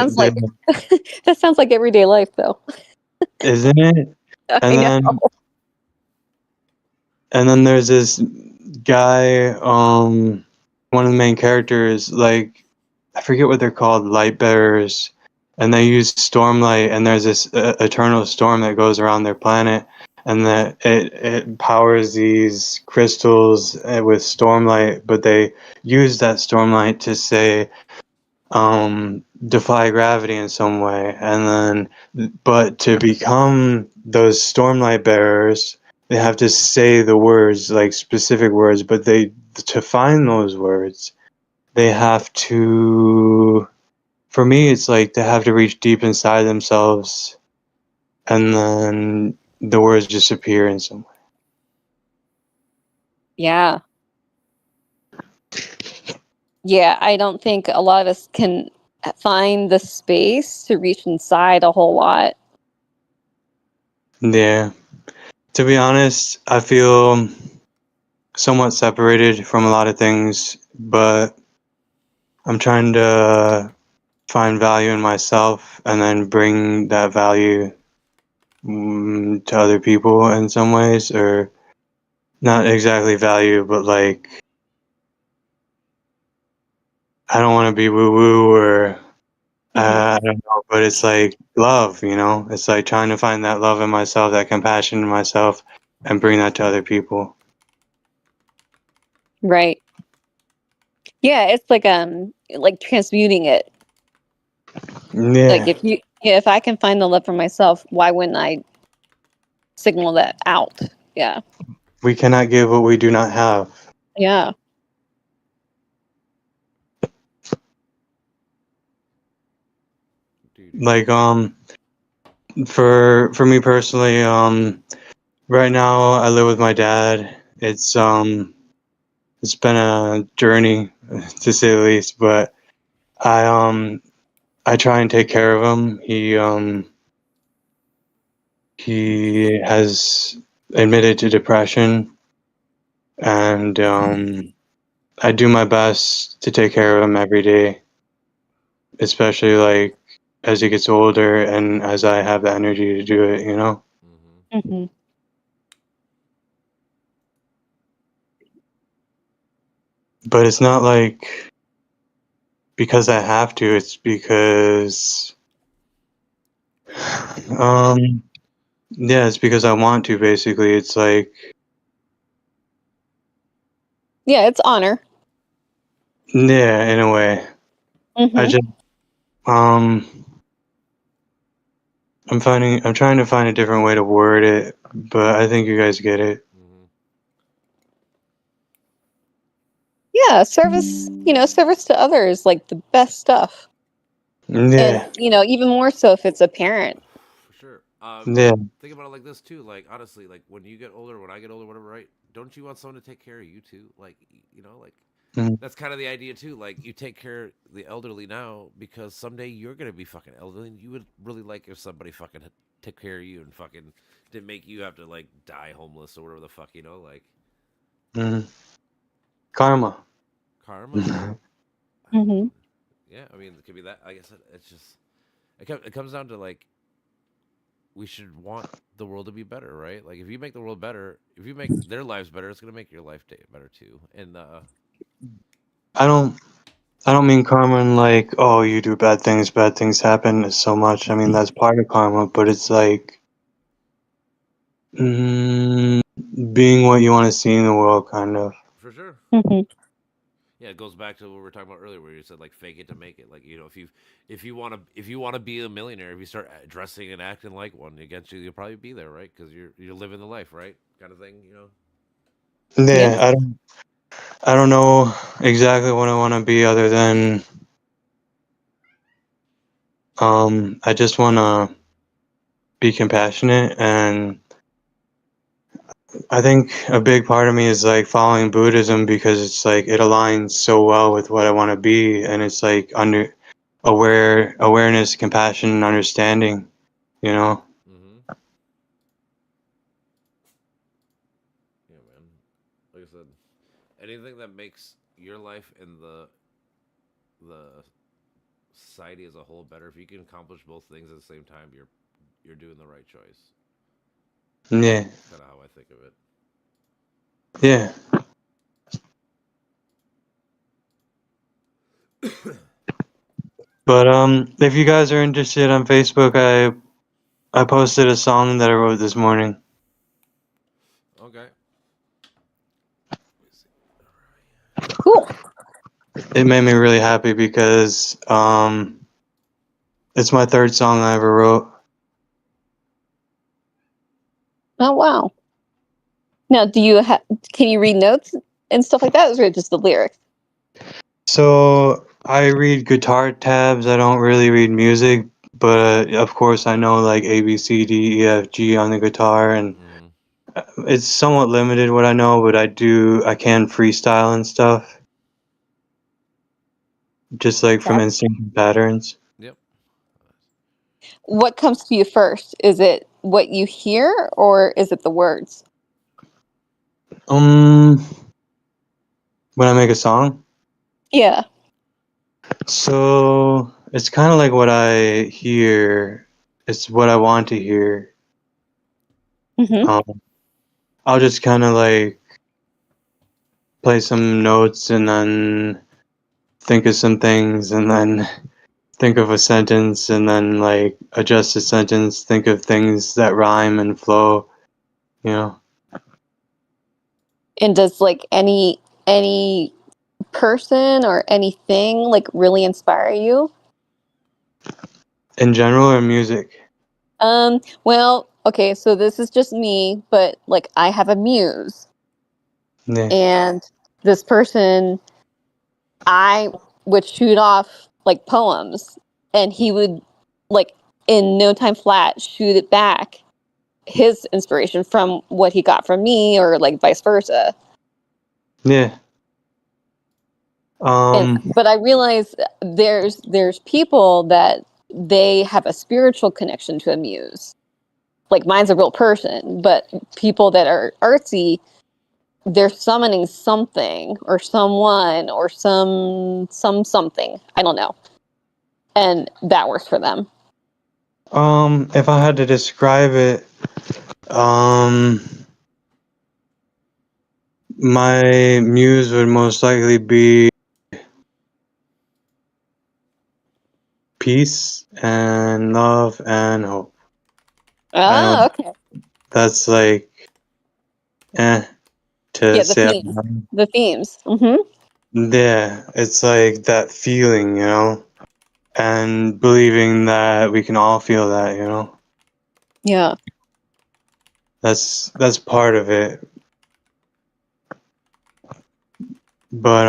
Speaker 3: sounds like everyday life, though.
Speaker 4: Isn't it? And then there's this guy, one of the main characters, like I forget what they're called, light bearers, and they use stormlight, and there's this eternal storm that goes around their planet, and that it powers these crystals with stormlight, but they use that stormlight to say defy gravity in some way, and then but to become those stormlight bearers, they have to say the words, like specific words, but they to find those words they have to, for me it's like they have to reach deep inside themselves, and then the words just appear in some way.
Speaker 3: Yeah, I don't think a lot of us can find the space to reach inside a whole lot.
Speaker 4: Yeah, to be honest, I feel somewhat separated from a lot of things, but I'm trying to find value in myself and then bring that value to other people in some ways, or not exactly value, but like I don't want to be woo woo, or I don't know, but it's like love, you know? It's like trying to find that love in myself, that compassion in myself, and bring that to other people.
Speaker 3: Right. Yeah, it's like transmuting it.
Speaker 4: Yeah.
Speaker 3: Like if I can find the love for myself, why wouldn't I signal that out? Yeah.
Speaker 4: We cannot give what we do not have.
Speaker 3: Yeah.
Speaker 4: Like for me personally, right now I live with my dad. It's been a journey to say the least, but I try and take care of him. He has admitted to depression, and I do my best to take care of him every day, especially like as he gets older and as I have the energy to do it, you know?
Speaker 3: Mm-hmm.
Speaker 4: But it's not like because I have to, it's because yeah, it's because I want to, basically. It's like,
Speaker 3: Yeah, it's honor.
Speaker 4: yeah, in a way.
Speaker 3: Mm-hmm.
Speaker 4: I just I'm trying to find a different way to word it, but I think you guys get it.
Speaker 3: Yeah, service, service to others, like the best stuff.
Speaker 4: Yeah.
Speaker 3: And, even more so if it's a parent.
Speaker 1: For sure.
Speaker 4: Yeah.
Speaker 1: Think about it like this too. Like honestly, like when you get older, when I get older, whatever, right? Don't you want someone to take care of you too? Like
Speaker 4: Mhm.
Speaker 1: that's kind of the idea too. Like you take care of the elderly now because someday you're gonna be fucking elderly, and you would really like if somebody fucking took care of you and fucking didn't make you have to like die homeless or whatever the fuck, like.
Speaker 4: Mhm. Karma.
Speaker 1: Karma.
Speaker 3: Mm-hmm.
Speaker 1: Yeah, I mean, it could be that. I guess it's just it comes down to like we should want the world to be better, right? Like if you make the world better, if you make their lives better, it's gonna make your life better too. And
Speaker 4: I don't mean karma in like, oh, you do bad things happen so much. I mean, that's part of karma, but it's like being what you want to see in the world, kind of.
Speaker 1: for sure.
Speaker 3: Mm-hmm.
Speaker 1: Yeah, it goes back to what we were talking about earlier, where you said like fake it to make it. Like if you want to be a millionaire, if you start dressing and acting like one, eventually you'll probably be there, right? Because you're living the life, right? Kind of thing,
Speaker 4: Yeah, I don't know exactly what I want to be other than I just want to be compassionate, and I think a big part of me is like following Buddhism because it's like it aligns so well with what I want to be, and it's like awareness, compassion, and understanding, you know.
Speaker 1: Mm-hmm. Yeah, man. Like I said, anything that makes your life and the society as a whole better, if you can accomplish both things at the same time, you're doing the right choice.
Speaker 4: Yeah.
Speaker 1: That's kind of how I think of it.
Speaker 4: Yeah. But if you guys are interested on Facebook, I posted a song that I wrote this morning.
Speaker 1: Okay.
Speaker 3: Cool.
Speaker 4: It made me really happy because it's my third song I ever wrote.
Speaker 3: Oh, wow. Now, can you read notes and stuff like that, or is it just the lyrics?
Speaker 4: So I read guitar tabs. I don't really read music, but of course I know like A, B, C, D, E, F, G on the guitar, and it's somewhat limited what I know, but I can freestyle and stuff. Just like from instinct patterns.
Speaker 1: Yep.
Speaker 3: What comes to you first? Is it what you hear, or is it the words?
Speaker 4: When I make a song?
Speaker 3: Yeah.
Speaker 4: So it's kind of like what I hear. It's what I want to hear.
Speaker 3: Mm-hmm.
Speaker 4: I'll just kind of like play some notes and then think of some things and then think of a sentence and then like adjust the sentence, think of things that rhyme and flow, you know.
Speaker 3: And does like any person or anything like really inspire you?
Speaker 4: In general or music?
Speaker 3: Well, okay, so this is just me, but like I have a muse.
Speaker 4: Yeah.
Speaker 3: And this person, I would shoot off like poems, and he would like in no time flat shoot it back, his inspiration from what he got from me, or like vice versa.
Speaker 4: Yeah.
Speaker 3: But I realize there's people that they have a spiritual connection to a muse. Like mine's a real person, but people that are artsy, they're summoning something or someone or something. I don't know. And that works for them.
Speaker 4: If I had to describe it, my muse would most likely be peace and love and hope.
Speaker 3: Oh, okay.
Speaker 4: That's like, to say.
Speaker 3: The themes. Mm-hmm.
Speaker 4: Yeah, it's like that feeling, you know, and believing that we can all feel that, you know.
Speaker 3: Yeah.
Speaker 4: That's part of it. But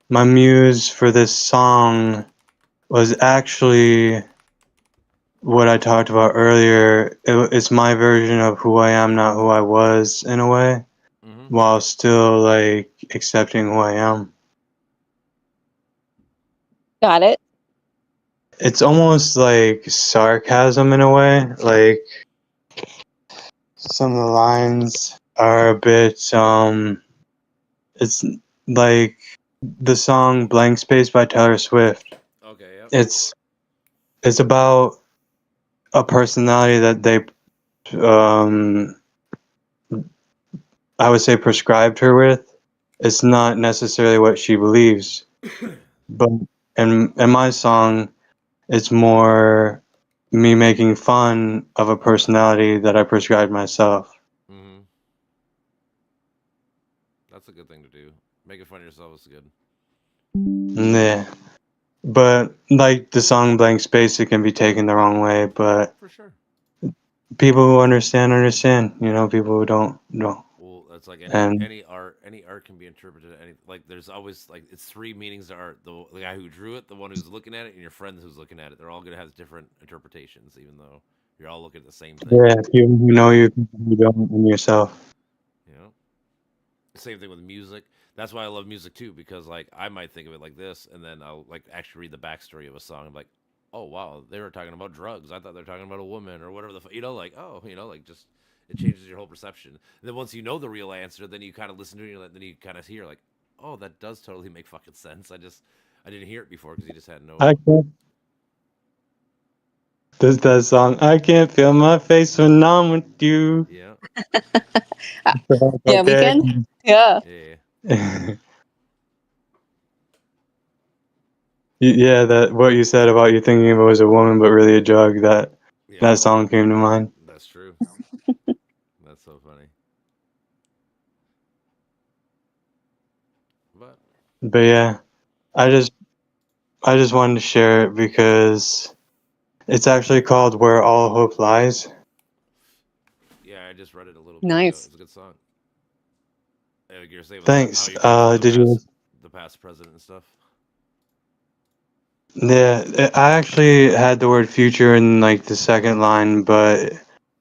Speaker 4: my muse for this song was actually what I talked about earlier. It's my version of who I am, not who I was, in a way, while still like accepting who I am.
Speaker 3: Got it.
Speaker 4: It's almost like sarcasm in a way. Like some of the lines are a bit it's like the song Blank Space by Taylor Swift.
Speaker 1: Okay, yep.
Speaker 4: It's about a personality that they I would say prescribed her with. It's not necessarily what she believes. But in my song, it's more me making fun of a personality that I prescribed myself.
Speaker 1: Mm-hmm. That's a good thing to do. Making fun of yourself is good.
Speaker 4: Yeah. But like the song Blank Space, it can be taken the wrong way, but
Speaker 1: for sure.
Speaker 4: People who understand, you know, people who don't.
Speaker 1: Well, that's like any art can be interpreted like there's always like it's three meanings to art. The guy who drew it, the one who's looking at it, and your friend who's looking at it. They're all gonna have different interpretations, even though you're all looking at the same thing.
Speaker 4: Yeah, people who know you, people who don't, and yourself.
Speaker 1: You know? Same thing with music. That's why I love music too, because like I might think of it like this, and then I'll like actually read the backstory of a song. I'm like, oh wow, they were talking about drugs. I thought they were talking about a woman or whatever you know, like oh, you know, like just it changes your whole perception. And then once you know the real answer, then you kind of listen to it, and then you kind of hear like, oh, that does totally make fucking sense. I didn't hear it before because you just had no.
Speaker 4: I can't. There's that song. I can't feel my face when I'm with you.
Speaker 1: Yeah.
Speaker 3: Yeah, Weekend. Yeah.
Speaker 4: Yeah, that what you said about you thinking of it was a woman, but really a drug. That song came to mind.
Speaker 1: That's true. That's so funny.
Speaker 4: But yeah, I just wanted to share it because it's actually called "Where All Hope Lies."
Speaker 1: Yeah, I just read it a little bit
Speaker 3: ago.
Speaker 1: It's a good song.
Speaker 4: Thanks. Did you
Speaker 1: the past, present, and stuff?
Speaker 4: Yeah, I actually had the word future in like the second line, but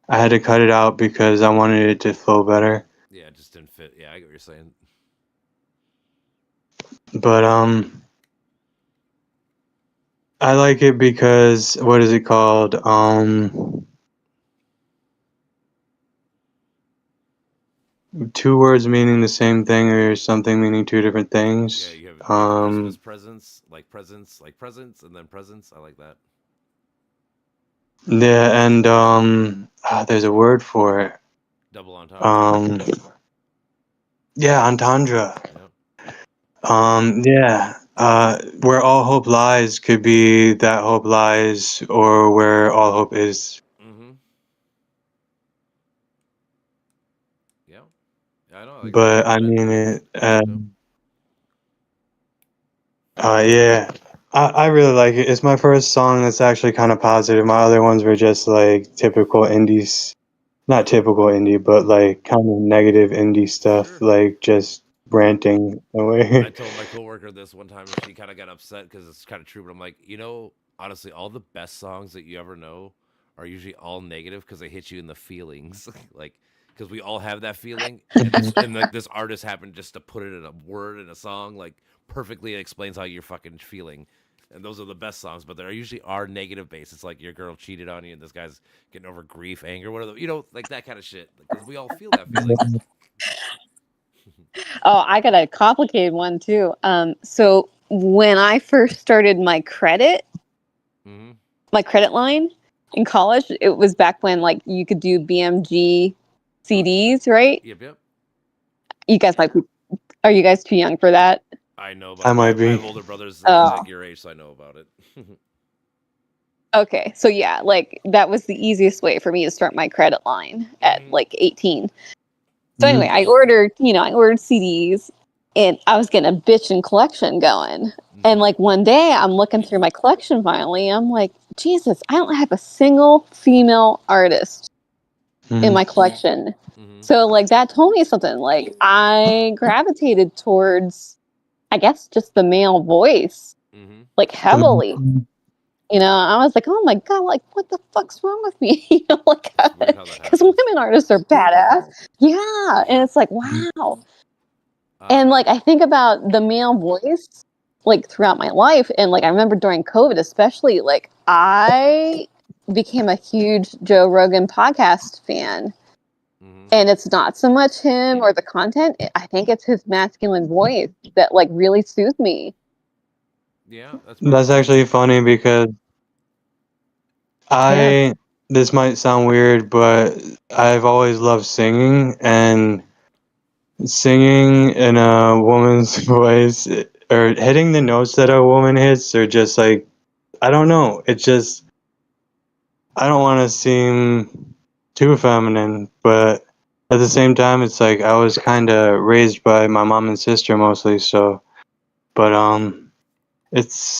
Speaker 4: I had to cut it out because I wanted it to flow better.
Speaker 1: Yeah, it just didn't fit. Yeah, I get what you're saying.
Speaker 4: But I like it because what is it called? Two words meaning the same thing or something meaning two different things.
Speaker 1: Yeah, you have Christmas presents, like presents, and then presents. I like that.
Speaker 4: Yeah, and there's a word for it.
Speaker 1: Double entendre.
Speaker 4: Yeah, entendre. Yeah. Where all hope lies could be that hope lies, or where all hope is.
Speaker 1: Mm-hmm. Yeah, I know.
Speaker 4: But I mean it. Yeah, I really like it. It's my first song that's actually kind of positive. My other ones were just like typical indies, not typical indie, but like kind of negative indie stuff, like just ranting away.
Speaker 1: I told my coworker this one time, and she kind of got upset because it's kind of true. But I'm like, you know, honestly, all the best songs that you ever know are usually all negative because they hit you in the feelings, like because we all have that feeling, and like this artist happened just to put it in a word in a song, like perfectly explains how you're fucking feeling. And those are the best songs, but they usually are negative based. It's like your girl cheated on you, and this guy's getting over grief, anger, whatever, you know, like that kind of shit. Because we all feel that feeling.
Speaker 3: Oh, I got a complicated one too. So when I first started my
Speaker 1: Mm-hmm.
Speaker 3: credit line in college, it was back when like you could do BMG CDs, right?
Speaker 1: Yep.
Speaker 3: You guys might be, are you guys too young for that?
Speaker 1: I know about
Speaker 4: I
Speaker 1: it.
Speaker 4: might
Speaker 1: I
Speaker 4: be.
Speaker 1: have older brothers
Speaker 3: Oh.
Speaker 1: like your age, so I know about it.
Speaker 3: Okay, so yeah, like that was the easiest way for me to start my credit line at like 18. So anyway, I ordered CDs and I was getting a bitchin' collection going. And like one day I'm looking through my collection finally, I'm like, Jesus, I don't have a single female artist in my collection. So like that told me something. Like I gravitated towards, I guess, just the male voice, like heavily. You know, I was like, oh my God, like, what the fuck's wrong with me? You know, like, because women artists are badass. Yeah. And it's like, wow. And like, I think about the male voice, like, throughout my life. And like, I remember during COVID, especially, like, I became a huge Joe Rogan podcast fan. And it's not so much him or the content. I think it's his masculine voice that like really soothed me.
Speaker 1: Yeah,
Speaker 4: that's actually funny because this might sound weird, but I've always loved singing, and singing in a woman's voice or hitting the notes that a woman hits are just like, I don't know. It's just, I don't want to seem too feminine, but at the same time, it's like I was kind of raised by my mom and sister mostly, so, but it's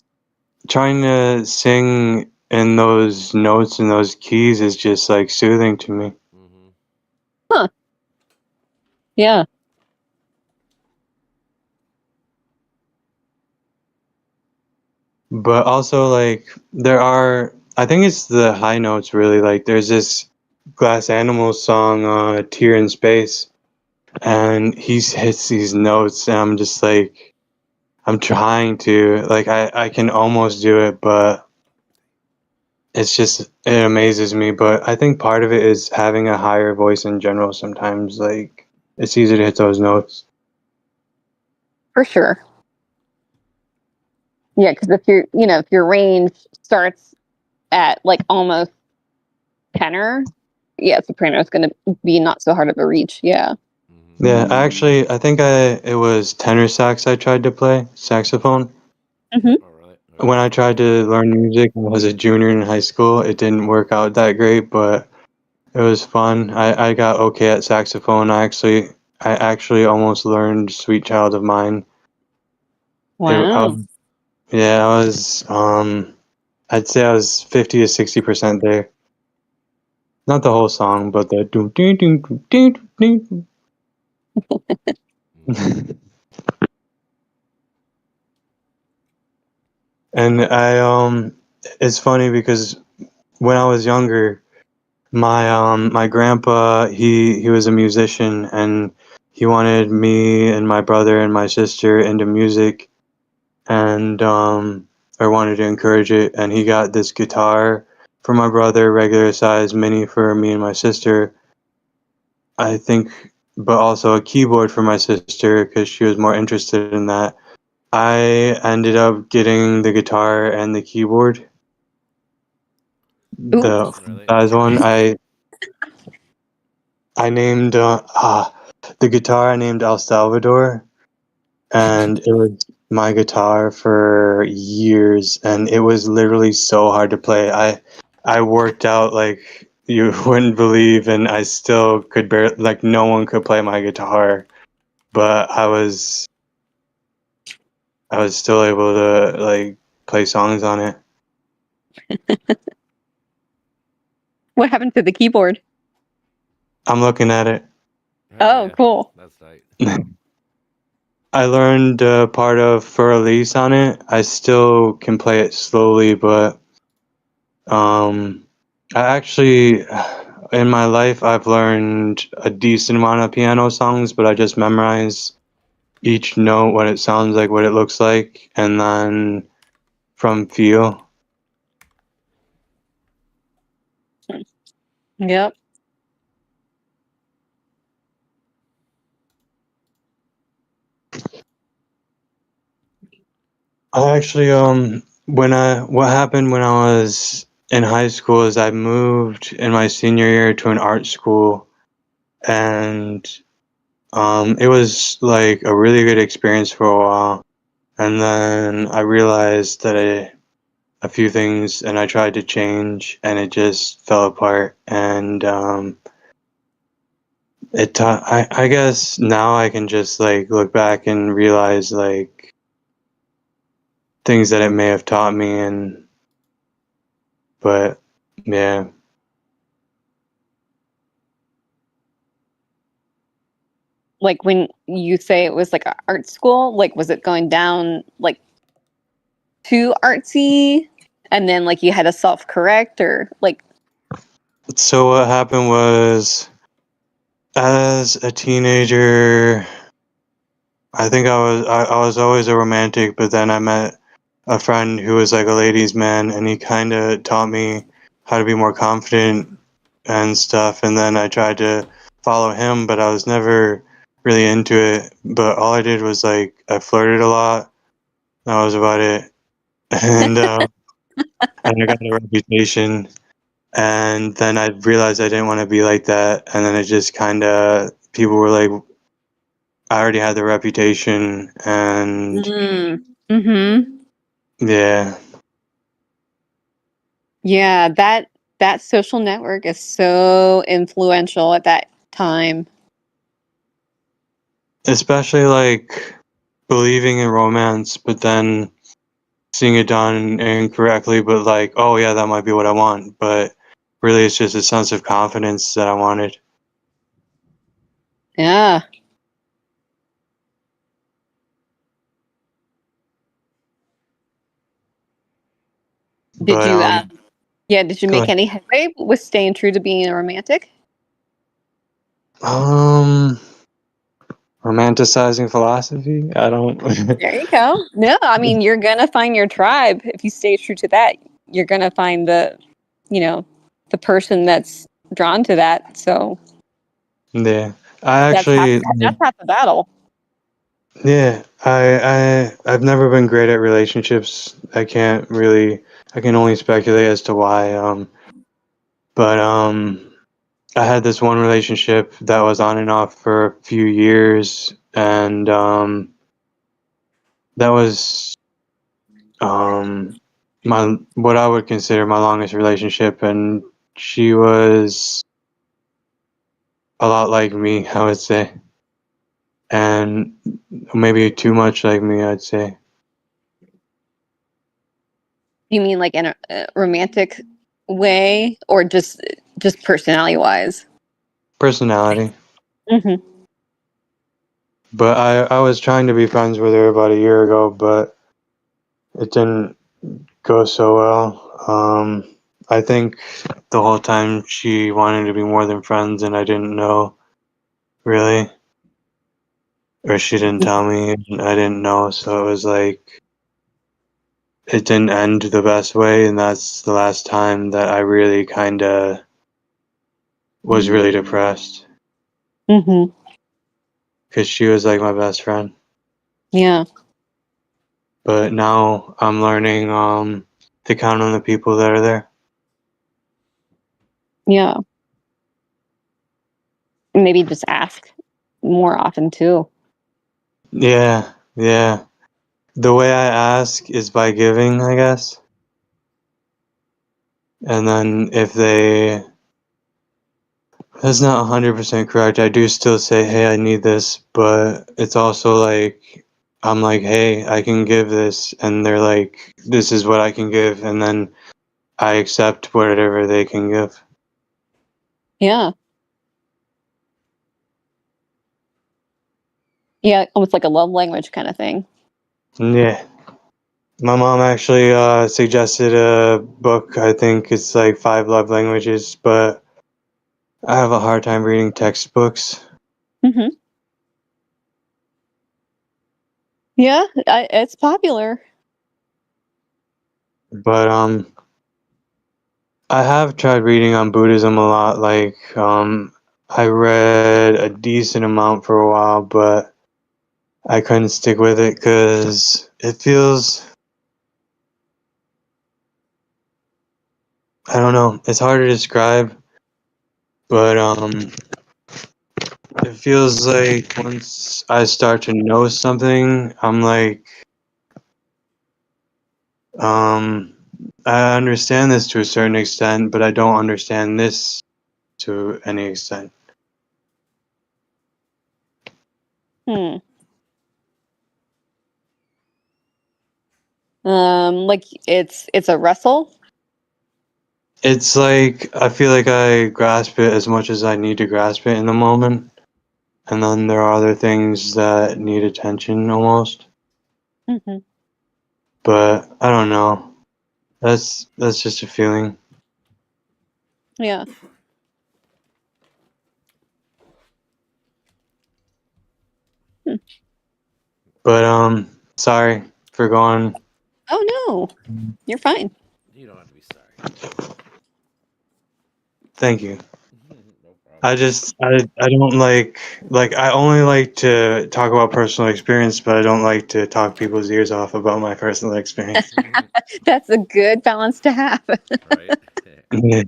Speaker 4: trying to sing in those notes and those keys is just like soothing to me.
Speaker 3: Huh. Yeah.
Speaker 4: But also, like, I think it's the high notes really. Like, there's this Glass Animals song, Tear in Space, and he hits these notes, and I'm just like, I'm trying to, like, I can almost do it, but it amazes me. But I think part of it is having a higher voice in general. Sometimes, like, it's easy to hit those notes.
Speaker 3: For sure. Yeah, because if your range starts at like almost tenor, yeah, soprano is going to be not so hard of a reach. Yeah.
Speaker 4: Yeah, actually, I think it was tenor sax I tried to play, saxophone. When I tried to learn music when I was a junior in high school, it didn't work out that great, but it was fun. I got okay at saxophone. I actually almost learned Sweet Child of Mine.
Speaker 3: Wow.
Speaker 4: I was I'd say I was 50 to 60% there. Not the whole song, but the doom doom doom doom doom doom. And it's funny because when I was younger, my grandpa, he was a musician, and he wanted me and my brother and my sister into music, and or wanted to encourage it, and he got this guitar for my brother, regular size mini for me and my sister, I think, but also a keyboard for my sister because she was more interested in that. I ended up getting the guitar and the keyboard. The size one. I named the guitar. I named El Salvador, and it was my guitar for years, and it was literally so hard to play. I worked out like you wouldn't believe, and I still could barely, like, no one could play my guitar, but I was still able to like play songs on it.
Speaker 3: What happened to the keyboard?
Speaker 4: I'm looking at it.
Speaker 3: Oh, cool.
Speaker 1: That's tight.
Speaker 4: I learned part of For Elise on it. I still can play it slowly, but I actually, in my life, I've learned a decent amount of piano songs, but I just memorize each note, what it sounds like, what it looks like, and then from feel.
Speaker 3: Yep.
Speaker 4: I actually what happened when I was in high school is I moved in my senior year to an art school, and it was like a really good experience for a while. And then I realized that a few things, and I tried to change, and it just fell apart. And I guess now I can just like look back and realize like things that it may have taught me, but yeah.
Speaker 3: Like when you say it was like an art school, like was it going down like too artsy, and then like you had to self-correct, or like?
Speaker 4: So what happened was, as a teenager, I think I was always a romantic, but then I met a friend who was like a ladies' man, and he kind of taught me how to be more confident and stuff. And then I tried to follow him, but I was never really into it. But all I did was like I flirted a lot. That was about it, and and I got a reputation. And then I realized I didn't want to be like that, and then it just kind of people were like, I already had the reputation, and
Speaker 3: Mm-hmm.
Speaker 4: yeah.
Speaker 3: Yeah, that social network is so influential at that time.
Speaker 4: Especially like believing in romance, but then seeing it done incorrectly, but like, oh yeah, that might be what I want. But really, it's just a sense of confidence that I wanted.
Speaker 3: Yeah. Did
Speaker 4: But
Speaker 3: you did you
Speaker 4: go
Speaker 3: make
Speaker 4: ahead.
Speaker 3: any headway with staying true to being a romantic?
Speaker 4: Um, Romanticizing philosophy? I don't.
Speaker 3: There you go. No, I mean you're gonna find your tribe if you stay true to that. You're gonna find the person that's drawn to that. So
Speaker 4: Yeah, I
Speaker 3: that's half
Speaker 4: actually.
Speaker 3: that's half the battle.
Speaker 4: Yeah, I've never been great at relationships. I can only speculate as to why. But I had this one relationship that was on and off for a few years, and that was my what I would consider my longest relationship, and she was a lot like me, I would say, and maybe too much like me, I'd say.
Speaker 3: You mean like in a romantic way, or just personality wise?
Speaker 4: Personality.
Speaker 3: Mm-hmm.
Speaker 4: But I was trying to be friends with her about a year ago, but it didn't go so well. I think the whole time she wanted to be more than friends, and I didn't know really, or she didn't tell me, and I didn't know. So it was like it didn't end the best way, and that's the last time that I really kind of was really depressed
Speaker 3: Mm-hmm.
Speaker 4: because she was like my best friend.
Speaker 3: Yeah.
Speaker 4: But now I'm learning to count on the people that are there.
Speaker 3: Yeah. Maybe just ask more often too.
Speaker 4: Yeah, yeah. The way I ask is by giving, I guess. And then if they, that's not 100% correct. I do still say, hey, I need this, but it's also like, I'm like, hey, I can give this. And they're like, this is what I can give. And then I accept whatever they can give.
Speaker 3: Yeah. Yeah, almost like a love language kind of thing.
Speaker 4: Yeah. My mom actually suggested a book. I think it's like 5 love languages, but I have a hard time reading textbooks.
Speaker 3: Mm-hmm. Yeah, it's popular.
Speaker 4: But I have tried reading on Buddhism a lot. Like I read a decent amount for a while, but I couldn't stick with it because it feels I don't know. It's hard to describe, but it feels like once I start to know something, I'm like, I understand this to a certain extent, but I don't understand this to any extent.
Speaker 3: Like it's a wrestle.
Speaker 4: It's like I feel like I grasp it as much as I need to grasp it in the moment, and then there are other things that need attention almost.
Speaker 3: Mm-hmm.
Speaker 4: But I don't know. That's just a feeling.
Speaker 3: Yeah.
Speaker 4: But sorry for going.
Speaker 3: Oh no, you're fine.
Speaker 1: You don't have to be sorry.
Speaker 4: Thank you.
Speaker 1: No problem.
Speaker 4: I don't like I only like to talk about personal experience, but I don't like to talk people's ears off about my personal experience.
Speaker 3: That's a good balance to have.
Speaker 1: Right?
Speaker 4: Yeah.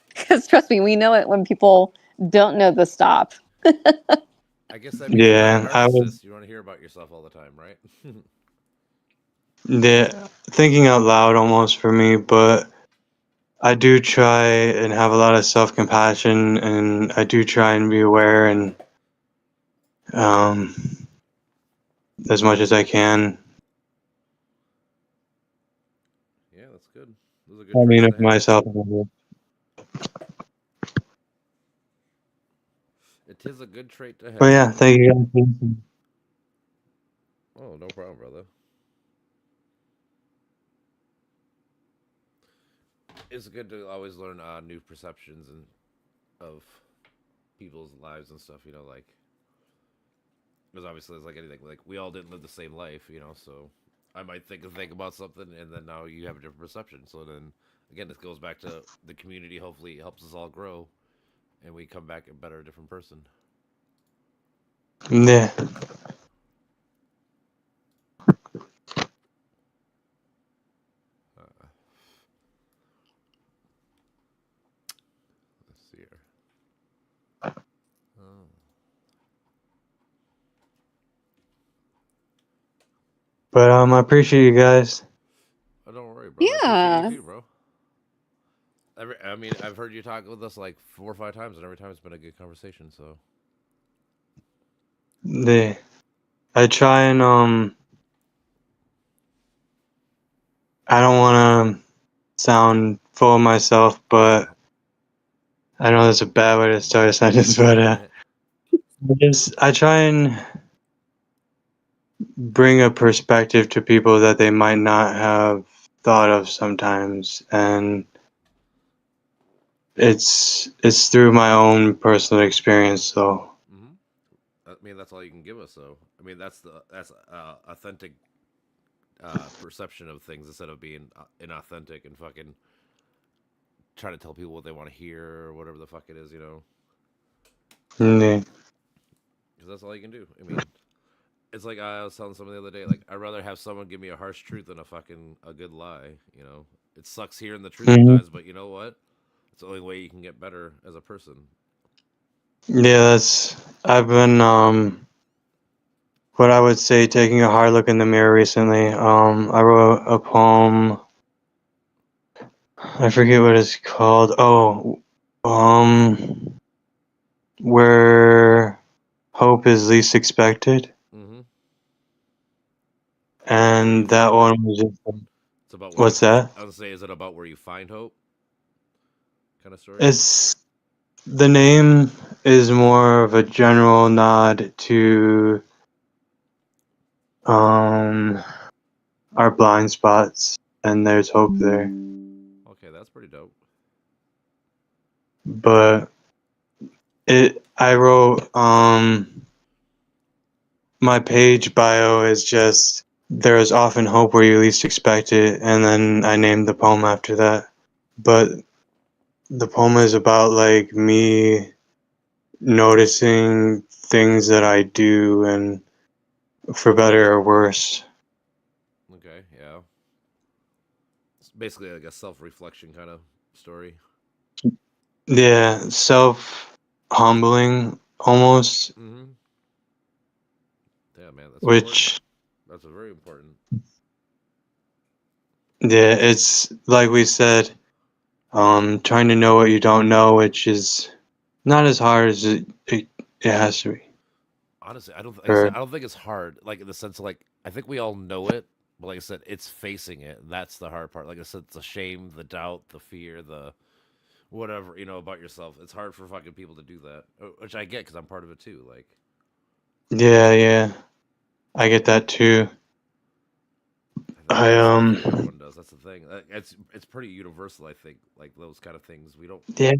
Speaker 3: Because trust me, we know it when people don't know the stop.
Speaker 1: I guess that means you're not a
Speaker 4: I was
Speaker 1: narcissist. You want to hear about yourself all the time, right?
Speaker 4: thinking out loud almost for me, but I do try and have a lot of self-compassion, and I do try and be aware and um, as much as I can.
Speaker 1: Yeah, that's good. Those are good
Speaker 4: I mean,
Speaker 1: traits
Speaker 4: of
Speaker 1: to have.
Speaker 4: myself.
Speaker 1: It is a good trait to
Speaker 4: But
Speaker 1: have.
Speaker 4: yeah, thank you guys.
Speaker 1: Oh, no problem, brother. It's good to always learn new perceptions and of people's lives and stuff. Like because obviously it's like anything. Like we all didn't live the same life, So I might think a thing about something, and then now you have a different perception. So then again, this goes back to the community. Hopefully, it helps us all grow, and we come back a better, different person.
Speaker 4: Yeah.
Speaker 1: Let's see here. Oh.
Speaker 4: But I appreciate you guys.
Speaker 1: Oh, don't worry, brother. I
Speaker 3: Yeah.
Speaker 1: appreciate you too, bro. I mean, I've heard you talk with us like 4 or 5 times, and every time it's been a good conversation. So
Speaker 4: I try and I don't want to sound full of myself, but I know that's a bad way to start a sentence. But I try and bring a perspective to people that they might not have thought of sometimes, and it's through my own personal experience. So
Speaker 1: I mean, that's all you can give us. So I mean, that's authentic perception of things instead of being inauthentic and fucking trying to tell people what they want to hear or whatever the fuck it is,
Speaker 4: yeah.
Speaker 1: Because that's all you can do. I mean, it's like I was telling someone the other day, like I'd rather have someone give me a harsh truth than a good lie. It sucks hearing the truth sometimes, but you know what? It's the only way you can get better as a person.
Speaker 4: Yeah, I've been what I would say taking a hard look in the mirror recently. I wrote a poem. I forget what it's called. Oh, where hope is least expected.
Speaker 1: Mm-hmm.
Speaker 4: And that one was just.
Speaker 1: It's about
Speaker 4: What's that?
Speaker 1: I would say, is it about where you find hope? Kind of story.
Speaker 4: It's the name is more of a general nod to our blind spots, and there's hope there.
Speaker 1: Okay, that's pretty dope.
Speaker 4: But I wrote my page bio is just there is often hope where you least expect it, and then I named the poem after that. But the poem is about like me noticing things that I do, and for better or worse.
Speaker 1: Okay, yeah. basically like a self-reflection kind of story.
Speaker 4: Yeah, self-humbling almost.
Speaker 1: Mm-hmm. Yeah, man, that's
Speaker 4: which
Speaker 1: important. That's very important.
Speaker 4: Yeah, it's like we said, trying to know what you don't know, which is not as hard as it has to be.
Speaker 1: Honestly, I don't. Like I
Speaker 4: Or,
Speaker 1: said, I don't think it's hard. Like in the sense of like, I think we all know it, but like I said, it's facing it. That's the hard part. Like I said, it's the shame, the doubt, the fear, the whatever about yourself. It's hard for fucking people to do that, which I get because I'm part of it too. Like,
Speaker 4: yeah, I get that too.
Speaker 1: I think everyone does. That's the thing. It's pretty universal. I think like those kind of things. We don't.
Speaker 4: Yeah.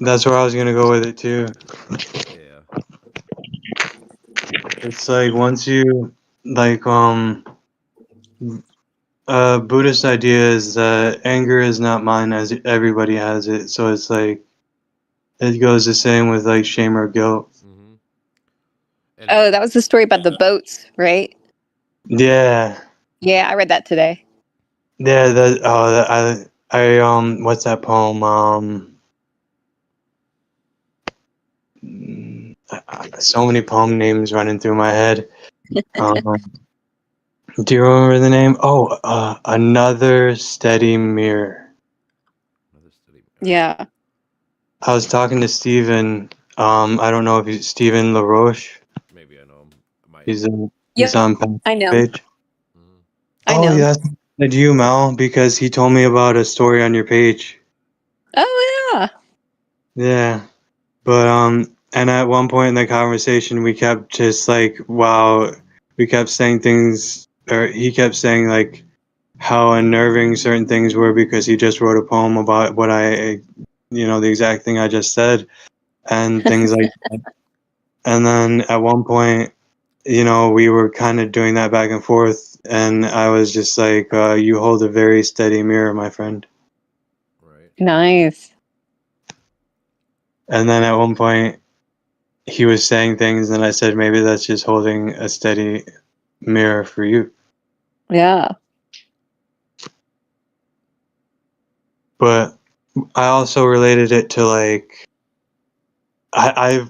Speaker 4: That's where I was gonna go with it too.
Speaker 1: Yeah.
Speaker 4: It's like once you like Buddhist idea is that anger is not mine, as everybody has it. So it's like it goes the same with like shame or guilt.
Speaker 1: Mm-hmm.
Speaker 3: Oh, that was the story about the boats, right?
Speaker 4: Yeah.
Speaker 3: Yeah, I read that today.
Speaker 4: Yeah. What's that poem? So many poem names running through my head. Do you remember the name? Oh, Another Steady Mirror.
Speaker 3: Yeah.
Speaker 4: I was talking to Steven. I don't know if he's Steven LaRoche.
Speaker 1: Maybe I know him.
Speaker 4: He's
Speaker 3: Yep,
Speaker 4: on
Speaker 3: I know.
Speaker 4: page.
Speaker 1: Mm-hmm.
Speaker 3: I know.
Speaker 4: Yeah, did you, Mel? Because he told me about a story on your page.
Speaker 3: Oh yeah.
Speaker 4: Yeah, but and at one point in the conversation, we kept just like, wow, we kept saying things, or he kept saying like how unnerving certain things were because he just wrote a poem about what the exact thing I just said, and things like that. And then at one point, we were kind of doing that back and forth, and I was just like, you hold a very steady mirror, my friend.
Speaker 1: Right.
Speaker 3: Nice.
Speaker 4: And then at one point, he was saying things, and I said, maybe that's just holding a steady mirror for you.
Speaker 3: Yeah.
Speaker 4: But I also related it to like, I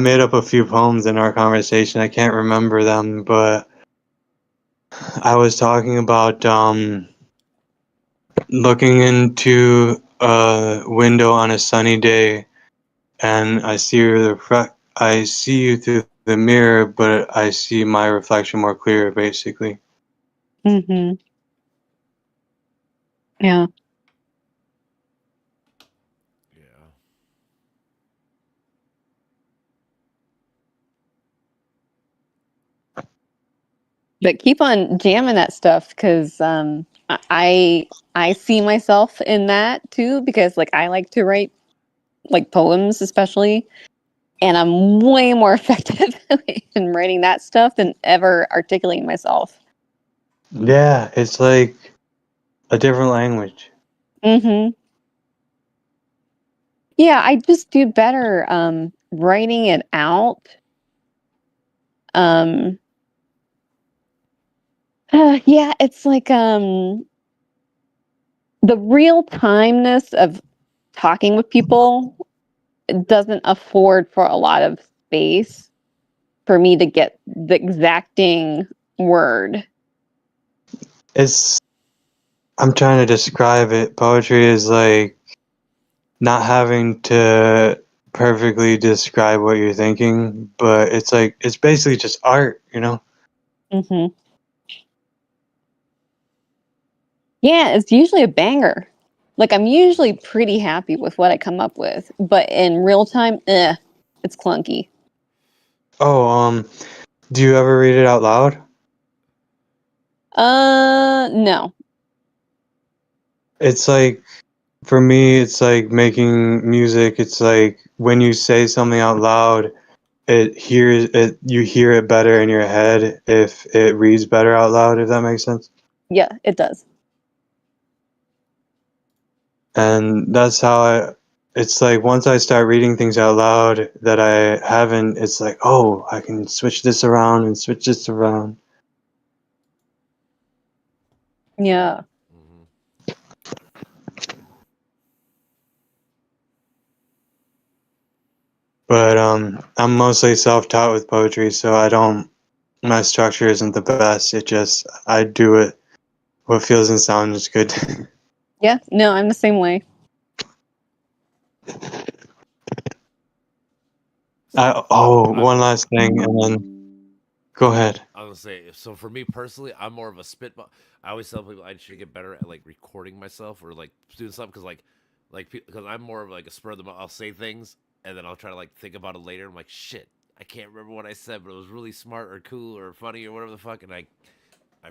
Speaker 4: made up a few poems in our conversation. I can't remember them, but I was talking about looking into a window on a sunny day, and I see you through the mirror, but I see my reflection more clear, basically.
Speaker 3: Mm-hmm. Yeah.
Speaker 1: Yeah.
Speaker 3: But keep on jamming that stuff because I see myself in that too because like I like to write like poems especially, and I'm way more effective in writing that stuff than ever articulating myself.
Speaker 4: Yeah, it's like a different language.
Speaker 3: Mm-hmm. Yeah, I just do better writing it out. Yeah, it's like the real timeness of talking with people doesn't afford for a lot of space for me to get the exacting word.
Speaker 4: I'm trying to describe it. Poetry is like not having to perfectly describe what you're thinking, but it's like it's basically just art,
Speaker 3: Mm-hmm. Yeah, it's usually a banger. Like I'm usually pretty happy with what I come up with, but in real time, it's clunky.
Speaker 4: Oh, do you ever read it out loud?
Speaker 3: No.
Speaker 4: It's like, for me, it's like making music. It's like when you say something out loud, you hear it better in your head if it reads better out loud, if that makes sense.
Speaker 3: Yeah, it does.
Speaker 4: And that's how it's like once I start reading things out loud that I haven't, it's like, oh, I can switch this around and switch this around.
Speaker 3: Yeah.
Speaker 4: But I'm mostly self-taught with poetry, so my structure isn't the best. It just, I do it what feels and sounds good.
Speaker 3: Yeah. No, I'm the same way.
Speaker 4: One last thing, and then go ahead.
Speaker 1: I was gonna say, so for me personally, I'm more of a spitball. I always tell people I should get better at like recording myself or like doing something because I'm more of like a spur of the moment. I'll say things and then I'll try to like think about it later. I'm like, shit, I can't remember what I said, but it was really smart or cool or funny or whatever the fuck, and I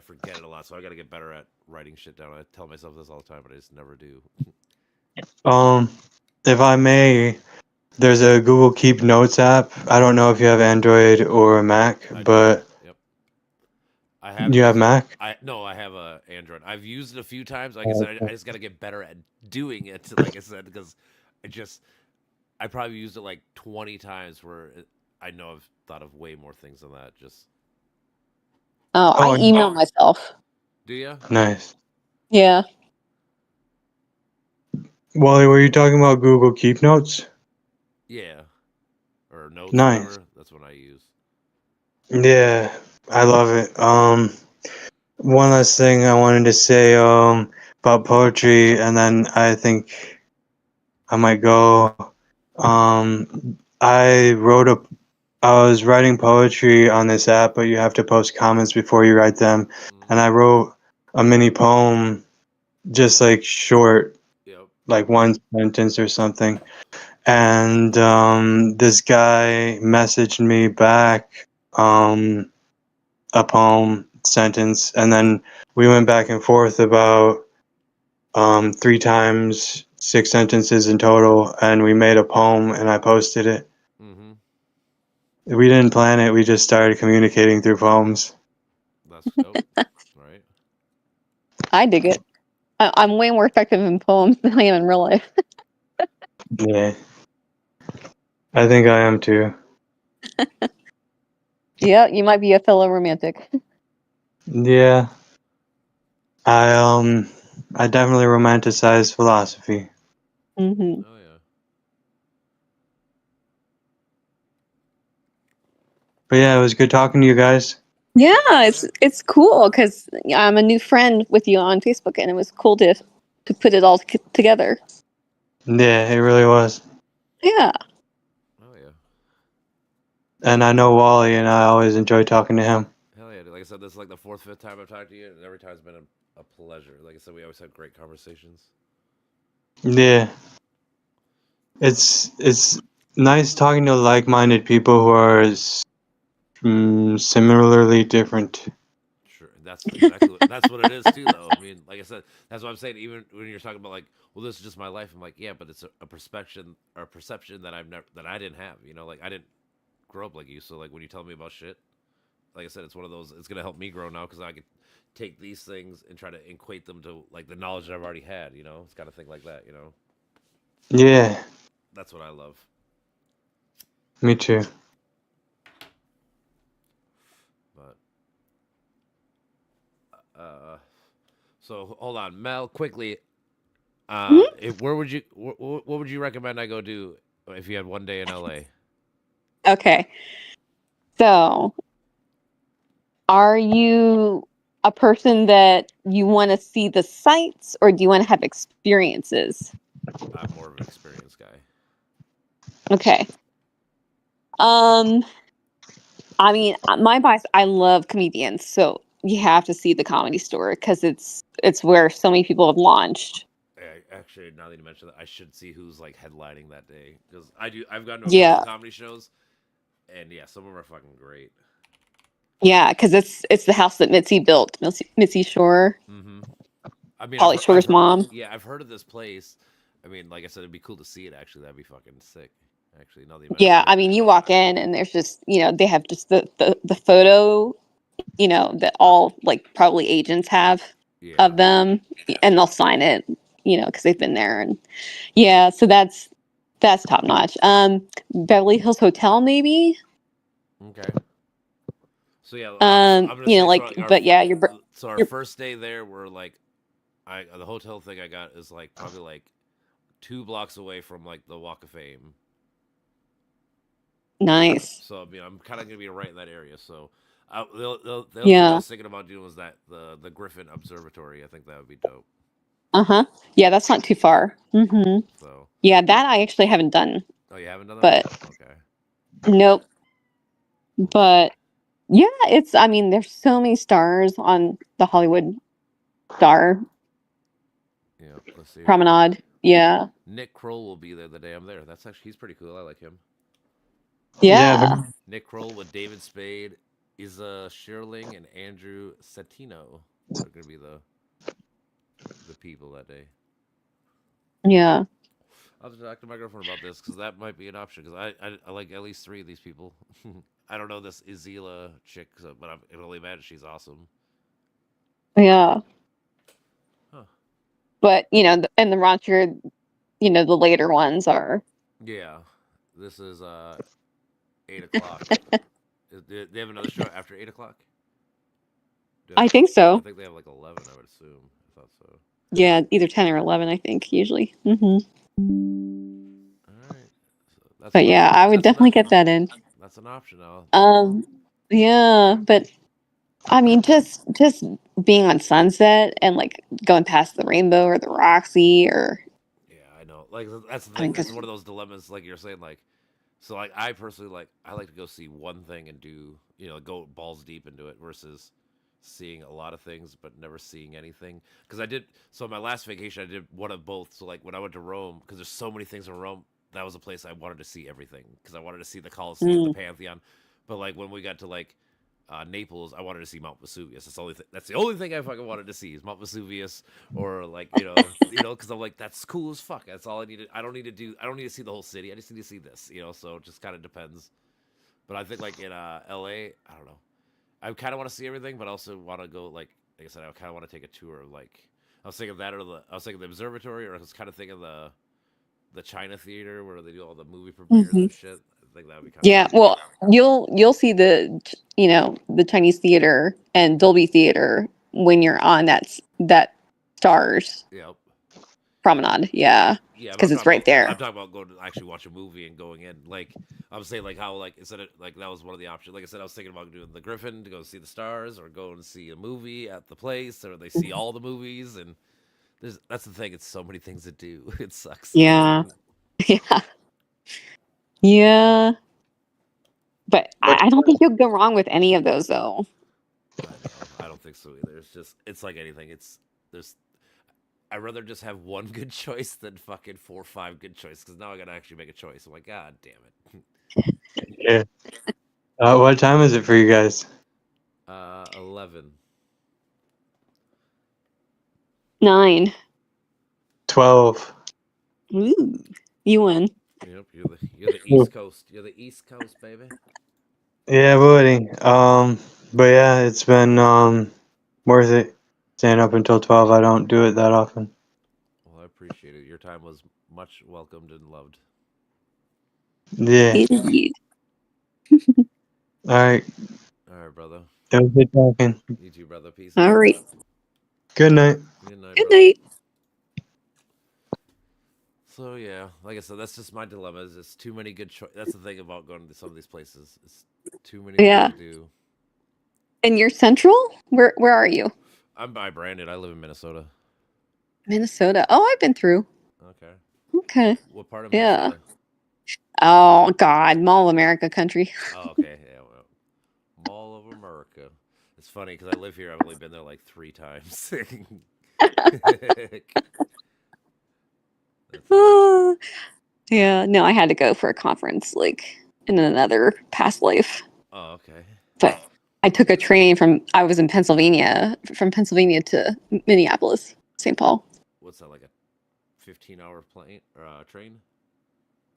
Speaker 1: forget it a lot. So I got to get better at writing shit down. I tell myself this all the time, but I just never do.
Speaker 4: If I may, there's a Google Keep Notes app. I don't know if you have Android or a Mac, but
Speaker 1: yep. I have.
Speaker 4: You have Mac?
Speaker 1: I have a Android. I've used it a few times. Like I said, I just got to get better at doing it. Like I said, because I probably used it like 20 times. I know I've thought of way more things than that. Just.
Speaker 3: I email myself.
Speaker 1: Do you?
Speaker 4: Nice.
Speaker 3: Yeah.
Speaker 4: Wally, were you talking about Google Keep Notes?
Speaker 1: Yeah. Or Notes.
Speaker 4: Nice.
Speaker 1: Whatever. That's what I use.
Speaker 4: Yeah, I love it. One last thing I wanted to say about poetry, and then I think I might go. I was writing poetry on this app, but you have to post comments before you write them. And I wrote a mini poem, just like short, like one sentence or something. And this guy messaged me back a poem sentence, and then we went back and forth about 3 times, 6 sentences in total, and we made a poem, and I posted it. We didn't plan it. We just started communicating through poems.
Speaker 1: That's dope. Right.
Speaker 3: I dig it. I'm way more effective in poems than I am in real life.
Speaker 4: Yeah. I think I am too.
Speaker 3: Yeah, you might be a fellow romantic.
Speaker 4: Yeah. I definitely romanticize philosophy.
Speaker 3: Mm-hmm.
Speaker 1: Oh yeah.
Speaker 4: But yeah, it was good talking to you guys.
Speaker 3: Yeah, it's cool because I'm a new friend with you on Facebook, and it was cool to put it all together.
Speaker 4: Yeah, it really was.
Speaker 3: Yeah.
Speaker 1: Oh yeah.
Speaker 4: And I know Wally, and I always enjoy talking to him.
Speaker 1: Hell yeah, dude. Like I said, this is like the 4th, 5th time I've talked to you, and every time it's been a pleasure. Like I said, we always have great conversations.
Speaker 4: Yeah. It's nice talking to like-minded people who are similarly different.
Speaker 1: Sure, that's exactly that's what it is too, though. I mean, like I said, that's what I'm saying. Even when you're talking about like, well, this is just my life. I'm like, yeah, but it's a perception that I didn't have. You know, like I didn't grow up like you. So like when you tell me about shit, like I said, it's one of those. It's gonna help me grow now because I can take these things and try to equate them to like the knowledge that I've already had. You know, it's got to think like that. You know.
Speaker 4: Yeah.
Speaker 1: That's what I love.
Speaker 4: Me too.
Speaker 1: But so hold on, Mel, quickly. What would you recommend I go do if you had one day in LA?
Speaker 3: Okay. So, are you a person that you want to see the sights, or do you want to have experiences?
Speaker 1: I'm more of an experienced guy.
Speaker 3: Okay. I mean, my bias, I love comedians, so you have to see the Comedy Store because it's where so many people have launched.
Speaker 1: Actually, now that you mention that, I should see who's like headlining that day because I've gone to a couple comedy shows, and yeah, some of them are fucking great.
Speaker 3: Yeah, because it's the house that Mitzi built, Mitzi Shore.
Speaker 1: Mm-hmm. I mean,
Speaker 3: Pauly Shore's mom.
Speaker 1: Yeah, I've heard of this place. I mean, like I said, it'd be cool to see it. Actually, that'd be fucking sick. Actually,
Speaker 3: yeah, I mean, you walk in and there's just they have just the photo, that all like probably agents have of them, and they'll sign it, because they've been there, and yeah, so that's top notch. Beverly Hills Hotel, maybe.
Speaker 1: Okay. So yeah, I'm gonna
Speaker 3: you know,
Speaker 1: say,
Speaker 3: like,
Speaker 1: so our,
Speaker 3: but yeah,
Speaker 1: so our
Speaker 3: you're
Speaker 1: first day there, we're like, the hotel thing I got is like probably like 2 blocks away from like the Walk of Fame.
Speaker 3: nice.
Speaker 1: So I mean, I'm kind of gonna be right in that area. So the other thing I
Speaker 3: Yeah.
Speaker 1: was thinking about doing was that the Griffin Observatory. I think that would be dope.
Speaker 3: Uh-huh. Yeah, that's not too far. Mm-hmm.
Speaker 1: So
Speaker 3: Yeah, that I actually haven't done,
Speaker 1: oh, you haven't done that
Speaker 3: but
Speaker 1: one? Okay.
Speaker 3: nope. But yeah, I mean, there's so many stars on the Hollywood Star
Speaker 1: Yeah. Let's see.
Speaker 3: Promenade. Yeah.
Speaker 1: Nick Kroll will be there the day I'm there. That's actually he's pretty cool. I like him.
Speaker 3: Yeah.
Speaker 1: Nick Kroll with David Spade, Isa Sherling, and Andrew Satino are gonna be the people that day.
Speaker 3: Yeah.
Speaker 1: I'll have to talk to my girlfriend about this because that might be an option. Because I like at least 3 of these people. I don't know this Izila chick, but I can only imagine she's awesome.
Speaker 3: Yeah.
Speaker 1: Huh.
Speaker 3: But, you know, and the raunchier, you know, the later ones are.
Speaker 1: Yeah. This is 8 o'clock. They have another show after 8 o'clock?
Speaker 3: I think so.
Speaker 1: I think they have like 11, I would assume. I thought so.
Speaker 3: Yeah, either 10 or 11, I think, usually. Mm-hmm.
Speaker 1: All right. So
Speaker 3: But yeah, I would definitely get that in.
Speaker 1: That's an option now.
Speaker 3: Yeah, but I mean, just being on Sunset and like going past the Rainbow or the Roxy or.
Speaker 1: Yeah, I know. Like that's the thing.
Speaker 3: I mean,
Speaker 1: This is one of those dilemmas, like you're saying. Like, so like I personally I like to go see one thing and do go balls deep into it versus seeing a lot of things but never seeing anything. Because I did so my last vacation I did one of both. So like when I went to Rome, because there's so many things in Rome, that was a place I wanted to see everything because I wanted to see the Colosseum, the Pantheon. But like when we got to like Naples, I wanted to see Mount Vesuvius. That's the only thing I fucking wanted to see is Mount Vesuvius, or like because I'm like that's cool as fuck. That's all I need. I don't need to see the whole city. I just need to see this. So it just kind of depends. But I think like in L.A., I don't know. I kind of want to see everything, but I also want to go like I said, I kind of want to take a tour of like I was thinking of that I was thinking the observatory, or I was kind of thinking of the China Theater where they do all the movie premieres and shit. I think that would be kind
Speaker 3: of well, you'll see the Chinese theater and Dolby Theater when you're on that Stars Promenade. Yeah, because it's right there.
Speaker 1: I'm talking about going to actually watch a movie and going in. Like I'm saying, like how like instead of like that was one of the options. Like I said, I was thinking about doing the Griffin to go see the stars, or go and see a movie at the place, or they see all the movies. And that's the thing. It's so many things to do. It sucks.
Speaker 3: Yeah. Yeah. Yeah. But I don't think you'll go wrong with any of those, though.
Speaker 1: I don't think so either. It's like anything. I'd rather just have one good choice than fucking 4 or 5 good choices, because now I gotta actually make a choice. I'm like, God damn
Speaker 4: it. Yeah. What time is it for you guys?
Speaker 1: 11.
Speaker 3: 9.
Speaker 4: 12.
Speaker 3: Ooh, you win.
Speaker 1: Yep, you're the East Coast. You're the East Coast, baby.
Speaker 4: Yeah, buddy. But yeah, it's been worth it staying up until 12. I don't do it that often.
Speaker 1: Well, I appreciate it. Your time was much welcomed and loved.
Speaker 4: Yeah. All right.
Speaker 1: All right, brother.
Speaker 4: It was good talking.
Speaker 1: You too, brother. Peace.
Speaker 3: All right.
Speaker 4: Good night.
Speaker 1: Good night.
Speaker 3: Good night.
Speaker 1: So yeah, like I said, that's just my dilemma. It's too many good choices. That's the thing about going to some of these places. It's too many things to do.
Speaker 3: And you're central? Where are you?
Speaker 1: I'm by Brandon. I live in Minnesota.
Speaker 3: Minnesota. Oh, I've been through. Okay.
Speaker 1: What part of Minnesota?
Speaker 3: Oh God, Mall of America country.
Speaker 1: Oh, okay. Yeah. Well, Mall of America. It's funny because I live here. I've only been there like 3 times.
Speaker 3: Yeah, no, I had to go for a conference like in another past life.
Speaker 1: Oh, okay.
Speaker 3: But I took a train I was in Pennsylvania, from Pennsylvania to Minneapolis, St. Paul.
Speaker 1: What's that, like a 15-hour plane or train?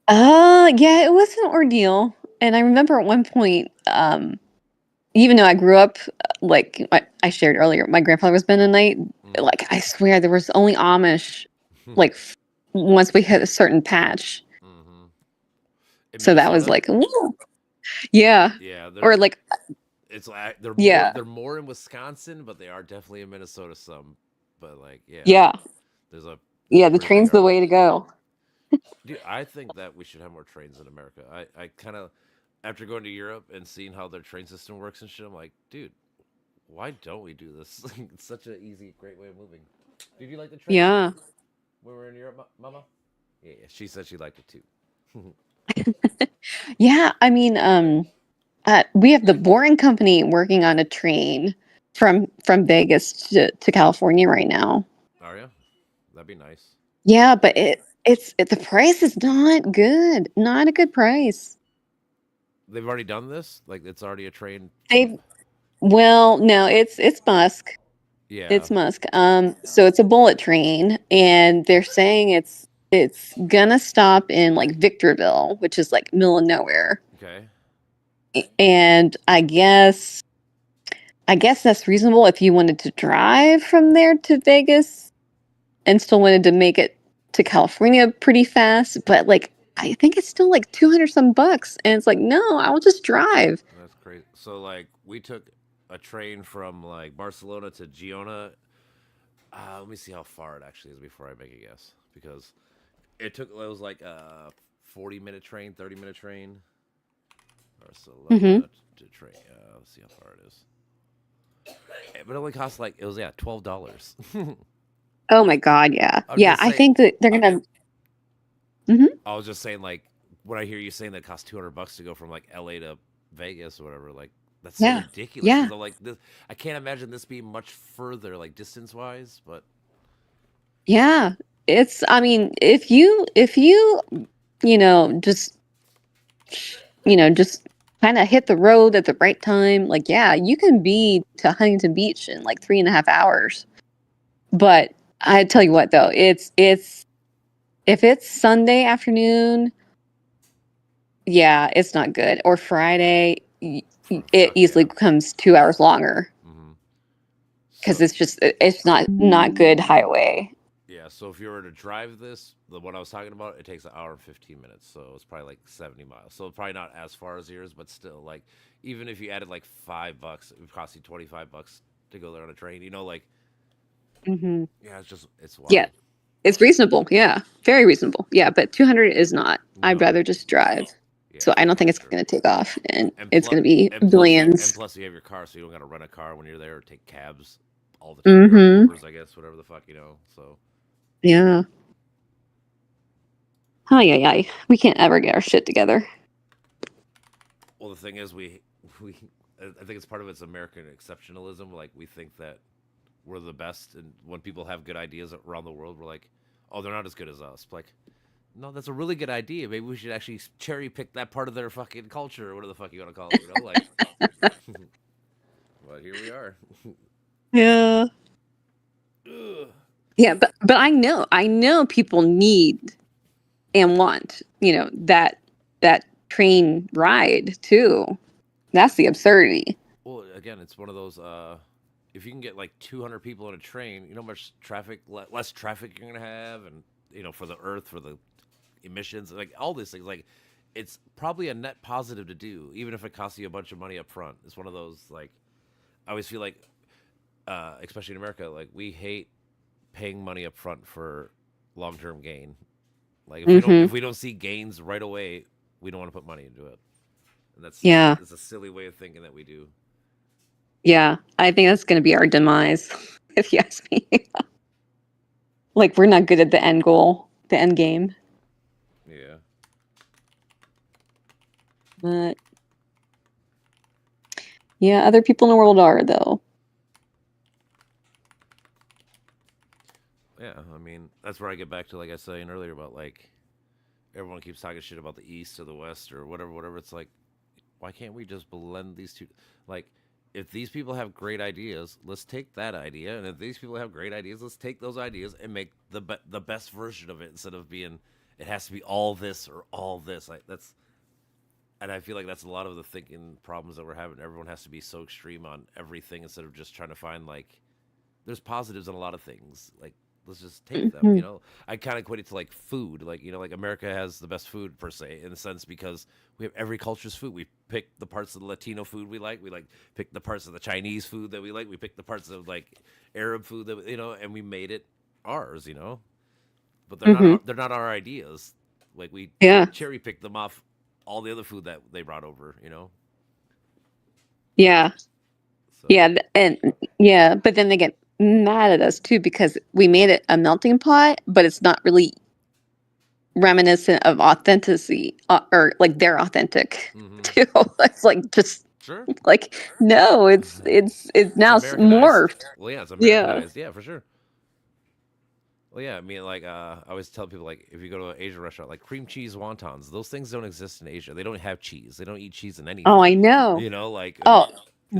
Speaker 3: Yeah, it was an ordeal. And I remember at one point, even though I grew up, like I shared earlier, my grandfather was Mennonite. Like, I swear there was only Amish, like, once we hit a certain patch. So that was like, whoa. Yeah.
Speaker 1: Yeah.
Speaker 3: Or like,
Speaker 1: It's like they're more in Wisconsin, but they are definitely in Minnesota some. But like,
Speaker 3: Yeah.
Speaker 1: There's a
Speaker 3: the train's the way to go.
Speaker 1: Dude, I think that we should have more trains in America. I kind of, after going to Europe and seeing how their train system works and shit, I'm like, dude, why don't we do this? It's such an easy, great way of moving. Did you like the train?
Speaker 3: Yeah.
Speaker 1: When we were in Europe, Mama? Yeah, she said she liked it too.
Speaker 3: Yeah, I mean, we have the Boring Company working on a train from Vegas to California right now.
Speaker 1: Oh yeah, that'd be nice.
Speaker 3: Yeah, but the price is not good. Not a good price.
Speaker 1: They've already done this. Like it's already a train.
Speaker 3: Well, no, it's Musk.
Speaker 1: Yeah,
Speaker 3: it's Musk. So it's a bullet train, and they're saying it's gonna stop in like Victorville, which is like middle of nowhere.
Speaker 1: Okay.
Speaker 3: And I guess that's reasonable if you wanted to drive from there to Vegas and still wanted to make it to California pretty fast. But like, I think it's still like 200 some bucks. And it's like, no, I'll just drive.
Speaker 1: That's crazy. So like we took a train from like Barcelona to Girona. Let me see how far it actually is before I make a guess, because it was like a 40-minute train, 30-minute train. Barcelona to train. Let's see how far it is. But it only costs like, it was $12.
Speaker 3: Oh my God, yeah. I think that they're gonna.
Speaker 1: I was just saying, like, when I hear you saying that it costs $200 to go from like LA to Vegas or whatever, like that's so ridiculous.
Speaker 3: Yeah.
Speaker 1: Like this, I can't imagine this being much further, like distance wise. But
Speaker 3: yeah, it's. I mean, if you just kind of hit the road at the right time, like you can be to Huntington Beach in like 3.5 hours. But I tell you what, though, it's if it's Sunday afternoon, it's not good. Or Friday, it easily becomes 2 hours longer because it's not good highway.
Speaker 1: Yeah, so if you were to drive this, the one I was talking about, it takes 1 hour and 15 minutes, so it's probably like 70 miles. So probably not as far as yours, but still, like, even if you added like $5, it would cost you $25 to go there on a train. You know, like, yeah, it's wild.
Speaker 3: Yeah, it's reasonable. Yeah, very reasonable. Yeah, but 200 is not. No. I'd rather just drive. Yeah, so I don't think it's going to take off, and it's going to be billions.
Speaker 1: And plus, you have your car, so you don't got to rent a car when you're there or take cabs all the time. Ubers, I guess, whatever the fuck, so.
Speaker 3: Yeah. Ay. We can't ever get our shit together.
Speaker 1: Well, the thing is, I think it's part of it's American exceptionalism. Like, we think that we're the best, and when people have good ideas around the world, we're like, oh, they're not as good as us. Like, no, that's a really good idea. Maybe we should actually cherry pick that part of their fucking culture, or whatever the fuck you want to call it. Like, but here we are.
Speaker 3: Yeah. Ugh. Yeah, but I know people need and want, that train ride too. That's the absurdity.
Speaker 1: Well, again, it's one of those, if you can get like 200 people on a train, you know how much traffic, less traffic you're going to have, and, for the earth, for the emissions, like all these things, like it's probably a net positive to do, even if it costs you a bunch of money up front. It's one of those, like, I always feel like, especially in America, like we hate paying money up front for long-term gain. Like if we don't see gains right away, we don't want to put money into it. And that's it's a silly way of thinking that we do.
Speaker 3: Yeah, I think that's going to be our demise, if you ask me. Like, we're not good at the end goal, the end game.
Speaker 1: Yeah.
Speaker 3: But yeah, other people in the world are, though.
Speaker 1: Yeah, I mean, that's where I get back to, like I was saying earlier, about, like, everyone keeps talking shit about the East or the West or whatever. It's like, why can't we just blend these two? Like, if these people have great ideas, let's take that idea. And if these people have great ideas, let's take those ideas and make the best version of it, instead of being, it has to be all this or all this. Like, and I feel like that's a lot of the thinking problems that we're having. Everyone has to be so extreme on everything, instead of just trying to find, like, there's positives in a lot of things. Like, let's just take them. You know, I kind of equate it to like food. Like, you know, like America has the best food per se, in a sense, because we have every culture's food. We pick the parts of the Latino food we like. We like pick the parts of the Chinese food that we like. We pick the parts of like Arab food that, you know, and we made it ours. You know, but they're not our ideas. Like we cherry picked them off all the other food that they brought over. You know.
Speaker 3: Yeah.
Speaker 1: So.
Speaker 3: Yeah, but then they get mad at us too because we made it a melting pot, but it's not really reminiscent of authenticity or like they're authentic too. It's like just like no, it's now morphed.
Speaker 1: Well, yeah, it's Americanized. Yeah, for sure. Well, yeah, I mean, like I always tell people, like if you go to an Asian restaurant, like cream cheese wontons, those things don't exist in Asia. They don't have cheese. They don't eat cheese in anything.
Speaker 3: Oh, I know.
Speaker 1: You know, like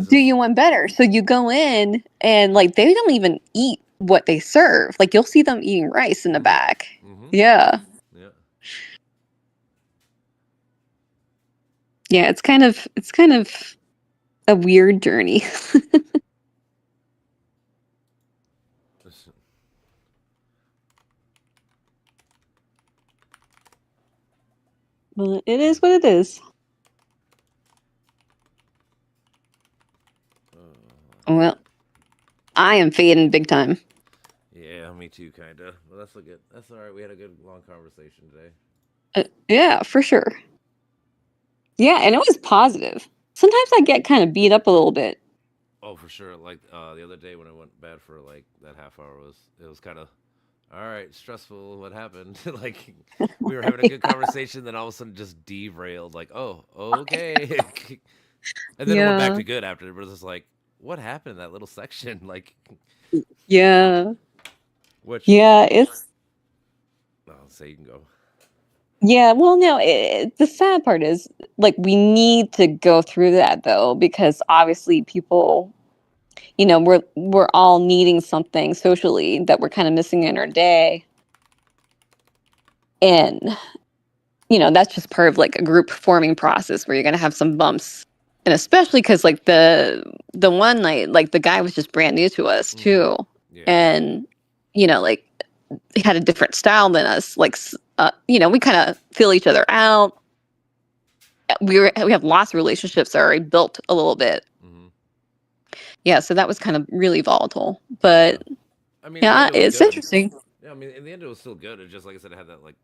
Speaker 3: do you want better? So you go in and like they don't even eat what they serve. Like you'll see them eating rice in the back. Yeah. Yeah, it's kind of a weird journey. Well, it is what it is. Well, I am fading big time.
Speaker 1: Yeah, me too, kind of. Well, that's good. That's all right. We had a good long conversation today.
Speaker 3: Yeah, for sure. Yeah, and it was positive. Sometimes I get kind of beat up a little bit.
Speaker 1: Oh, for sure. Like the other day when I went bad for like that half hour, it was kind of all right, stressful. What happened? Like we were having a good conversation, then all of a sudden just derailed. Like, oh, okay. And then it went back to good after. But it was just like, what happened in that little section? Like,
Speaker 3: yeah.
Speaker 1: Which
Speaker 3: it's.
Speaker 1: I'll say you can go.
Speaker 3: Yeah, well, no. The sad part is, like, we need to go through that though, because obviously people, you know, we're all needing something socially that we're kind of missing in our day, and you know that's just part of like a group forming process where you're gonna have some bumps, and especially because like the one night, like the guy was just brand new to us too, and you know, like he had a different style than us, like. You know, we kind of feel each other out. We have lots of relationships that are already built a little bit. Yeah, so that was kind of really volatile. But
Speaker 1: I mean,
Speaker 3: yeah, it's interesting.
Speaker 1: Yeah, I mean, in the end, it was still good. It just, like I said, it had that like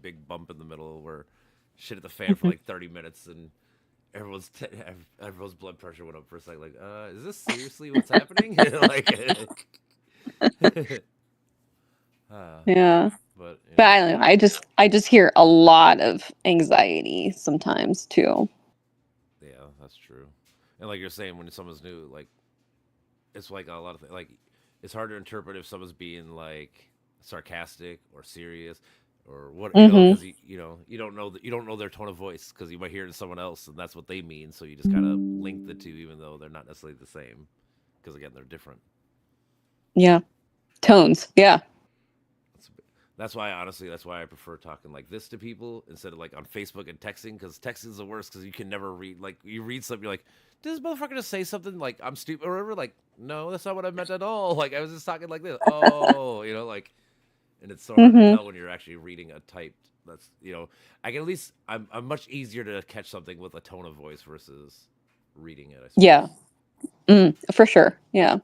Speaker 1: big bump in the middle where shit at the fan for like 30 minutes, and everyone's blood pressure went up for a second. Like, is this seriously what's happening? Like,
Speaker 3: yeah.
Speaker 1: But
Speaker 3: I don't know. I just hear a lot of anxiety sometimes too.
Speaker 1: Yeah, that's true. And like you're saying, when someone's new, like it's like a lot of things. Like it's hard to interpret if someone's being like sarcastic or serious or what. You know, because you don't know their tone of voice because you might hear it in someone else and that's what they mean. So you just kind of link the two, even though they're not necessarily the same, because again, they're different.
Speaker 3: Yeah, tones. Yeah.
Speaker 1: That's why I prefer talking like this to people instead of like on Facebook and texting, because texting's the worst because you can never read. Like you read something, you're like, did this motherfucker just say something like I'm stupid or whatever? Like, no, that's not what I meant at all. Like I was just talking like this. Oh, you know, like, and it's so hard to tell when you're actually reading a typed. That's, you know, I can at least I'm much easier to catch something with a tone of voice versus reading it. I suppose.
Speaker 3: Yeah, for sure. Yeah.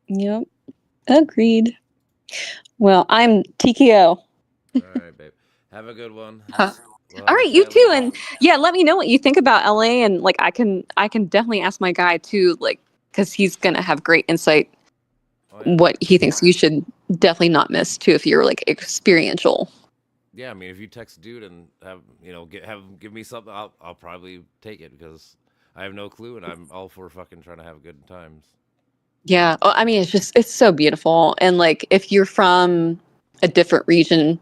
Speaker 3: Yep. Agreed. Well, I'm TKO.
Speaker 1: All right, babe. Have a good one.
Speaker 3: All right, you too. And yeah, let me know what you think about LA. And like, I can definitely ask my guy too, like, because he's gonna have great insight. What he thinks you should definitely not miss too, if you're like experiential.
Speaker 1: Yeah, I mean, if you text dude and have give me something, I'll probably take it because I have no clue and I'm all for fucking trying to have good times.
Speaker 3: Yeah. Oh, I mean, it's so beautiful. And like, if you're from a different region,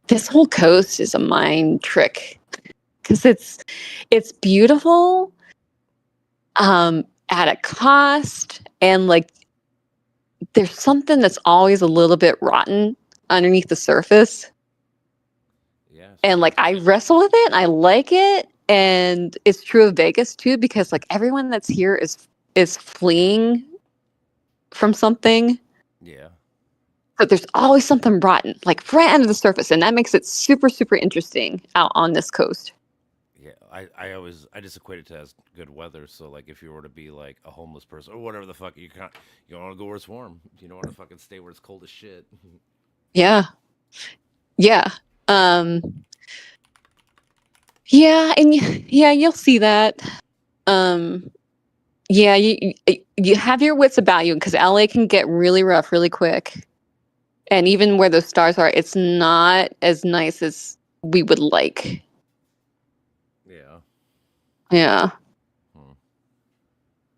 Speaker 3: this whole coast is a mind trick because it's beautiful at a cost. And like, there's something that's always a little bit rotten underneath the surface.
Speaker 1: Yeah.
Speaker 3: And like, I wrestle with it and I like it. And it's true of Vegas too, because like everyone that's here is fleeing from something.
Speaker 1: Yeah.
Speaker 3: But there's always something rotten, like right under the surface, and that makes it super, super interesting out on this coast.
Speaker 1: Yeah, I just equate it to as good weather. So like, if you were to be like a homeless person or whatever the fuck, you want to go where it's warm. You don't want to fucking stay where it's cold as shit.
Speaker 3: Yeah, yeah, yeah, and yeah, you'll see that. Yeah, you have your wits about you because LA can get really rough really quick. And even where those stars are, it's not as nice as we would like.
Speaker 1: Yeah.
Speaker 3: Yeah.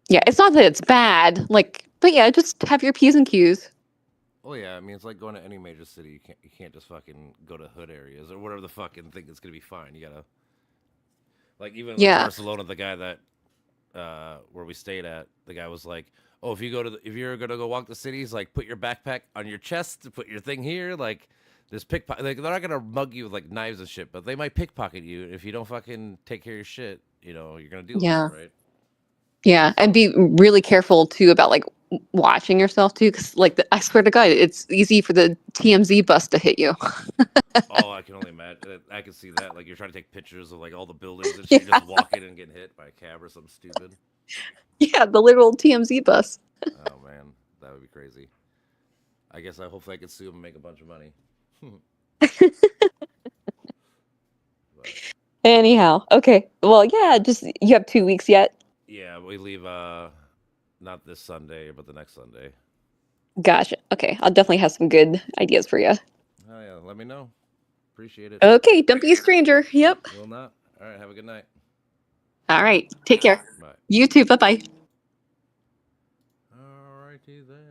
Speaker 3: Yeah, it's not that it's bad, like, but yeah, just have your P's and Q's.
Speaker 1: Oh yeah, I mean it's like going to any major city. You can't just fucking go to hood areas or whatever the fucking think it's gonna be fine. You gotta, like, even in Barcelona, the guy that where we stayed at, the guy was like, "Oh, if you're gonna go walk the cities, like put your backpack on your chest, put your thing here, like this pickpocket. Like they're not gonna mug you with like knives and shit, but they might pickpocket you if you don't fucking take care of your shit. You know, you're gonna deal with it, right?
Speaker 3: Yeah, and be really careful too about like watching yourself too, because like I swear to God, it's easy for the TMZ bus to hit you.
Speaker 1: Oh, I can only imagine. I can see that. Like you're trying to take pictures of like all the buildings and shit, just walking and getting hit by a cab or something stupid.
Speaker 3: Yeah, the literal TMZ bus.
Speaker 1: Oh man, that would be crazy. I guess hopefully I could sue them and make a bunch of money.
Speaker 3: Anyhow, okay. Well, yeah, just you have 2 weeks yet.
Speaker 1: Yeah, we leave not this Sunday, but the next Sunday.
Speaker 3: Gotcha. Okay, I'll definitely have some good ideas for you.
Speaker 1: Oh yeah, let me know. Appreciate it.
Speaker 3: Okay, don't be a stranger. Yep.
Speaker 1: Will not. All right, have a good night.
Speaker 3: All right, take care.
Speaker 1: Bye.
Speaker 3: You too. Bye-bye.
Speaker 1: All righty then.